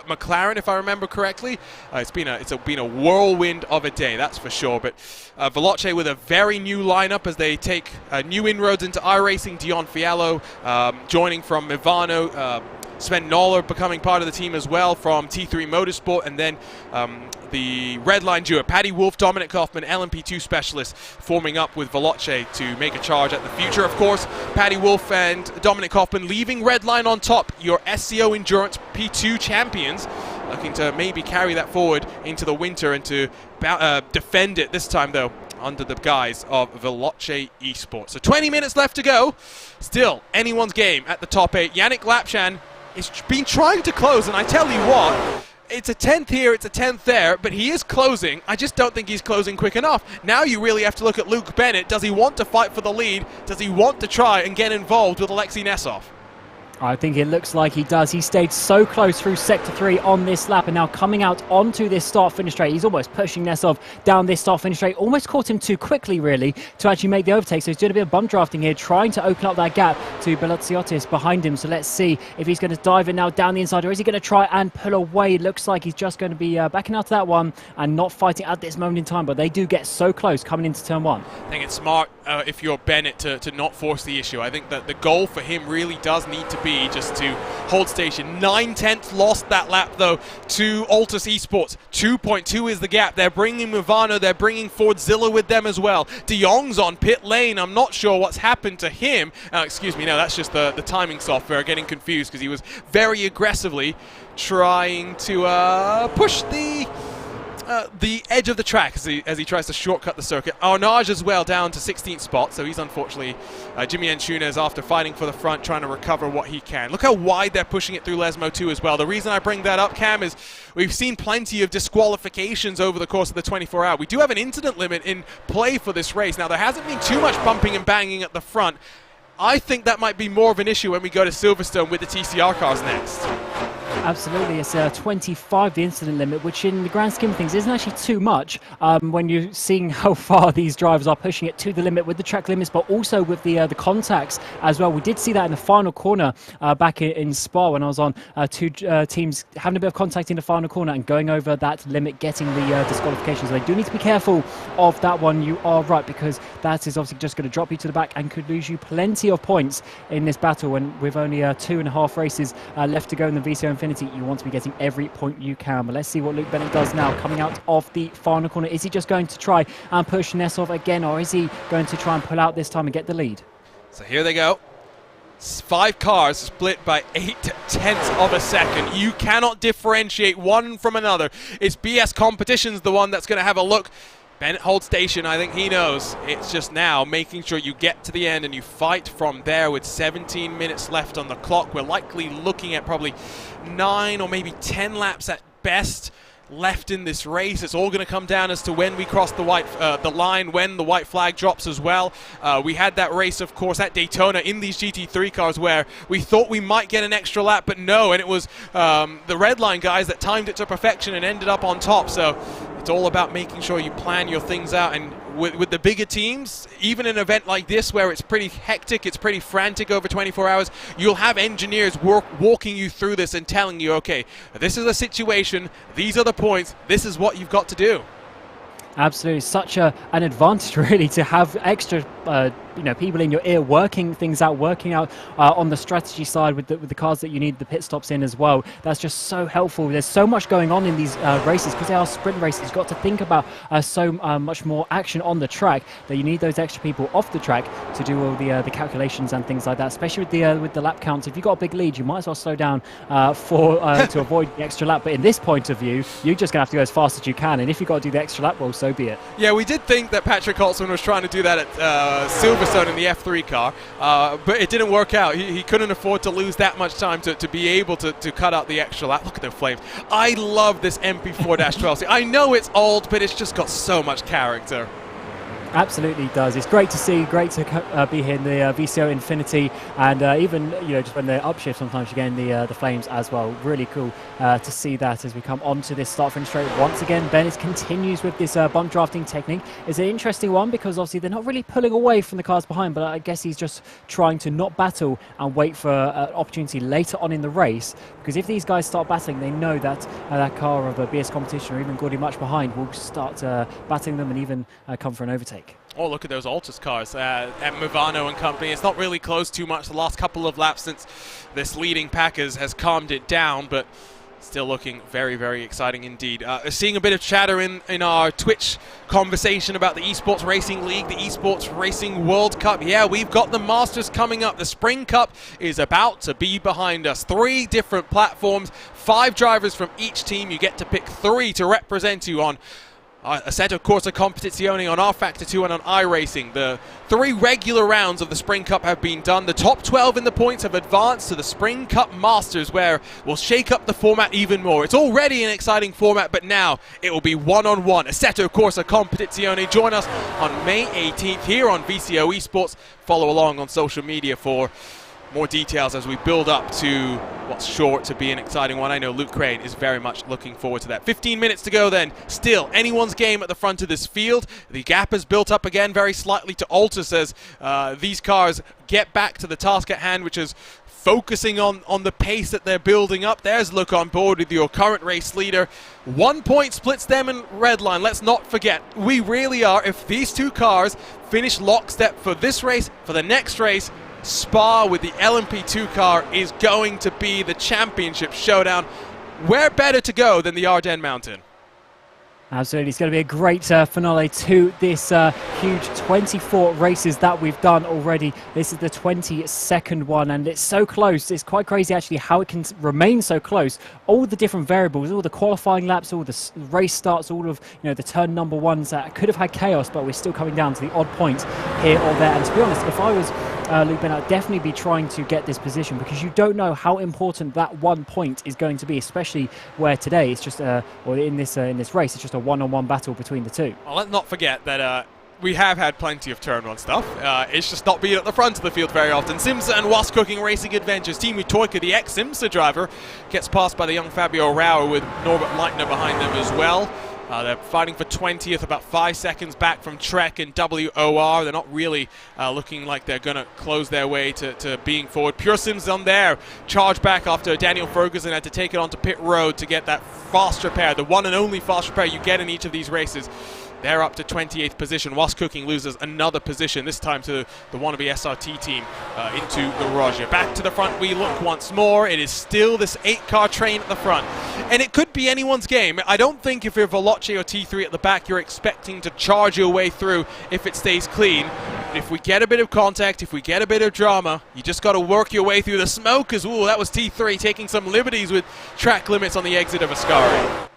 McLaren, if I remember correctly. It's been a whirlwind of a day, that's for sure. But Veloce with a very new lineup as they take new inroads into iRacing. Dion Fiallo joining from Ivano. Sven Noller becoming part of the team as well from T3 Motorsport, and then the Redline duo, Paddy Wolf, Dominic Kaufman, LMP2 specialist, forming up with Veloce to make a charge at the future. Of course, Paddy Wolf and Dominic Kaufman leaving Redline on top, your SCO Endurance P2 champions, looking to maybe carry that forward into the winter and to defend it this time, though, under the guise of Veloce Esports. So 20 minutes left to go. Still anyone's game at the top 8. Yannick Lapchan has been trying to close, and I tell you what, it's a 10th here, it's a 10th there, but he is closing. I just don't think he's closing quick enough. Now you really have to look at Luke Bennett. Does he want to fight for the lead? Does he want to try and get involved with Alexei Nesov? I think it looks like he does. He stayed so close through Sector 3 on this lap, and now coming out onto this start-finish straight. He's almost pushing Nesov down this start-finish straight. Almost caught him too quickly, really, to actually make the overtake. So he's doing a bit of bump drafting here, trying to open up that gap to Belotsiotis behind him. So let's see if he's going to dive in now down the inside, or is he going to try and pull away? It looks like he's just going to be backing out to that one and not fighting at this moment in time, but they do get so close coming into turn 1. I think it's smart if you're Bennett to not force the issue. I think that the goal for him really does need to be just to hold station. 9/10 lost that lap, though, to Altus Esports. 2.2 is the gap. They're bringing Movano. They're bringing Fordzilla with them as well. De Jong's on pit lane. I'm not sure what's happened to him. Excuse me, no, that's just the timing software getting confused, because he was very aggressively trying to push the edge of the track as he tries to shortcut the circuit. Arnage as well down to 16th spot, so he's unfortunately Jimmy Antunes, after fighting for the front, trying to recover what he can. Look how wide they're pushing it through Lesmo too as well. The reason I bring that up, Cam, is we've seen plenty of disqualifications over the course of the 24-hour. We do have an incident limit in play for this race. Now, there hasn't been too much bumping and banging at the front. I think that might be more of an issue when we go to Silverstone with the TCR cars next. Absolutely, it's 25, the incident limit, which in the grand scheme of things isn't actually too much when you're seeing how far these drivers are pushing it to the limit with the track limits, but also with the contacts as well. We did see that in the final corner back in Spa when I was on, two teams having a bit of contact in the final corner and going over that limit, getting the disqualifications. So they do need to be careful of that one. You are right, because that is obviously just going to drop you to the back and could lose you plenty of points in this battle. And with only 2.5 races left to go in the VCO Infinity, you want to be getting every point you can. But let's see what Luke Bennett does now coming out of the final corner. Is he just going to try and push Nesov again, or is he going to try and pull out this time and get the lead? So here they go. 5 cars split by 0.8 of a second. You cannot differentiate one from another. It's BS Competition's the one that's going to have a look. Bennett holds station. I think he knows. It's just now making sure you get to the end and you fight from there with 17 minutes left on the clock. We're likely looking at probably 9 or maybe 10 laps at best left in this race. It's all going to come down as to when we cross the line, when the white flag drops as well. We had that race, of course, at Daytona in these GT3 cars where we thought we might get an extra lap, but no, and it was the Redline guys that timed it to perfection and ended up on top. So it's all about making sure you plan your things out, and with the bigger teams, even an event like this where it's pretty hectic, it's pretty frantic over 24 hours, you'll have engineers walking you through this and telling you, okay, this is a situation, these are the points, this is what you've got to do. Absolutely, such an advantage really to have extra people in your ear, working things out, working out on the strategy side with the cars that you need the pit stops in as well. That's just so helpful. There's so much going on in these races because they are sprint races. You've got to think about so much more action on the track that you need those extra people off the track to do all the calculations and things like that, especially with the lap counts. If you've got a big lead, you might as well slow down to avoid the extra lap. But in this point of view, you're just going to have to go as fast as you can, and if you've got to do the extra lap, well, so be it. Yeah, we did think that Patrick Holtzman was trying to do that at Silverstone in the F3 car, but it didn't work out. He couldn't afford to lose that much time to be able to cut out the extra lap. Look at the flames. I love this MP4-12C. I know it's old, but it's just got so much character. Absolutely does. It's great to see, great to be here in the VCO Infinity, and even just when they're upshift, sometimes you're getting the flames as well. Really cool to see that as we come onto this start-finish straight. Once again, Bennett continues with this bump drafting technique. It's an interesting one because obviously they're not really pulling away from the cars behind, but I guess he's just trying to not battle and wait for an opportunity later on in the race, because if these guys start battling, they know that that car of a BS competition or even Gordy much behind will start battling them and even come for an overtake. Oh, look at those Altus cars at Movano and company. It's not really close too much the last couple of laps since this leading pack has calmed it down, but still looking very, very exciting indeed. Seeing a bit of chatter in our Twitch conversation about the Esports Racing League, the Esports Racing World Cup. Yeah, we've got the Masters coming up. The Spring Cup is about to be behind us. 3 different platforms, 5 drivers from each team. You get to pick 3 to represent you on Assetto Corsa Competizione, on R-Factor 2 and on iRacing. The 3 regular rounds of the Spring Cup have been done. The top 12 in the points have advanced to the Spring Cup Masters, where we'll shake up the format even more. It's already an exciting format, but now it will be one-on-one. Assetto Corsa Competizione. Join us on May 18th here on VCO Esports. Follow along on social media for more details as we build up to what's sure to be an exciting one. I know Luke Crane is very much looking forward to that. 15 minutes to go then. Still anyone's game at the front of this field. The gap has built up again very slightly to Altus as these cars get back to the task at hand, which is focusing on the pace that they're building up. There's Luke on board with your current race leader. 1 point splits them in red line. Let's not forget, we really are, if these 2 cars finish lockstep for this race, for the next race, Spa with the LMP2 car is going to be the championship showdown. Where better to go than the Ardennes Mountain? Absolutely, it's going to be a great finale to this huge 24 races that we've done already. This is the 22nd one, and it's so close. It's quite crazy actually how it can remain so close. All the different variables, all the qualifying laps, all the race starts, all of the turn number 1s that could have had chaos, but we're still coming down to the odd point here or there. And to be honest, if I was Luke Bennett, I'd definitely be trying to get this position, because you don't know how important that 1 point is going to be, especially where today it's just or in this race it's just a one-on-one battle between the 2. Well, let's not forget that we have had plenty of turn 1 stuff. It's just not been at the front of the field very often. Simsa and Was Cooking Racing Adventures. Team Utoika, the ex-Simsa driver, gets passed by the young Fabio Rauer with Norbert Leitner behind them as well. They're fighting for 20th, about 5 seconds back from Trek and WOR. They're not really looking like they're going to close their way to being forward. Pure Sims on there, charge back after Daniel Ferguson had to take it onto pit road to get that fast repair, the one and only fast repair you get in each of these races. They're up to 28th position. Was Cooking loses another position, this time to the wannabe SRT team into the Roger. Back to the front we look once more. It is still this 8-car train at the front. And it could be anyone's game. I don't think if you're Veloce or T3 at the back, you're expecting to charge your way through if it stays clean. But if we get a bit of contact, if we get a bit of drama, you just got to work your way through the smoke. Ooh, that was T3 taking some liberties with track limits on the exit of Ascari.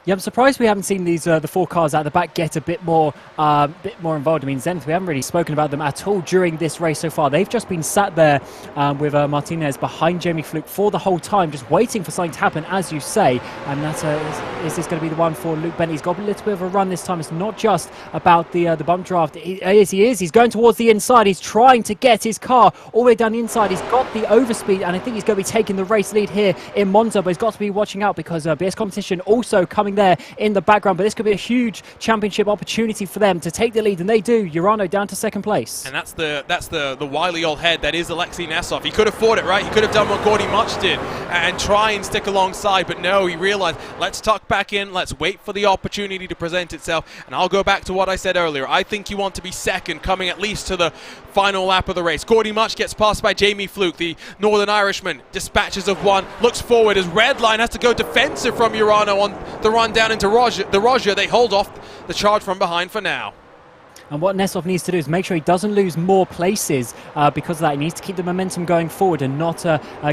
Yeah, I'm surprised we haven't seen these the 4 cars out the back get a bit more involved. I mean, Zenith, we haven't really spoken about them at all during this race so far. They've just been sat there with Martinez behind Jamie Fluke for the whole time, just waiting for something to happen, as you say. And that's is this going to be the one for Luke Bennett? He's got a little bit of a run this time. It's not just about the bump draft. He is. He's going towards the inside. He's trying to get his car all the way down the inside. He's got the overspeed, and I think he's going to be taking the race lead here in Monza. But he's got to be watching out, because BS Competition also coming going there in the background, but this could be a huge championship opportunity for them to take the lead, and they do. Urano down to second place. And that's the wily old head that is Alexei Nesov. He could have fought it, right? He could have done what Gordy Much did and try and stick alongside, but no, he realized, let's tuck back in, let's wait for the opportunity to present itself. And I'll go back to what I said earlier. I think you want to be second, coming at least to the final lap of the race. Gordy Much gets passed by Jamie Fluke, the Northern Irishman, dispatches of one, looks forward as Redline has to go defensive from Urano on the run down into Roger. They hold off the charge from behind for now. And what Nesov needs to do is make sure he doesn't lose more places because of that. He needs to keep the momentum going forward and not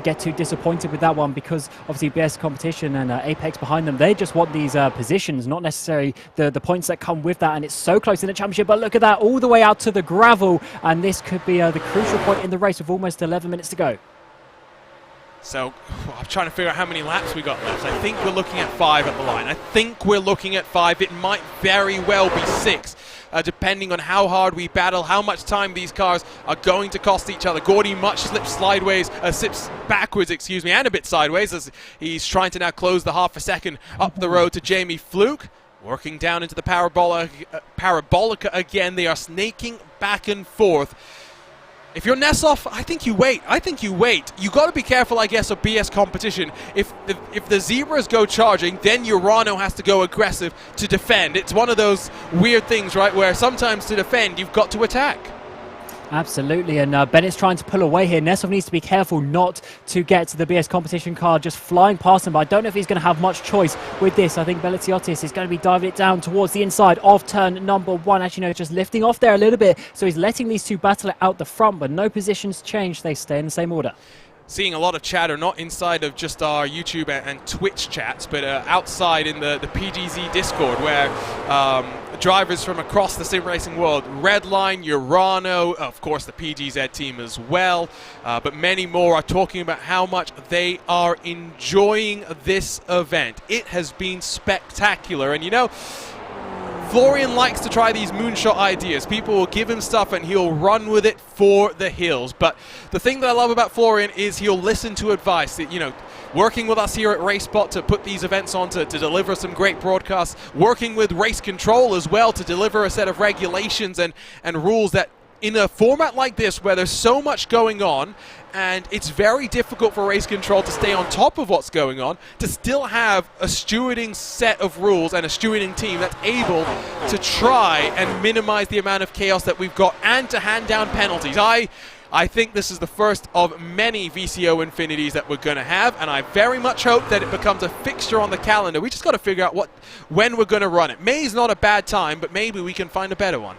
get too disappointed with that one, because obviously BS Competition and Apex behind them, they just want these positions, not necessarily the points that come with that. And it's so close in the championship, but look at that, all the way out to the gravel. And this could be the crucial point in the race with almost 11 minutes to go. So I'm trying to figure out how many laps we got left. I think we're looking at 5 at the line. I think we're looking at 5. It might very well be 6. Depending on how hard we battle, how much time these cars are going to cost each other. Gordy Much slips backwards, and a bit sideways as he's trying to now close the half a second up the road to Jamie Fluke. Working down into the Parabolica again. They are snaking back and forth. If you're Nesov, I think you wait. You got to be careful, I guess, of BS Competition. If the Zebras go charging, then Urano has to go aggressive to defend. It's one of those weird things, right, where sometimes to defend, you've got to attack. Absolutely, and Bennett's trying to pull away here. Nesov needs to be careful not to get to the BS Competition car just flying past him, but I don't know if he's going to have much choice with this. I think Belitiotis is going to be diving it down towards the inside of turn number 1. Actually, no, just lifting off there a little bit, so he's letting these two battle it out the front, but no positions change. They stay in the same order. Seeing a lot of chatter, not inside of just our YouTube and Twitch chats, but outside in the PGZ Discord, where drivers from across the sim racing world, Redline, Urano, of course the PGZ team as well, but many more are talking about how much they are enjoying this event. It has been spectacular, and you know, Florian likes to try these moonshot ideas. People will give him stuff and he'll run with it for the hills. But the thing that I love about Florian is he'll listen to advice. You know, working with us here at RaceSpot to put these events on to deliver some great broadcasts, working with Race Control as well to deliver a set of regulations and rules that in a format like this where there's so much going on and it's very difficult for Race Control to stay on top of what's going on, to still have a stewarding set of rules and a stewarding team that's able to try and minimize the amount of chaos that we've got and to hand down penalties. I think this is the first of many VCO Infinities that we're going to have, and I very much hope that it becomes a fixture on the calendar. We just got to figure out when we're going to run it. May's not a bad time, but maybe we can find a better one.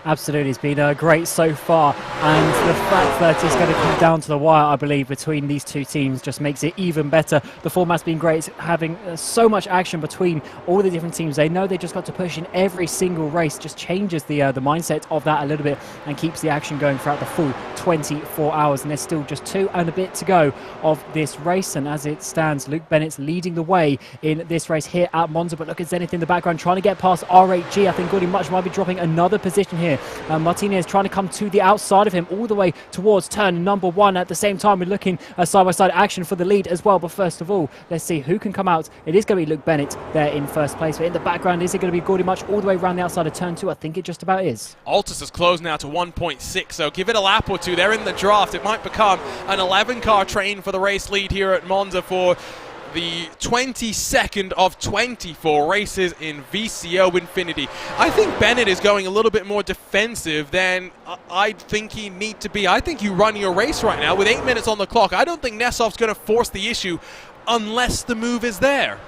Absolutely, it's been great so far, and the fact that it's going to come down to the wire, I believe, between these two teams just makes it even better. The format's been great, it's having so much action between all the different teams. They know they just got to push in every single race, just changes the mindset of that a little bit and keeps the action going throughout the full 24 hours. And there's still just 2 and a bit to go of this race, and as it stands, Luke Bennett's leading the way in this race here at Monza. But look at Zenith in the background trying to get past R8G. I think Gordy Much might be dropping another position here. Martinez trying to come to the outside of him all the way towards turn number 1. At the same time, we're looking at side-by-side action for the lead as well. But first of all, let's see who can come out. It is going to be Luke Bennett there in first place. But in the background, is it going to be Gordy Much all the way around the outside of turn 2? I think it just about is. Altus is closed now to 1.6, so give it a lap or two. They're in the draft. It might become an 11-car train for the race lead here at Monza for the 22nd of 24 races in VCO Infinity. I think Bennett is going a little bit more defensive than I think he need to be. I think you run your race right now with 8 minutes on the clock. I don't think Nesov's going to force the issue unless the move is there.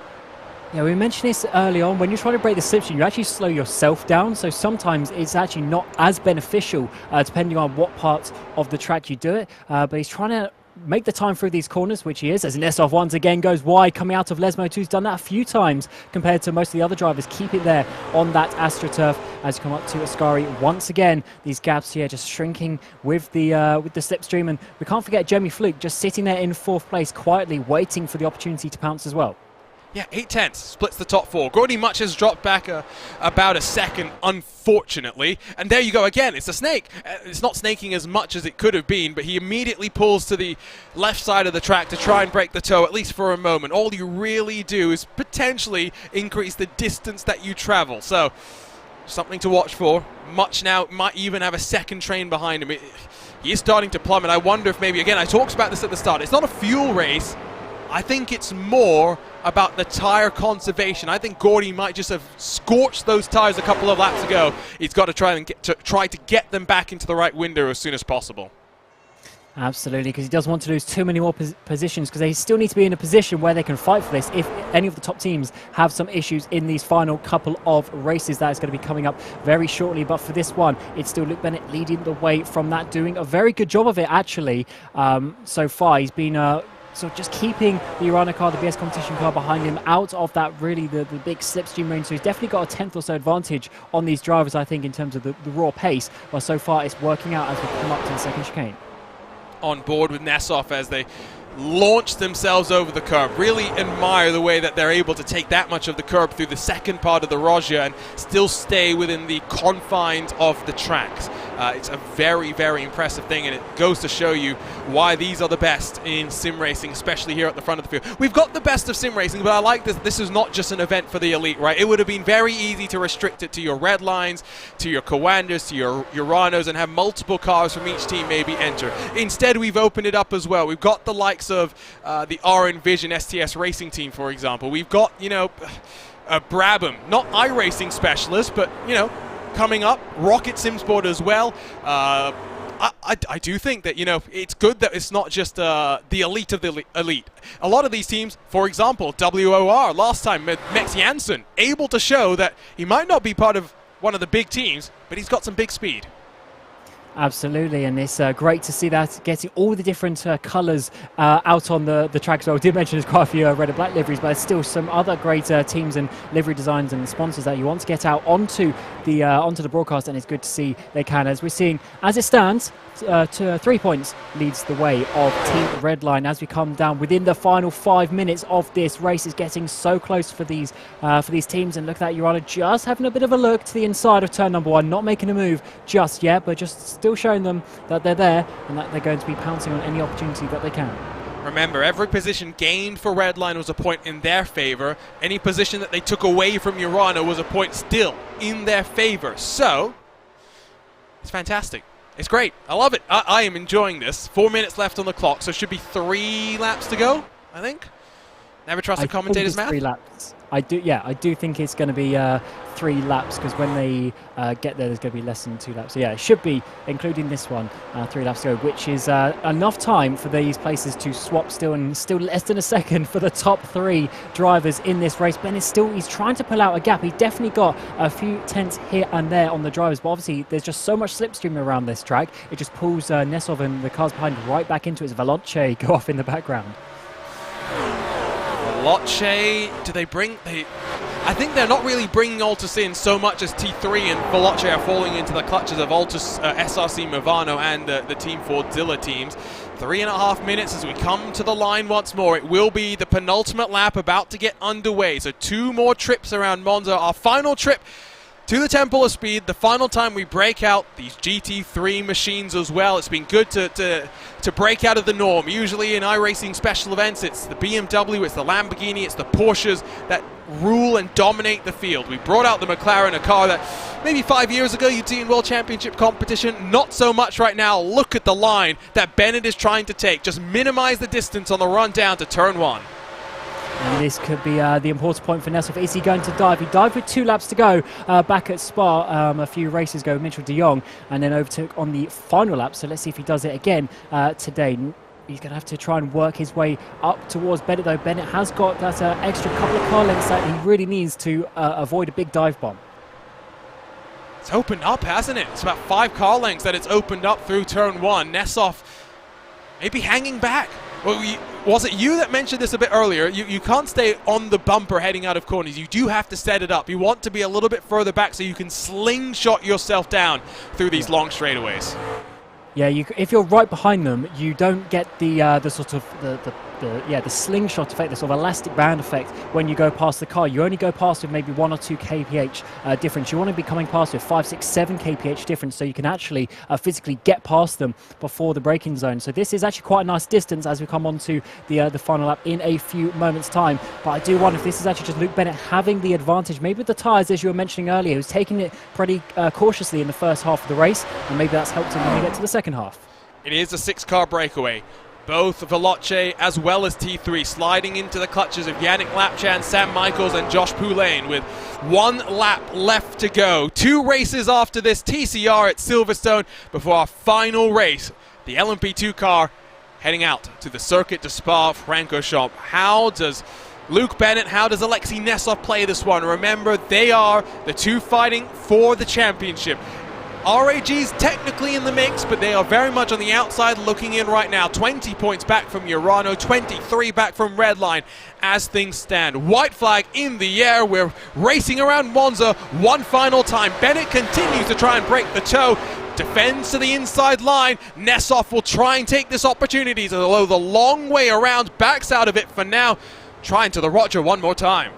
Yeah, we mentioned this early on. When you're trying to break the slipstream, you actually slow yourself down. So sometimes it's actually not as beneficial, depending on what part of the track you do it. But he's trying to make the time through these corners, which he is, as Nesov once again goes wide, coming out of Lesmo 2's done that a few times compared to most of the other drivers. Keep it there on that AstroTurf as you come up to Ascari once again. These gaps here just shrinking with the slipstream, and we can't forget Jamie Fluke just sitting there in 4th place, quietly waiting for the opportunity to pounce as well. Yeah, 8/10 splits the top 4. Gordy Much has dropped back about a second, unfortunately. And there you go again. It's a snake. It's not snaking as much as it could have been, but he immediately pulls to the left side of the track to try and break the toe, at least for a moment. All you really do is potentially increase the distance that you travel. So, something to watch for. Much now might even have a second train behind him. He is starting to plummet. I wonder if maybe, again, I talked about this at the start. It's not a fuel race. I think it's more about the tire conservation. I think Gordy might just have scorched those tires a couple of laps ago. He's got to try to get them back into the right window as soon as possible. Absolutely, because he doesn't want to lose too many more positions, because they still need to be in a position where they can fight for this if any of the top teams have some issues in these final couple of races that is going to be coming up very shortly. But for this one, it's still Luke Bennett leading the way from that, doing a very good job of it actually so far. He's been so just keeping the Urana car, the BS competition car behind him, out of that really the big slipstream range. So he's definitely got a 10th or so advantage on these drivers, I think, in terms of the raw pace. But so far it's working out as we come up to the second chicane. On board with Nessoff as they launch themselves over the curb. Really admire the way that they're able to take that much of the curb through the second part of the Roger and still stay within the confines of the tracks. It's a very, very impressive thing, and it goes to show you why these are the best in sim racing, especially here at the front of the field. We've got the best of sim racing, but I like this. This is not just an event for the elite, right? It would have been very easy to restrict it to your red lines, to your Coanders, to your Uranos, and have multiple cars from each team maybe enter. Instead, we've opened it up as well. We've got the likes of the RN Vision STS racing team, for example. We've got, you know, Brabham, not iRacing specialist, but, you know, coming up, Rocket Simsport as well. I do think that, you know, it's good that it's not just the elite of the elite. A lot of these teams, for example, WOR, last time, Max Janssen, able to show that he might not be part of one of the big teams, but he's got some big speed. Absolutely, and it's great to see that, getting all the different colours out on the track as well. I did mention there's quite a few red and black liveries, but there's still some other great teams and livery designs and sponsors that you want to get out onto the broadcast, and it's good to see they can. As we're seeing, as it stands, 3 points leads the way of Team Redline as we come down within the final 5 minutes of this race. Is getting so close for these teams, and look at that, Urana just having a bit of a look to the inside of turn number 1, not making a move just yet, but just still showing them that they're there and that they're going to be pouncing on any opportunity that they can. Remember, every position gained for Redline was a point in their favor. Any position that they took away from Urana was a point still in their favor. So, it's fantastic. It's great. I love it. I am enjoying this. 4 minutes left on the clock, so it should be 3 laps to go, I think. Never trust the commentator's math. 3 laps. I do think it's going to be 3 laps, because when they get there, there's going to be less than 2 laps. So yeah, it should be, including this one, 3 laps to go, which is enough time for these places to swap still, and still less than a second for the top 3 drivers in this race. Ben he's trying to pull out a gap. He's definitely got a few tenths here and there on the drivers, but obviously there's just so much slipstream around this track. It just pulls Nesov and the cars behind right back into its Veloce go off in the background. Veloce, I think they're not really bringing Altus in so much as T3 and Veloce are falling into the clutches of Altus, SRC Movano and the Team Fordzilla teams. 3.5 minutes as we come to the line once more. It will be the penultimate lap about to get underway. So 2 more trips around Monza. Our final trip to the Temple of Speed, the final time we break out these GT3 machines as well. It's been good to break out of the norm. Usually in iRacing special events, it's the BMW, it's the Lamborghini, it's the Porsches that rule and dominate the field. We brought out the McLaren, a car that maybe 5 years ago you'd see in World Championship competition. Not so much right now. Look at the line that Bennett is trying to take. Just minimize the distance on the run down to turn 1. And this could be the important point for Nesov. Is he going to dive? He dived with 2 laps to go back at Spa a few races ago, Mitchell de Jong, and then overtook on the final lap. So let's see if he does it again today. He's going to have to try and work his way up towards Bennett, though. Bennett has got that extra couple of car lengths that he really needs to avoid a big dive bomb. It's opened up, hasn't it? It's about 5 car lengths that it's opened up through turn 1. Nesov maybe hanging back. Well, was it you that mentioned this a bit earlier? You can't stay on the bumper heading out of corners. You do have to set it up. You want to be a little bit further back so you can slingshot yourself down through these long straightaways. Yeah, if you're right behind them, you don't get the sort of the the slingshot effect, the sort of elastic band effect when you go past the car. You only go past with maybe 1 or 2 kph difference. You want to be coming past with 5, 6, 7 kph difference, so you can actually physically get past them before the braking zone. So this is actually quite a nice distance as we come on to the final lap in a few moments' time. But I do wonder if this is actually just Luke Bennett having the advantage, maybe with the tyres, as you were mentioning earlier. He was taking it pretty cautiously in the first half of the race, and maybe that's helped him when we get to the second half. It is a 6-car breakaway. Both Veloce as well as T3 sliding into the clutches of Yannick Lapchan, Sam Michaels and Josh Poulain with 1 lap left to go. 2 races after this TCR at Silverstone before our final race. The LMP2 car heading out to the Circuit de Spa-Francorchamps. How does Luke Bennett, how does Alexei Nesov play this one? Remember, they are the 2 fighting for the championship. RAG's technically in the mix, but they are very much on the outside looking in right now. 20 points back from Urano, 23 back from Redline as things stand. White flag in the air. We're racing around Monza one final time. Bennett continues to try and break the toe. Defends to the inside line. Nesov will try and take this opportunity, although the long way around, backs out of it for now. Trying to the Roger one more time.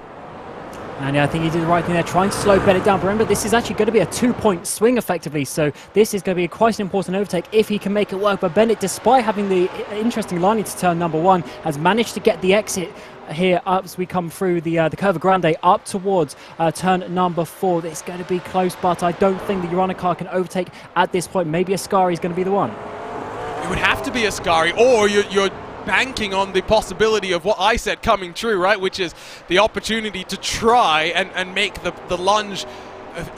And yeah, I think he did the right thing there, trying to slow Bennett down. But remember, this is actually going to be a 2-point swing effectively, so this is going to be quite an important overtake if he can make it work. But Bennett, despite having the interesting line into turn number 1, has managed to get the exit here up as we come through the Curva Grande up towards turn number 4. It's going to be close, but I don't think the Urano car can overtake at this point. Maybe Ascari is going to be the one. It would have to be Ascari, or you're banking on the possibility of what I said coming true, right? Which is the opportunity to try and make the lunge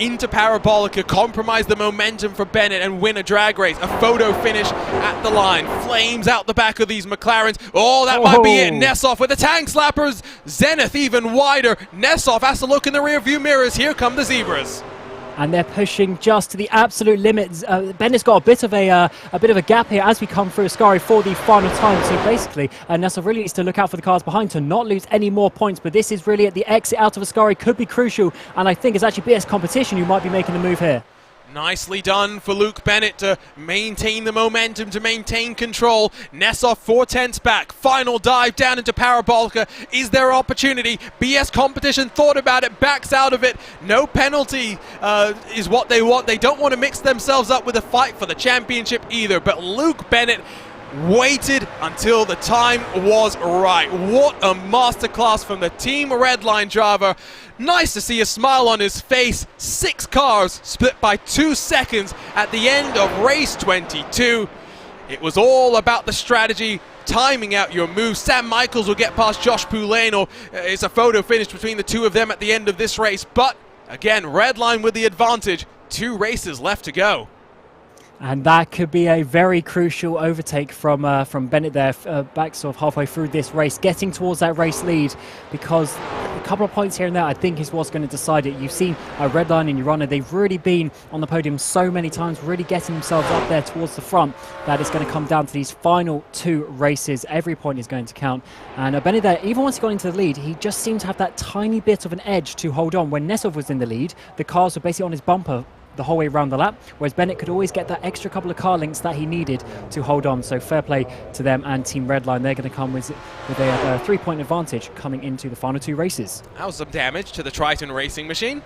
into Parabolica, compromise the momentum for Bennett and win a drag race. A photo finish at the line. Flames out the back of these McLarens. Oh, that might be it. Nesov with the tank slappers. Zenith even wider. Nesov has to look in the rear view mirrors. Here come the Zebras. And they're pushing just to the absolute limits. Bennett's got a bit of a gap here as we come through Ascari for the final time. So basically, Nesov really needs to look out for the cars behind to not lose any more points. But this is really at the exit out of Ascari, could be crucial. And I think it's actually BS Competition who might be making the move here. Nicely done for Luke Bennett to maintain the momentum, to maintain control. Nesov 4/10 back. Final dive down into Parabolica. Is there opportunity? BS Competition thought about it, backs out of it. No penalty is what they want. They don't want to mix themselves up with a fight for the championship either. But Luke Bennett waited until the time was right. What a masterclass from the Team Redline driver. Nice to see a smile on his face. 6 cars split by 2 seconds at the end of race 22. It was all about the strategy, timing out your moves. Sam Michaels will get past Josh Poulain, or it's a photo finish between the 2 of them at the end of this race. But again, Redline with the advantage. 2 races left to go. And that could be a very crucial overtake from Bennett there, back sort of halfway through this race, getting towards that race lead, because a couple of points here and there I think is what's going to decide it. You've seen Redline and Urano, they've really been on the podium so many times, really getting themselves up there towards the front, that it's going to come down to these final 2 races. Every point is going to count. And Bennett there, even once he got into the lead, he just seemed to have that tiny bit of an edge to hold on. When Nesov was in the lead, the cars were basically on his bumper the whole way around the lap, whereas Bennett could always get that extra couple of car lengths that he needed to hold on. So fair play to them and Team Redline. They're going to come with a 3-point advantage coming into the final 2 races. That was some damage to the Triton racing machine.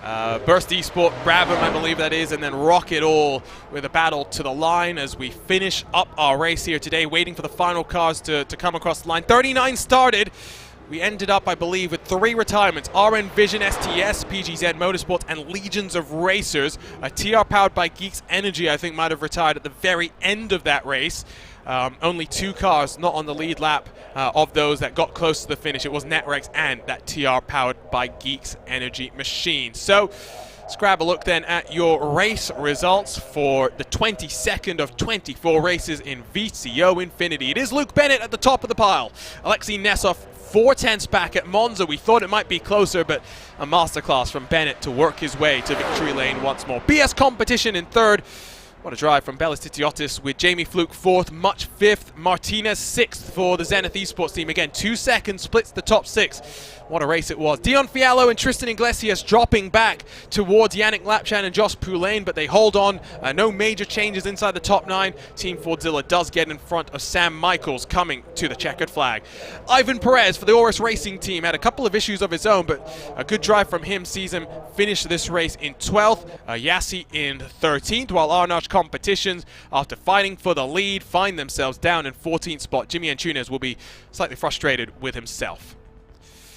Burst Esport, Brabham, I believe that is, and then Rocket All with a battle to the line as we finish up our race here today, waiting for the final cars to come across the line. 39 started. We ended up, I believe, with 3 retirements. RN Vision STS, PGZ Motorsports, and Legions of Racers. A TR powered by Geeks Energy, I think, might have retired at the very end of that race. Only 2 cars not on the lead lap of those that got close to the finish. It was Netrex and that TR powered by Geeks Energy machine. So let's grab a look then at your race results for the 22nd of 24 races in VCO Infinity. It is Luke Bennett at the top of the pile. Alexei Nesov 4/10 back at Monza. We thought it might be closer, but a masterclass from Bennett to work his way to victory lane once more. BS Competition in 3rd What a drive from Bellis Titiotis with Jamie Fluke 4th, Much 5th, Martinez 6th for the Zenith Esports team. Again, 2 seconds splits the top 6. What a race it was. Dion Fiallo and Tristan Iglesias dropping back towards Yannick Lapchan and Josh Poulain, but they hold on. No major changes inside the top 9. Team Fordzilla does get in front of Sam Michaels coming to the checkered flag. Ivan Perez for the Oris Racing team had a couple of issues of his own, but a good drive from him sees him finish this race in 12th, Yassi in 13th, while Arnage Competitions, after fighting for the lead, find themselves down in 14th spot. Jimmy Antunes will be slightly frustrated with himself.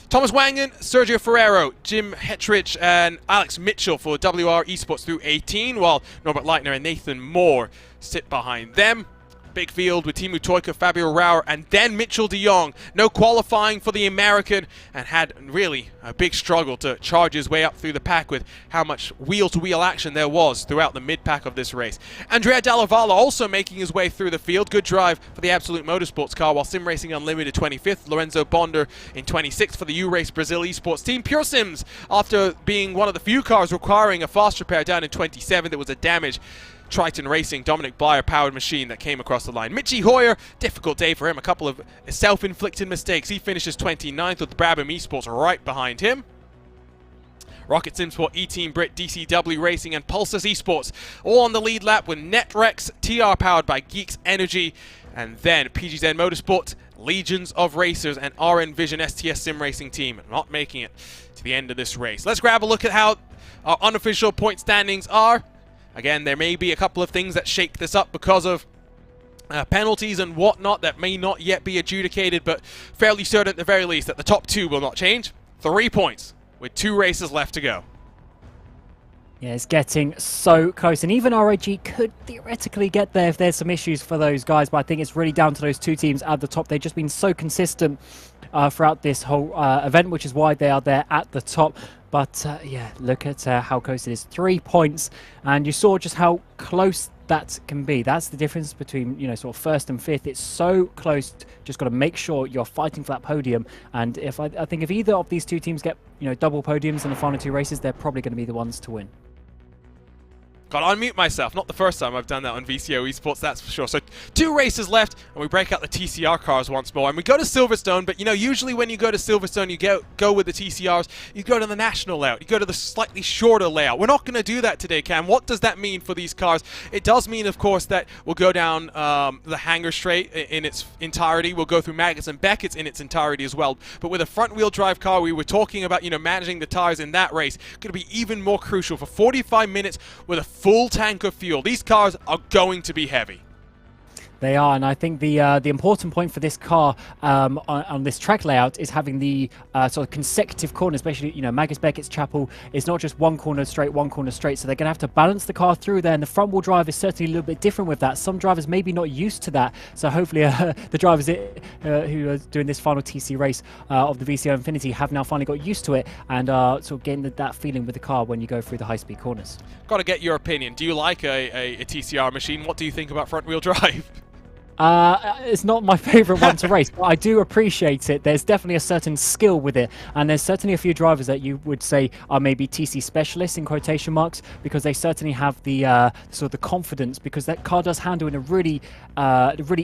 Thomas Wangen, Sergio Ferrero, Jim Hetrich, and Alex Mitchell for WR Esports through 18, while Norbert Leitner and Nathan Moore sit behind them. Big field with Timu Toika, Fabio Rauer, and then Mitchell de Jong. No qualifying for the American, and had really a big struggle to charge his way up through the pack with how much wheel-to-wheel action there was throughout the mid-pack of this race. Andrea Dallavala also making his way through the field. Good drive for the Absolute Motorsports car, while Sim Racing Unlimited 25th, Lorenzo Bonder in 26th for the U-Race Brazil Esports team. Pure Sims, after being one of the few cars requiring a fast repair, down in 27th. It was a damage Triton Racing Dominic Blyer powered machine that came across the line. Mitchie Hoyer, difficult day for him, a couple of self-inflicted mistakes. He finishes 29th with Brabham Esports right behind him. Rocket Simsport, E-Team Brit, DCW Racing, and Pulsus Esports all on the lead lap with Netrex, TR powered by Geeks Energy, and then PGZ Motorsport, Legions of Racers, and RN Vision STS Sim Racing team not making it to the end of this race. Let's grab a look at how our unofficial point standings are. Again, there may be a couple of things that shake this up because of penalties and whatnot that may not yet be adjudicated, but fairly certain at the very least that the top 2 will not change. 3 points with 2 races left to go. Yeah, it's getting so close, and even RAG could theoretically get there if there's some issues for those guys, but I think it's really down to those 2 teams at the top. They've just been so consistent throughout this whole event, which is why they are there at the top. But yeah, look at how close it is. 3 points, and you saw just how close that can be. That's the difference between, you know, sort of 1st and 5th. It's so close. Just got to make sure you're fighting for that podium. And if I think if either of these 2 teams get, you know, double podiums in the final 2 races, they're probably going to be the ones to win. Gotta unmute myself. Not the first time I've done that on VCO Esports, that's for sure. So 2 races left, and we break out the TCR cars once more. And we go to Silverstone, but you know, usually when you go to Silverstone, you go with the TCRs, you go to the national layout, you go to the slightly shorter layout. We're not going to do that today, Cam. What does that mean for these cars? It does mean, of course, that we'll go down the Hangar Straight in its entirety. We'll go through Magnus and Beckett's in its entirety as well. But with a front-wheel drive car, we were talking about, you know, managing the tires in that race. Going to be even more crucial for 45 minutes with a full tank of fuel. These cars are going to be heavy. They are, and I think the important point for this car on this track layout is having the sort of consecutive corners, especially, you know, Magnus Beckett's Chapel is not just one corner straight, so they're going to have to balance the car through there, and the front wheel drive is certainly a little bit different with that. Some drivers may be not used to that, so hopefully the drivers who are doing this final TC race of the VCO Infinity have now finally got used to it and are sort of getting that feeling with the car when you go through the high-speed corners. Got to get your opinion. Do you like a TCR machine? What do you think about front-wheel drive? It's not my favorite one to race, but I do appreciate it. There's definitely a certain skill with it, and there's certainly a few drivers that you would say are maybe TC specialists in quotation marks, because they certainly have the sort of the confidence, because that car does handle in a really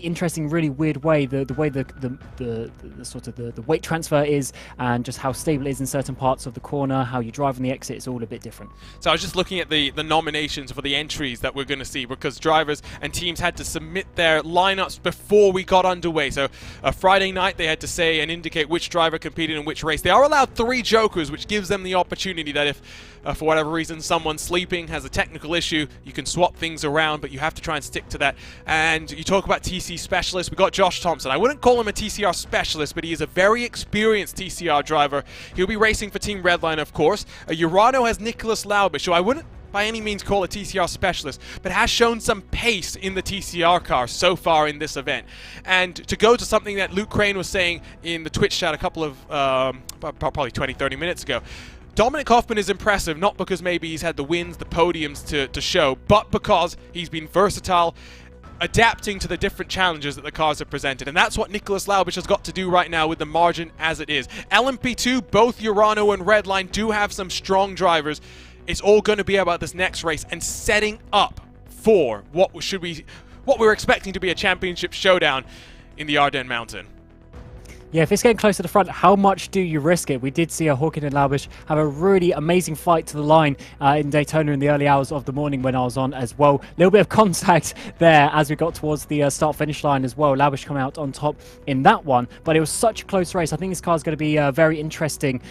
interesting, really weird way. The way the sort of the weight transfer is, and just how stable it is in certain parts of the corner, how you drive on the exit, it's all a bit different. So I was just looking at the nominations for the entries that we're going to see, because drivers and teams had to submit their lineups before we got underway. So Friday night they had to say and indicate which driver competed in which race. They are allowed 3 jokers, which gives them the opportunity that if for whatever reason someone's sleeping, has a technical issue, you can swap things around, but you have to try and stick to that. And you talk about TC specialists, we got Josh Thompson. I wouldn't call him a TCR specialist, but he is a very experienced TCR driver. He'll be racing for Team Redline, of course. Urano has Nicholas Laubish, who I wouldn't by any means call a TCR specialist, but has shown some pace in the TCR car so far in this event. And to go to something that Luke Crane was saying in the Twitch chat a couple of, probably 20-30 minutes ago, Dominic Hoffman is impressive, not because maybe he's had the wins, the podiums to show, but because he's been versatile, adapting to the different challenges that the cars have presented. And that's what Nicholas Laubish has got to do right now with the margin as it is. LMP2, both Urano and Redline do have some strong drivers. It's all going to be about this next race and setting up for what we're expecting to be a championship showdown in the Ardennes Mountain. Yeah, if it's getting close to the front, how much do you risk it? We did see Hawkin and Laubish have a really amazing fight to the line in Daytona in the early hours of the morning when I was on as well. A little bit of contact there as we got towards the start-finish line as well. Laubish coming out on top in that one, but it was such a close race. I think this car is going to be very interesting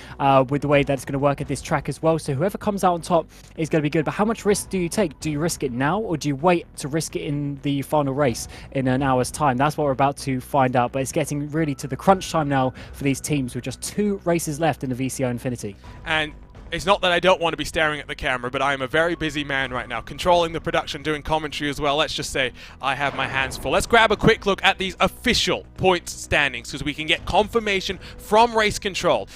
with the way that it's going to work at this track as well. So whoever comes out on top is going to be good. But how much risk do you take? Do you risk it now, or do you wait to risk it in the final race in an hour's time? That's what we're about to find out. But it's getting really to the crunch time now for these teams with just 2 races left in the VCO Infinity. And it's not that I don't want to be staring at the camera, but I am a very busy man right now, controlling the production, doing commentary as well. Let's just say I have my hands full. Let's grab a quick look at these official points standings, because we can get confirmation from race control.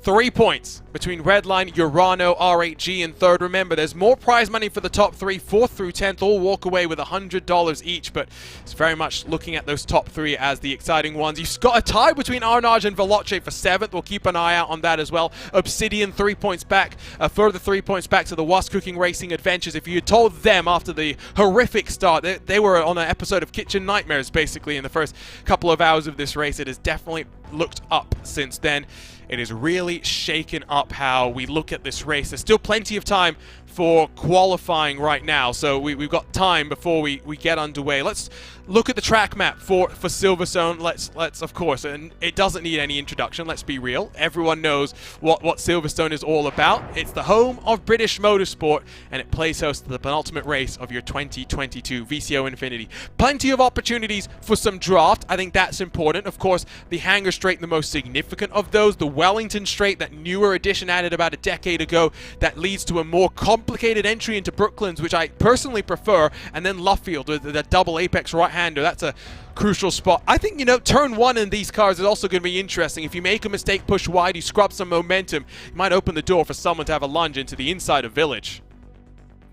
3 points between Redline, Urano, R8G in third. Remember, there's more prize money for the top 3. 4th through 10th all walk away with $100 each, but it's very much looking at those top 3 as the exciting ones. You've got a tie between Arnage and Veloce for 7th. We'll keep an eye out on that as well. Obsidian 3 points back, a further 3 points back to the Was Cooking Racing Adventures. If you had told them after the horrific start, they were on an episode of Kitchen Nightmares basically in the first couple of hours of this race, it has definitely looked up since then. It has really shaken up how we look at this race. There's still plenty of time for qualifying right now, so we've got time before we get underway. Let's look at the track map for Silverstone. Let's of course, and it doesn't need any introduction, let's be real. Everyone knows what Silverstone is all about. It's the home of British motorsport, and it plays host to the penultimate race of your 2022 VCO Infinity. Plenty of opportunities for some draft. I think that's important. Of course, the Hangar Straight, the most significant of those. The Wellington Straight, that newer addition added about a decade ago, that leads to a more complicated entry into Brooklands, which I personally prefer, and then Luffield with the double apex right-hander. That's a crucial spot. I think, turn 1 in these cars is also going to be interesting. If you make a mistake, push wide, you scrub some momentum, you might open the door for someone to have a lunge into the inside of Village.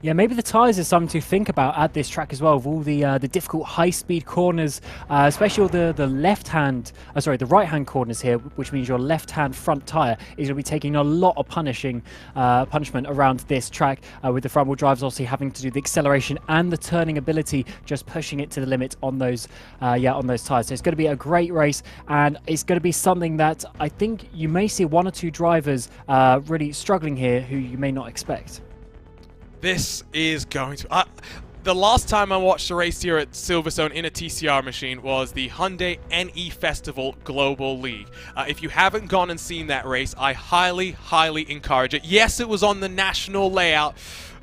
Yeah, maybe the tyres is something to think about at this track as well, with all the difficult high-speed corners, especially all the the right-hand corners here, which means your left-hand front tyre is going to be taking a lot of punishment around this track, with the front-wheel drives obviously having to do the acceleration and the turning ability, just pushing it to the limit on those tyres. So it's going to be a great race, and it's going to be something that I think you may see 1 or 2 drivers really struggling here who you may not expect. This is going to... the last time I watched a race here at Silverstone in a TCR machine was the Hyundai NE Festival Global League. If you haven't gone and seen that race, I highly, highly encourage it. Yes, it was on the national layout,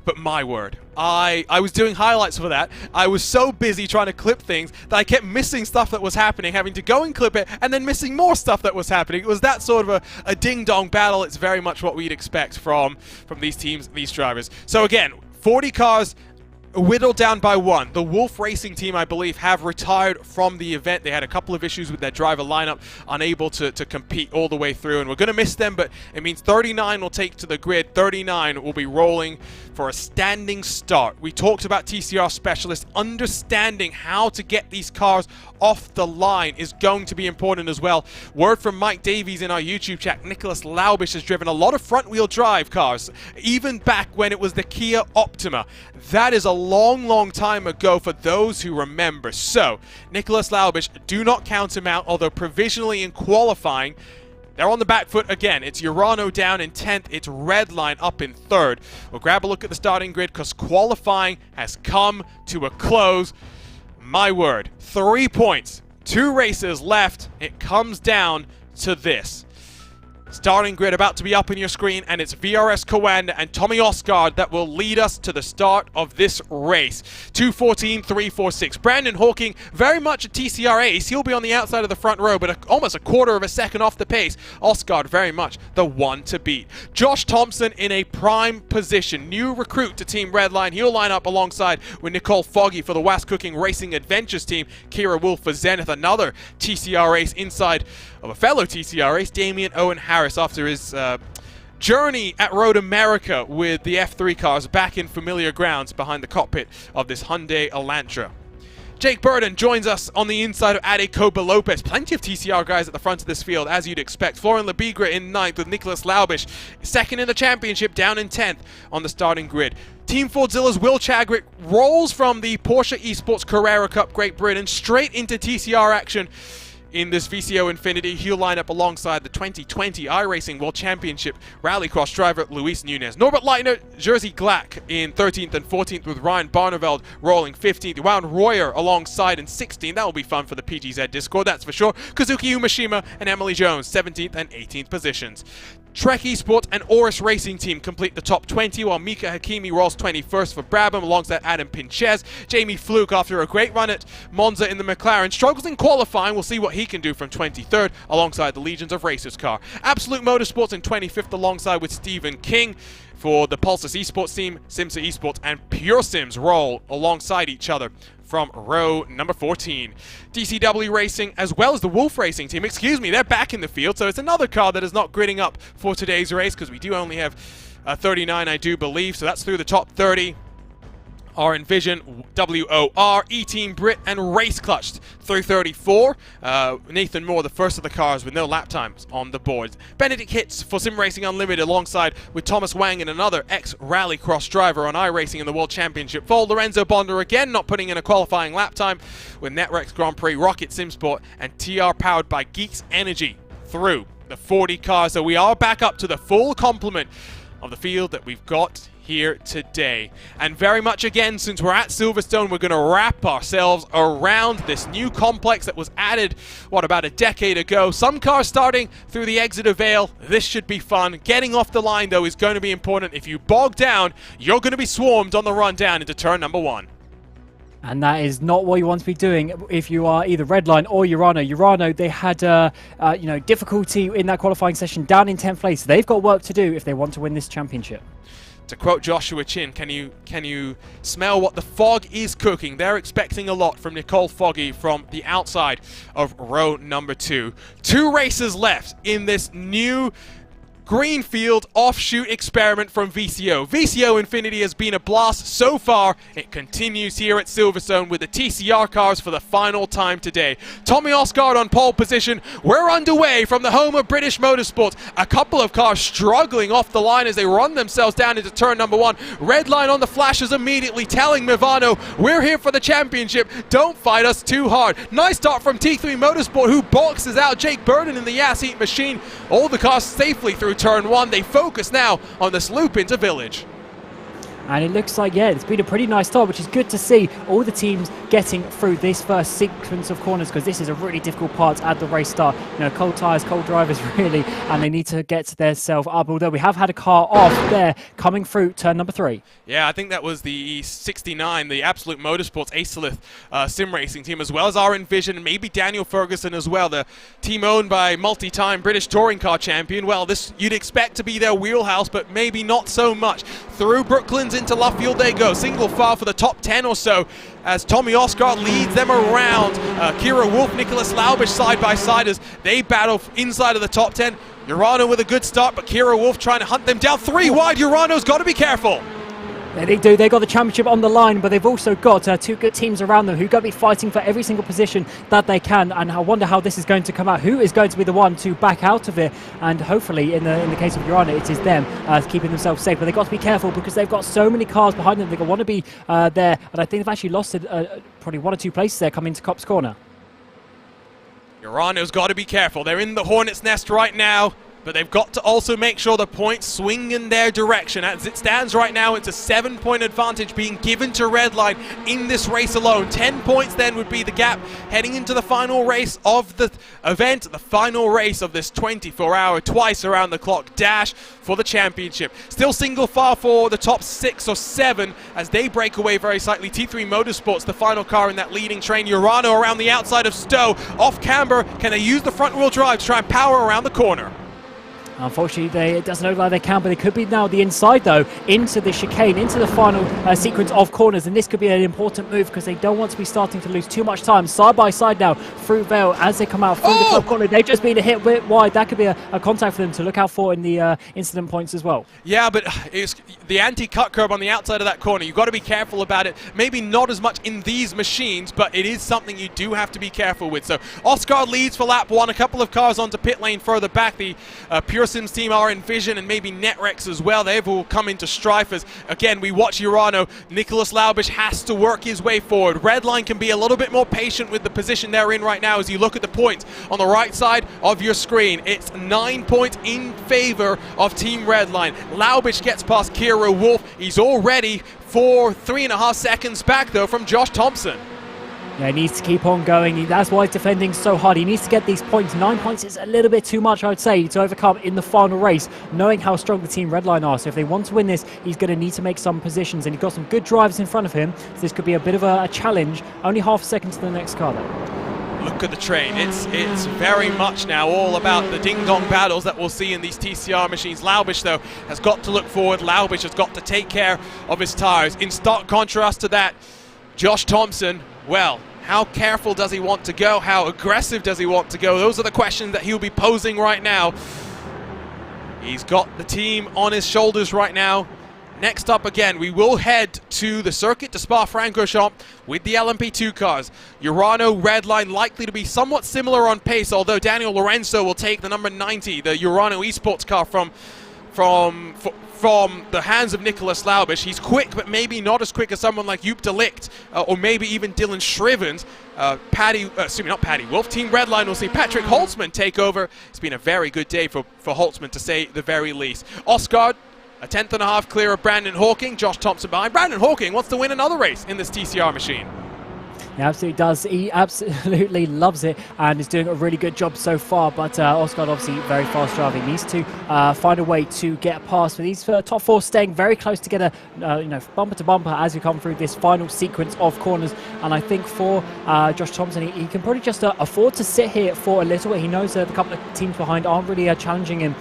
but my word, I was doing highlights for that. I was so busy trying to clip things that I kept missing stuff that was happening, having to go and clip it, and then missing more stuff that was happening. It was that sort of a ding-dong battle. It's very much what we'd expect from these teams, these drivers. So again, 40 cars, whittled down by 1. The Wolf Racing team, I believe, have retired from the event. They had a couple of issues with their driver lineup, unable to compete all the way through, and we're going to miss them, but it means 39 will take to the grid. 39 will be rolling for a standing start. We talked about TCR specialists. Understanding how to get these cars off the line is going to be important as well. Word from Mike Davies in our YouTube chat, Nicholas Laubish has driven a lot of front-wheel drive cars, even back when it was the Kia Optima. That is a long time ago for those who remember. So, Nicholas Laubish, do not count him out, although provisionally in qualifying, they're on the back foot again. It's Urano down in 10th. It's Redline up in 3rd. We'll grab a look at the starting grid because qualifying has come to a close. My word, 3 points, 2 races left. It comes down to this. Starting grid about to be up on your screen, and it's VRS Coanda and Tommy Osgard that will lead us to the start of this race. 2:14, 3:46. Brandon Hawking, very much a TCR ace. He'll be on the outside of the front row, but almost a quarter of a second off the pace. Osgard, very much the one to beat. Josh Thompson in a prime position. New recruit to Team Redline. He'll line up alongside with Nicole Foggy for the Was Cooking Racing Adventures team. Kira Wolf for Zenith, another TCR ace inside of a fellow TCR ace, Damian Owen Harris, after his journey at Road America with the F3 cars back in familiar grounds behind the cockpit of this Hyundai Elantra. Jake Burden joins us on the inside of Ade Koba Lopez. Plenty of TCR guys at the front of this field, as you'd expect. Florian Lebigra in 9th with Nicholas Laubish. 2nd in the championship, down in 10th on the starting grid. Team Fordzilla's Will Chadwick rolls from the Porsche Esports Carrera Cup Great Britain straight into TCR action in this VCO Infinity. He'll line up alongside the 2020 iRacing World Championship Rallycross driver Luis Nunez. Norbert Leitner, Jerzy Glack in 13th and 14th, with Ryan Barneveld rolling 15th. Wout Royer alongside in 16th. That will be fun for the PGZ Discord, that's for sure. Kazuki Umashima and Emily Jones, 17th and 18th positions. Trek Esports and Oris Racing Team complete the top 20, while Mika Hakimi rolls 21st for Brabham alongside Adam Pinchez. Jamie Fluke, after a great run at Monza in the McLaren, struggles in qualifying. We'll see what he can do from 23rd alongside the Legions of Racers car. Absolute Motorsports in 25th alongside with Stephen King. For the Pulsus Esports team, Simsa Esports and Pure Sims roll alongside each other from row number 14. DCW Racing, as well as the Wolf Racing team, they're back in the field, so it's another car that is not gridding up for today's race, because we do only have 39, I do believe, so that's through the top 30. Our Envision, WOR, E-Team Brit, and Race Clutched through 34. Nathan Moore, the first of the cars with no lap times on the board. Benedict Hitz for Sim Racing Unlimited alongside with Thomas Wang and another ex-Rallycross driver on iRacing in the World Championship fold. Lorenzo Bonder again not putting in a qualifying lap time with Netrex Grand Prix, Rocket Sim Sport, and TR powered by Geeks Energy through the 40 cars. So we are back up to the full complement of the field that we've got here today. And very much again, since we're at Silverstone, we're going to wrap ourselves around this new complex that was added, about a decade ago. Some cars starting through the Exeter Vale. This should be fun. Getting off the line, though, is going to be important. If you bog down, you're going to be swarmed on the run down into turn number 1. And that is not what you want to be doing if you are either Redline or Urano. Urano, they had difficulty in that qualifying session, down in 10th place. They've got work to do if they want to win this championship. To quote Joshua Chin, can you smell what the fog is cooking? They're expecting a lot from Nicole Foggy from the outside of row number 2. 2 races left in this new greenfield offshoot experiment from VCO. VCO Infinity has been a blast so far. It continues here at Silverstone with the TCR cars for the final time today. Tommy Osgard on pole position. We're underway from the home of British Motorsports. A couple of cars struggling off the line as they run themselves down into turn number 1. Red line on the flashes immediately telling Mivano, we're here for the championship. Don't fight us too hard. Nice start from T3 Motorsport, who boxes out Jake Burden in the Yas Heat machine. All the cars safely through turn 1. They focus now on this loop into Village. And it looks like, it's been a pretty nice start, which is good to see all the teams getting through this first sequence of corners, because this is a really difficult part at the race start. Cold tyres, cold drivers, really, and they need to get themselves up. Although we have had a car off there coming through turn number 3. Yeah, I think that was the 69, the Absolute Motorsports Acelith sim racing team, as well as our Envision and maybe Daniel Ferguson as well, the team owned by multi-time British touring car champion. Well, this you'd expect to be their wheelhouse, but maybe not so much. Through Brooklands into Luffield they go, single file for the top 10 or so as Tommy Oscar leads them around. Kira Wolf, Nicholas Laubish side by side as they battle inside of the top 10. Urano with a good start, but Kira Wolf trying to hunt them down. 3 wide, Urano's got to be careful. Yeah, they do. They've got the championship on the line, but they've also got 2 good teams around them who are going to be fighting for every single position that they can. And I wonder how this is going to come out. Who is going to be the one to back out of it? And hopefully, in the case of Urano, it is them keeping themselves safe. But they've got to be careful because they've got so many cars behind them. They want to be there. And I think they've actually lost probably 1 or 2 places there coming to Copse Corner. Urano's got to be careful. They're in the Hornet's Nest right now. But they've got to also make sure the points swing in their direction. As it stands right now, it's a 7-point advantage being given to Redline in this race alone. 10 points then would be the gap heading into the final race of the event, the final race of this 24-hour, twice around the clock dash for the championship. Still single file for the top 6 or 7 as they break away very slightly. T3 Motorsports, the final car in that leading train. Urano around the outside of Stowe. Off camber, can they use the front wheel drive to try and power around the corner? Unfortunately, it doesn't look like they can, but they could be now the inside, though, into the chicane, into the final sequence of corners. And this could be an important move because they don't want to be starting to lose too much time. Side by side now through Vale as they come out through the top corner. They've just been a hit bit wide. That could be a contact for them to look out for in the incident points as well. Yeah, but it's the anti-cut curb on the outside of that corner. You've got to be careful about it. Maybe not as much in these machines, but it is something you do have to be careful with. So Oscar leads for lap 1. A couple of cars onto pit lane further back. The Pure Sims team are Envision and maybe Netrex as well. They've all come into strife as, again, we watch Urano. Nicholas Laubish has to work his way forward. Redline can be a little bit more patient with the position they're in right now as you look at the points on the right side of your screen. It's 9 points in favor of Team Redline. Laubish gets past Kira Wolf. He's already 3.5 seconds back, though, from Josh Thompson. Yeah, he needs to keep on going. That's why he's defending so hard. He needs to get these points. 9 points is a little bit too much, I would say, to overcome in the final race, knowing how strong the Team Redline are. So if they want to win this, he's going to need to make some positions, and he's got some good drivers in front of him. So this could be a bit of a challenge. Only half a second to the next car, though. Look at the train. It's very much now all about the ding-dong battles that we'll see in these TCR machines. Laubish, though, has got to look forward. Laubish has got to take care of his tires. In stark contrast to that, Josh Thompson, well, how careful does he want to go? How aggressive does he want to go? Those are the questions that he'll be posing right now. He's got the team on his shoulders right now. Next up, again, we will head to the circuit to Spa-Francorchamps with the LMP2 cars. Urano, Redline likely to be somewhat similar on pace, although Daniel Lorenzo will take the number 90, the Urano Esports car from the hands of Nicholas Laubish. He's quick, but maybe not as quick as someone like Joop de Ligt, or maybe even Dylan Shrivens. Not Paddy Wolf. Team Redline will see Patrick Holtzman take over. It's been a very good day for Holtzman, to say the very least. Oscar, a 10th.5 clear of Brandon Hawking. Josh Thompson behind. Brandon Hawking wants to win another race in this TCR machine. He absolutely does. He absolutely loves it and is doing a really good job so far. But Oscar, obviously very fast driving, needs to find a way to get past. For these top four staying very close together, bumper to bumper as we come through this final sequence of corners. And I think for Josh Thompson, he can probably just afford to sit here for a little bit. He knows that a couple of teams behind aren't really challenging him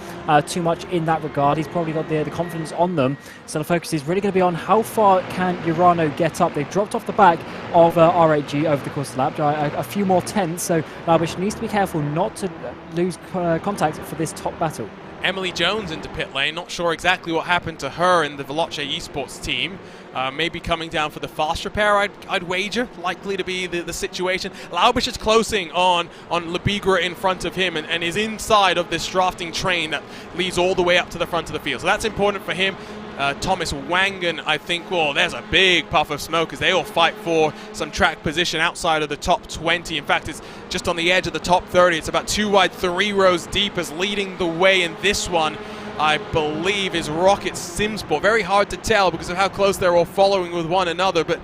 too much in that regard. He's probably got the confidence on them. So the focus is really going to be on how far can Urano get up. They've dropped off the back of R8 over the course of the lap, a few more tenths, so Laubish needs to be careful not to lose contact for this top battle. Emily Jones into pit lane, not sure exactly what happened to her in the Veloce Esports team. Maybe coming down for the fast repair, I'd wager, likely to be the situation. Laubish is closing on Lebigra in front of him and is inside of this drafting train that leads all the way up to the front of the field. So that's important for him. Thomas Wangen, I think, well, there's a big puff of smoke as they all fight for some track position outside of the top 20. In fact, it's just on the edge of the top 30. It's about 2 wide, 3 rows deep, as leading the way in this one, I believe, is Rocket Simsport. Very hard to tell because of how close they're all following with one another, but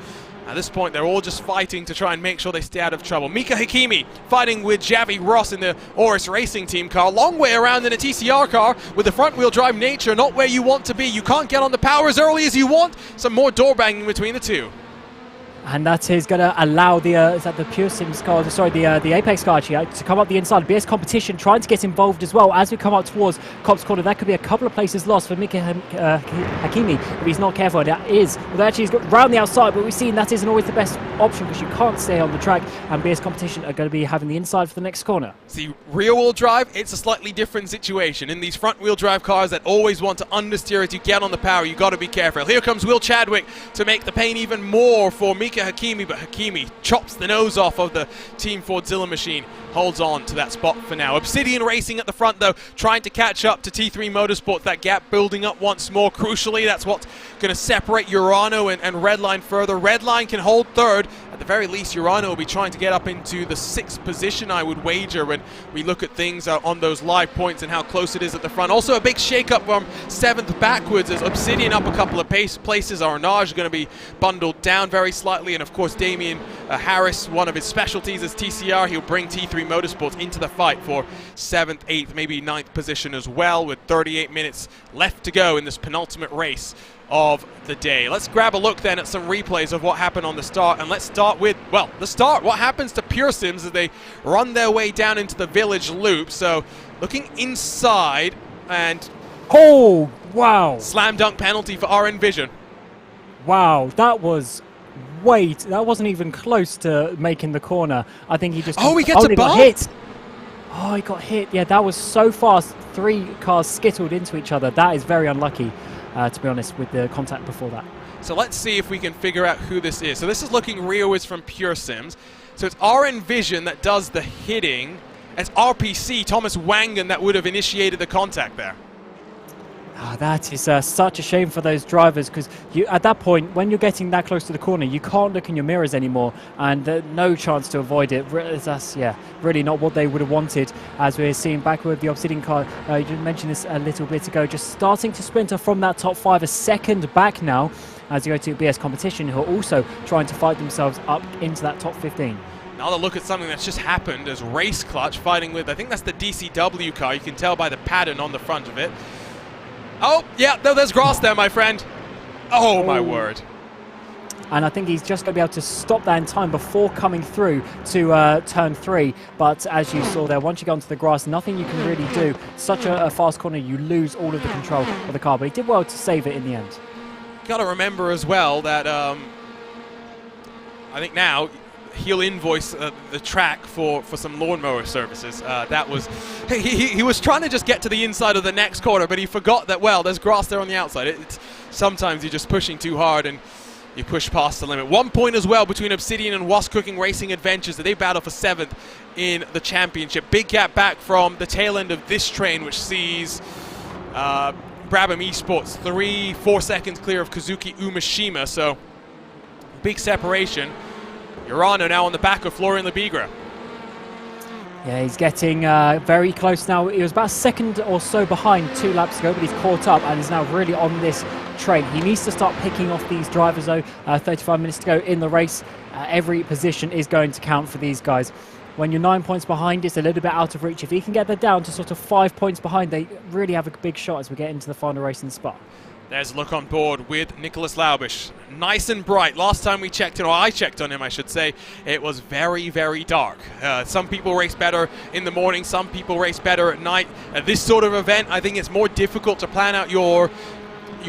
at this point, they're all just fighting to try and make sure they stay out of trouble. Mika Hakimi fighting with Javi Ross in the Oris Racing Team car. Long way around in a TCR car with the front-wheel drive nature, not where you want to be. You can't get on the power as early as you want. Some more door banging between the two. And that is going to allow the Pure Sims car, the Apex car actually, to come up the inside. BS Competition trying to get involved as well as we come up towards Cops Corner. That could be a couple of places lost for Mika Hakimi if he's not careful. That is, well, actually he's got round the outside, but we've seen that isn't always the best option because you can't stay on the track, and BS Competition are going to be having the inside for the next corner. See, rear-wheel drive, it's a slightly different situation. In these front-wheel drive cars that always want to understeer it, you get on the power, you got to be careful. Here comes Will Chadwick to make the pain even more for Mika Hakimi, but Hakimi chops the nose off of the Team Fordzilla machine, holds on to that spot for now. Obsidian Racing at the front, though, trying to catch up to T3 Motorsports. That gap building up once more. Crucially, that's what's going to separate Urano and Redline further. Redline can hold third. At the very least, Urano will be trying to get up into the 6th position, I would wager, when we look at things on those live points and how close it is at the front. Also, a big shake-up from 7th backwards as Obsidian up a couple of places. Arnage is going to be bundled down very slightly, and of course, Damien Harris, one of his specialties is TCR. He'll bring T3 Motorsports into the fight for 7th, 8th, maybe 9th position as well, with 38 minutes left to go in this penultimate race of the day. Let's grab a look then at some replays of what happened on the start, and let's start with, well, the start. What happens to Pure Sims as they run their way down into the village loop? So looking inside, and oh wow, slam dunk penalty for RN Vision. Wow, that was that wasn't even close to making the corner. I think he just he gets a bump. Got hit. Oh, he got hit. Yeah, that was so fast. 3 cars skittled into each other. That is very unlucky, to be honest, with the contact before that. So let's see if we can figure out who this is. So this is looking rearwards from Pure Sims. So it's RN Vision that does the hitting, It's RPC, Thomas Wangen, that would have initiated the contact there. That is such a shame for those drivers, because at that point, when you're getting that close to the corner, you can't look in your mirrors anymore, and no chance to avoid it. That's really not what they would have wanted, as we're seeing back with the Obsidian car. You mentioned this a little bit ago, just starting to splinter from that top 5, a second back now, as you go to BS Competition, who are also trying to fight themselves up into that top 15. Another look at something that's just happened as Race Clutch fighting with, I think that's the DCW car. You can tell by the pattern on the front of it. Oh, yeah, there's grass there, my friend. Oh, my word. And I think he's just going to be able to stop that in time before coming through to turn 3. But as you saw there, once you go onto the grass, nothing you can really do. Such a fast corner, you lose all of the control of the car. But he did well to save it in the end. Got to remember as well that I think now he'll invoice the track for some lawnmower services. That was he was trying to just get to the inside of the next corner, but he forgot that, well, there's grass there on the outside. Sometimes you're just pushing too hard and you push past the limit. 1 point as well between Obsidian and Was Cooking Racing Adventures, that they battle for 7th in the championship. Big gap back from the tail end of this train, which sees Brabham Esports 3-4 seconds clear of Kazuki Umeshima, so big separation. Urano now on the back of Florian Lebigra. Yeah, he's getting very close now. He was about a second or so behind 2 laps ago, but he's caught up and is now really on this train. He needs to start picking off these drivers, though. 35 minutes to go in the race. Every position is going to count for these guys. When you're 9 points behind, it's a little bit out of reach. If he can get that down to sort of 5 points behind, they really have a big shot as we get into the final race in Spa. There's a look on board with Nicholas Laubisch. Nice and bright. Last time we checked in, or I checked on him, I should say, it was very, very dark. Some people race better in the morning, some people race better at night. At this sort of event, I think it's more difficult to plan out your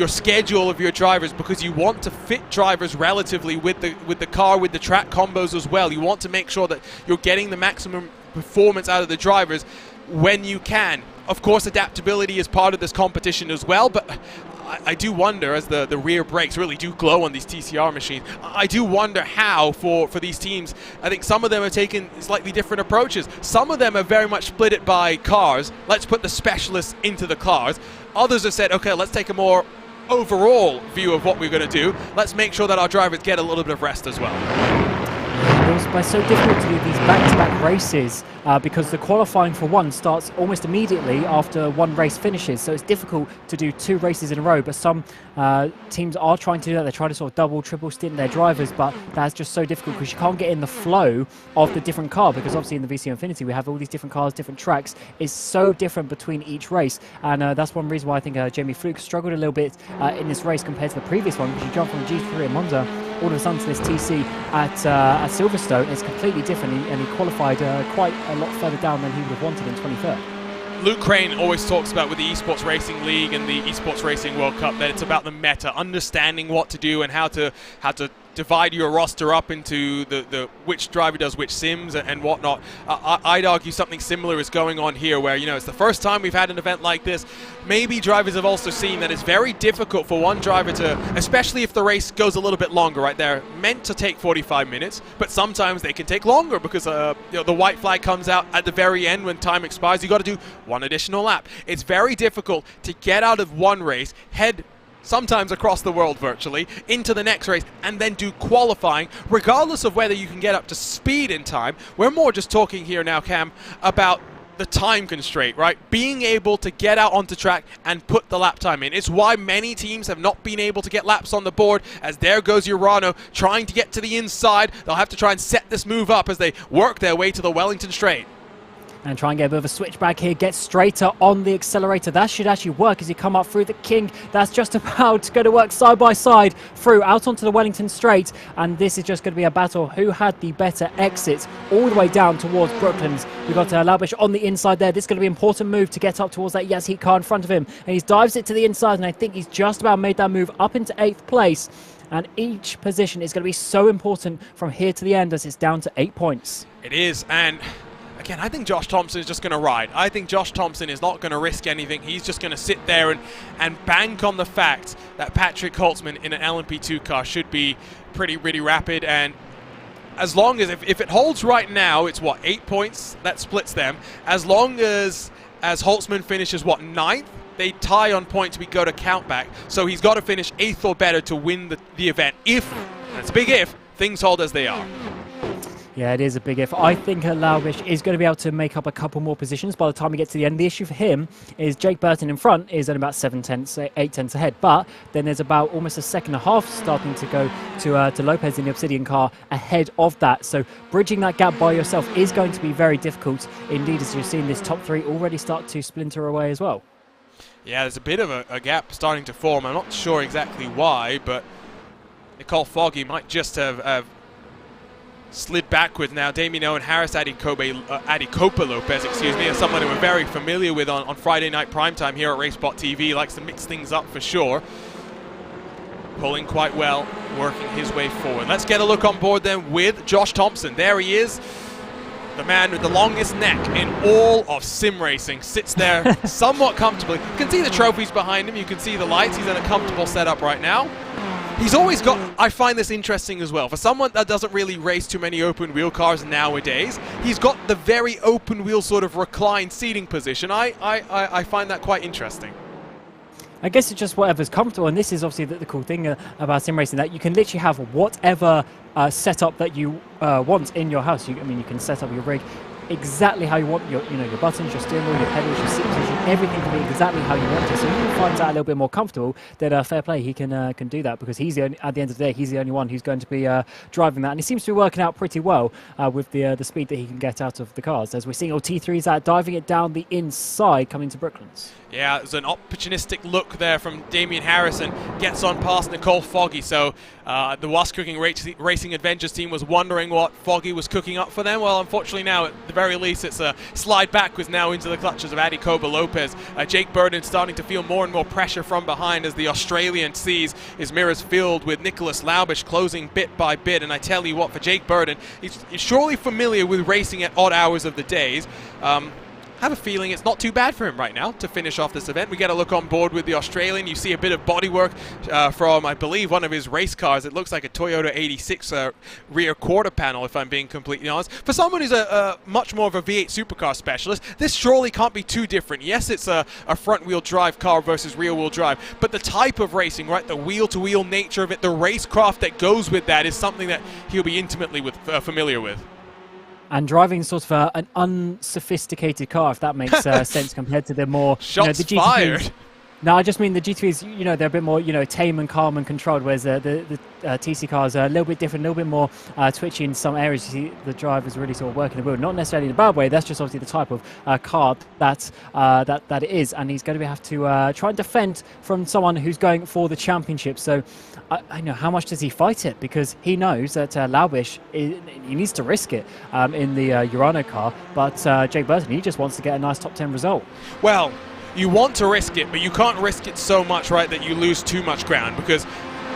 schedule of your drivers, because you want to fit drivers relatively with the car, with the track combos as well. You want to make sure that you're getting the maximum performance out of the drivers when you can. Of course, adaptability is part of this competition as well, but I do wonder, as the rear brakes really do glow on these TCR machines, I do wonder how for these teams. I think some of them have taken slightly different approaches. Some of them have very much split it by cars. Let's put the specialists into the cars. Others have said, okay, let's take a more overall view of what we're going to do. Let's make sure that our drivers get a little bit of rest as well. It was so difficult to do these back-to-back races because the qualifying for one starts almost immediately after one race finishes, so it's difficult to do 2 races in a row. But some teams are trying to do that. They're trying to sort of double, triple stint their drivers, but that's just so difficult because you can't get in the flow of the different car, because obviously in the VCO INFINITY we have all these different cars, different tracks. It's so different between each race, and that's one reason why I think Jamie Fluke struggled a little bit in this race compared to the previous one, because you jump from GT3 at Monza all of a sudden to this TC at Silverstone. It's completely different, and he qualified quite a lot further down than he would have wanted in 23rd. Luke Crane always talks about with the Esports Racing League and the Esports Racing World Cup that it's about the meta, understanding what to do and how to divide your roster up into the which driver does which sims and whatnot. I'd argue something similar is going on here, where, you know, it's the first time we've had an event like this. Maybe drivers have also seen that it's very difficult for one driver to, especially if the race goes a little bit longer, right? They're meant to take 45 minutes, but sometimes they can take longer because you know, the white flag comes out at the very end when time expires. You got to do one additional lap. It's very difficult to get out of one race, head sometimes across the world virtually, into the next race, and then do qualifying, regardless of whether you can get up to speed in time. We're more just talking here now, Cam, about the time constraint, right? Being able to get out onto track and put the lap time in. It's why many teams have not been able to get laps on the board, as there goes Urano trying to get to the inside. They'll have to try and set this move up as they work their way to the Wellington Straight. And try and get a bit of a switchback here, get straighter on the accelerator. That should actually work as you come up through the King. That's just about going to work side by side through out onto the Wellington Straight. And this is just going to be a battle who had the better exit all the way down towards Brooklands. We've got Laubisch on the inside there. This is going to be an important move to get up towards that Yas Heat car in front of him. And he dives it to the inside, and I think he's just about made that move up into 8th place. And each position is going to be so important from here to the end, as it's down to 8 points. It is, and again, I think Josh Thompson is just going to ride. I think Josh Thompson is not going to risk anything. He's just going to sit there and bank on the fact that Patrick Holtzman in an LMP2 car should be pretty rapid. And as long as, if it holds right now, it's what, 8 points that splits them. As long as Holtzman finishes, what, 9th? They tie on points, we go to countback. So he's got to finish 8th or better to win the event. If, and it's a big if, things hold as they are. Yeah, it is a big if. I think Laubish is going to be able to make up a couple more positions by the time we get to the end. The issue for him is Jake Burton in front is only about 7 tenths, 8 tenths ahead. But then there's about almost a second and a half starting to go to Lopez in the Obsidian car ahead of that. So bridging that gap by yourself is going to be very difficult indeed, as you're seeing this top 3 already start to splinter away as well. Yeah, there's a bit of a gap starting to form. I'm not sure exactly why, but Nicole Foggy might just have slid backwards now. Damien Owen Harris, Adikopa Lopez, excuse me, is someone who we're very familiar with on Friday night primetime here at RaceBot TV. Likes to mix things up for sure. Pulling quite well, working his way forward. Let's get a look on board then with Josh Thompson. There he is. The man with the longest neck in all of sim racing sits there somewhat comfortably. You can see the trophies behind him. You can see the lights. He's in a comfortable setup right now. He's always got, I find this interesting as well, for someone that doesn't really race too many open wheel cars nowadays, he's got the very open wheel sort of reclined seating position. I find that quite interesting. I guess it's just whatever's comfortable, and this is obviously the cool thing about sim racing, that you can literally have whatever setup that you want in your house. I mean, you can set up your rig exactly how you want your buttons, your steering wheel, your pedals, your seat position, everything can be exactly how you want it. So if he finds that a little bit more comfortable, then fair play, he can do that, because he's at the end of the day, he's the only one who's going to be driving that, and he seems to be working out pretty well with the speed that he can get out of the cars. As we're seeing all T3s out, diving it down the inside, coming to Brooklands. Yeah, there's an opportunistic look there from Damien Harrison. Gets on past Nicole Foggy. So the Was Cooking Racing Adventures team was wondering what Foggy was cooking up for them. Well, unfortunately now, at the very least, it's a slide backwards now into the clutches of Adikoba Lopez. Jake Burden starting to feel more and more pressure from behind as the Australian sees his mirrors filled with Nicholas Laubish closing bit by bit. And I tell you what, for Jake Burden, he's surely familiar with racing at odd hours of the days. Have a feeling it's not too bad for him right now to finish off this event. We get a look on board with the Australian. You see a bit of bodywork from, I believe, one of his race cars. It looks like a Toyota 86 rear quarter panel, if I'm being completely honest. For someone who's a much more of a V8 supercar specialist, this surely can't be too different. Yes, it's a front-wheel drive car versus rear-wheel drive, but the type of racing, right, the wheel-to-wheel nature of it, the racecraft that goes with that is something that he'll be intimately familiar with. And driving sort of an unsophisticated car, if that makes sense, compared to the more... Shots the GT3s. fired! No, I just mean the GT3s, they're a bit more, tame and calm and controlled, whereas the TC cars are a little bit different, a little bit more twitchy in some areas. You see the drivers really sort of working the wheel, not necessarily in a bad way. That's just obviously the type of car that it is, and he's going to have to try and defend from someone who's going for the championship. So I know, how much does he fight it? Because he knows that Laubish, he needs to risk it in the Urano car, but Jake Burton, he just wants to get a nice top 10 result. Well, you want to risk it, but you can't risk it so much, right, that you lose too much ground, because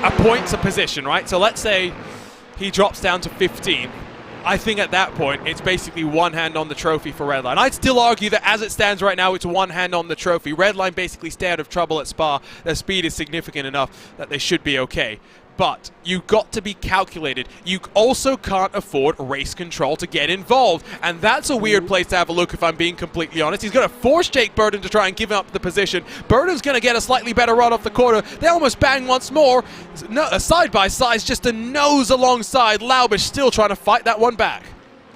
a point's a position, right? So let's say he drops down to 15. I think at that point, it's basically one hand on the trophy for Redline. I'd still argue that as it stands right now, it's one hand on the trophy. Redline basically stay out of trouble at Spa. Their speed is significant enough that they should be okay. But you've got to be calculated. You also can't afford race control to get involved. And that's a weird place to have a look, if I'm being completely honest. He's going to force Jake Burden to try and give up the position. Burden's going to get a slightly better run off the corner. They almost bang once more. No, side by side, just a nose alongside. Laubish still trying to fight that one back.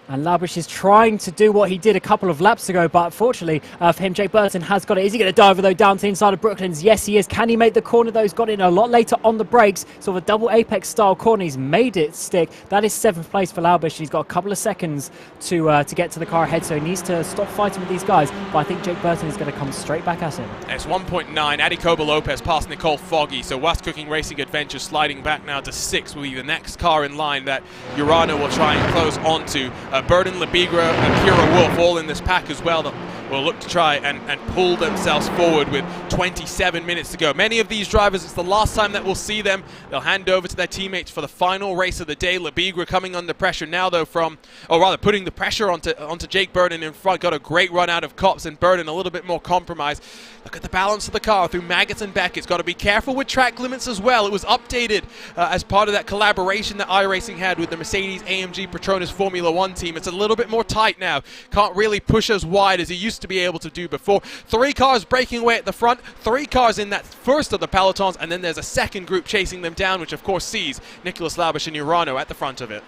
And Laubish is trying to do what he did a couple of laps ago, but fortunately for him, Jake Burton has got it. Is he going to dive, though, down to the inside of Brooklands? Yes, he is. Can he make the corner, though? He's got in a lot later on the brakes. Sort of a double apex style corner. He's made it stick. That is 7th place for Laubish. He's got a couple of seconds to get to the car ahead, so he needs to stop fighting with these guys. But I think Jake Burton is going to come straight back at him. It's 1.9. Adikoba Lopez past Nicole Foggy. So Was Cooking Racing Adventures sliding back now to 6 will be the next car in line that Urano will try and close onto. Burden, Lebigra, and Kira Wolf all in this pack as well. will look to try and pull themselves forward with 27 minutes to go. Many of these drivers, it's the last time that we'll see them. They'll hand over to their teammates for the final race of the day. Labigra coming under pressure now, though, putting the pressure onto Jake Burden in front. Got a great run out of Kops, and Burden a little bit more compromised. Look at the balance of the car through Maggots and Beckett's. Got to be careful with track limits as well. It was updated as part of that collaboration that iRacing had with the Mercedes AMG Petronas Formula 1 team. It's a little bit more tight now. Can't really push as wide as he used to be able to do before. 3 cars breaking away at the front, 3 cars in that first of the pelotons, and then there's a second group chasing them down, which of course sees Nicolas Laubish and Urano at the front of it.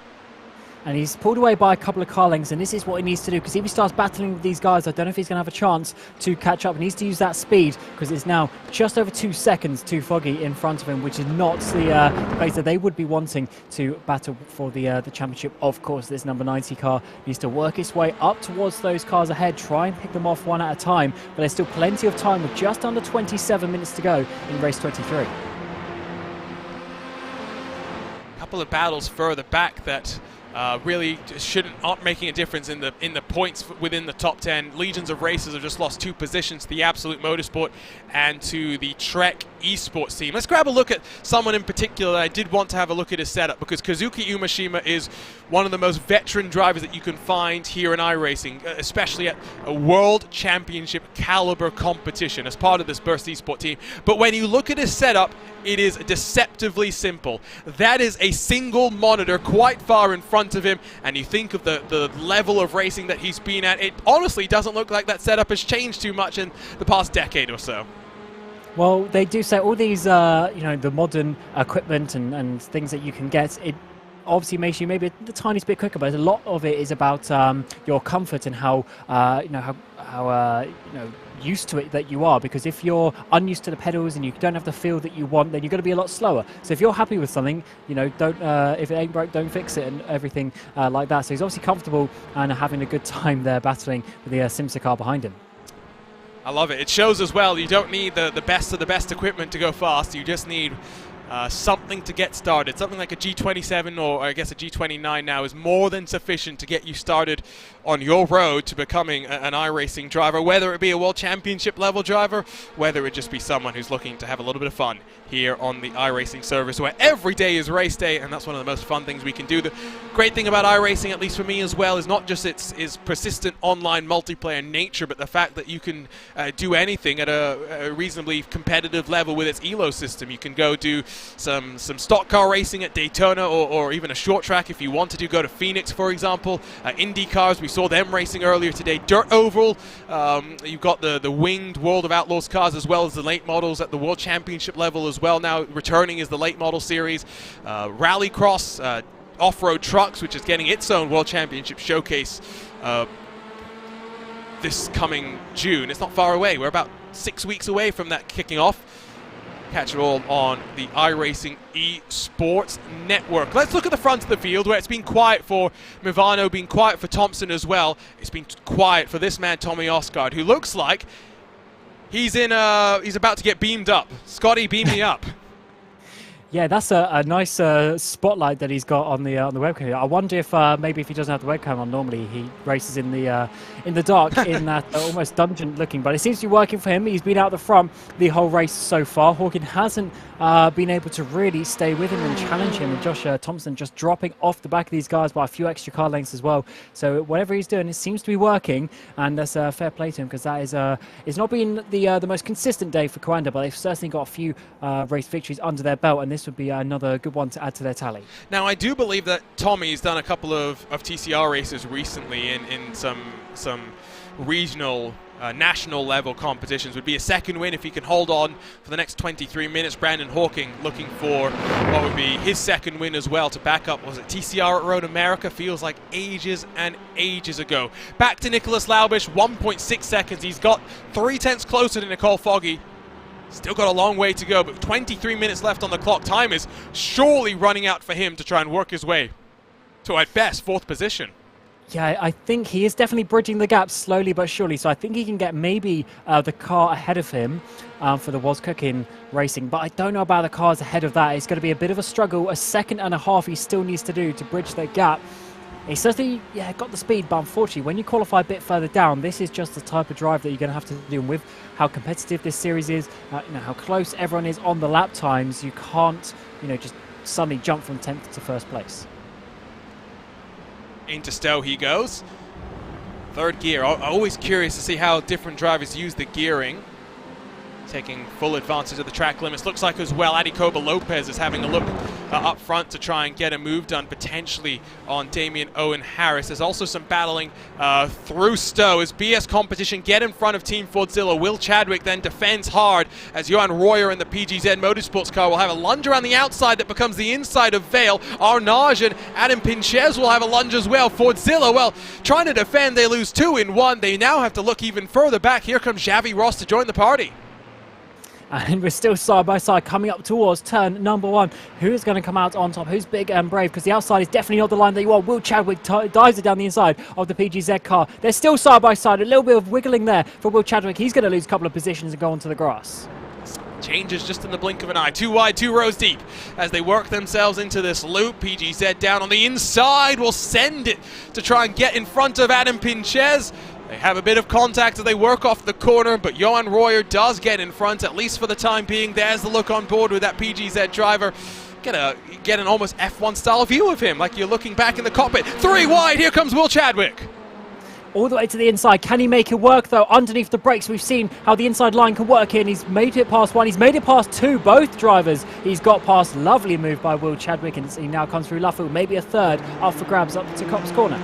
And he's pulled away by a couple of car lengths, and this is what he needs to do, because if he starts battling with these guys, I don't know if he's going to have a chance to catch up. He needs to use that speed, because it's now just over 2 seconds to Foggy in front of him, which is not the pace that they would be wanting to battle for the championship. Of course, this number 90 car needs to work its way up towards those cars ahead, try and pick them off one at a time, but there's still plenty of time with just under 27 minutes to go in race 23. A couple of battles further back that really aren't making a difference in the points within the top 10. Legions of Racers have just lost 2 positions to the Absolute Motorsport and to the Trek Esports team. Let's grab a look at someone in particular that I did want to have a look at his setup, because Kazuki Umashima is one of the most veteran drivers that you can find here in iRacing, especially at a World Championship caliber competition as part of this Burst Esports team. But when you look at his setup, it is deceptively simple. That is a single monitor quite far in front of him, and you think of the level of racing that he's been at, it honestly doesn't look like that setup has changed too much in the past decade or so. Well, they do say all these, the modern equipment and things that you can get, it obviously makes you maybe the tiniest bit quicker, but a lot of it is about your comfort and how used to it that you are, because if you're unused to the pedals and you don't have the feel that you want, then you're going to be a lot slower. So if you're happy with something, don't if it ain't broke, don't fix it, and everything like that. So he's obviously comfortable and having a good time there battling with the Simsa car behind him. I love it. It shows as well, you don't need the best of the best equipment to go fast. You just need something to get started. Something like a G27 or I guess a G29 now is more than sufficient to get you started on your road to becoming an iRacing driver, whether it be a World Championship level driver, whether it just be someone who's looking to have a little bit of fun here on the iRacing service, where every day is race day, and that's one of the most fun things we can do. The great thing about iRacing, at least for me as well, is not just its persistent online multiplayer nature, but the fact that you can do anything at a reasonably competitive level with its ELO system. You can go do some stock car racing at Daytona, or even a short track if you wanted to go to Phoenix, for example. IndyCars, we saw them racing earlier today. Dirt Oval, you've got the winged World of Outlaws cars as well as the late models at the World Championship level as well. Now returning is the late model series. Rallycross, off-road trucks, which is getting its own World Championship showcase this coming June. It's not far away. We're about 6 weeks away from that kicking off. Catch it all on the iRacing Esports network. Let's look at the front of the field, where it's been quiet for Mivano, been quiet for Thompson as well. It's been quiet for this man, Tommy Osgaard, who looks like he's about to get beamed up. Scotty, beam me up. Yeah, that's a nice spotlight that he's got on the webcam. I wonder if maybe if he doesn't have the webcam on, normally he races in the dark in that almost dungeon looking. But it seems to be working for him. He's been out the front the whole race so far. Hawkin hasn't been able to really stay with him and challenge him. And Josh Thompson just dropping off the back of these guys by a few extra car lengths as well. So whatever he's doing, it seems to be working, and that's fair play to him, because that is it's not been the most consistent day for Coanda, but they've certainly got a few race victories under their belt, and this would be another good one to add to their tally. Now, I do believe that Tommy's done a couple of TCR races recently in some regional, national level competitions. Would be a second win if he can hold on for the next 23 minutes. Brandon Hawking looking for what would be his second win as well to back up. Was it TCR at Road America? Feels like ages and ages ago. Back to Nicolas Laubish, 1.6 seconds. He's got 3/10 closer to Nicole Foggy. Still got a long way to go, but 23 minutes left on the clock. Time is surely running out for him to try and work his way to, at best, 4th position. Yeah, I think he is definitely bridging the gap slowly but surely. So I think he can get maybe the car ahead of him for the Was Cooking Racing. But I don't know about the cars ahead of that. It's going to be a bit of a struggle. A second and a half he still needs to do to bridge the gap. He certainly, got the speed, but unfortunately, when you qualify a bit further down, this is just the type of drive that you're going to have to deal with. How competitive this series is, how close everyone is on the lap times. You can't, just suddenly jump from 10th to first place. Into Stowe he goes. Third gear. Always curious to see how different drivers use the gearing. Taking full advantage of the track limits. Looks like as well Adikoba Lopez is having a look up front to try and get a move done potentially on Damien Owen Harris. There's also some battling through Stowe as BS Competition get in front of Team Fordzilla. Will Chadwick then defends hard as Johan Royer in the PGZ Motorsports car will have a lunge around the outside that becomes the inside of Vale. Arnage and Adam Pinchez will have a lunge as well. Fordzilla, well, trying to defend, they lose 2 in 1. They now have to look even further back. Here comes Xavi Ross to join the party. And we're still side by side coming up towards turn number 1. Who is going to come out on top? Who's big and brave? Because the outside is definitely not the line that you want. Will Chadwick dives it down the inside of the PGZ car. They're still side by side. A little bit of wiggling there for Will Chadwick. He's going to lose a couple of positions and go onto the grass. Changes just in the blink of an eye. 2 wide, 2 rows deep as they work themselves into this loop. PGZ down on the inside will send it to try and get in front of Adam Pinchez. They have a bit of contact as they work off the corner, but Johan Royer does get in front, at least for the time being. There's the look on board with that PGZ driver. Get an almost F1 style view of him, like you're looking back in the cockpit. 3 wide, here comes Will Chadwick. All the way to the inside. Can he make it work, though? Underneath the brakes, we've seen how the inside line can work here, and he's made it past 1. He's made it past 2, both drivers. He's got past. Lovely move by Will Chadwick, and he now comes through Luffield. Maybe a third up for grabs up to Cop's Corner.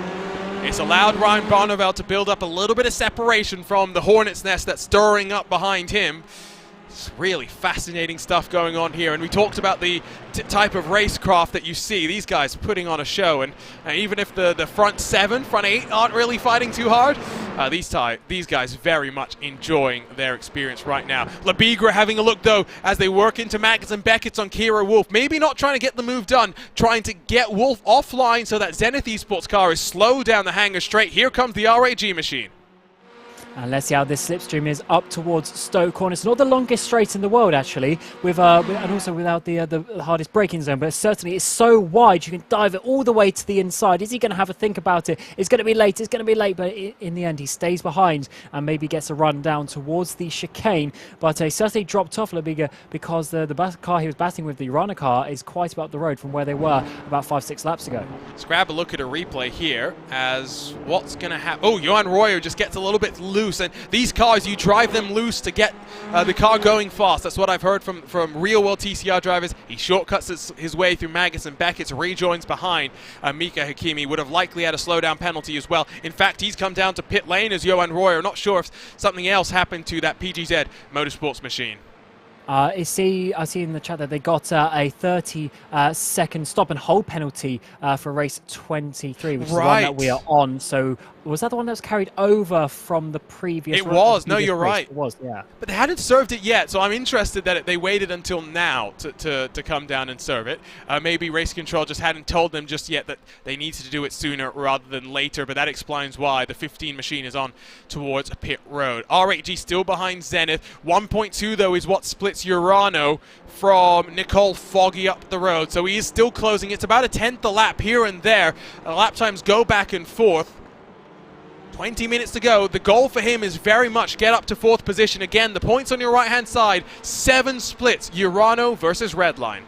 It's allowed Ryan Barneveld to build up a little bit of separation from the Hornet's Nest that's stirring up behind him. It's really fascinating stuff going on here, and we talked about the type of racecraft that you see. These guys putting on a show, and even if the front 7, front 8 aren't really fighting too hard, these guys very much enjoying their experience right now. Labigra having a look, though, as they work into Magnus and Beckett's on Kira Wolf. Maybe not trying to get the move done, trying to get Wolf offline so that Zenith Esports car is slow down the hangar straight. Here comes the RAG machine. And let's see how this slipstream is up towards Stowe Corner. It's not the longest straight in the world, actually, and also without the hardest braking zone, but certainly it's so wide you can dive it all the way to the inside. Is he going to have a think about it? It's going to be late, but in the end he stays behind and maybe gets a run down towards the chicane. But he certainly dropped off a little bit because the car he was battling with, the Urana car, is quite about the road from where they were about 5-6 laps ago. Let's grab a look at a replay here as what's going to happen. Oh, Johan Royer just gets a little bit loose. And these cars, you drive them loose to get the car going fast. That's what I've heard from real-world TCR drivers. He shortcuts his way through Magnus and Beckett's, rejoins behind Mika Hakimi. Would have likely had a slowdown penalty as well. In fact, he's come down to pit lane as Johan Royer. Not sure if something else happened to that PGZ Motorsports machine. I see in the chat that they got a 30-second stop and hold penalty for race 23, which is the one that we are on. So was that the one that was carried over from the previous? It was. No, you're right. It was, yeah. But they hadn't served it yet, so I'm interested that they waited until now to come down and serve it. Maybe race control just hadn't told them just yet that they needed to do it sooner rather than later, but that explains why the 15 machine is on towards pit road. RHG still behind Zenith. 1.2, though, is what splits Urano from Nicole Foggy up the road, so he is still closing. It's about a 10th a lap here and there. Lap times go back and forth. 20 minutes to go. The goal for him is very much get up to 4th position. Again, the points on your right-hand side, 7 splits. Urano versus Redline.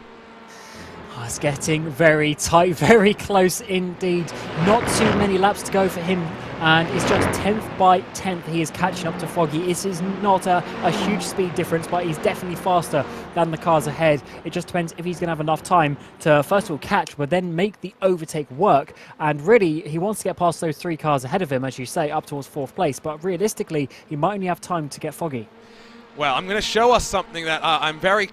Oh, it's getting very tight, very close indeed. Not too many laps to go for him, and it's just 10th by 10th. He is catching up to Foggy. This is not a huge speed difference, but he's definitely faster than the cars ahead. It just depends if he's going to have enough time to, first of all, catch, but then make the overtake work. And really, he wants to get past those 3 cars ahead of him, as you say, up towards 4th place. But realistically, he might only have time to get Foggy. Well, I'm going to show us something that I'm very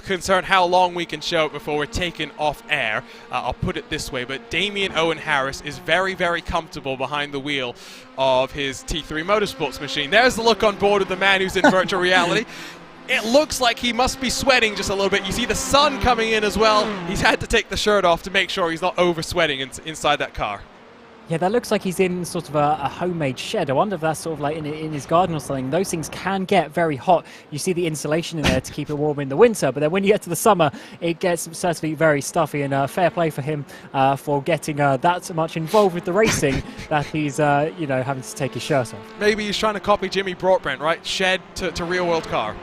concerned how long we can show it before we're taken off air. I'll put it this way, but Damien Owen Harris is very, very comfortable behind the wheel of his T3 Motorsports machine. There's the look on board of the man who's in virtual reality. It looks like he must be sweating just a little bit. You see the sun coming in as well. He's had to take the shirt off to make sure he's not over sweating inside that car. Yeah, that looks like he's in sort of a homemade shed. I wonder if that's sort of like in his garden or something. Those things can get very hot. You see the insulation in there to keep it warm in the winter, but then when you get to the summer, it gets certainly very stuffy. And fair play for him for getting that much involved with the racing that he's, you know, having to take his shirt off. Maybe he's trying to copy Jimmy Broadbent, right? Shed to real world car.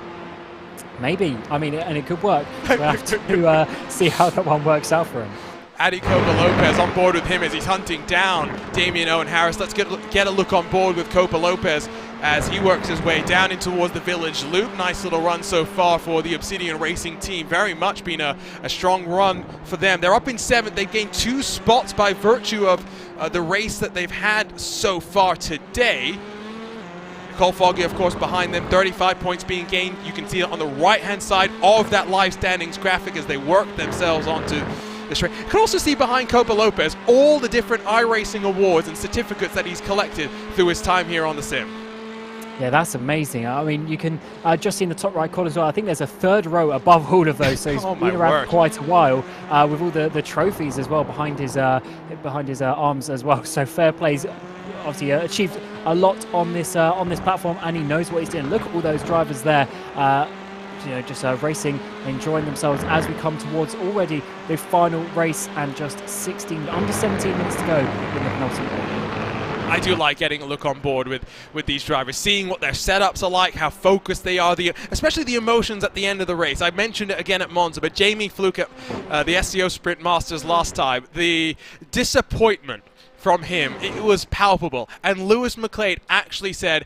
Maybe. I mean, and it could work. We'll have to see how that one works out for him. Adi Copa Lopez on board with him as he's hunting down Damien Owen Harris. Let's get a look on board with Copa Lopez as he works his way down in towards the village loop. Nice little run so far for the Obsidian Racing team. Very much been a strong run for them. They're up in 7th. They've gained 2 spots by virtue of the race that they've had so far today. Nicole Foggy, of course, behind them. 35 points being gained. You can see it on the right-hand side of that live standings graphic as they work themselves onto this race. You can also see behind Copa Lopez all the different iRacing awards and certificates that he's collected through his time here on the sim. Yeah, that's amazing. I mean, you can just see in the top right corner as well. I think there's a 3rd row above all of those, so he's been around for quite a while with all the trophies as well behind his arms as well. So fair plays. Obviously achieved a lot on this platform, and he knows what he's doing. Look at all those drivers there. You know, just racing, enjoying themselves as we come towards already the final race and just under 17 minutes to go in the penultimate race. I do like getting a look on board with these drivers, seeing what their setups are like, how focused they are, especially the emotions at the end of the race. I mentioned it again at Monza, but Jamie Fluke at the SCO Sprint Masters last time, the disappointment from him, it was palpable. And Lewis McLeod actually said,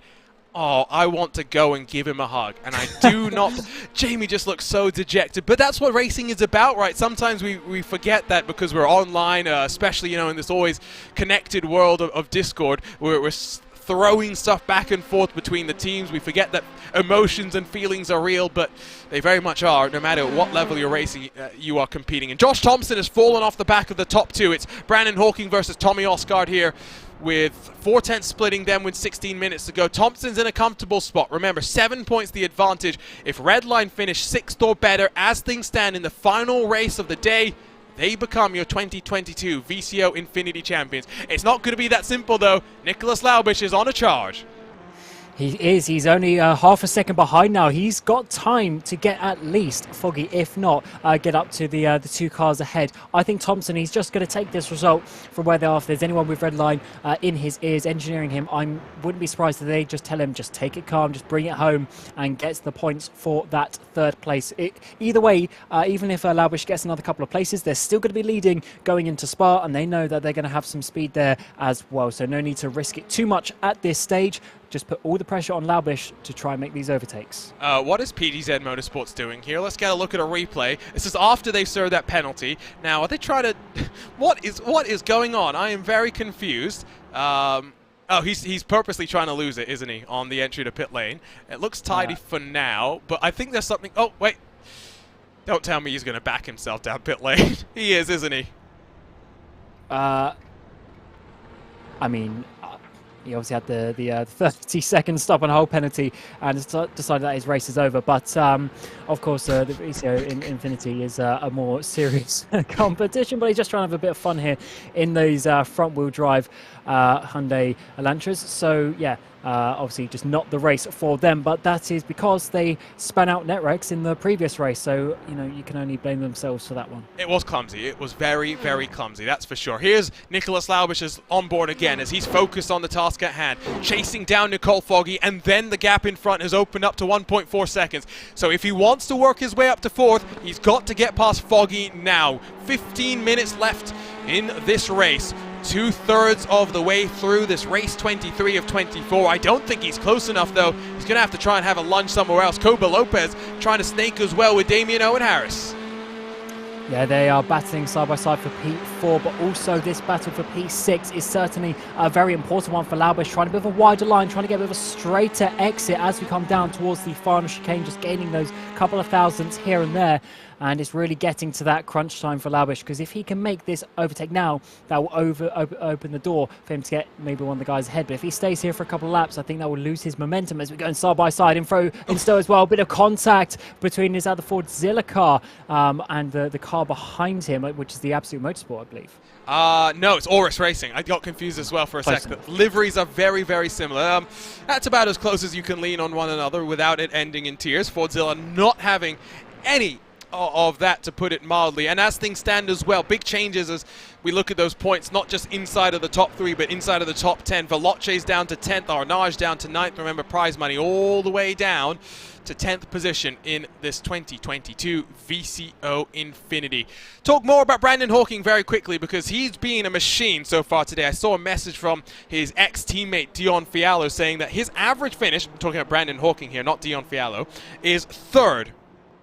"Oh, I want to go and give him a hug." And I do not... Jamie just looks so dejected. But that's what racing is about, right? Sometimes we forget that because we're online, especially, you know, in this always connected world of Discord, where we're throwing stuff back and forth between the teams. We forget that emotions and feelings are real, but they very much are, no matter what level you're racing, you are competing. And Josh Thompson has fallen off the back of the top 2. It's Brandon Hawking versus Tommy Osgard here, with 4/10 splitting them with 16 minutes to go. Thompson's in a comfortable spot. Remember, 7 points the advantage. If Redline finish 6th or better, as things stand in the final race of the day, they become your 2022 VCO Infinity champions. It's not going to be that simple, though. Nicholas Laubish is on a charge. He is. He's only half a second behind now. He's got time to get at least Foggy, if not get up to the 2 cars ahead. I think Thompson, he's just going to take this result from where they are. If there's anyone with Redline in his ears engineering him, I wouldn't be surprised if they just tell him, just take it calm, just bring it home, and gets the points for that 3rd place. Either way, even if Laubish gets another couple of places, they're still going to be leading going into Spa, and they know that they're going to have some speed there as well. So no need to risk it too much at this stage. Just put all the pressure on Laubish to try and make these overtakes. What is PDZ Motorsports doing here? Let's get a look at a replay. This is after they've served that penalty. Now, are they trying to... What is going on? I am very confused. Oh, he's purposely trying to lose it, isn't he, on the entry to pit lane? It looks tidy for now, but I think there's something... Oh, wait. Don't tell me he's going to back himself down pit lane. He is, isn't he? I mean... He obviously had the 30-second stop and hold penalty and decided that his race is over. But, of course, the VCO Infinity is a more serious competition. But he's just trying to have a bit of fun here in those front-wheel drive Hyundai Elantras. So, yeah, obviously just not the race for them. But that is because they span out Netrex in the previous race. So, you know, you can only blame themselves for that one. It was clumsy. It was very, very clumsy. That's for sure. Here's Nicholas Laubish is on board again as he's focused on the task at hand, chasing down Nicole Foggy, and then the gap in front has opened up to 1.4 seconds. So if he wants to work his way up to 4th, he's got to get past Foggy now. 15 minutes left in this race. 2/3 of the way through this race 23 of 24. I don't think he's close enough, though. He's going to have to try and have a lunge somewhere else. Copa Lopez trying to snake as well with Damien Owen Harris. Yeah, they are battling side by side for P4, but also this battle for P6 is certainly a very important one for Laubish, trying to be a bit of a wider line, trying to get a bit of a straighter exit as we come down towards the final chicane, just gaining those couple of thousandths here and there. and it's really getting to that crunch time for Laubish, because if he can make this overtake now, that will open the door for him to get maybe one of the guys ahead. But if he stays here for a couple of laps, I think that will lose his momentum as we go in side by side. In stow as well, a bit of contact between his other Ford Zilla car and the car behind him, which is the Absolute Motorsport, I believe. No, it's Oris Racing. I got confused as well for a second. The liveries are very, very similar. That's about as close as you can lean on one another without it ending in tears. Fordzilla not having any of that, to put it mildly. And as things stand as well, big changes as we look at those points, not just inside of the top 3, but inside of the top 10. Veloce's down to 10th, Arnage down to 9th. Remember, prize money all the way down to 10th position in this 2022 VCO Infinity. Talk more about Brandon Hawking very quickly, because he's been a machine so far today. I saw a message from his ex-teammate Dion Fiallo saying that his average finish, I'm talking about Brandon Hawking here, not Dion Fiallo, is 3rd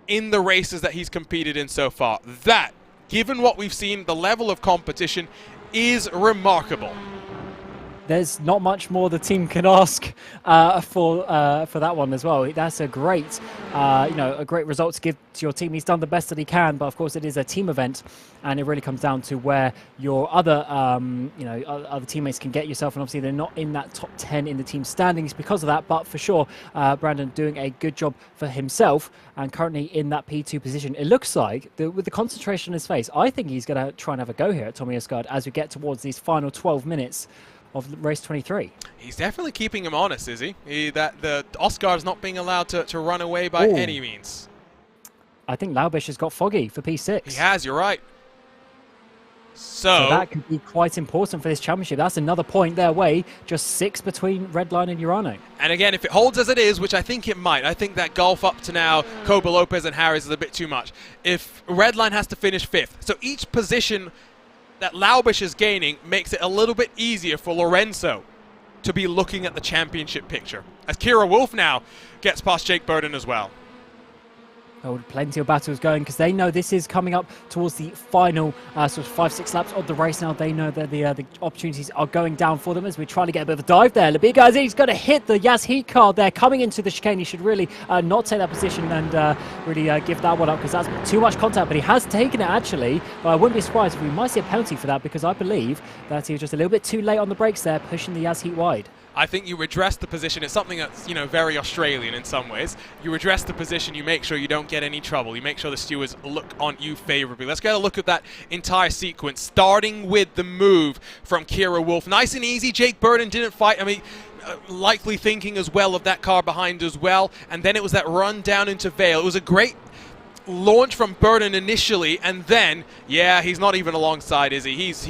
in the races that he's competed in so far. That, given what we've seen, the level of competition is remarkable. There's not much more the team can ask for that one as well. That's a great, a great result to give to your team. He's done the best that he can, but of course it is a team event, and it really comes down to where your other, other teammates can get yourself. And obviously they're not in that top 10 in the team standings because of that. But for sure, Brandon doing a good job for himself, and currently in that P2 position. It looks like with the concentration on his face, I think he's going to try and have a go here at Tommy Osgard as we get towards these final 12 minutes of race 23. He's definitely keeping him honest, is he? That the Oscar's not being allowed to run away by any means. I think Laubish has got foggy for P6. He has, you're right. So that could be quite important for this championship. That's another point their way, just 6 between Redline and Urano. And again, if it holds as it is, which I think it might, I think that gulf up to now, Koba Lopez and Harris is a bit too much. If Redline has to finish 5th, so each position that Laubish is gaining makes it a little bit easier for Lorenzo to be looking at the championship picture, as Kira Wolf now gets past Jake Burden as well. Oh, plenty of battles going, because they know this is coming up towards the final sort of 5-6 laps of the race now. They know that the opportunities are going down for them as we try to get a bit of a dive there. Labiga, he's going to hit the Yas Heat car there coming into the chicane. He should really not take that position and really give that one up, because that's too much contact, but he has taken it actually. But I wouldn't be surprised if we might see a penalty for that, because I believe that he was just a little bit too late on the brakes there, pushing the Yas Heat wide. I think you redress the position. It's something that's, very Australian in some ways. You redress the position, you make sure you don't get any trouble. You make sure the stewards look on you favorably. Let's get a look at that entire sequence, starting with the move from Kira Wolf. Nice and easy. Jake Burden didn't fight. I mean, likely thinking as well of that car behind as well. And then it was that run down into Vale. It was a great launch from Burden initially, and then, yeah, he's not even alongside, is he? He's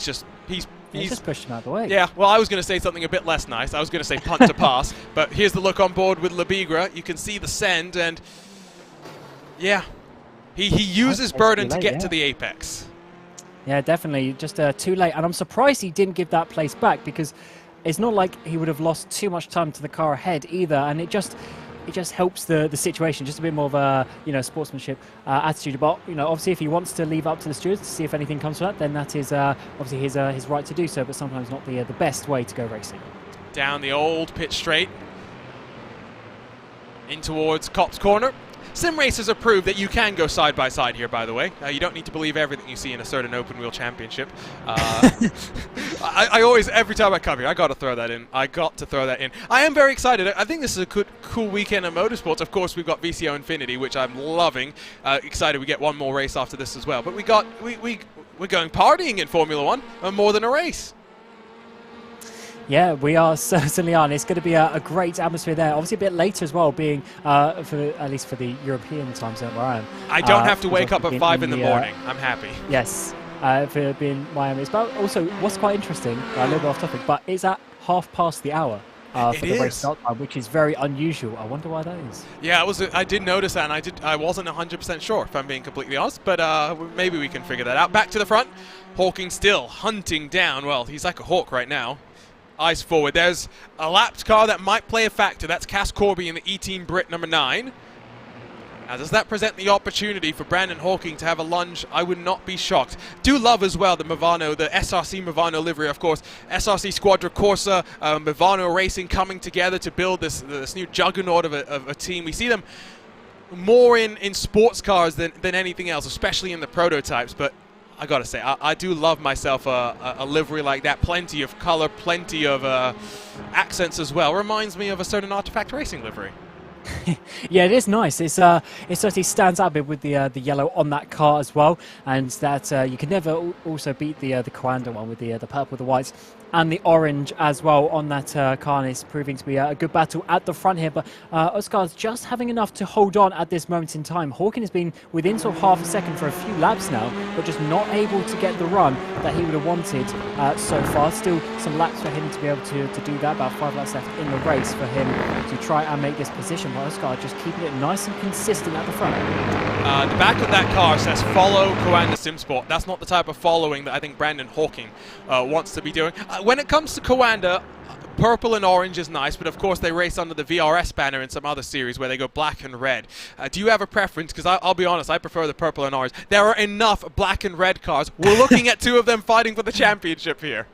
just pushed him out of the way. Yeah, well, I was going to say something a bit less nice. I was going to say punt to pass, but here's the look on board with Labigra. You can see the send, and yeah, he uses Burden to get to the apex. Yeah, definitely, just too late. And I'm surprised he didn't give that place back, because it's not like he would have lost too much time to the car ahead either, and it just helps the situation, just a bit more of a sportsmanship attitude. But obviously, if he wants to leave up to the stewards to see if anything comes from that, then that is obviously his right to do so. But sometimes not the best way to go racing. Down the old pit straight, in towards Cop's corner. Sim racers have proved that you can go side by side here, by the way. You don't need to believe everything you see in a certain open wheel championship. I always, every time I come here, I got to throw that in. I am very excited. I think this is a cool weekend of motorsports. Of course, we've got VCO Infinity, which I'm loving. Excited we get one more race after this as well. But we're going partying in Formula One, more than a race. Yeah, we are certainly on. It's going to be a great atmosphere there. Obviously a bit later as well, being at least for the European time zone where I am. I don't have to wake up at 5 in the morning. I'm happy. Yes, for being Miami. But also, what's quite interesting, a little bit off topic, but it's at 1/2 the hour. For the race start time, which is very unusual. I wonder why that is. Yeah, I did notice that, and I wasn't 100% sure, if I'm being completely honest, but maybe we can figure that out. Back to the front, Hawking still hunting down. Well, he's like a hawk right now. Eyes forward. There's a lapped car that might play a factor. That's Cass Corby in the E-Team Brit number 9. Now, does that present the opportunity for Brandon Hawking to have a lunge? I would not be shocked. Do love as well the Movano, the SRC Movano livery, of course. SRC Squadra Corsa, Movano Racing coming together to build this new juggernaut of a team. We see them more in sports cars than anything else, especially in the prototypes. But I gotta say, I do love myself a livery like that. Plenty of color, plenty of accents as well. Reminds me of a certain Artifact Racing livery. Yeah, it is nice. It certainly stands out a bit with the yellow on that car as well, and that you can never also beat the Coanda one with the purple, the whites, and the orange as well on that car, and it's proving to be a good battle at the front here. But Oscar's just having enough to hold on at this moment in time. Hawkin has been within sort of half a second for a few laps now, but just not able to get the run that he would have wanted so far. Still some laps for him to be able to do that. About 5 laps left in the race for him to try and make this position. But Oscar just keeping it nice and consistent at the front. The back of that car says follow Coanda Simsport. That's not the type of following that I think Brandon Hawking wants to be doing. When it comes to Coanda, purple and orange is nice, but of course they race under the VRS banner in some other series where they go black and red. Do you have a preference? Because I'll be honest, I prefer the purple and orange. There are enough black and red cars. We're looking at 2 of them fighting for the championship here.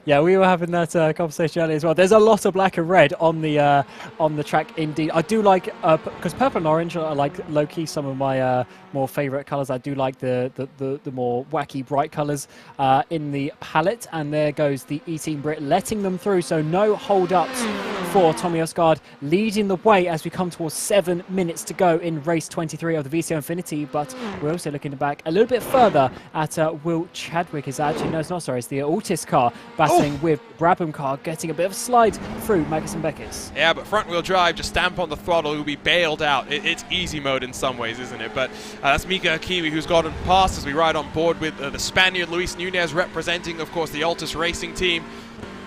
Yeah, we were having that conversation earlier as well. There's a lot of black and red on the track indeed. I do like, because purple and orange are like low-key some of my more favourite colours. I do like the more wacky bright colours in the palette. And there goes the E-Team Brit letting them through, so no hold-ups for Tommy Osgaard, leading the way as we come towards 7 minutes to go in race 23 of the VCO Infinity. But we're also looking back a little bit further at Will Chadwick. Is actually, no, it's not, sorry, it's the Altis car battling with Brabham car, getting a bit of a slide through Magnussen Beckers. Yeah, but front-wheel drive, just stamp on the throttle, he'll be bailed out. It's easy mode in some ways, isn't it? But that's Mika Akiwi who's gotten past as we ride on board with the Spaniard Luis Nunez representing, of course, the Altis Racing team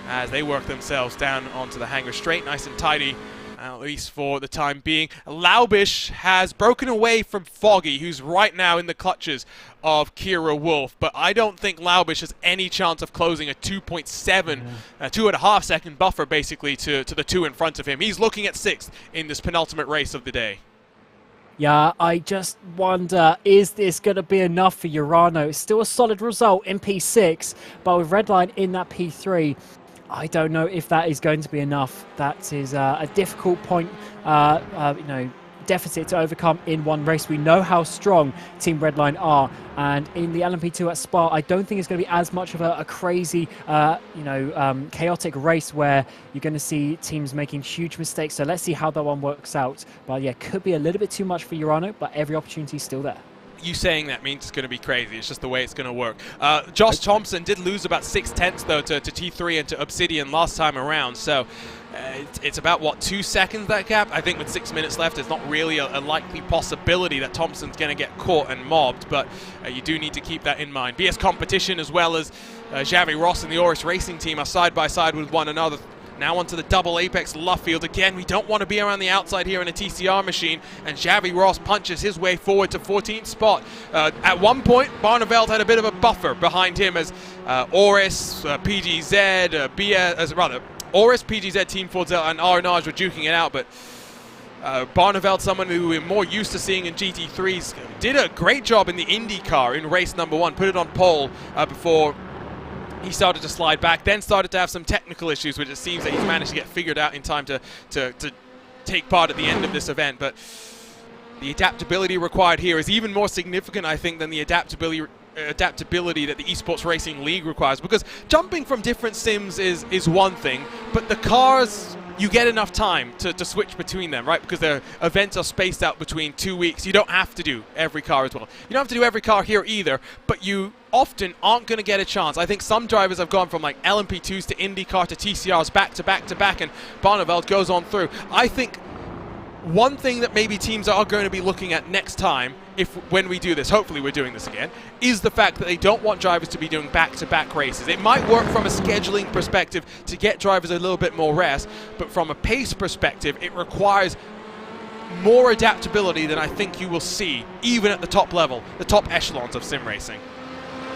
as they work themselves down onto the hangar straight, nice and tidy, at least for the time being. Laubish has broken away from Foggy, who's right now in the clutches of Kira Wolf, but I don't think Laubish has any chance of closing a 2.5 second buffer basically to the 2 in front of him. He's looking at 6th in this penultimate race of the day. Yeah, I just wonder, is this going to be enough for Urano? It's still a solid result in P6, but with Redline in that P3, I don't know if that is going to be enough. That is a difficult point, deficit to overcome in one race. We know how strong Team Redline are, and in the LMP2 at Spa, I don't think it's going to be as much of a crazy, chaotic race where you're going to see teams making huge mistakes. So let's see how that one works out. But yeah, could be a little bit too much for Urano, but every opportunity is still there. You saying that means it's going to be crazy. It's just the way it's going to work. Josh Thompson did lose about 6/10 though to T3 and to Obsidian last time around. So it's about, what, 2 seconds that gap? I think with 6 minutes left, it's not really a likely possibility that Thompson's going to get caught and mobbed. But you do need to keep that in mind. BS Competition as well as Xavi Ross and the Oris Racing team are side by side with one another. Now onto the double apex Luffield. Again, we don't want to be around the outside here in a TCR machine, and Xavi Ross punches his way forward to 14th spot. At one point, Barneveld had a bit of a buffer behind him as Oris, PGZ, Oris, PGZ, Team Forzel, and Arnage were duking it out, but Barneveld, someone who we're more used to seeing in GT3s, did a great job in the IndyCar in race number 1, put it on pole before he started to slide back, then started to have some technical issues, which it seems that he's managed to get figured out in time to take part at the end of this event. But the adaptability required here is even more significant, I think, than the adaptability that the Esports Racing League requires, because jumping from different sims is one thing, but the cars, you get enough time to switch between them, right? Because their events are spaced out between 2 weeks. You don't have to do every car as well. You don't have to do every car here either, but you often aren't going to get a chance. I think some drivers have gone from like LMP2s to IndyCar to TCRs back to back to back, and Barneveld goes on through. I think one thing that maybe teams are going to be looking at next time, when we do this, hopefully we're doing this again, is the fact that they don't want drivers to be doing back-to-back races. It might work from a scheduling perspective to get drivers a little bit more rest, but from a pace perspective, it requires more adaptability than I think you will see even at the top level, the top echelons of sim racing.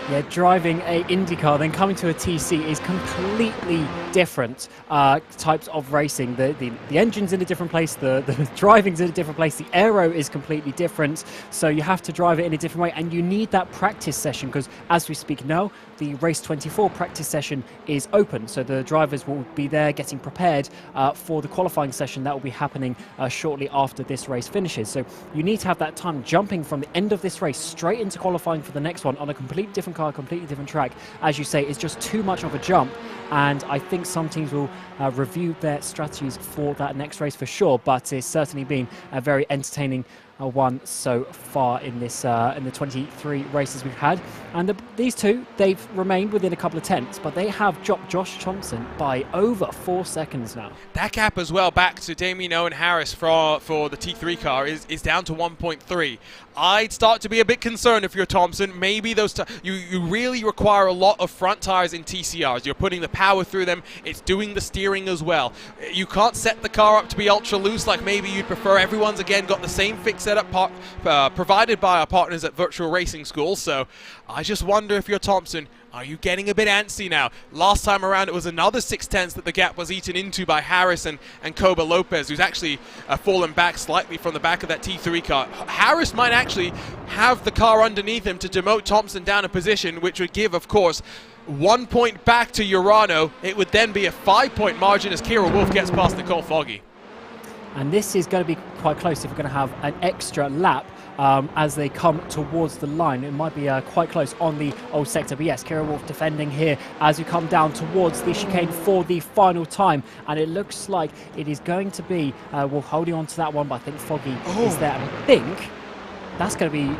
Yeah, driving a IndyCar, then coming to a TC is completely different types of racing. The engine's in a different place, the driving's in a different place, the aero is completely different, so you have to drive it in a different way, and you need that practice session, because as we speak now, the race 24 practice session is open, so the drivers will be there getting prepared for the qualifying session that will be happening shortly after this race finishes. So you need to have that time jumping from the end of this race straight into qualifying for the next one on a completely different car, completely different track. As you say, it's just too much of a jump, and I think some teams will review their strategies for that next race for sure, but it's certainly been a very entertaining one so far in this in the 23 races we've had. And these two, they've remained within a couple of tenths, but they have dropped Josh Thompson by over 4 seconds now. That gap as well, back to Damien Owen Harris for the T3 car, is down to 1.3. I'd start to be a bit concerned if you're Thompson. Maybe those you really require a lot of front tires in TCRs. You're putting the power through them. It's doing the steering as well. You can't set the car up to be ultra loose like maybe you'd prefer. Everyone's again got the same fixed setup provided by our partners at Virtual Racing School. So I just wonder if you're Thompson, are you getting a bit antsy now? Last time around, it was another 6/10 that the gap was eaten into by Harris and Koba Lopez, who's actually fallen back slightly from the back of that T3 car. Harris might actually have the car underneath him to demote Thompson down a position, which would give, of course, 1 point back to Urano. It would then be a 5-point margin as Kira Wolf gets past Nicole Foggy. And this is going to be quite close if we're going to have an extra lap as they come towards the line. It might be quite close on the old sector. But yes, Kira Wolf defending here as we come down towards the chicane for the final time. And it looks like it is going to be Wolf holding on to that one, but I think Foggy is there. And I think that's going to be...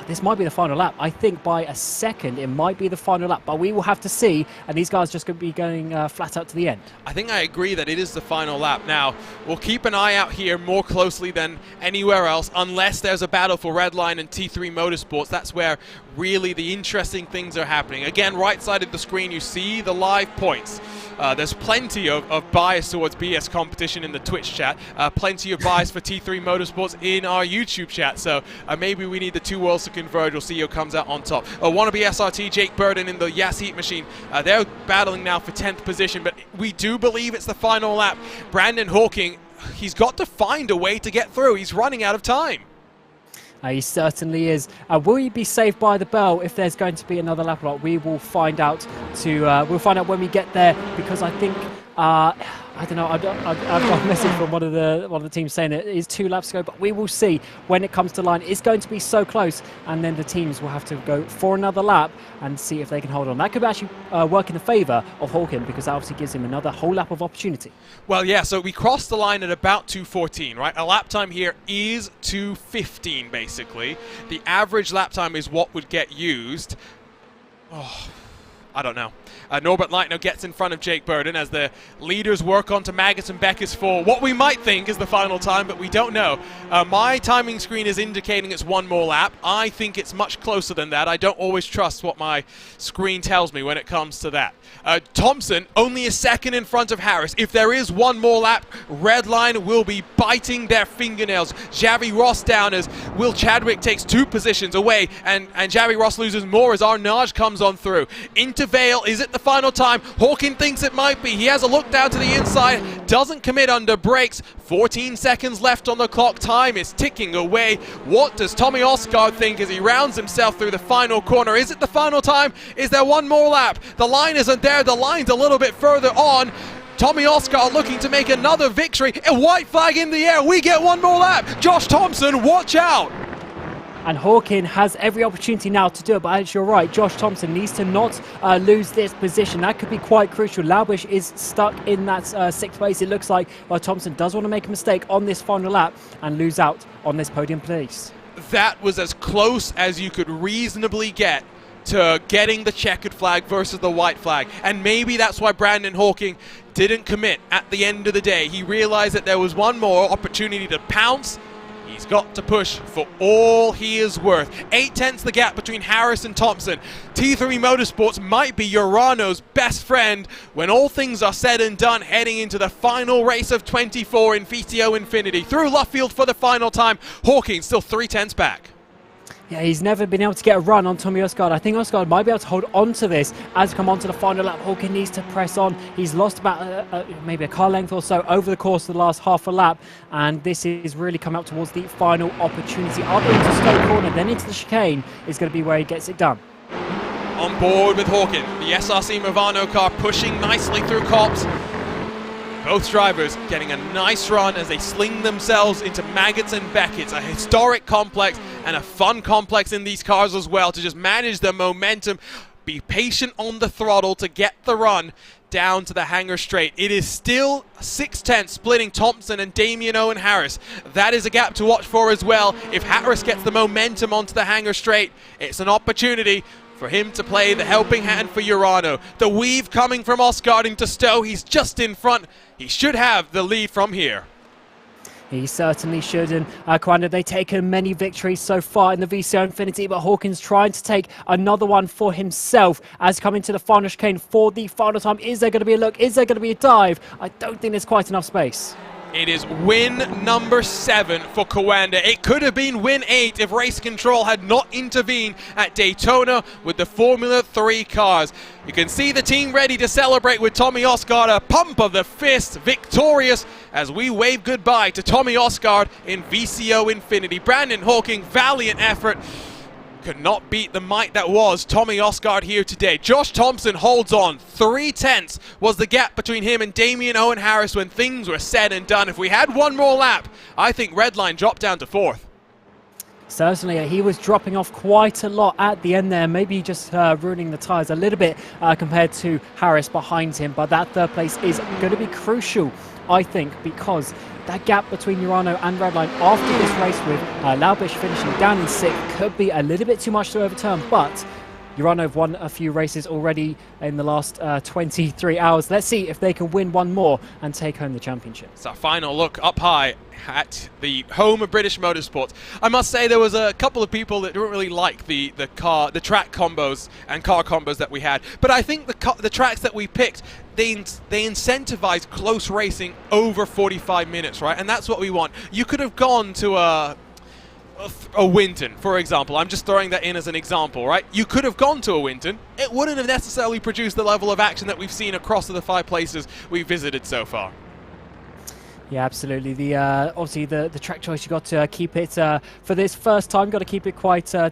this might be the final lap. I think by a second it might be the final lap, but we will have to see, and these guys just going to be going flat out to the end. I think I agree that it is the final lap. Now, we'll keep an eye out here more closely than anywhere else, unless there's a battle for Redline and T3 Motorsports. That's where really the interesting things are happening. Again, right side of the screen, you see the live points. There's plenty of bias towards BS competition in the Twitch chat, plenty of bias for T3 Motorsports in our YouTube chat, so maybe we need the two worlds to converge. We'll see who comes out on top. Wannabe SRT, Jake Burden in the Yas Heat Machine, they're battling now for 10th position, but we do believe it's the final lap. Brandon Hawking, he's got to find a way to get through. He's running out of time. He certainly is. Will he be saved by the bell if there's going to be another lap? We will find out. We'll find out when we get there, because I think I don't know. I've got a message from one of the teams saying it is 2 laps to go, but we will see when it comes to line. It's going to be so close, and then the teams will have to go for another lap and see if they can hold on. That could actually work in the favour of Hawken, because that obviously gives him another whole lap of opportunity. Well, yeah. So we crossed the line at about 2:14, right? A lap time here is 2:15, basically. The average lap time is what would get used. Oh, I don't know. Norbert Leitner gets in front of Jake Burden as the leaders work on to Maggots and Beckers for what we might think is the final time, but we don't know. My timing screen is indicating it's 1 more lap. I think it's much closer than that. I don't always trust what my screen tells me when it comes to that. Thompson only a second in front of Harris. If there is 1 more lap, Redline will be biting their fingernails. Javi Ross down as Will Chadwick takes 2 positions away, and Javi Ross loses more as Arnage comes on through. Into Vale, is it the final time? Hawking thinks it might be. He has a look down to the inside, doesn't commit under brakes. 14 seconds left on the clock. Time is ticking away. What does Tommy Oscar think as he rounds himself through the final corner? Is it the final time? Is there 1 more lap? The line isn't there. The line's a little bit further on. Tommy Oscar looking to make another victory. A white flag in the air. We get 1 more lap. Josh Thompson, watch out. And Hawkin has every opportunity now to do it, but as you're right, Josh Thompson needs to not lose this position. That could be quite crucial. Laubish is stuck in that 6th place. It looks like Thompson does want to make a mistake on this final lap and lose out on this podium place. That was as close as you could reasonably get to getting the checkered flag versus the white flag. And maybe that's why Brandon Hawking didn't commit at the end of the day. He realized that there was 1 more opportunity to pounce. He's got to push for all he is worth. 8/10 the gap between Harris and Thompson. T3 Motorsports might be Urano's best friend when all things are said and done, heading into the final race of 24 in VCO Infinity. Through Luffield for the final time. Hawking still 3/10 back. Yeah, he's never been able to get a run on Tommy Osgaard. I think Osgaard might be able to hold on to this as we come on to the final lap. Hawkin needs to press on. He's lost about maybe a car length or so over the course of the last half a lap, and this is really coming up towards the final opportunity. Up into Stoke Corner, then into the chicane is going to be where he gets it done. On board with Hawkin, the SRC Movano car pushing nicely through Copse. Both drivers getting a nice run as they sling themselves into Maggots and Beckett's, a historic complex and a fun complex in these cars as well, to just manage the momentum, be patient on the throttle to get the run down to the hangar straight. It is still 6/10 splitting Thompson and Damien Owen Harris. That is a gap to watch for as well. If Harris gets the momentum onto the hangar straight, it's an opportunity for him to play the helping hand for Urano. The weave coming from Osgaard into Stowe. He's just in front. He should have the lead from here. He certainly should, and Kwanda, they've taken many victories so far in the VCO Infinity, but Hawkins trying to take another one for himself as coming to the final chicane for the final time. Is there going to be a look? Is there going to be a dive? I don't think there's quite enough space. It is win number 7 for Kwanda. It could have been win 8 if Race Control had not intervened at Daytona with the Formula 3 cars. You can see the team ready to celebrate with Tommy Osgaard, a pump of the fist, victorious as we wave goodbye to Tommy Osgaard in VCO Infinity. Brandon Hawking, valiant effort. Could not beat the might that was Tommy Osgaard here today. Josh Thompson holds on. 3/10 was the gap between him and Damien Owen Harris when things were said and done. If we had one more lap, I think Redline dropped down to 4th. Certainly, he was dropping off quite a lot at the end there, maybe just ruining the tyres a little bit compared to Harris behind him, but that third place is going to be crucial, I think, because that gap between Urano and Redline after this race with Laubish finishing down in 6th could be a little bit too much to overturn, but Urano have won a few races already in the last 23 hours. Let's see if they can win one more and take home the championship. It's our final look up high at the home of British Motorsports. I must say there was a couple of people that didn't really like the track combos and car combos that we had, but I think the tracks that we picked, they incentivize close racing over 45 minutes, right? And that's what we want. You could have gone to a Winton, for example. I'm just throwing that in as an example, right? You could have gone to a Winton. It wouldn't have necessarily produced the level of action that we've seen across the 5 places we've visited so far. Yeah, absolutely. The obviously the track choice, you got to keep it for this first time. Got to keep it quite to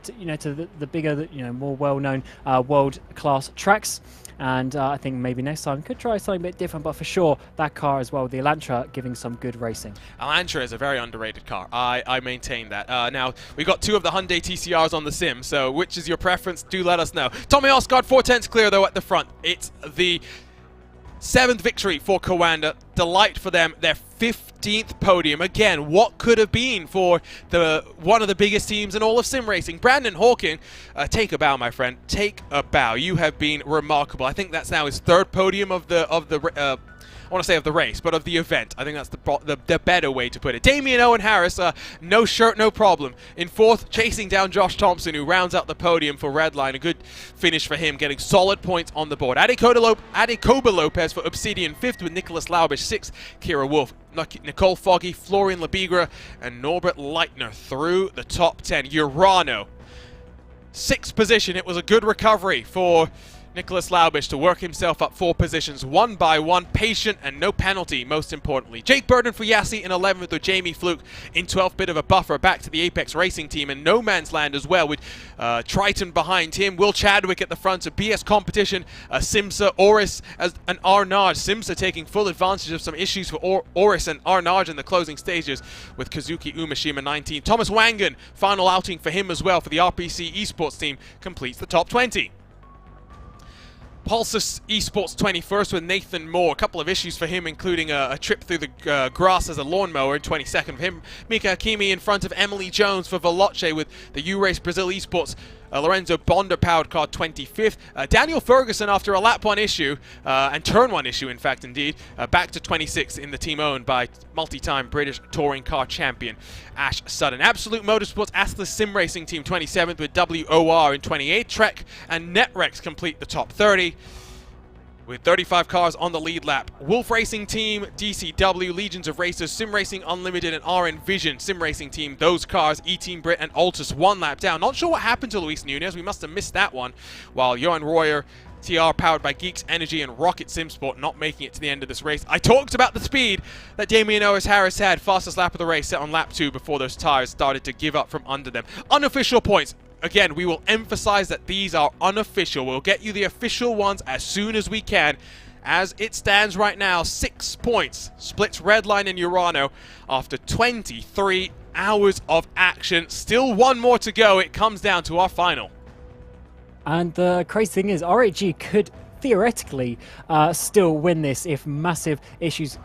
the bigger, more well-known world-class tracks. And I think maybe next time could try something a bit different, but for sure that car as well, the Elantra, giving some good racing. Elantra is a very underrated car. I maintain that. Now, we got 2 of the Hyundai TCRs on the sim, so which is your preference? Do let us know. Tommy Osgaard, 4/10 clear though at the front. It's the 7th victory for Kwanda. Delight for them. Their 15th podium. Again, what could have been for one of the biggest teams in all of sim racing. Brandon Hawking, take a bow, my friend. Take a bow. You have been remarkable. I think that's now his 3rd podium of the I want to say of the race, but of the event. I think that's the better way to put it. Damien Owen Harris, no shirt, no problem. In 4th, chasing down Josh Thompson, who rounds out the podium for Redline. A good finish for him, getting solid points on the board. Adekoba Lopez for Obsidian, 5th with Nicholas Laubish, 6th, Kira Wolf, Nicole Foggy, Florian Labigra, and Norbert Leitner through the top 10. Urano, 6th position. It was a good recovery for Nicholas Laubish to work himself up 4 positions, one by one, patient and no penalty, most importantly. Jake Burden for Yassi in 11th with Jamie Fluke in 12th, bit of a buffer back to the Apex Racing team, and no man's land as well with Triton behind him. Will Chadwick at the front of BS Competition, Simsa, Oris and Arnage. Simsa taking full advantage of some issues for Oris and Arnage in the closing stages with Kazuki Umeshima 19. Thomas Wangan, final outing for him as well for the RPC Esports team, completes the top 20. Pulsus Esports 21st with Nathan Moore. A couple of issues for him, including a trip through the grass as a lawnmower in 22nd for him. Mika Hakimi in front of Emily Jones for Veloce with the U-Race Brazil Esports. Lorenzo Bonder powered car 25th. Daniel Ferguson after a lap 1 issue, and turn 1 issue in fact indeed, back to 26th in the team owned by multi-time British touring car champion Ash Sutton. Absolute Motorsports Atlas Sim Racing team 27th with WOR in 28th. Trek and Netrex complete the top 30. with 35 cars on the lead lap. Wolf Racing Team, DCW, Legions of Racers, Sim Racing Unlimited, and RN Vision Sim Racing Team. Those cars, E-Team Brit and Altus, 1 lap down. Not sure what happened to Luis Nunez. We must have missed that one. While Johan Royer, TR powered by Geeks Energy and Rocket Sim Sport, not making it to the end of this race. I talked about the speed that Damien Harris had. Fastest lap of the race set on lap 2 before those tires started to give up from under them. Unofficial points. Again, we will emphasize that these are unofficial. We'll get you the official ones as soon as we can. As it stands right now, 6 points splits Redline and Urano after 23 hours of action. Still 1 more to go. It comes down to our final. And the crazy thing is, RHG could theoretically still win this if massive issues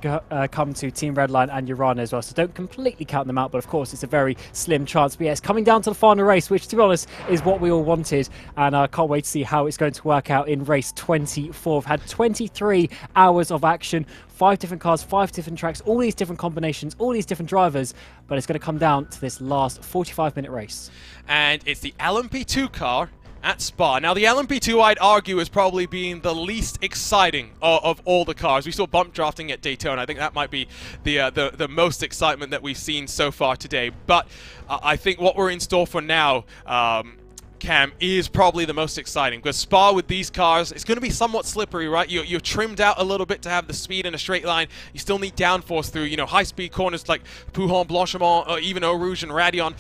come to Team Redline and Urano as well. So don't completely count them out, but of course it's a very slim chance. But yeah, it's coming down to the final race, which to be honest is what we all wanted. And I can't wait to see how it's going to work out in race 24. We've had 23 hours of action, 5 different cars, 5 different tracks, all these different combinations, all these different drivers. But it's going to come down to this last 45-minute race. And it's the LMP2 car at Spa. Now, the LMP2, I'd argue, is probably being the least exciting of all the cars. We saw bump drafting at Daytona. I think that might be the most excitement that we've seen so far today. But I think what we're in store for now, Cam, is probably the most exciting, because Spa with these cars, it's going to be somewhat slippery, right? You're trimmed out a little bit to have the speed in a straight line. You still need downforce through, you know, high-speed corners like Pouhon, Blanchimont, or even Eau Rouge and Radion.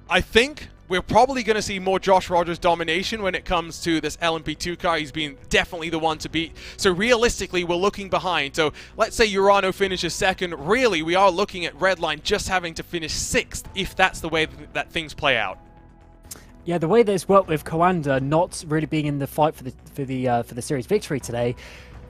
I think we're probably going to see more Josh Rogers domination when it comes to this LMP2 car. He's been definitely the one to beat. So realistically, we're looking behind. So let's say Urano finishes second. Really, we are looking at Redline just having to finish 6th if that's the way that things play out. Yeah, the way that it's worked with Coanda not really being in the fight for the series victory today,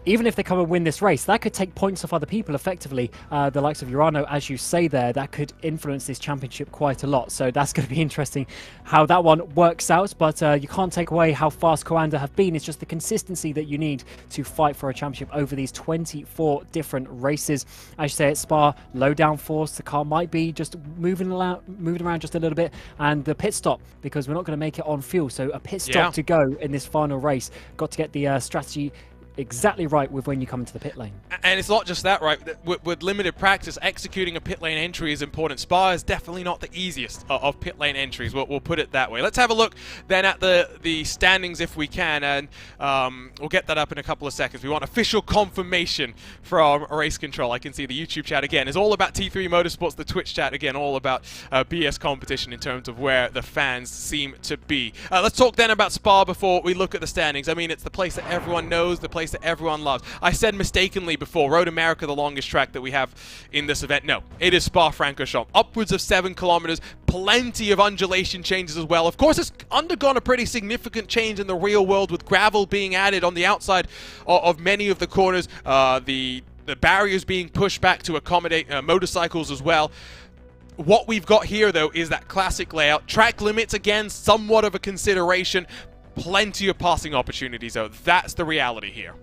even if they come and win this race, that could take points off other people effectively. The likes of Urano, as you say there, that could influence this championship quite a lot. So that's going to be interesting how that one works out. But you can't take away how fast Coanda have been. It's just the consistency that you need to fight for a championship over these 24 different races. As you say, at Spa, low downforce. The car might be just moving around just a little bit. And the pit stop, because we're not going to make it on fuel. So a pit stop to go in this final race. Got to get the strategy exactly right with when you come into the pit lane. And it's not just that, right? With limited practice, executing a pit lane entry is important. Spa is definitely not the easiest of pit lane entries. We'll put it that way. Let's have a look then at the standings if we can, and we'll get that up in a couple of seconds. We want official confirmation from Race Control. I can see the YouTube chat again is all about T3 Motorsports, the Twitch chat again all about BS competition in terms of where the fans seem to be. Let's talk then about Spa before we look at the standings. I mean, it's the place that everyone knows, the place that everyone loves. I said mistakenly before, Road America, the longest track that we have in this event. No, it is Spa-Francorchamps. Upwards of 7 kilometers, plenty of undulation changes as well. Of course, it's undergone a pretty significant change in the real world with gravel being added on the outside of many of the corners, the barriers being pushed back to accommodate motorcycles as well. What we've got here, though, is that classic layout. Track limits, again, somewhat of a consideration. Plenty of passing opportunities, though. That's the reality here.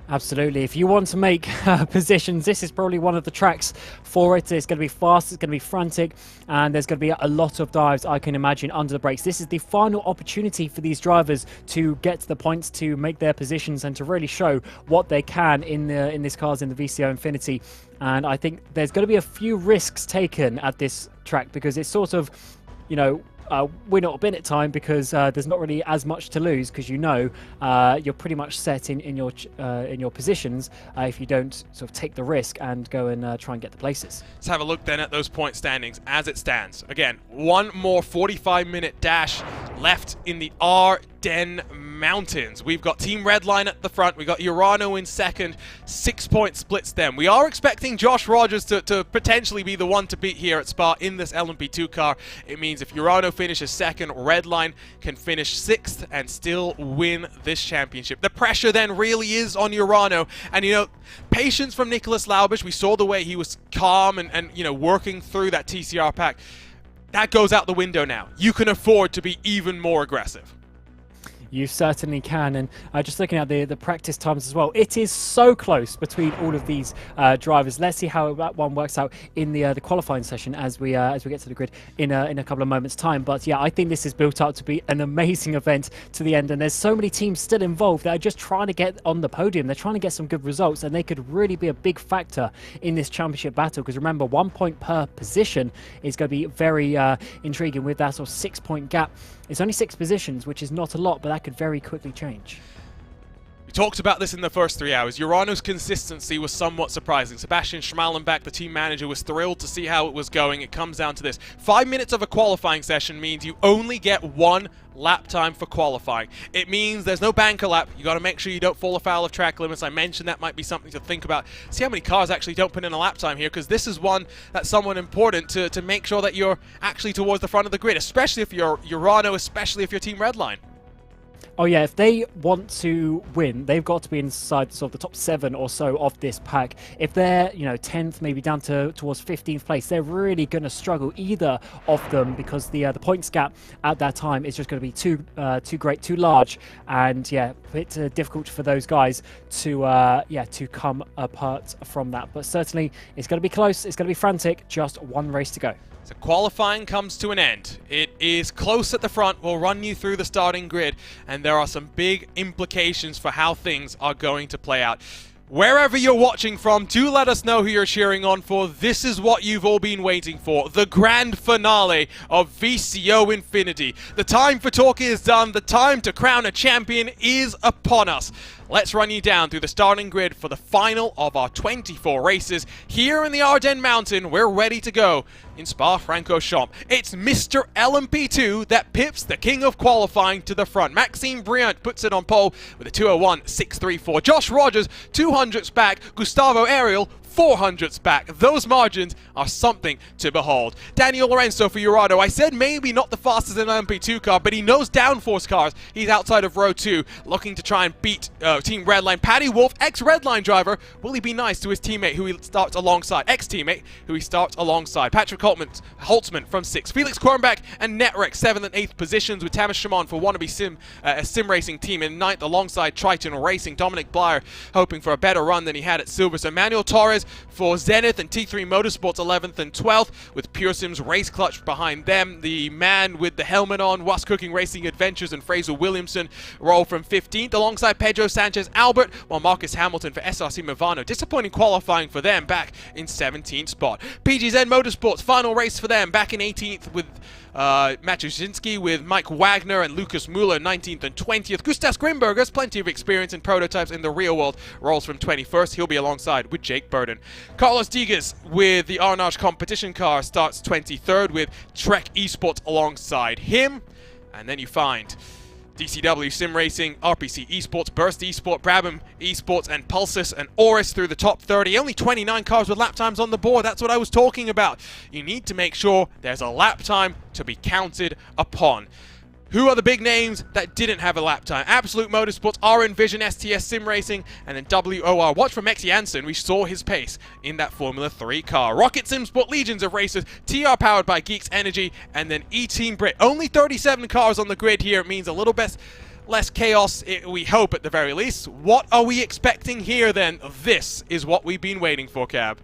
Absolutely. If you want to make positions, this is probably one of the tracks for it. It's going to be fast, it's going to be frantic, and there's going to be a lot of dives, I can imagine, under the brakes. This is the final opportunity for these drivers to get to the points, to make their positions, and to really show what they can in this cars in the VCO Infinity. And I think there's going to be a few risks taken at this track, because it's sort of, you know, win or bin it time, because there's not really as much to lose, because you're pretty much set in your positions if you don't sort of take the risk and go and try and get the places. Let's have a look then at those point standings as it stands. Again, one more 45-minute dash left in the Ardennes Mountains. We've got Team Redline at the front. We've got Urano in second. 6-point splits them. We are expecting Josh Rogers to potentially be the one to beat here at Spa in this LMP2 car. It means if Urano finishes second, Redline can finish 6th and still win this championship. The pressure then really is on Urano. And, you know, patience from Nicholas Laubisch. We saw the way he was calm and you know, working through that TCR pack. That goes out the window now. You can afford to be even more aggressive. You certainly can. And just looking at the practice times as well, it is so close between all of these drivers. Let's see how that one works out in the qualifying session as we get to the grid in a couple of moments' time. But yeah, I think this is built up to be an amazing event to the end. And there's so many teams still involved that are just trying to get on the podium. They're trying to get some good results, and they could really be a big factor in this championship battle. Because remember, 1 point per position is going to be very intriguing with that sort of 6-point gap. It's only 6 positions, which is not a lot, but that could very quickly change. We talked about this in the first 3 hours. Urano's consistency was somewhat surprising. Sebastian Schmalenbach, the team manager, was thrilled to see how it was going. It comes down to this. 5 minutes of a qualifying session means you only get 1 lap time for qualifying. It means there's no banker lap. You got to make sure you don't fall afoul of track limits. I mentioned that might be something to think about. See how many cars actually don't put in a lap time here, because this is one that's somewhat important to make sure that you're actually towards the front of the grid, especially if you're Urano, especially if you're Team Redline. Oh yeah, if they want to win, they've got to be inside sort of the top 7 or so of this pack. If they're, 10th, maybe down towards 15th place, they're really going to struggle, either of them, because the points gap at that time is just going to be too great, too large, and yeah, it's difficult for those guys to come apart from that. But certainly, it's going to be close. It's going to be frantic. Just 1 race to go. So qualifying comes to an end. It is close at the front. We'll run you through the starting grid, and there are some big implications for how things are going to play out. Wherever you're watching from, do let us know who you're cheering on for. This is what you've all been waiting for. The grand finale of VCO Infinity. The time for talk is done. The time to crown a champion is upon us. Let's run you down through the starting grid for the final of our 24 races here in the Ardennes Mountain. We're ready to go in Spa-Francorchamps. It's Mr. LMP2 that pips the king of qualifying to the front. Maxime Briant puts it on pole with a 201.634. Josh Rogers, 200ths back. Gustavo Ariel, 400ths back. Those margins are something to behold. Daniel Lorenzo for Urano. I said maybe not the fastest in an LMP2 car, but he knows downforce cars. He's outside of row 2, looking to try and beat Team Redline. Paddy Wolf, ex-Redline driver. Will he be nice to his teammate who he starts alongside? Ex-teammate who he starts alongside. Patrick Holtzman from 6th. Felix Kornbach and Netrek 7th and 8th positions, with Tamas Shimon for Wannabe Sim Racing team in 9th alongside Triton Racing. Dominic Blyer hoping for a better run than he had at Silverstone. Emmanuel Torres for Zenith and T3 Motorsports 11th and 12th, with Pure Sims Race Clutch behind them. The man with the helmet on, Was Cooking Racing Adventures and Fraser Williamson roll from 15th alongside Pedro Sanchez Albert, while Marcus Hamilton for SRC Movano. Disappointing qualifying for them, back in 17th spot. PGZ Motorsports, final race for them, back in 18th with Matuszynski, with Mike Wagner and Lucas Muller 19th and 20th. Gustav Grimberger's plenty of experience in prototypes in the real world, rolls from 21st. He'll be alongside with Jake Burden. Carlos Digas with the Arnage competition car starts 23rd, with Trek Esports alongside him. And then you find DCW Sim Racing, RPC Esports, Burst Esports, Brabham Esports, and Pulsus and Oris through the top 30. Only 29 cars with lap times on the board. That's what I was talking about. You need to make sure there's a lap time to be counted upon. Who are the big names that didn't have a lap time? Absolute Motorsports, RN Vision, STS Sim Racing, and then WOR. Watch for Mex Janssen. We saw his pace in that Formula 3 car. Rocket Sim Sport, legions of racers. TR powered by Geeks Energy, and then E-Team Brit. Only 37 cars on the grid here. It means a little bit less chaos, we hope at the very least. What are we expecting here then? This is what we've been waiting for, Cab.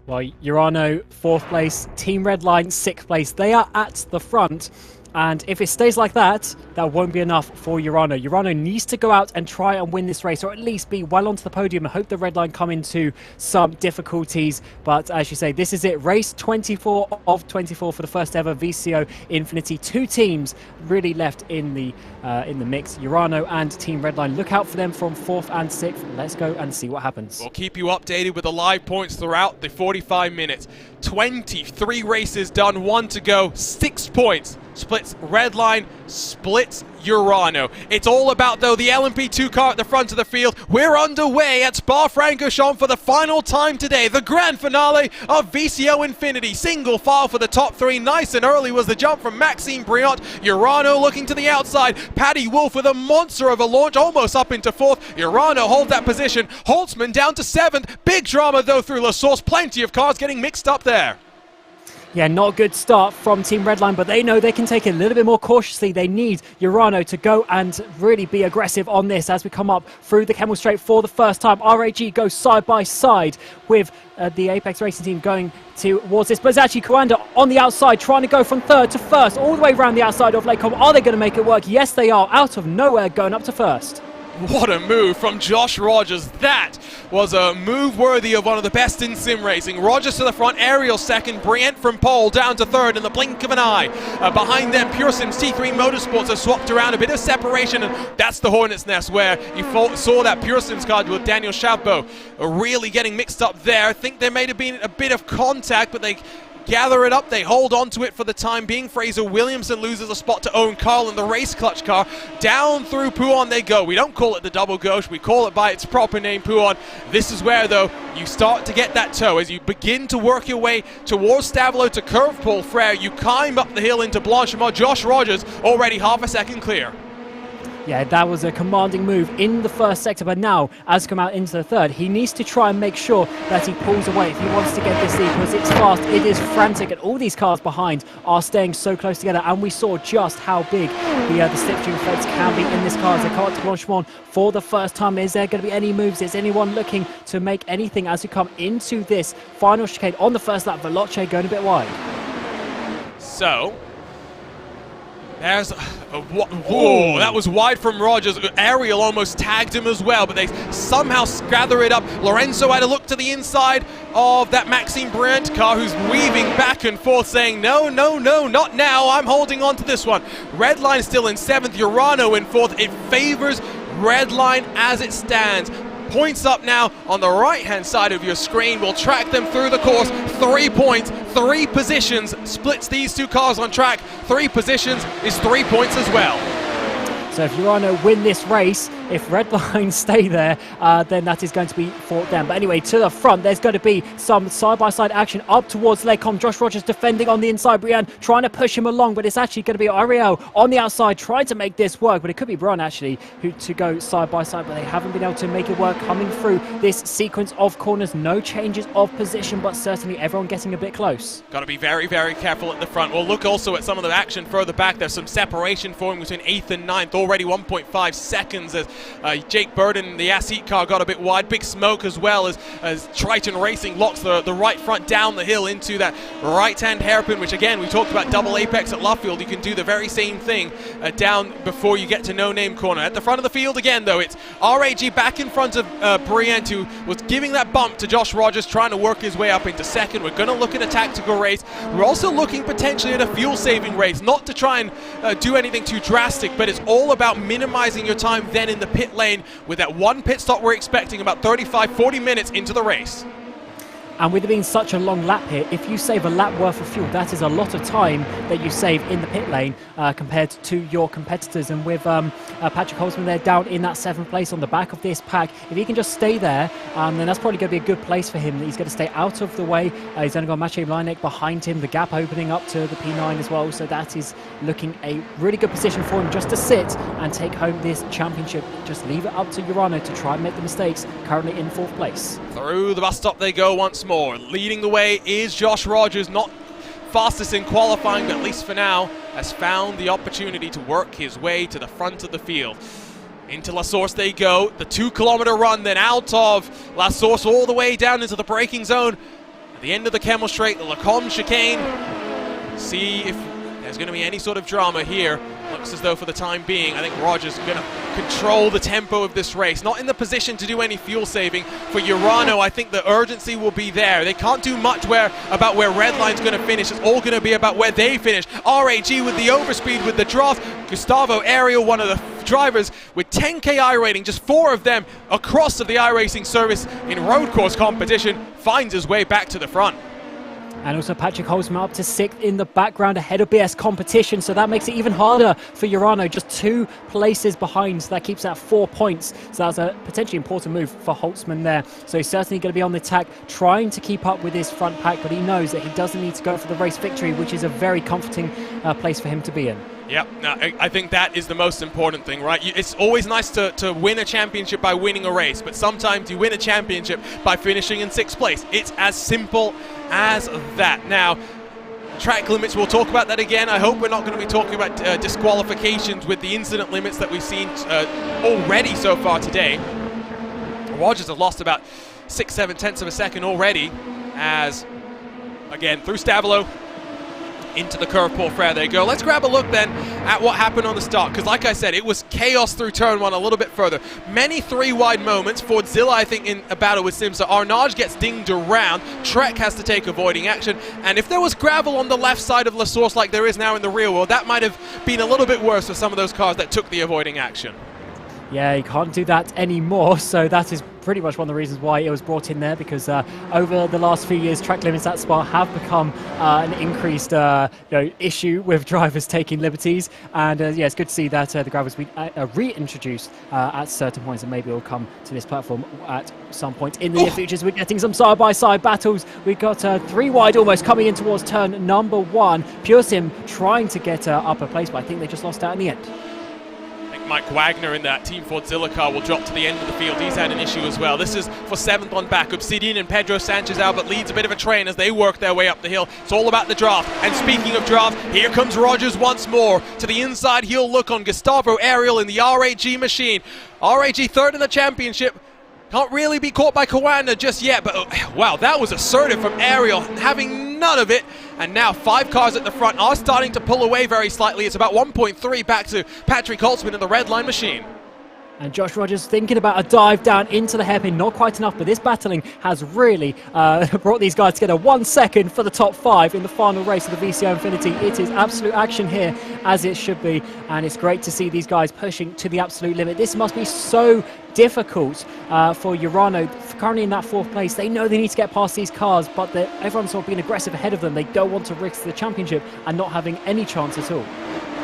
Well, Urano, 4th place. Team Redline, 6th place. They are at the front. And if it stays like that, that won't be enough for Urano. Urano needs to go out and try and win this race, or at least be well onto the podium, and hope the red line come into some difficulties. But as you say, this is it. Race 24 of 24 for the first ever VCO Infinity. 2 teams really left in the mix. Urano and Team Redline. Look out for them from 4th and 6th. Let's go and see what happens. We'll keep you updated with the live points throughout the 45 minutes. 23 races done, 1 to go, 6 points. Splits Redline, splits Urano. It's all about, though, the LMP2 car at the front of the field. We're underway at Spa-Francorchamps for the final time today. The grand finale of VCO Infinity. Single file for the top 3. Nice and early was the jump from Maxime Briant. Urano looking to the outside. Paddy Wolf with a monster of a launch, almost up into 4th. Urano hold that position. Holtzman down to 7th. Big drama, though, through La Source. Plenty of cars getting mixed up there. Yeah, not a good start from Team Redline, but they know they can take it a little bit more cautiously. They need Urano to go and really be aggressive on this as we come up through the Camel Straight for the first time. RAG goes side by side with the Apex Racing team going towards this, but it's actually Kawanda on the outside trying to go from third to first, all the way around the outside of Lakecom. Are they going to make it work? Yes, they are. Out of nowhere, going up to first. What a move from Josh Rogers. That was a move worthy of one of the best in sim racing. Rogers to the front, Ariel second, Brient from pole down to third in the blink of an eye. Behind them, Pure Sims T3 Motorsports have swapped around, a bit of separation, and that's the Hornet's Nest where you saw that Pure Sims card with Daniel Chavbo really getting mixed up there. I think there may have been a bit of contact, but they gather it up, they hold on to it for the time being. Fraser Williamson loses a spot to Owen Carl in the race clutch car. Down through Pouon they go. We don't call it the double gauche, we call it by its proper name, Pouon. This is where, though, you start to get that toe. As you begin to work your way towards Stavelo to curve Paul Frere, you climb up the hill into Blanchimont. Josh Rogers already half a second clear. Yeah, that was a commanding move in the first sector, but now, as he come out into the third, he needs to try and make sure that he pulls away if he wants to get this lead, because it's fast, it is frantic, and all these cars behind are staying so close together, and we saw just how big the slipstream effects can be in this car as they come up to Blanchimont for the first time. Is there going to be any moves? Is anyone looking to make anything as we come into this final chicane on the first lap? Veloce going a bit wide. So, there's whoa, that was wide from Rogers. Ariel almost tagged him as well, but they somehow gather it up. Lorenzo had a look to the inside of that Maxime Brient car, who's weaving back and forth saying, no, no, no, not now, I'm holding on to this one. Redline still in 7th, Urano in 4th. It favors Redline as it stands. Points up now on the right-hand side of your screen. We'll track them through the course. 3 points, 3 positions, splits these two cars on track. 3 positions is 3 points as well. So if Urano win this race, if Redline stay there, then that is going to be for them. But anyway, to the front, there's going to be some side-by-side action up towards Lakecom. Josh Rogers defending on the inside. Brian trying to push him along, but it's actually going to be Ariel on the outside trying to make this work. But it could be Brian, actually, who to go side-by-side, but they haven't been able to make it work coming through this sequence of corners. No changes of position, but certainly everyone getting a bit close. Got to be very, very careful at the front. We'll look also at some of the action further back. There's some separation forming between 8th and 9th. Already 1.5 seconds as Jake Burden, the Asset car, got a bit wide. Big smoke as well as Triton Racing locks the right front down the hill into that right-hand hairpin, which again, we talked about double apex at Luffield. You can do the very same thing down before you get to No Name Corner. At the front of the field again, though, it's RAG back in front of Brient, who was giving that bump to Josh Rogers, trying to work his way up into second. We're going to look at a tactical race. We're also looking potentially at a fuel-saving race, not to try and do anything too drastic, but it's all about minimizing your time then in the pit lane with that one pit stop we're expecting about 35-40 minutes into the race. And with it being such a long lap here, if you save a lap worth of fuel, that is a lot of time that you save in the pit lane compared to your competitors. And with Patrick Holtzman there down in that 7th place on the back of this pack, if he can just stay there, then that's probably going to be a good place for him. He's going to stay out of the way. He's only got Maciej Mlinek behind him, the gap opening up to the P9 as well. So that is looking a really good position for him just to sit and take home this championship. Just leave it up to Urano to try and make the mistakes, currently in 4th place. Through the bus stop they go once more. Leading the way is Josh Rogers, not fastest in qualifying, but at least for now has found the opportunity to work his way to the front of the field. Into La Source they go, the 2-kilometer run, then out of La Source all the way down into the braking zone. At the end of the Camel Straight, the Lacombe chicane. See if there's going to be any sort of drama here. Looks as though for the time being, I think Rogers is going to control the tempo of this race. Not in the position to do any fuel saving. For Urano, I think the urgency will be there. They can't do much about where Redline's going to finish. It's all going to be about where they finish. RAG with the overspeed, with the draft. Gustavo Ariel, one of the drivers with 10k I rating, just 4 of them across of the iRacing service in road course competition, finds his way back to the front. And also Patrick Holtzman up to 6th in the background ahead of BS competition. So that makes it even harder for Urano. Just 2 places behind. So that keeps that 4 points. So that's a potentially important move for Holtzman there. So he's certainly going to be on the attack, trying to keep up with his front pack. But he knows that he doesn't need to go for the race victory, which is a very comforting place for him to be in. Yep, no, I think that is the most important thing, right? It's always nice to win a championship by winning a race, but sometimes you win a championship by finishing in 6th place. It's as simple as that. Now, track limits, we'll talk about that again. I hope we're not going to be talking about disqualifications with the incident limits that we've seen already so far today. Rogers have lost about 6-7 tenths of a second already, as, again, through Stavolo, into the curve pour frere they go. Let's grab a look then at what happened on the start, because like I said, it was chaos through turn one a little bit further. Many three-wide moments. Fordzilla, I think, in a battle with Simsa. Arnage gets dinged around. Trek has to take avoiding action. And if there was gravel on the left side of La Source like there is now in the real world, that might have been a little bit worse for some of those cars that took the avoiding action. Yeah, you can't do that anymore, so that is pretty much one of the reasons why it was brought in there, because over the last few years, track limits at Spa have become an increased issue with drivers taking liberties, and yeah, it's good to see that the gravel's been reintroduced at certain points, and maybe it'll come to this platform at some point in the near future. We're getting some side-by-side battles. We've got three wide almost coming in towards turn number one. Pure Sim trying to get upper place, but I think they just lost out in the end. Mike Wagner in that Team Fordzilla car will drop to the end of the field. He's had an issue as well. This is for 7th on back. Obsidian and Pedro Sanchez Albert leads a bit of a train as they work their way up the hill. It's all about the draft. And speaking of draft, here comes Rogers once more. To the inside, he'll look on Gustavo Ariel in the RAG machine. RAG third in the championship. Can't really be caught by Kawanda just yet, but wow, that was assertive from Ariel, having none of it. And now 5 cars at the front are starting to pull away very slightly. It's about 1.3 back to Patrick Holtzman in the red line machine. And Josh Rogers thinking about a dive down into the hairpin, not quite enough, but this battling has really brought these guys together. 1 second for the top 5 in the final race of the VCO Infinity. It is absolute action here, as it should be, and it's great to see these guys pushing to the absolute limit. This must be so difficult for Urano, currently in that 4th place. They know they need to get past these cars, but everyone's sort of being aggressive ahead of them. They don't want to risk the championship and not having any chance at all.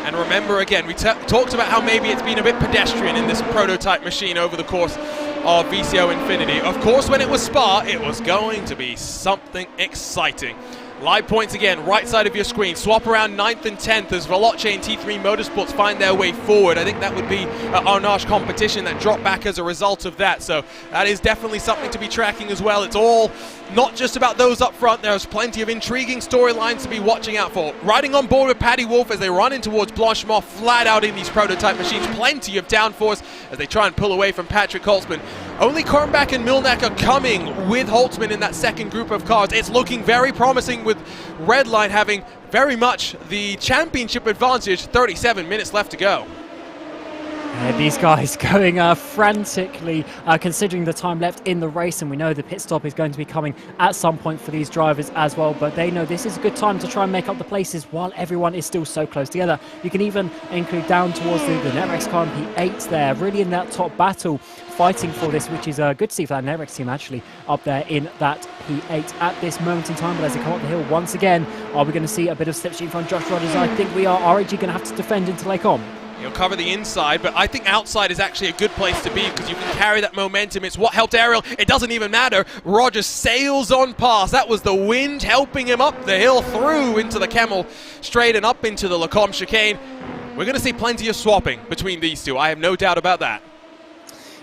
And remember, again, we talked about how maybe it's been a bit pedestrian in this prototype machine over the course of VCO Infinity. Of course, when it was Spa, it was going to be something exciting. Live points again, right side of your screen. Swap around 9th and 10th as Veloce and T3 Motorsports find their way forward. I think that would be Arnage competition that dropped back as a result of that. So that is definitely something to be tracking as well. It's all not just about those up front. There's plenty of intriguing storylines to be watching out for. Riding on board with Paddy Wolf as they run in towards Blanchemont, flat out in these prototype machines. Plenty of downforce as they try and pull away from Patrick Holtzman. Only Kornbach and Milnak are coming with Holtzman in that second group of cars. It's looking very promising with Redline having very much the championship advantage. 37 minutes left to go. These guys going frantically considering the time left in the race, and we know the pit stop is going to be coming at some point for these drivers as well, but they know this is a good time to try and make up the places while everyone is still so close together. You can even include down towards the Netrex car and P8 there, really in that top battle, fighting for this, which is good to see for that Netrex team actually up there in that P8 at this moment in time. But as they come up the hill once again, are we going to see a bit of slipstream from Josh Rogers? I think we are. RAG going to have to defend into Lake On. He'll cover the inside, but I think outside is actually a good place to be because you can carry that momentum. It's what helped Ariel. It doesn't even matter. Rogers sails on past. That was the wind helping him up the hill, through into the Camel straight and up into the Lacombe chicane. We're going to see plenty of swapping between these two. I have no doubt about that.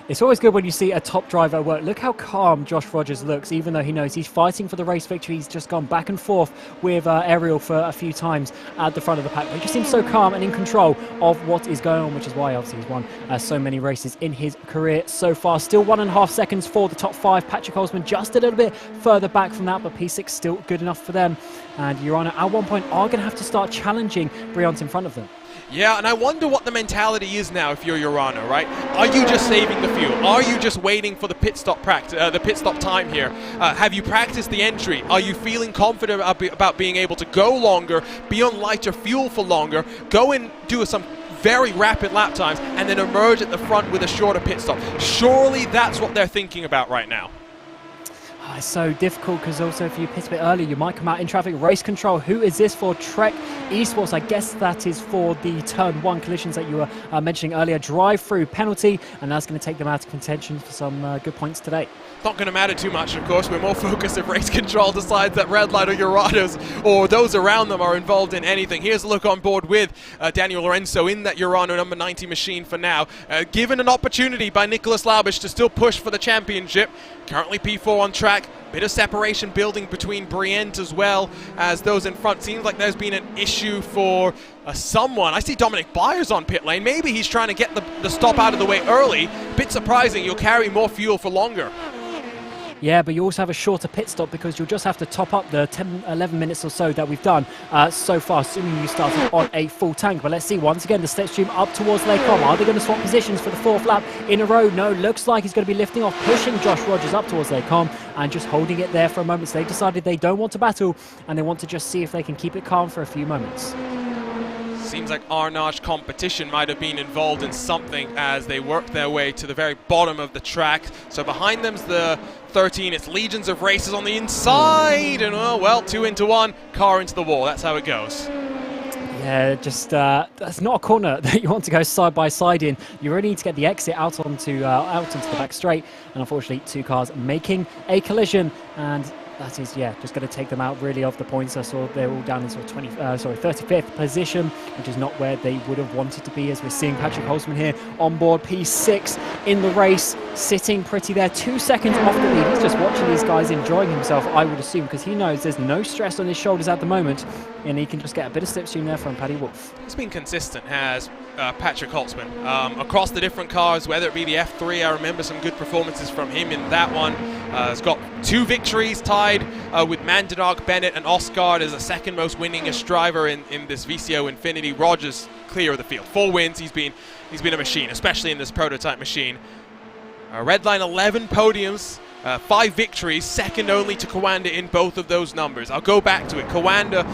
It's always good when you see a top driver work. Look how calm Josh Rogers looks, even though he knows he's fighting for the race victory. He's just gone back and forth with Ariel for a few times at the front of the pack. He just seems so calm and in control of what is going on, which is why obviously he's won so many races in his career so far. Still 1.5 seconds for the top 5. Patrick Holtzman just a little bit further back from that, but P6 still good enough for them. And Urano at one point are going to have to start challenging Briant in front of them. Yeah, and I wonder what the mentality is now if you're Urano, right? Are you just saving the fuel? Are you just waiting for the pit stop time here? Have you practiced the entry? Are you feeling confident about being able to go longer, be on lighter fuel for longer, go and do some very rapid lap times, and then emerge at the front with a shorter pit stop? Surely that's what they're thinking about right now. It's so difficult because also if you pit a bit early, you might come out in traffic. Race control, who is this for? Trek Esports, I guess that is for the turn 1 collisions that you were mentioning earlier. Drive-through penalty, and that's going to take them out of contention for some good points today. Not going to matter too much, of course. We're more focused if race control decides that Redline or Uranos or those around them are involved in anything. Here's a look on board with Daniel Lorenzo in that Urano number 90 machine for now. Given an opportunity by Nicholas Laubish to still push for the championship. Currently P4 on track. Bit of separation building between Brient as well as those in front. Seems like there's been an issue for someone. I see Dominic Byers on pit lane. Maybe he's trying to get the stop out of the way early. Bit surprising. You'll carry more fuel for longer. Yeah, but you also have a shorter pit stop because you'll just have to top up the 10-11 minutes or so that we've done so far, assuming you started on a full tank. But let's see, once again, the slipstream up towards Lake Com. Are they going to swap positions for the 4th lap in a row? No, looks like he's going to be lifting off, pushing Josh Rogers up towards Lake Com and just holding it there for a moment. So they decided they don't want to battle and they want to just see if they can keep it calm for a few moments. Seems like Arnage competition might have been involved in something as they worked their way to the very bottom of the track. So behind them's the 13. It's legions of races on the inside. And, oh, well, 2 into 1, car into the wall. That's how it goes. Yeah, just that's not a corner that you want to go side by side in. You really need to get the exit out into the back straight. And unfortunately, 2 cars making a collision. And that is, yeah, just going to take them out really off the points. I saw they're all down in sort of 35th position, which is not where they would have wanted to be, as we're seeing Patrick Holzman here on board P6 in the race, sitting pretty there, 2 seconds off the lead. He's just watching these guys enjoying himself, I would assume, because he knows there's no stress on his shoulders at the moment, and he can just get a bit of slipstream there from Paddy Wolf. He's been consistent, has Patrick Holzman, across the different cars, whether it be the F3. I remember some good performances from him in that one. Has got 2 victories tied with Mandanark, Bennett and Oscar as the second most winningest driver in this VCO Infinity. Rogers clear of the field. 4 wins. He's been a machine, especially in this prototype machine. Redline 11 podiums, 5 victories, second only to Kawanda in both of those numbers. I'll go back to it. Kawanda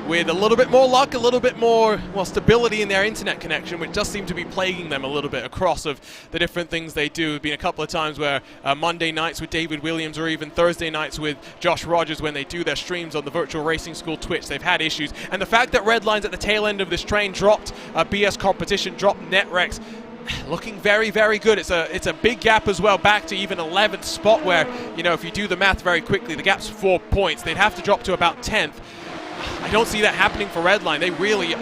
with a little bit more luck, a little bit more, well, stability in their internet connection, which does seem to be plaguing them a little bit across of the different things they do. There's been a couple of times where Monday nights with David Williams or even Thursday nights with Josh Rogers, when they do their streams on the Virtual Racing School Twitch, they've had issues. And the fact that Redline's at the tail end of this train dropped BS Competition, dropped Netrex, looking very, very good. It's a big gap as well, back to even 11th spot where, you know, if you do the math very quickly, the gap's 4 points. They'd have to drop to about 10th. I don't see that happening for Redline. They really...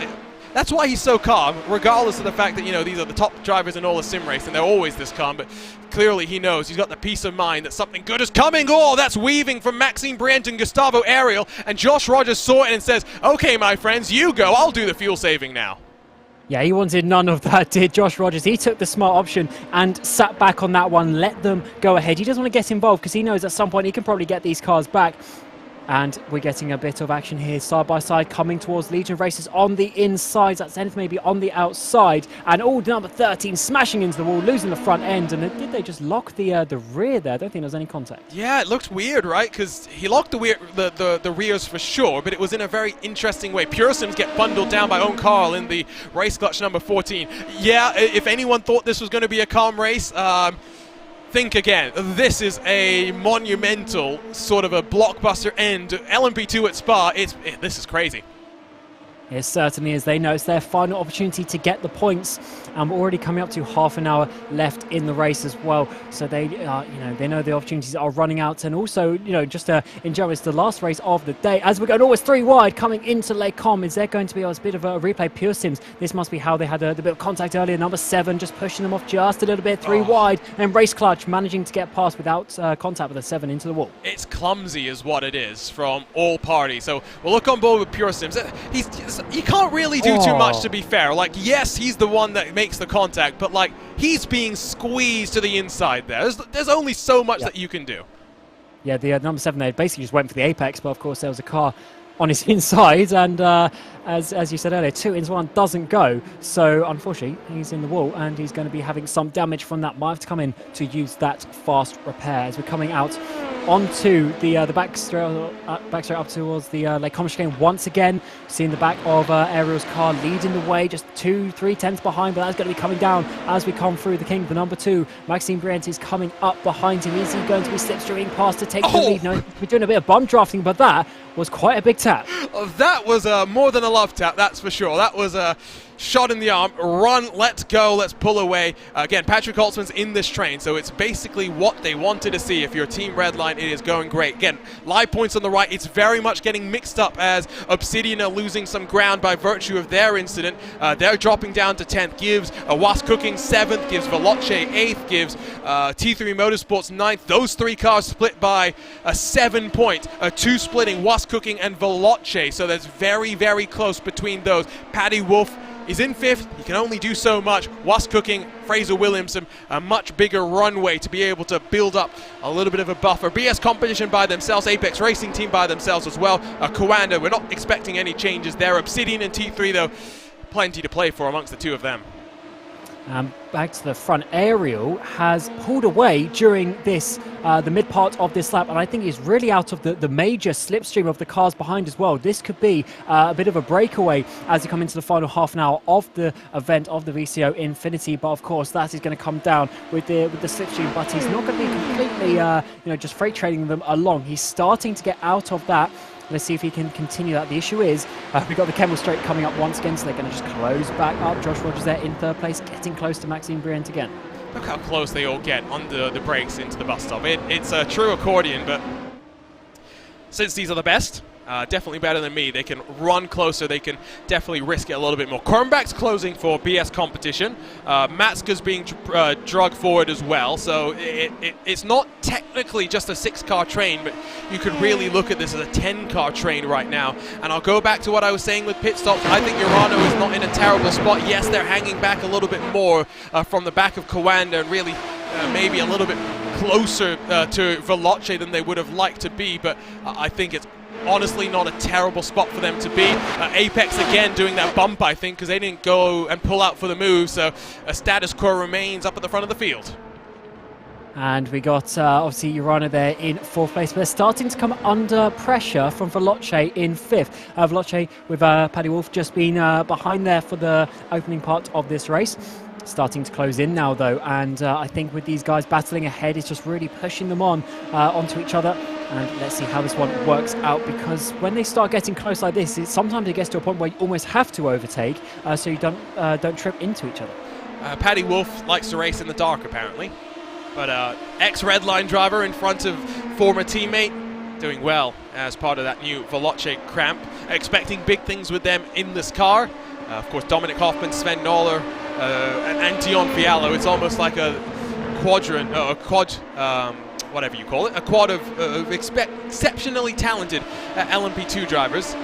That's why he's so calm, regardless of the fact that, you know, these are the top drivers in all of sim race, and they're always this calm, but clearly he knows, he's got the peace of mind that something good is coming. Oh, that's weaving from Maxime Brient and Gustavo Ariel, and Josh Rogers saw it and says, okay, my friends, you go, I'll do the fuel saving now. Yeah, he wanted none of that, did Josh Rogers. He took the smart option and sat back on that one, let them go ahead. He doesn't want to get involved because he knows at some point he can probably get these cars back. And we're getting a bit of action here, side by side, coming towards Legion of Racers on the inside. That's Zenith maybe on the outside. And number 13 smashing into the wall, losing the front end. And did they just lock the rear there? I don't think there was any contact. Yeah, it looked weird, right? Because he locked the rears for sure, but it was in a very interesting way. Pure Sims get bundled down by Owen Carl in the race clutch number 14. Yeah, if anyone thought this was going to be a calm race, think again. This is a monumental, sort of a blockbuster end. LMP2 at Spa, this is crazy. It certainly is. They know it's their final opportunity to get the points, and we're already coming up to half an hour left in the race as well. So they know the opportunities are running out, and also, just in general, it's the last race of the day. As we're going always 3 wide, coming into Lake Com, is there going to be a bit of a replay? Pure Sims, this must be how they had the bit of contact earlier. Number 7 just pushing them off just a little bit, 3 wide, and Race Clutch managing to get past without contact with a 7 into the wall. It's clumsy is what it is from all parties. So we'll look on board with Pure Sims. You can't really do too much, to be fair. Like, yes, he's the one that makes the contact, but like, he's being squeezed to the inside there. There's only so much that you can do. Yeah, the number 7 there basically just went for the apex, but of course there was a car on his inside, and as you said earlier, 2 into 1 doesn't go. So unfortunately, he's in the wall, and he's going to be having some damage from that. Might have to come in to use that fast repair as we're coming out onto the back straight up towards the Lake Com chicane once again. Seeing the back of Ariel's car leading the way, just 2-3 tenths behind, but that's going to be coming down as we come through the king. The number 2, Maxime Brient, is coming up behind him. Is he going to be slipstreaming past to take the lead? No, we're doing a bit of bump drafting, but that was quite a big tap. That was more than a love tap, that's for sure. That was shot in the arm, run, let's go, let's pull away. Again, Patrick Holtzman's in this train, so it's basically what they wanted to see. If you're Team Redline, it is going great. Again, live points on the right, it's very much getting mixed up as Obsidian are losing some ground by virtue of their incident. They're dropping down to 10th, gives Was Cooking 7th, gives Veloce 8th, gives T3 Motorsports 9th. Those three cars split by a 7 point, two splitting Was Cooking and Veloce, so that's very, very close between those. Paddy Wolf is in 5th, he can only do so much. Was Cooking, Fraser Williamson, a much bigger runway to be able to build up a little bit of a buffer. BS Competition by themselves, Apex Racing Team by themselves as well. Coanda, we're not expecting any changes there. Obsidian and T3 though, plenty to play for amongst the two of them. Back to the front, Ariel has pulled away during this, the mid part of this lap, and I think he's really out of the major slipstream of the cars behind as well. This could be a bit of a breakaway as we come into the final half an hour of the event of the VCO Infinity, but of course that is going to come down with the slipstream, but he's not going to be completely just freight trading them along. He's starting to get out of that. Let's see if he can continue that. The issue is we've got the Kemmel Straight coming up once again, so they're going to just close back up. Josh Rogers there in 3rd place, getting close to Maxime Briand again. Look how close they all get on the brakes into the bus stop. It's a true accordion, but since these are the best, definitely better than me, they can run closer, they can definitely risk it a little bit more. Kernbach's closing for BS Competition. Matska's being dragged forward as well, so it's not technically just a 6-car train, but you could really look at this as a 10-car train right now. And I'll go back to what I was saying with pit stops. I think Urano is not in a terrible spot. Yes, they're hanging back a little bit more from the back of Coanda, and really maybe a little bit closer to Veloce than they would have liked to be, but I think it's honestly not a terrible spot for them to be. Apex again doing that bump, I think, because they didn't go and pull out for the move, so a status quo remains up at the front of the field. And we got obviously Urano there in 4th place, but they're starting to come under pressure from Veloce in 5th. Veloce with Paddy Wolf just been behind there for the opening part of this race. Starting to close in now though, and I think with these guys battling ahead, it's just really pushing them on onto each other. And let's see how this one works out, because when they start getting close like this, sometimes it gets to a point where you almost have to overtake so you don't trip into each other. Paddy Wolf likes to race in the dark apparently, but ex-Redline driver in front of former teammate, doing well as part of that new Veloce cramp. Expecting big things with them in this car. Of course, Dominic Hoffman, Sven Noller, and Antion Fiallo. It's almost like a quadrant, whatever you call it, a quad of exceptionally talented LMP2 drivers.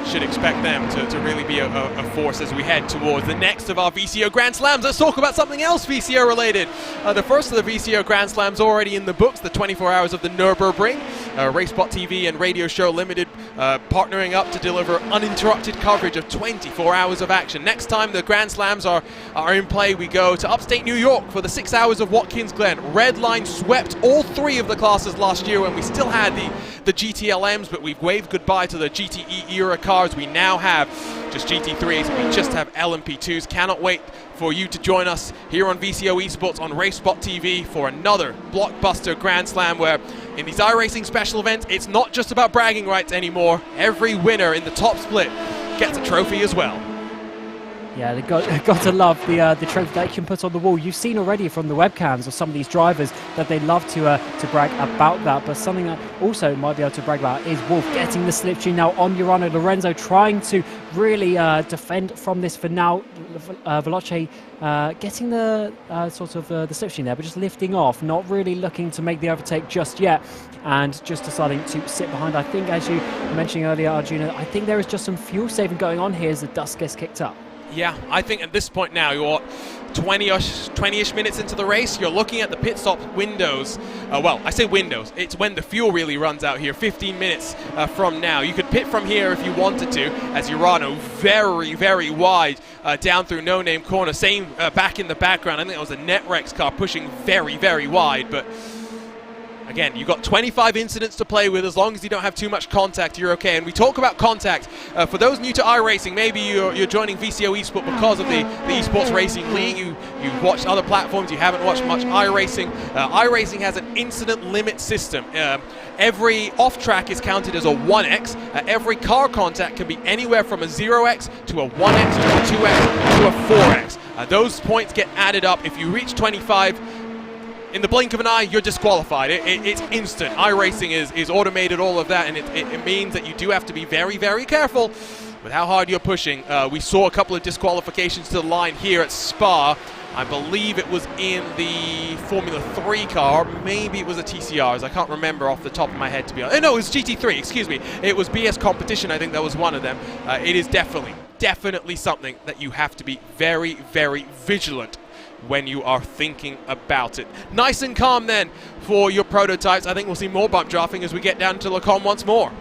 Should expect them to really be a force as we head towards the next of our VCO Grand Slams. Let's talk about something else VCO related. The first of the VCO Grand Slams already in the books, the 24 hours of the Nürburgring. RaceBot TV and Radio Show Limited partnering up to deliver uninterrupted coverage of 24 hours of action. Next time the Grand Slams are in play, we go to upstate New York for the 6 hours of Watkins Glen. Redline swept all 3 of the classes last year when we still had the GTLMs, but we've waved goodbye to the GTE era cars. We now have just GT3s, we just have LMP2s. Cannot wait for you to join us here on VCO Esports on RaceBot TV for another blockbuster Grand Slam, where in these iRacing special events, it's not just about bragging rights anymore. Every winner in the top split gets a trophy as well. Yeah, they've got to love the trophy that you can put on the wall. You've seen already from the webcams of some of these drivers that they love to brag about that. But something that also might be able to brag about is Wolf getting the slipstream now on Urano. Lorenzo trying to really defend from this for now. Veloce getting the the slipstream there, but just lifting off, not really looking to make the overtake just yet, and just deciding to sit behind. I think, as you were mentioning earlier, Arjuna, I think there is just some fuel saving going on here as the dust gets kicked up. Yeah, I think at this point now, you're 20-ish minutes into the race. You're looking at the pit stop windows. Well, I say windows. It's when the fuel really runs out here, 15 minutes from now. You could pit from here if you wanted to, as Urano very, very wide down through No Name Corner. Same back in the background. I think it was a Netrex car pushing very, very wide, but Again, you've got 25 incidents to play with. As long as you don't have too much contact, you're okay. And we talk about contact. For those new to iRacing, maybe you're joining VCO Esports because of the Esports Racing League. You've watched other platforms, you haven't watched much iRacing. iRacing has an incident limit system. Every off-track is counted as a 1x. Every car contact can be anywhere from a 0x to a 1x to a 2x to a 4x. Those points get added up. If you reach 25, in the blink of an eye, you're disqualified. It's instant. iRacing is automated, all of that, and it means that you do have to be very, very careful with how hard you're pushing. We saw a couple of disqualifications to the line here at Spa. I believe it was in the Formula 3 car. Maybe it was a TCRs. I can't remember off the top of my head, to be honest. No, it was GT3, excuse me. It was BS Competition. I think that was one of them. It is definitely something that you have to be very, very vigilant when you are thinking about it. Nice and calm then for your prototypes. I think we'll see more bump drafting as we get down to Le Mans once more.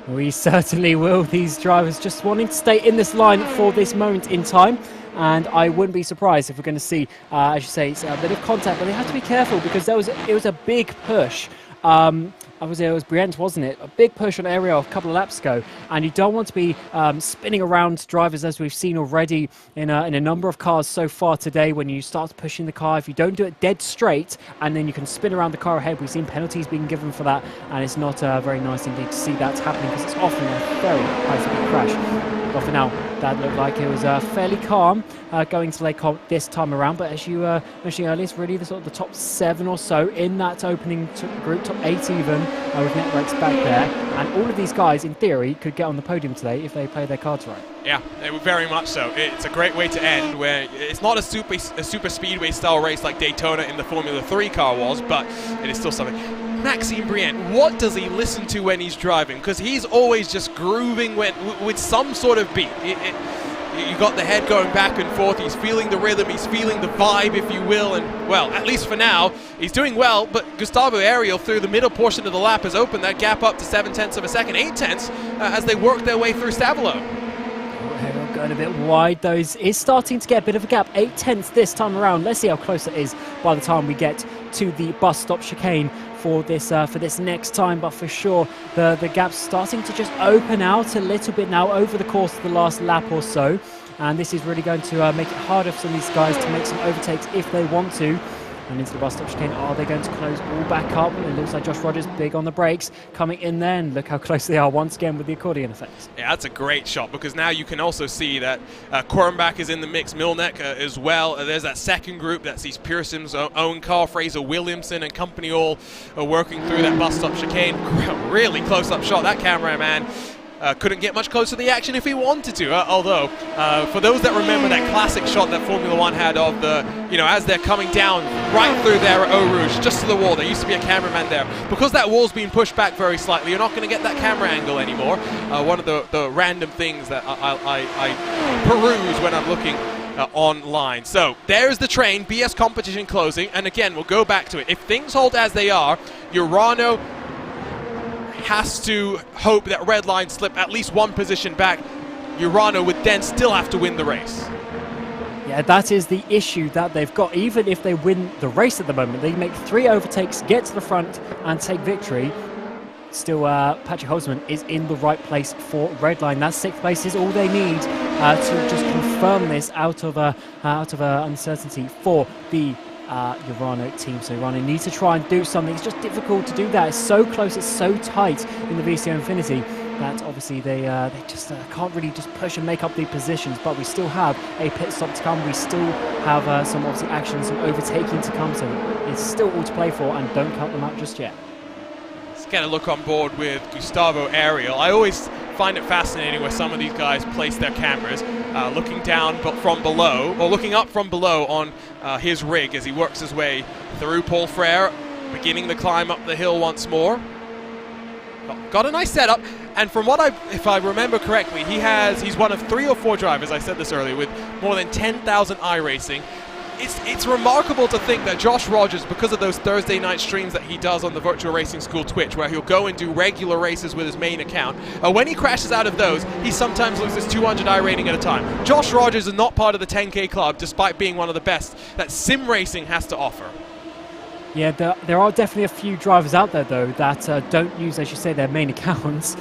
We certainly will. These drivers just wanting to stay in this line for this moment in time. And I wouldn't be surprised if we're going to see, as you say, a bit of contact. But they have to be careful because it was a big push. It was Brient, wasn't it? A big push on Ariel a couple of laps ago, and you don't want to be spinning around drivers as we've seen already in a number of cars so far today. When you start pushing the car, if you don't do it dead straight, and then you can spin around the car ahead, we've seen penalties being given for that, and it's not very nice indeed to see that happening because it's often a very high-speed crash. But for now, that looked like it was fairly calm going to Lake this time around. But as you mentioned earlier, it's really the top 7 or so in that opening group, top 8 even, with networks back there. And all of these guys, in theory, could get on the podium today if they play their cards right. Yeah, very much so. It's a great way to end, where it's not a super speedway style race like Daytona in the Formula 3 car was, but it is still something. Maxime Brient, what does he listen to when he's driving? Because he's always just grooving with some sort of beat. You got the head going back and forth. He's feeling the rhythm. He's feeling the vibe, if you will. And, well, at least for now, he's doing well. But Gustavo Ariel, through the middle portion of the lap, has opened that gap up to 7/10 of a second, 8/10, as they work their way through Stavolo. Going a bit wide, though. Is starting to get a bit of a gap. 8/10 this time around. Let's see how close it is by the time we get to the bus stop chicane for this next time. But for sure, the gap's starting to just open out a little bit now over the course of the last lap or so. And this is really going to make it harder for some of these guys to make some overtakes if they want to. And into the bus stop chicane, are they going to close all back up? It looks like Josh Rogers big on the brakes coming in there, and look how close they are once again with the accordion effects. Yeah, that's a great shot, because now you can also see that Kornbach is in the mix, Milnek as well. There's that second group that sees Pearson's own car, Fraser Williamson and company all working through that bus stop chicane. Really close-up shot, that cameraman. Couldn't get much closer to the action if he wanted to, although for those that remember that classic shot that Formula 1 had of the, as they're coming down right through there at Eau Rouge, just to the wall, there used to be a cameraman there. Because that wall's been pushed back very slightly, you're not going to get that camera angle anymore. One of the random things that I peruse when I'm looking online. So there's the train, BS competition closing, and again, we'll go back to it. If things hold as they are, Urano has to hope that Redline slip at least one position back. Urano would then still have to win the race. Yeah, that is the issue that they've got. Even if they win the race at the moment, they make 3 overtakes, get to the front and take victory. Still, Patrick Holzman is in the right place for Redline. That 6th place is all they need to just confirm this out of uncertainty for the Urano team. So Urano needs to try and do something. It's just difficult to do that. It's so close, it's so tight in the VCO Infinity that obviously they just can't really just push and make up the positions. But we still have a pit stop to come. We still have some obviously action, some overtaking to come. So it's still all to play for, and don't count them out just yet. Let's get a look on board with Gustavo Ariel. I always find it fascinating where some of these guys place their cameras, looking down but from below, or looking up from below on his rig as he works his way through Paul Frere, beginning the climb up the hill once more. Got a nice setup, and from what if I remember correctly, he's one of 3 or 4 drivers, I said this earlier, with more than 10,000 iRacing. It's remarkable to think that Josh Rogers, because of those Thursday night streams that he does on the Virtual Racing School Twitch, where he'll go and do regular races with his main account, when he crashes out of those, he sometimes loses 200 iRating at a time. Josh Rogers is not part of the 10K club, despite being one of the best that sim racing has to offer. Yeah, there are definitely a few drivers out there, though, that don't use, as you say, their main accounts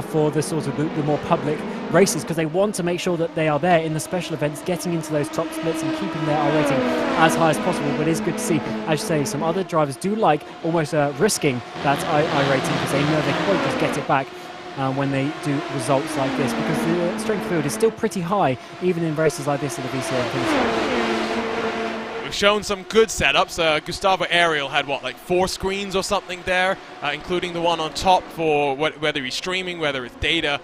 for the sort of the more public races, because they want to make sure that they are there in the special events, getting into those top splits and keeping their rating as high as possible. But it is good to see, as you say, some other drivers do like almost risking that rating because they know they can probably just get it back when they do results like this, because the strength of field is still pretty high, even in races like this at the VCO Infinity. We've shown some good setups. Gustavo Ariel had, what, like 4 screens or something there, including the one on top for whether he's streaming, whether it's data,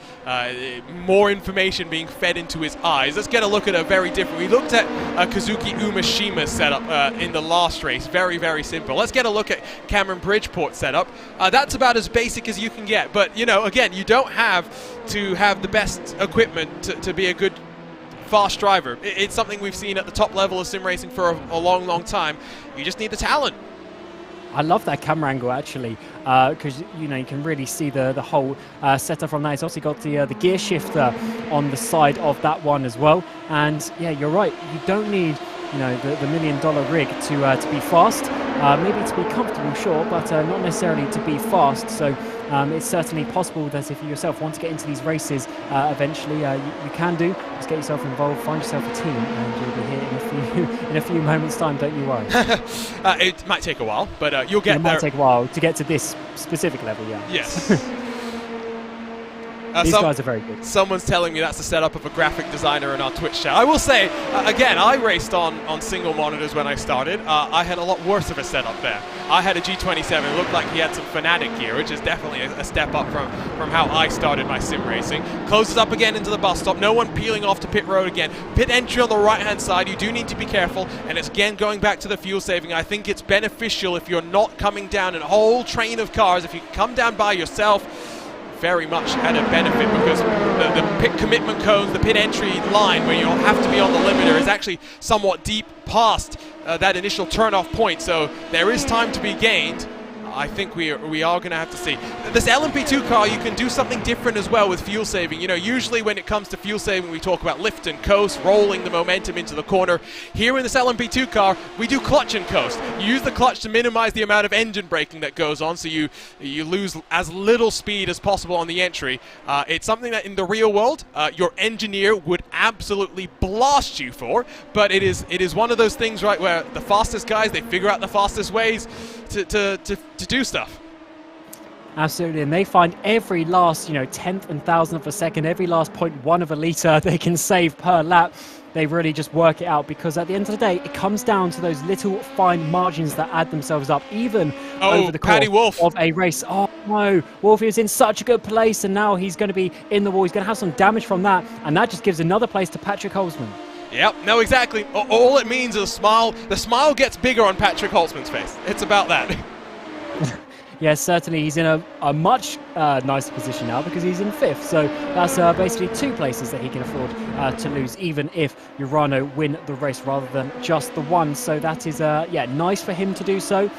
more information being fed into his eyes. Let's get a look at a very different. We looked at Kazuki Umashima's setup in the last race. Very, very simple. Let's get a look at Cameron Bridgeport's setup. That's about as basic as you can get. But, you know, again, you don't have to have the best equipment to be a good fast driver. It's something we've seen at the top level of sim racing for a long, long time. You just need the talent. I love that camera angle, actually, because you know you can really see the whole setup from that. It's also got the gear shifter on the side of that one as well. And yeah, you're right. You don't need, you know, the $1 million rig to be fast. Maybe to be comfortable, sure, but not necessarily to be fast. So it's certainly possible that if you yourself want to get into these races eventually, you can do. Just get yourself involved, find yourself a team, and you'll be here in a few moments' time. Don't you worry. It might take a while, but you'll get there. It might take a while to get to this specific level. Yeah. Yes. These guys are very good. Someone's telling me that's the setup of a graphic designer in our Twitch chat. I will say, again, I raced on single monitors when I started. I had a lot worse of a setup there. I had a G27. It looked like he had some Fanatic gear, which is definitely a step up from how I started my sim racing. Closes up again into the bus stop. No one peeling off to pit road again. Pit entry on the right-hand side. You do need to be careful. And it's again going back to the fuel saving. I think it's beneficial if you're not coming down in a whole train of cars. If you come down by yourself, very much at a benefit, because the pit commitment cones, the pit entry line where you'll have to be on the limiter is actually somewhat deep past that initial turn-off point, so there is time to be gained. I think we are going to have to see. This LMP2 car, you can do something different as well with fuel saving. You know, usually when it comes to fuel saving, we talk about lift and coast, rolling the momentum into the corner. Here in this LMP2 car, we do clutch and coast. You use the clutch to minimize the amount of engine braking that goes on, so you lose as little speed as possible on the entry. It's something that in the real world, your engineer would absolutely blast you for, but it is one of those things, right, where the fastest guys, they figure out the fastest ways to do stuff. Absolutely, and they find every last, you know, tenth and thousandth of a second, every last 0.1 of a litre they can save per lap. They really just work it out, because at the end of the day, it comes down to those little fine margins that add themselves up, even over the course of a race. Oh no, Wolf is in such a good place, and now he's going to be in the wall. He's going to have some damage from that, and that just gives another place to Patrick Holzman. Yep, no, exactly. All it means is a smile. The smile gets bigger on Patrick Holzman's face. It's about that. Yes, certainly he's in a much nicer position now, because he's in 5th. So that's basically 2 places that he can afford to lose, even if Urano win the race rather than just the one. So that is, yeah, nice for him to do so.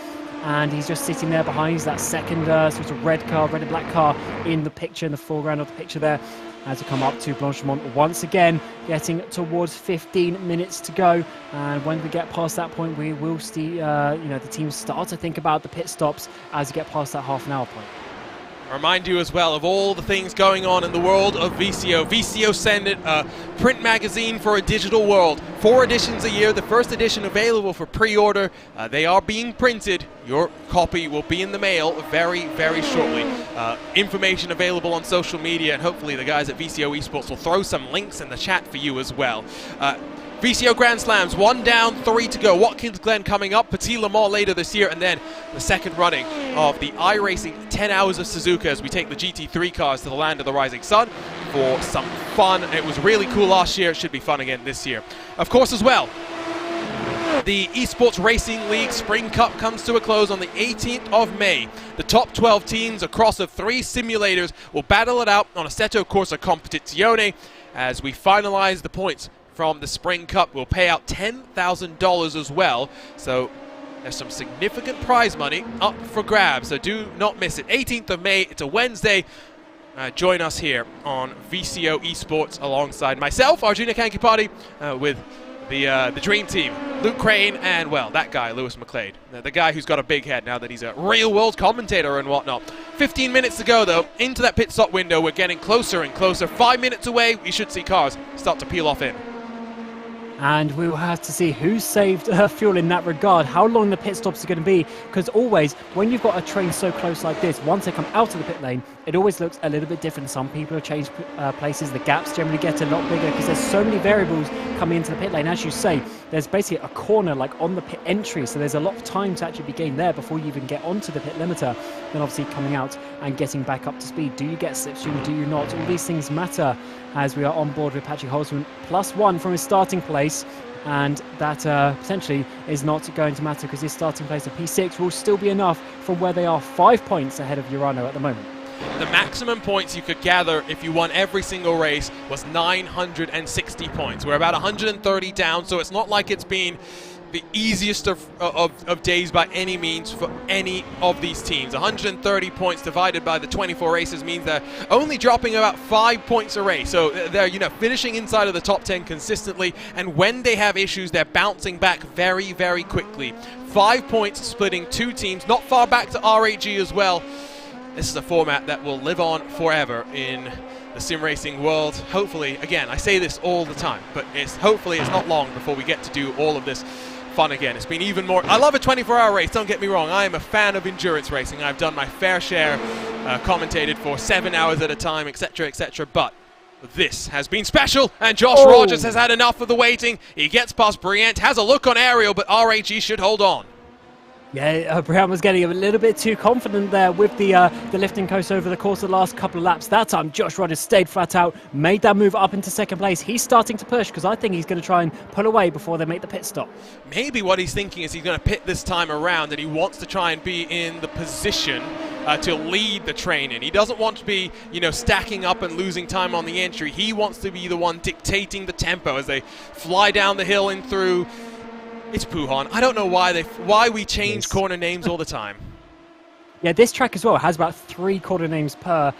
And he's just sitting there behind. He's that second sort of red and black car in the picture, in the foreground of the picture there. As we come up to Blanchimont once again, getting towards 15 minutes to go. And when we get past that point, we will see, you know, the teams start to think about the pit stops as you get past that half-an-hour point. Remind you as well of all the things going on in the world of VCO. VCO send it a print magazine for a digital world. 4 editions a year. The first edition available for pre-order. They are being printed. Your copy will be in the mail very, very shortly. Information available on social media, and hopefully the guys at VCO Esports will throw some links in the chat for you as well. VCO Grand Slams, 1 down, 3 to go. Watkins Glen coming up, Petit Le Mans later this year, and then the second running of the iRacing 10 Hours of Suzuka as we take the GT3 cars to the land of the rising sun for some fun. It was really cool last year. It should be fun again this year. Of course, as well, the Esports Racing League Spring Cup comes to a close on the 18th of May. The top 12 teams across the 3 simulators will battle it out on Assetto Corsa Competizione as we finalize the points from the Spring Cup. We'll pay out $10,000 as well, so there's some significant prize money up for grabs, so do not miss it. 18th of May, it's a Wednesday. Join us here on VCO Esports alongside myself, Arjuna Kankipati, with the dream team. Luke Crane and, well, that guy, Lewis McLeod. The guy who's got a big head now that he's a real-world commentator and whatnot. 15 minutes to go, though. Into that pit stop window, we're getting closer and closer. 5 minutes away, we should see cars start to peel off in. And we will have to see who saved fuel in that regard, how long the pit stops are going to be, because always, when you've got a train so close like this, once they come out of the pit lane, it always looks a little bit different. Some people have changed places, the gaps generally get a lot bigger because there's so many variables coming into the pit lane. As you say, there's basically a corner like on the pit entry, so there's a lot of time to actually be gained there before you even get onto the pit limiter. Then obviously coming out and getting back up to speed. Do you get slipstream, do you not? All these things matter as we are on board with Patrick Holzman, +1 from his starting place. And that potentially is not going to matter because his starting place of P6 will still be enough from where they are 5 points ahead of Urano at the moment. The maximum points you could gather if you won every single race was 960 points. We're about 130 down, so it's not like it's been the easiest of days by any means for any of these teams. 130 points divided by the 24 races means they're only dropping about 5 points a race. So they're, you know, finishing inside of the top 10 consistently, and when they have issues, they're bouncing back very, very quickly. 5 points splitting 2 teams, not far back to RAG as well. This is a format that will live on forever in the sim racing world. Hopefully, again, I say this all the time, but hopefully it's not long before we get to do all of this fun again. It's been even more. I love a 24-hour race, don't get me wrong. I am a fan of endurance racing. I've done my fair share, commentated for 7 hours at a time, etc., etc. But this has been special, and Josh Rogers has had enough of the waiting. He gets past Briant, has a look on Ariel, but RAG should hold on. Yeah, Brian was getting a little bit too confident there with the lifting coast over the course of the last couple of laps. That time, Josh Rogers stayed flat out, made that move up into second place. He's starting to push because I think he's going to try and pull away before they make the pit stop. Maybe what he's thinking is he's going to pit this time around, and he wants to try and be in the position to lead the train in. He doesn't want to be, you know, stacking up and losing time on the entry. He wants to be the one dictating the tempo as they fly down the hill and through. It's Puhan. I don't know why we change corner names all the time. Yeah, this track as well has about 3 corner names per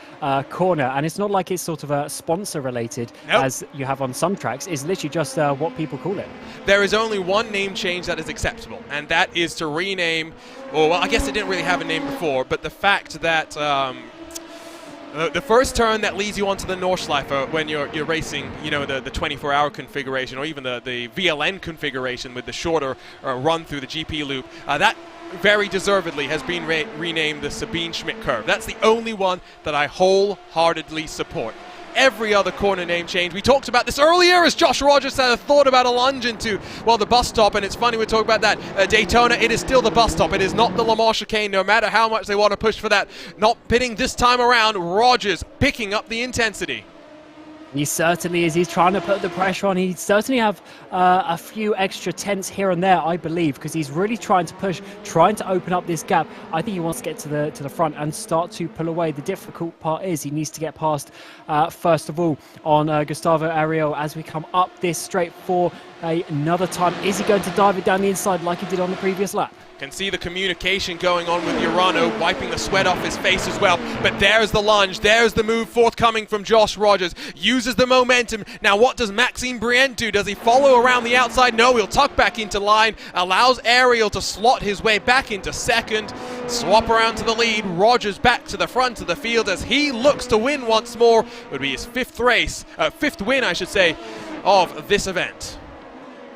corner, and it's not like it's sort of sponsor related as you have on some tracks. It's literally just what people call it. There is only one name change that is acceptable, and that is to rename, or well, I guess it didn't really have a name before, but the fact that the first turn that leads you onto the Nordschleife when you're racing, you know, the 24-hour configuration, or even the VLN configuration with the shorter run through the GP loop, that very deservedly has been renamed the Sabine Schmidt curve. That's the only one that I wholeheartedly support. Every other corner name change. We talked about this earlier as Josh Rogers had a thought about a lunge into, well, the bus stop, and it's funny we talk about that. Daytona, it is still the bus stop. It is not the Le Mans chicane, no matter how much they want to push for that. Not pitting this time around. Rogers picking up the intensity. He certainly is. He's trying to put the pressure on. He certainly have a few extra tenths here and there, I believe, because he's really trying to push, trying to open up this gap. I think he wants to get to the front and start to pull away. The difficult part is he needs to get past, first of all, on Gustavo Ariel as we come up this straight for another time. Is he going to dive it down the inside like he did on the previous lap? Can see the communication going on with Urano, wiping the sweat off his face as well. But there's the lunge, there's the move forthcoming from Josh Rogers. Uses the momentum. Now what does Maxime Briant do? Does he follow around the outside? No, he'll tuck back into line. Allows Ariel to slot his way back into second. Swap around to the lead. Rogers back to the front of the field as he looks to win once more. It would be his fifth win, I should say, of this event.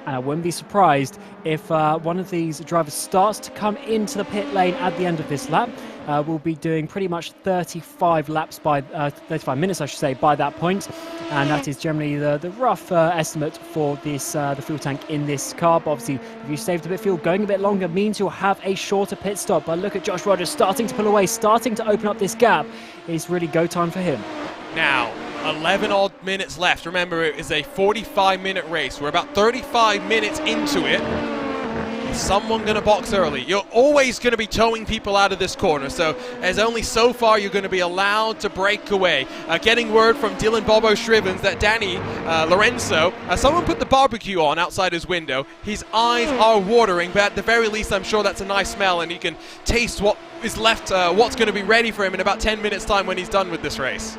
And I wouldn't be surprised if one of these drivers starts to come into the pit lane at the end of this lap. We'll be doing pretty much 35 laps by 35 minutes, I should say, by that point. And that is generally the rough estimate for this the fuel tank in this car. But obviously, if you saved a bit of fuel, going a bit longer means you'll have a shorter pit stop. But look at Josh Rogers starting to pull away, starting to open up this gap. It's really go time for him. Now, 11 odd minutes left. Remember, it is a 45-minute race. We're about 35 minutes into it. Is someone going to box early? You're always going to be towing people out of this corner, so there's only so far you're going to be allowed to break away. Getting word from Dylan Bobo Shrivens that Danny Lorenzo, someone put the barbecue on outside his window. His eyes are watering, but at the very least I'm sure that's a nice smell, and he can taste what is left, what's going to be ready for him in about 10 minutes time when he's done with this race.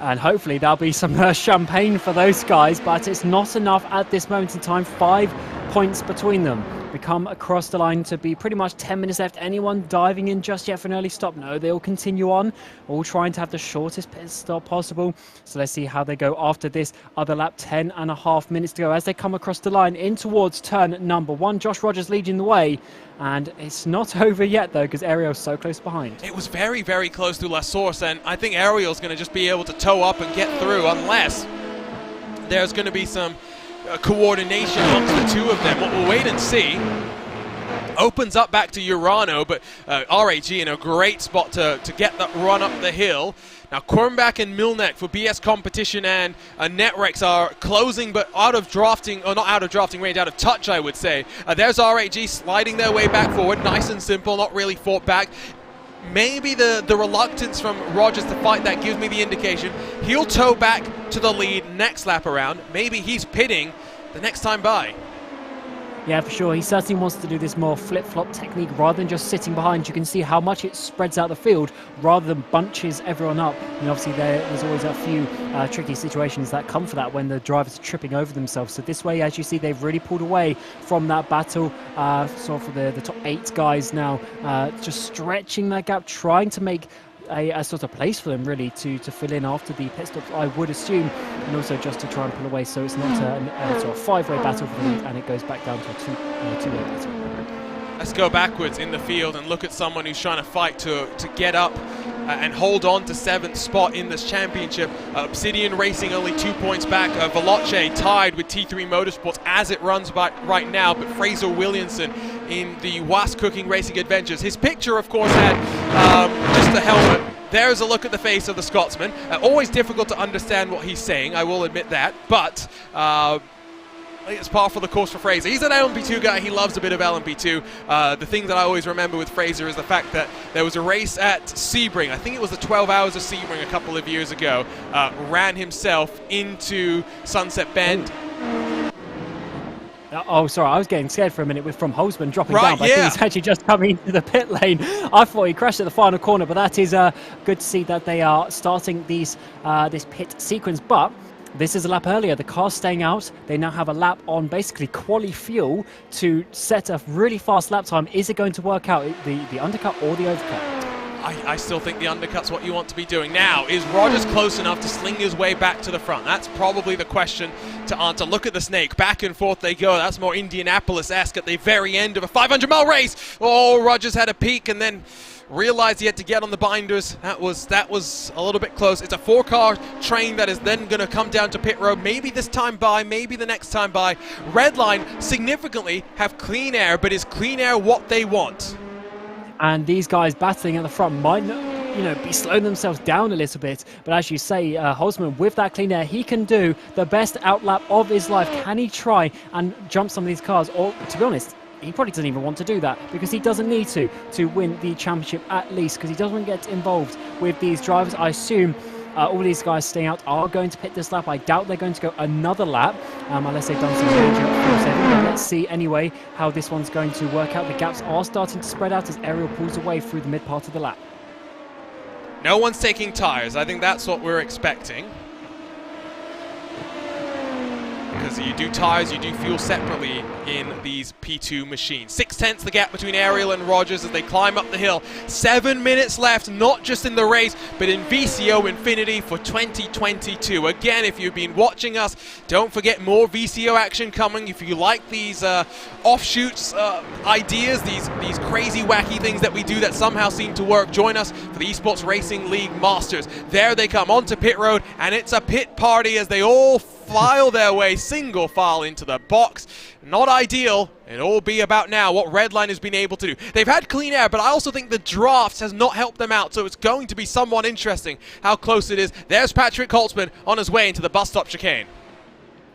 And hopefully there'll be some champagne for those guys, but it's not enough at this moment in time. 5 points between them. We come across the line to be pretty much 10 minutes left. Anyone diving in just yet for an early stop? No, they'll continue on, all trying to have the shortest pit stop possible. So let's see how they go after this other lap. 10.5 minutes to go as they come across the line in towards turn number 1. Josh Rogers leading the way. And it's not over yet, though, because Ariel's so close behind. It was very, very close to La Source, and I think Ariel's going to just be able to tow up and get through unless there's going to be some coordination amongst the two of them. We'll wait and see. Opens up back to Urano, but RAG in a great spot to get that run up the hill. Now Kornbach and Milnek for BS Competition and Netrex are closing, but out of drafting, or not out of drafting range, out of touch, I would say. There's RAG sliding their way back forward, nice and simple, not really fought back. Maybe the reluctance from Rogers to fight that gives me the indication he'll tow back to the lead next lap around. Maybe he's pitting the next time by. Yeah, for sure. He certainly wants to do this more flip-flop technique rather than just sitting behind. You can see how much it spreads out the field rather than bunches everyone up. And obviously there's always a few tricky situations that come for that when the drivers are tripping over themselves. So this way, as you see, they've really pulled away from that battle. So for the top 8 guys now, just stretching that gap, trying to make a sort of place for them really to fill in after the pit stops, I would assume, and also just to try and pull away so it's not a sort of 5-way battle for the lead and it goes back down to a two-way battle. Let's go backwards in the field and look at someone who's trying to fight to get up and hold on to 7th spot in this championship. Obsidian Racing only 2 points back. Veloce tied with T3 Motorsports as it runs by right now, but Fraser Williamson in the Was Cooking Racing Adventures. His picture, of course, had just a helmet. There's a look at the face of the Scotsman. Always difficult to understand what he's saying, I will admit that, but it's par for the course for Fraser. He's an LMP2 guy. He loves a bit of LMP2. The thing that I always remember with Fraser is the fact that there was a race at Sebring. I think it was the 12 Hours of Sebring a couple of years ago. Ran himself into Sunset Bend. Oh, sorry, I was getting scared for a minute with from Holzman dropping right, down, but I think he's actually just coming into the pit lane. I thought he crashed at the final corner, but that is good to see that they are starting this pit sequence. But this is a lap earlier. The car's staying out. They now have a lap on basically quali fuel to set a really fast lap time. Is it going to work out, the undercut or the overcut? I still think the undercut's what you want to be doing. Now, is Rogers close enough to sling his way back to the front? That's probably the question to answer. Look at the snake. Back and forth they go. That's more Indianapolis-esque at the very end of a 500-mile race. Oh, Rogers had a peek and then realized he had to get on the binders. That was a little bit close. It's a 4-car train that is then going to come down to pit road. Maybe this time by, maybe the next time by. Redline significantly have clean air, but is clean air what they want? And these guys battling at the front might be slowing themselves down a little bit. But as you say, Holzman, with that clean air, he can do the best outlap of his life. Can he try and jump some of these cars? Or, to be honest, he probably doesn't even want to do that because he doesn't need to win the championship at least, because he doesn't want to get involved with these drivers. I assume all these guys staying out are going to pit this lap. I doubt they're going to go another lap unless they've done some major force. Let's see anyway how this one's going to work out. The gaps are starting to spread out as Ariel pulls away through the mid part of the lap. No one's taking tires. I think that's what we're expecting. Because you do tires, you do fuel separately in these P2 machines. 6/10 the gap between Ariel and Rogers as they climb up the hill. 7 minutes left, not just in the race, but in VCO Infinity for 2022. Again, if you've been watching us, don't forget more VCO action coming. If you like these offshoots ideas, these crazy wacky things that we do that somehow seem to work, join us for the Esports Racing League Masters. There they come onto pit road, and it's a pit party as they all file their way single file into the box. Not ideal. It'll all be about now what Redline has been able to do. They've had clean air, but I also think the draft has not helped them out, so it's going to be somewhat interesting how close it is. There's Patrick Holtzman on his way into the bus stop chicane.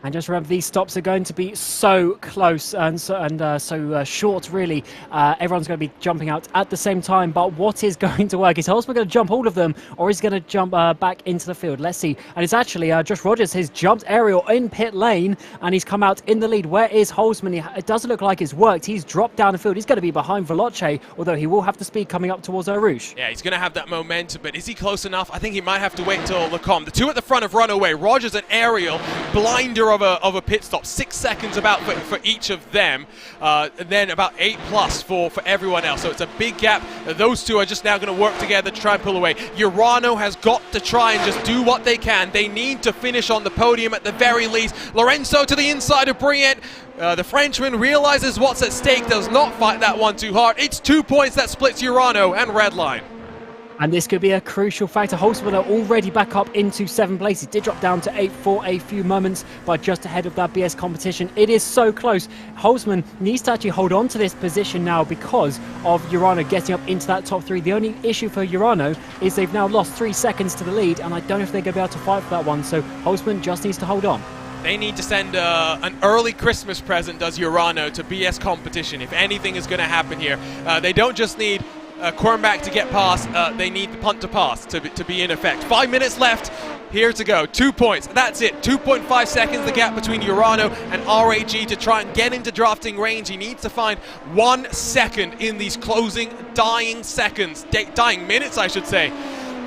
And just remember, these stops are going to be so close and so short, really. Everyone's going to be jumping out at the same time. But what is going to work? Is Holzman going to jump all of them, or is he going to jump back into the field? Let's see. And it's actually Josh Rogers has jumped Ariel in pit lane, and he's come out in the lead. Where is Holzman? It doesn't look like it's worked. He's dropped down the field. He's going to be behind Veloce, although he will have the speed coming up towards Rouge. Yeah, he's going to have that momentum, but is he close enough? I think he might have to wait until Lecombe. The two at the front have run away. Rogers and Ariel, blinder of a pit stop. 6 seconds about for each of them, and then about 8+ for everyone else. So it's a big gap. Those two are just now going to work together to try and pull away. Urano has got to try and just do what they can. They need to finish on the podium at the very least. Lorenzo to the inside of Briant. The Frenchman realizes what's at stake, does not fight that one too hard. It's 2 points that splits Urano and Redline. And this could be a crucial factor. Holzman are already back up into 7th place. He did drop down to 8 for a few moments, but just ahead of that BS competition. It is so close. Holzman needs to actually hold on to this position now because of Urano getting up into that top 3. The only issue for Urano is they've now lost 3 seconds to the lead, and I don't know if they're going to be able to fight for that one. So Holzman just needs to hold on. They need to send an early Christmas present, does Urano, to BS competition if anything is going to happen here. They don't just need Quernbach to get past, they need the punt to pass to be in effect. 5 minutes left, here to go. 2 points, that's it. 2.5 seconds the gap between Urano and RAG to try and get into drafting range. He needs to find 1 second in these closing dying seconds, dying minutes I should say,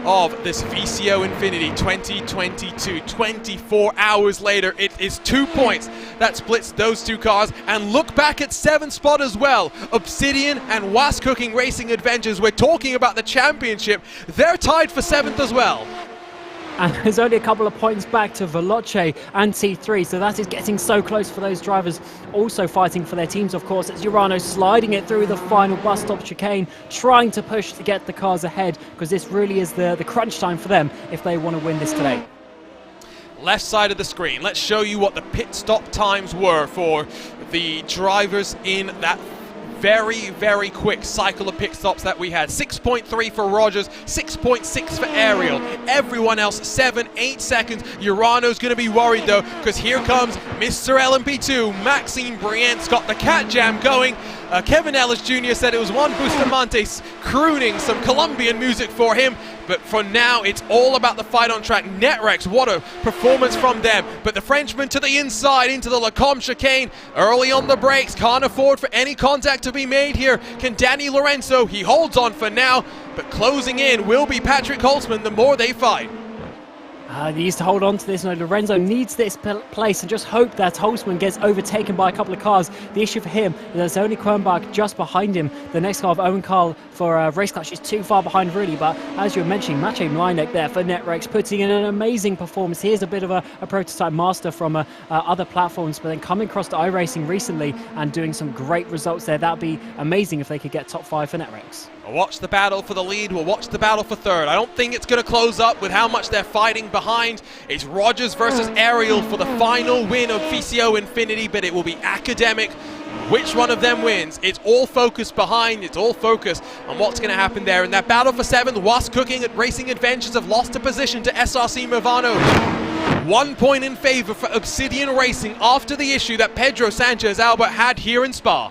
of this VCO Infinity 2022. 24 hours later, it is 2 points that splits those two cars. And look back at 7th spot as well. Obsidian and Was Cooking Racing Adventures, we're talking about the championship. They're tied for 7th as well. And there's only a couple of points back to Veloce and T3, so that is getting so close for those drivers. Also fighting for their teams, of course, as Urano sliding it through the final bus stop chicane, trying to push to get the cars ahead, because this really is the crunch time for them if they want to win this today. Left side of the screen, let's show you what the pit stop times were for the drivers in that very, very quick cycle of pit stops that we had. 6.3 for Rogers, 6.6 for Ariel. Everyone else, 7-8 seconds. Urano's going to be worried though, because here comes Mr. LMP2. Maxime Briant's got the cat jam going. Kevin Ellis Jr. said it was Juan Bustamante crooning some Colombian music for him. But for now, it's all about the fight on track. Netrex, what a performance from them. But the Frenchman to the inside, into the Lecombe chicane. Early on the brakes, can't afford for any contact to be made here. Can Danny Lorenzo, he holds on for now. But closing in will be Patrick Holzman the more they fight. He needs to hold on to this. No, Lorenzo needs this place and just hope that Holzman gets overtaken by a couple of cars. The issue for him is there's only Quernbach just behind him. The next car of Owen Carl for Race Clash is too far behind really, but as you were mentioning, Maciej Mlinek there for Netrex putting in an amazing performance. Here's a bit of a prototype master from other platforms, but then coming across to iRacing recently and doing some great results there. That would be amazing if they could get top 5 for Netrex. We'll watch the battle for the lead. We'll watch the battle for third. I don't think it's going to close up with how much they're fighting behind. It's Rogers versus Ariel for the final win of VCO Infinity, but it will be academic. Which one of them wins? It's all focused behind. It's all focused on what's going to happen there. In that battle for 7th, Was Cooking at Racing Adventures have lost a position to SRC Movano. 1 point in favor for Obsidian Racing after the issue that Pedro Sanchez Albert had here in Spa.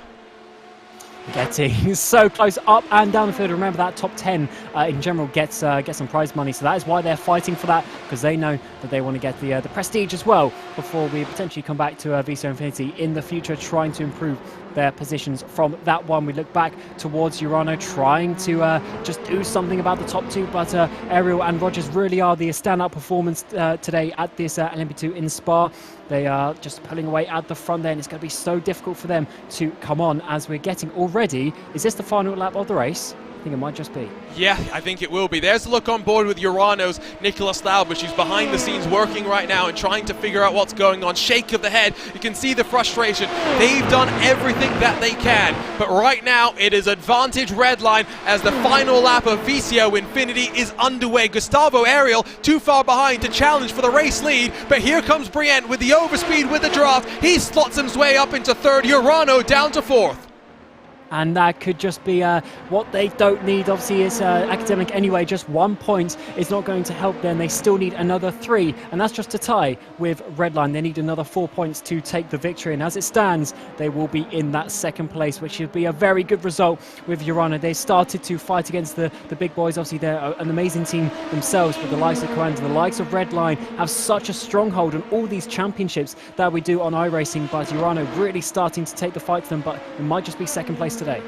Getting so close up and down the field. Remember that top 10 in general gets some prize money, so that is why they're fighting for that, because they know that they want to get the prestige as well before we potentially come back to VCO Infinity in the future, trying to improve their positions from that one. We look back towards Urano trying to just do something about the top 2, but Ariel and Rogers really are the standout performance today at this LMP2 in Spa. They are just pulling away at the front there, and it's going to be so difficult for them to come on as we're getting already. Is this the final lap of the race? I think it might just be. Yeah, I think it will be. There's a look on board with Urano's Nicolas Lauber. She's behind the scenes working right now and trying to figure out what's going on. Shake of the head. You can see the frustration. They've done everything that they can. But right now, it is advantage Redline as the final lap of VCO Infinity is underway. Gustavo Ariel too far behind to challenge for the race lead. But here comes Briant with the overspeed with the draft. He slots his way up into 3rd. Urano down to 4th. And that could just be what they don't need. Obviously, it's academic anyway. Just 1 point is not going to help them. They still need another 3, and that's just a tie with Redline. They need another 4 points to take the victory, and as it stands, they will be in that second place, which should be a very good result with Urana. They started to fight against the big boys. Obviously, they're an amazing team themselves, but the likes of Coanda, the likes of Redline have such a stronghold on all these championships that we do on iRacing, but Urana really starting to take the fight to them, but it might just be second place today.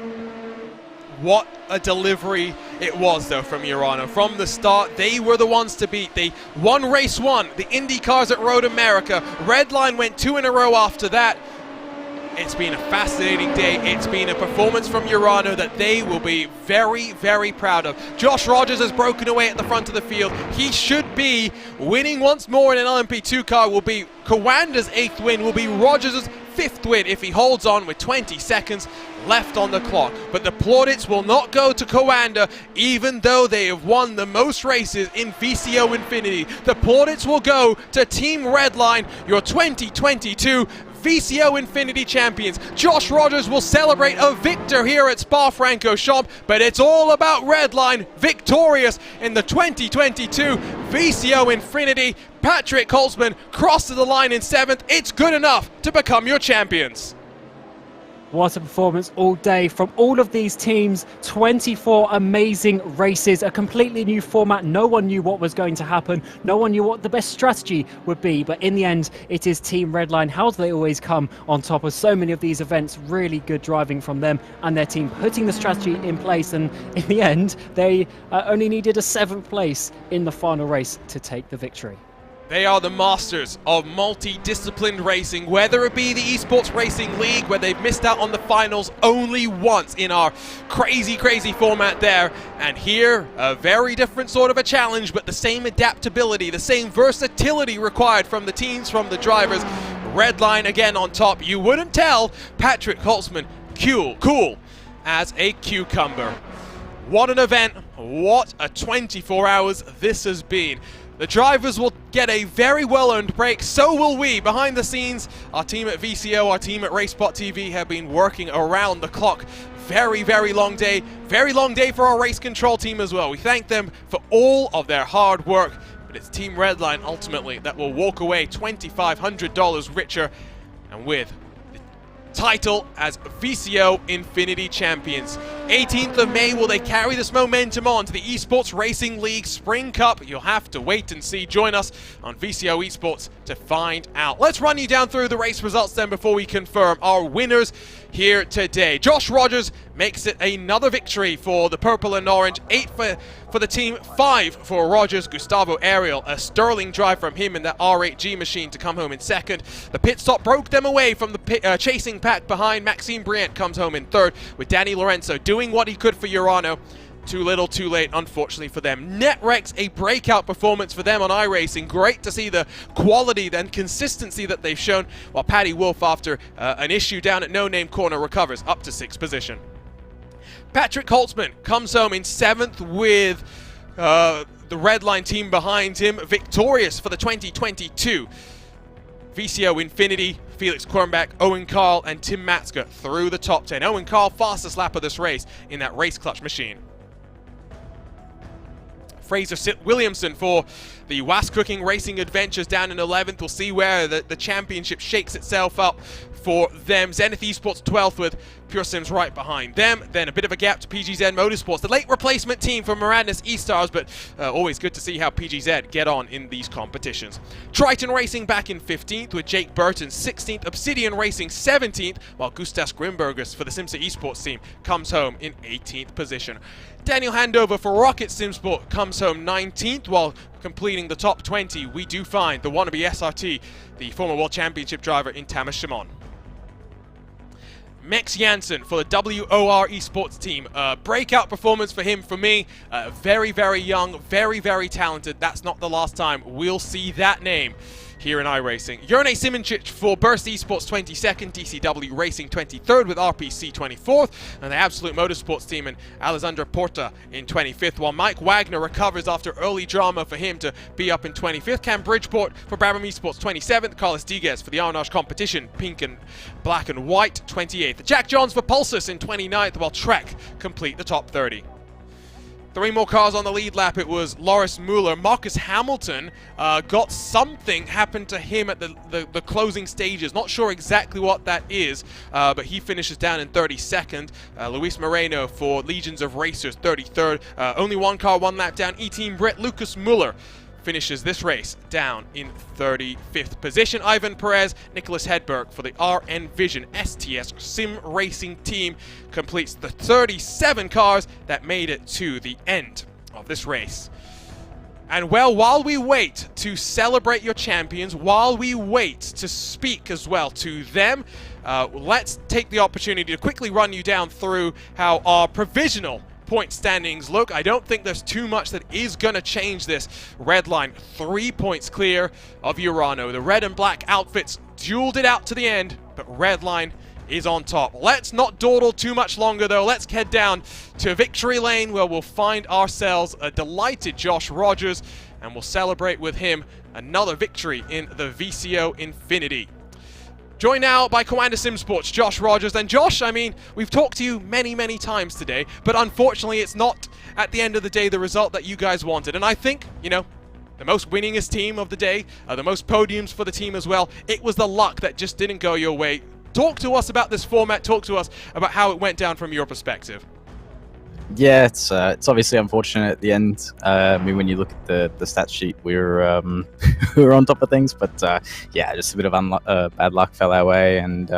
What a delivery it was, though, from Urano. From the start, they were the ones to beat. They won race 1, the IndyCars at Road America. Redline went 2 in a row after that. It's been a fascinating day. It's been a performance from Urano that they will be very, very proud of. Josh Rogers has broken away at the front of the field. He should be winning once more in an LMP2 car. Will be Coanda's 8th win, will be Rogers' 5th win if he holds on with 20 seconds left on the clock. But the plaudits will not go to Coanda, even though they have won the most races in VCO Infinity. The plaudits will go to Team Redline, your 2022 VCO Infinity champions. Josh Rogers will celebrate a victor here at Spa-Francorchamps, but it's all about Redline victorious in the 2022 VCO Infinity. Patrick Holtzman crosses the line in 7th. It's good enough to become your champions. What a performance all day from all of these teams. 24 amazing races, a completely new format. No one knew what was going to happen. No one knew what the best strategy would be. But in the end, it is Team Redline. How do they always come on top of so many of these events? Really good driving from them and their team, putting the strategy in place. And in the end, they only needed a 7th place in the final race to take the victory. They are the masters of multi-disciplined racing, whether it be the Esports Racing League, where they've missed out on the finals only once in our crazy, crazy format there. And here, a very different sort of a challenge, but the same adaptability, the same versatility required from the teams, from the drivers. Redline again on top. You wouldn't tell Patrick Holtzman cool as a cucumber. What an event. What a 24 hours this has been. The drivers will get a very well-earned break, so will we. Behind the scenes, our team at VCO, our team at RaceSpot TV have been working around the clock. Very, very long day for our race control team as well. We thank them for all of their hard work, but it's Team Redline ultimately that will walk away $2,500 richer and with title as VCO Infinity champions. 18th of May, will they carry this momentum on to the Esports Racing League Spring Cup? You'll have to wait and see. Join us on VCO Esports to find out. Let's run you down through the race results then before we confirm our winners here today. Josh Rogers makes it another victory for the purple and orange. 8 for the team, 5 for Rogers. Gustavo Ariel, a sterling drive from him in that R8G machine to come home in 2nd. The pit stop broke them away from the chasing pack behind. Maxime Briant comes home in 3rd, with Danny Lorenzo doing what he could for Urano. Too little, too late, unfortunately for them. NetRex, a breakout performance for them on iRacing. Great to see the quality and consistency that they've shown, while Paddy Wolf, after an issue down at No Name Corner, recovers up to 6th position. Patrick Holtzman comes home in 7th with the Redline team behind him, victorious for the 2022 VCO Infinity. Felix Kornbach, Owen Carl, and Tim Matska through the top 10. Owen Carl, fastest lap of this race in that race clutch machine. Fraser Williamson for the Was Cooking Racing Adventures down in 11th. We'll see where the championship shakes itself up for them. Zenith Esports 12th with Pure Sims right behind them. Then a bit of a gap to PGZ Motorsports, the late replacement team for Miranda's E-Stars, but always good to see how PGZ get on in these competitions. Triton Racing back in 15th with Jake Burton 16th. Obsidian Racing 17th, while Gustas Grimbergers for the Simsa Esports team comes home in 18th position. Daniel Handover for Rocket Simsport comes home 19th, while completing the top 20 we do find the wannabe SRT, the former World Championship driver in Tamas Shimon. Mex Janssen for the WOR Esports team. Breakout performance for him, for me. Very, very young, very, very talented. That's not the last time we'll see that name here in iRacing. Jurne Simoncic for Burst Esports 22nd, DCW Racing 23rd with RPC 24th, and the Absolute Motorsports team and Alessandro Porta in 25th, while Mike Wagner recovers after early drama for him to be up in 25th. Cam Bridgeport for Brabham Esports 27th, Carlos Diguez for the Arnage competition, pink and black and white 28th. Jack Johns for Pulsus in 29th, while Trek complete the top 30. 3 more cars on the lead lap. It was Loris Mueller. Marcus Hamilton got something happened to him at the closing stages. Not sure exactly what that is, but he finishes down in 32nd. Luis Moreno for Legions of Racers, 33rd. Only 1 car, 1 lap down. E-Team Brett Lucas Mueller finishes this race down in 35th position. Ivan Perez, Nicholas Hedberg for the RN Vision STS Sim Racing team completes the 37 cars that made it to the end of this race. And well, while we wait to celebrate your champions, while we wait to speak as well to them, let's take the opportunity to quickly run you down through how our provisional point standings look. I don't think there's too much that is going to change this. Redline 3 points clear of Urano. The red and black outfits dueled it out to the end, but Redline is on top. Let's not dawdle too much longer though. Let's head down to Victory Lane, where we'll find ourselves a delighted Josh Rogers, and we'll celebrate with him another victory in the VCO Infinity. Joined now by Commander Simsports, Josh Rogers. And Josh, I mean, we've talked to you many, many times today, but unfortunately it's not, at the end of the day, the result that you guys wanted. And I think, you know, the most winningest team of the day, the most podiums for the team as well, it was the luck that just didn't go your way. Talk to us about this format, talk to us about how it went down from your perspective. Yeah, it's obviously unfortunate at the end. I mean, when you look at the stat sheet, we were we were on top of things, but yeah, just a bit of bad luck fell our way, and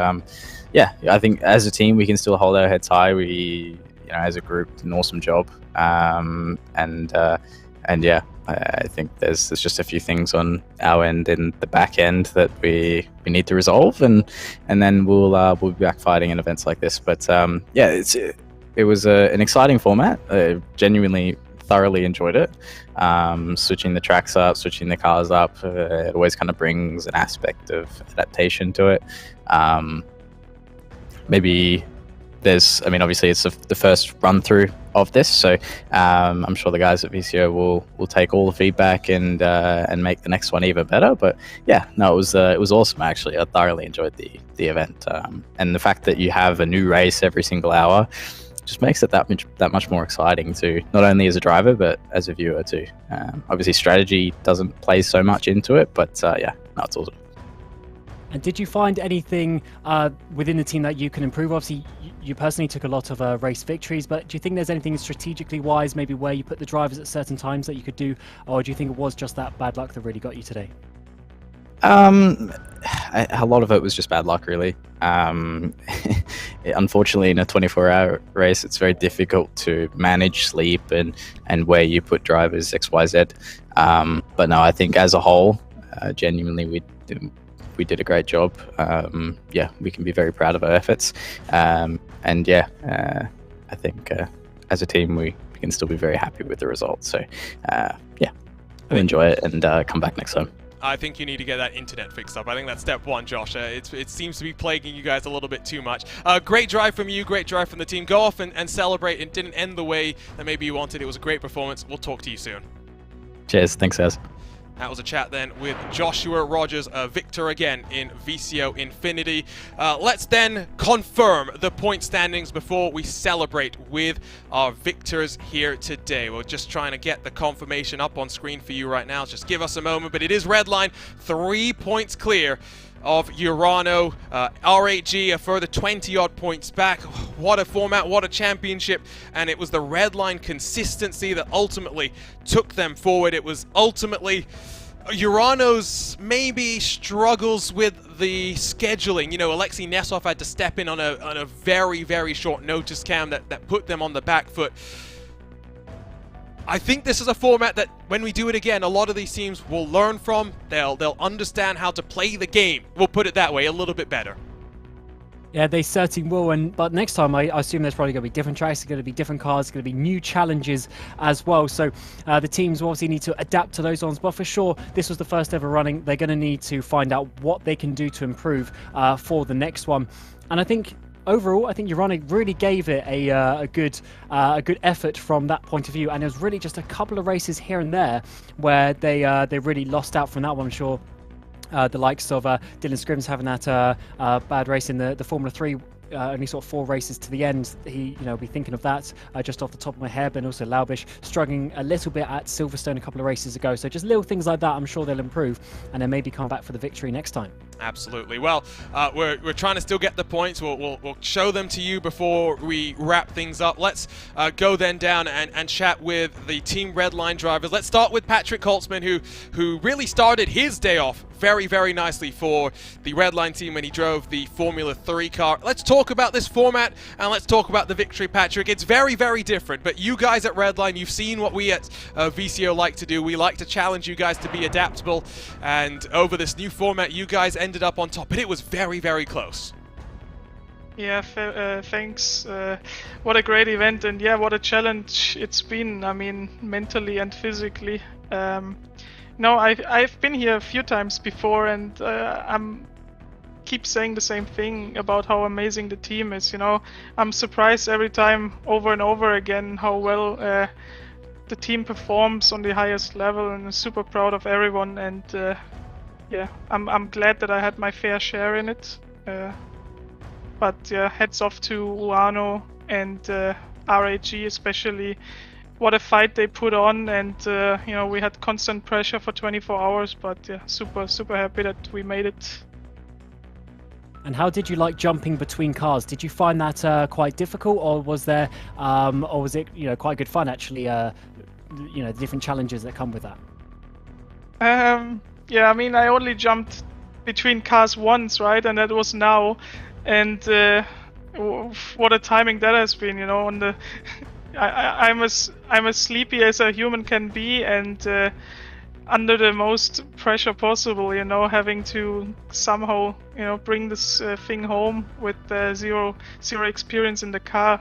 yeah, I think as a team we can still hold our heads high. We, you know, as a group, did an awesome job, and yeah, I think there's just a few things on our end in the back end that we need to resolve, and then we'll be back fighting in events like this. But yeah, it was an exciting format. Genuinely thoroughly enjoyed it. Switching the tracks up, switching the cars up, it always kind of brings an aspect of adaptation to it. Maybe there's, I mean, obviously it's the first run through of this, so I'm sure the guys at VCO will take all the feedback and make the next one even better. But yeah, no, it was awesome actually. I thoroughly enjoyed the event, and the fact that you have a new race every single hour just makes it that much more exciting too, not only as a driver but as a viewer too. Obviously strategy doesn't play so much into it, but yeah, no, it's awesome. And did you find anything within the team that you can improve? Obviously, you personally took a lot of race victories, but do you think there's anything strategically wise, maybe where you put the drivers at certain times that you could do, or do you think it was just that bad luck that really got you today? A lot of it was just bad luck, really. Unfortunately, in a 24-hour race, it's very difficult to manage sleep and where you put drivers XYZ. But no, I think as a whole, genuinely, we did a great job. Yeah, we can be very proud of our efforts. And yeah, I think as a team, we can still be very happy with the results. So yeah, enjoy it and come back next time. I think you need to get that internet fixed up. I think that's step one, Josh. It seems to be plaguing you guys a little bit too much. Great drive from you, great drive from the team. Go off and celebrate. It didn't end the way that maybe you wanted. It was a great performance. We'll talk to you soon. Cheers. Thanks, guys. That was a chat then with Joshua Rogers, victor again in VCO Infinity. Let's then confirm the point standings before we celebrate with our victors here today. We're just trying to get the confirmation up on screen for you right now. Just give us a moment, but it is Redline, 3 points clear of Urano. R8G a further 20-odd points back. What a format, what a championship. And it was the Redline consistency that ultimately took them forward. It was ultimately Urano's maybe struggles with the scheduling. You know, Alexei Nesov had to step in on a very, very short notice, Cam, that put them on the back foot. I think this is a format that when we do it again, a lot of these teams will learn from. They'll understand how to play the game. We'll put it that way, a little bit better. Yeah, they certainly will. But next time, I assume there's probably going to be different tracks, there's going to be different cars, there's going to be new challenges as well. So the teams will obviously need to adapt to those ones. But for sure, this was the first ever running. They're going to need to find out what they can do to improve for the next one. And I think overall, I think Urana really gave it a good effort from that point of view. And it was really just a couple of races here and there where they really lost out from that one. I'm sure. The likes of Dylan Scrims having that bad race in the Formula 3, only sort of 4 races to the end. He, be thinking of that just off the top of my head. But also Laubish struggling a little bit at Silverstone a couple of races ago. So just little things like that, I'm sure they'll improve and then maybe come back for the victory next time. Absolutely. Well, we're trying to still get the points. We'll show them to you before we wrap things up. Let's go then down and chat with the Team Redline drivers. Let's start with Patrick Holtzman, who really started his day off very, very nicely for the Redline team when he drove the Formula 3 car. Let's talk about this format and let's talk about the victory, Patrick. It's very, very different, but you guys at Redline, you've seen what we at VCO like to do. We like to challenge you guys to be adaptable, and over this new format, you guys ended up on top, but it was very, very close. Yeah, thanks. What a great event, and yeah, what a challenge it's been. I mean, mentally and physically. No, I've been here a few times before, and I'm keep saying the same thing about how amazing the team is. I'm surprised every time, over and over again, how well the team performs on the highest level, and I'm super proud of everyone. And yeah, I'm glad that I had my fair share in it. But yeah, heads off to Uano and RAG especially. What a fight they put on, and we had constant pressure for 24 hours, but yeah, super happy that we made it. And how did you like jumping between cars? Did you find that quite difficult, or was there, or was it quite good fun actually? The different challenges that come with that. Yeah, I mean, I only jumped between cars once, right, and that was now, and what a timing that has been, on the. I'm as sleepy as a human can be, and under the most pressure possible, having to somehow, bring this thing home with zero experience in the car.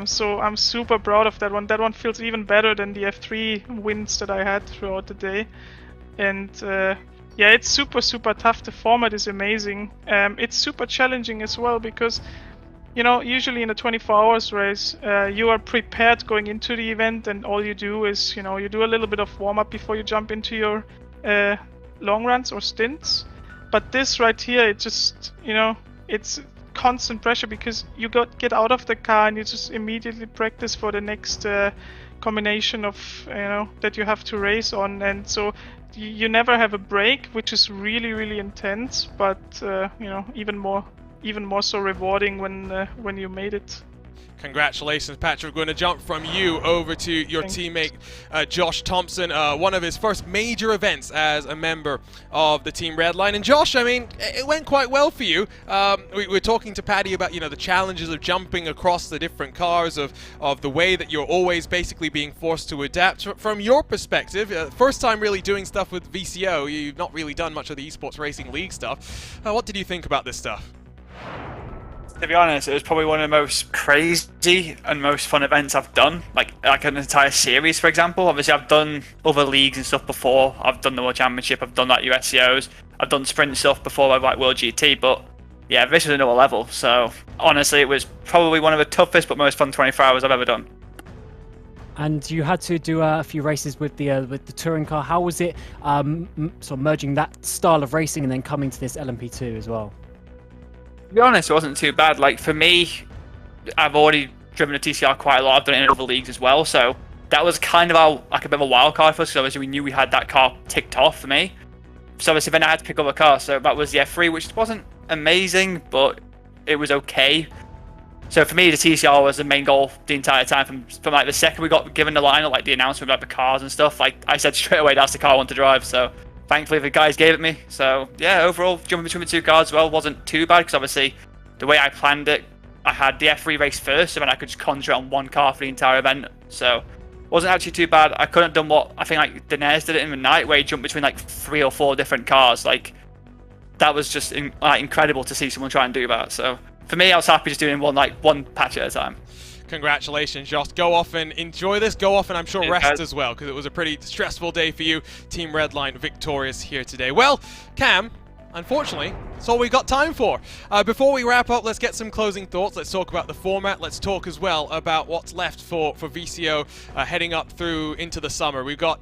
So I'm super proud of that one. That one feels even better than the F3 wins that I had throughout the day. And yeah, it's super tough. The format is amazing. It's super challenging as well because usually in a 24 hours race, you are prepared going into the event, and all you do is, you do a little bit of warm-up before you jump into your long runs or stints. But this right here, it just, it's constant pressure because you get out of the car and you just immediately practice for the next combination of, that you have to race on. And so you never have a break, which is really intense, but, even more so rewarding when you made it. Congratulations, Patrick. We're going to jump from you over to your teammate, Josh Thompson, one of his first major events as a member of the Team Redline. And Josh, I mean, it went quite well for you. We were talking to Paddy about, the challenges of jumping across the different cars, of the way that you're always basically being forced to adapt. From your perspective, first time really doing stuff with VCO, you've not really done much of the Esports Racing League stuff. What did you think about this stuff? To be honest, it was probably one of the most crazy and most fun events I've done. Like an entire series, for example. Obviously, I've done other leagues and stuff before. I've done the World Championship, I've done USCOs, I've done sprint stuff before, like World GT, but yeah, this was another level. So honestly, it was probably one of the toughest but most fun 24 hours I've ever done. And you had to do a few races with the touring car. How was it sort of merging that style of racing and then coming to this LMP2 as well? To be honest, it wasn't too bad. Like for me, I've already driven a TCR quite a lot. I've done it in other leagues as well. So that was kind of like a bit of a wild card for us, because obviously we knew we had that car ticked off for me. So obviously then I had to pick up a car. So that was the F3, which wasn't amazing, but it was okay. So for me, the TCR was the main goal the entire time. From like the second we got given the lineup, like the announcement about the cars and stuff, like I said straight away, that's the car I want to drive. So thankfully the guys gave it me. So yeah, overall jumping between the two cars as well wasn't too bad, because obviously the way I planned it, I had the F3 race first, so then I could just concentrate on one car for the entire event. So wasn't actually too bad. I couldn't have done what I think like Daenerys did it in the night, where he jumped between like 3 or 4 different cars. Like that was just incredible to see someone try and do that. So for me, I was happy just doing one patch at a time. Congratulations, Josh. Go off and enjoy this. Go off and I'm sure Yeah, rest guys. as well, because it was a pretty stressful day for you. Team Redline victorious here today. Well, Cam, unfortunately, that's all we got time for. Before we wrap up, let's get some closing thoughts. Let's talk about the format. Let's talk as well about what's left for VCO heading up through into the summer. We've got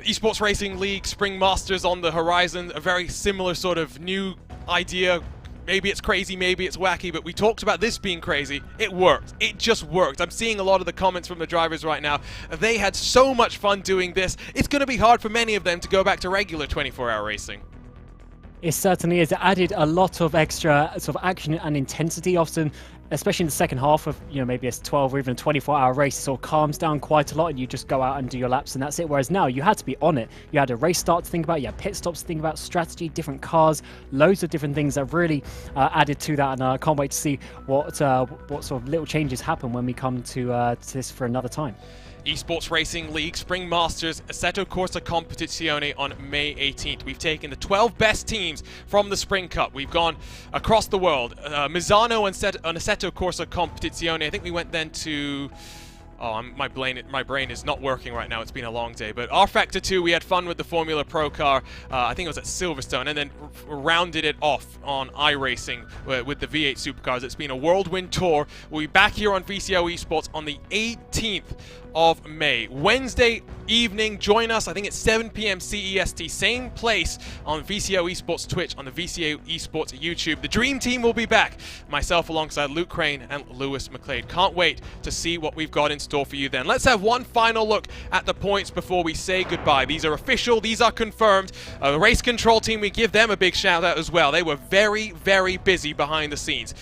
Esports Racing League, Spring Masters on the horizon, a very similar sort of new idea. Maybe it's crazy, maybe it's wacky, but we talked about this being crazy. It worked. It just worked. I'm seeing a lot of the comments from the drivers right now. They had so much fun doing this. It's going to be hard for many of them to go back to regular 24-hour racing. It certainly is. It added a lot of extra sort of action and intensity. Often, especially in the second half of maybe a 12 or even a 24-hour race, it sort of calms down quite a lot, and you just go out and do your laps, and that's it. Whereas now you had to be on it. You had a race start to think about, you had pit stops to think about, strategy, different cars, loads of different things that really added to that. And I can't wait to see what sort of little changes happen when we come to this for another time. Esports Racing League Spring Masters Assetto Corsa Competizione on May 18th. We've taken the 12 best teams from the Spring Cup. We've gone across the world. Misano and Assetto Corsa Competizione. I think we went then to... Oh, my brain is not working right now. It's been a long day. But R Factor 2, we had fun with the Formula Pro car. I think it was at Silverstone. And then rounded it off on iRacing with the V8 supercars. It's been a whirlwind tour. We'll be back here on VCO Esports on the 18th of May. Wednesday evening, join us. I think it's 7 p.m. CEST. Same place on VCO Esports Twitch, on the VCO Esports YouTube. The Dream Team will be back. Myself alongside Luke Crane and Lewis McLeod. Can't wait to see what we've got in store for you then. Let's have one final look at the points before we say goodbye. These are official. These are confirmed. The race control team, we give them a big shout out as well. They were very, very busy behind the scenes.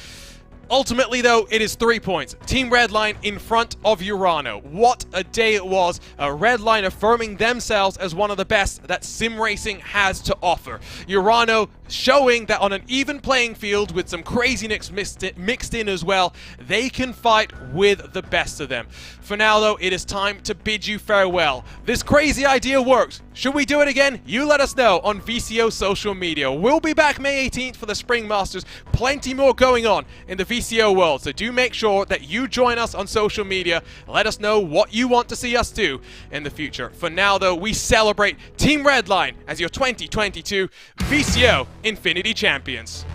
Ultimately, though, it is 3 points. Team Redline in front of Urano. What a day it was. Redline affirming themselves as one of the best that sim racing has to offer. Urano showing that on an even playing field with some craziness mixed in as well, they can fight with the best of them. For now, though, it is time to bid you farewell. This crazy idea worked. Should we do it again? You let us know on VCO social media. We'll be back May 18th for the Spring Masters. Plenty more going on in the VCO world, so do make sure that you join us on social media. Let us know what you want to see us do in the future. For now, though, we celebrate Team Redline as your 2022 VCO Infinity champions.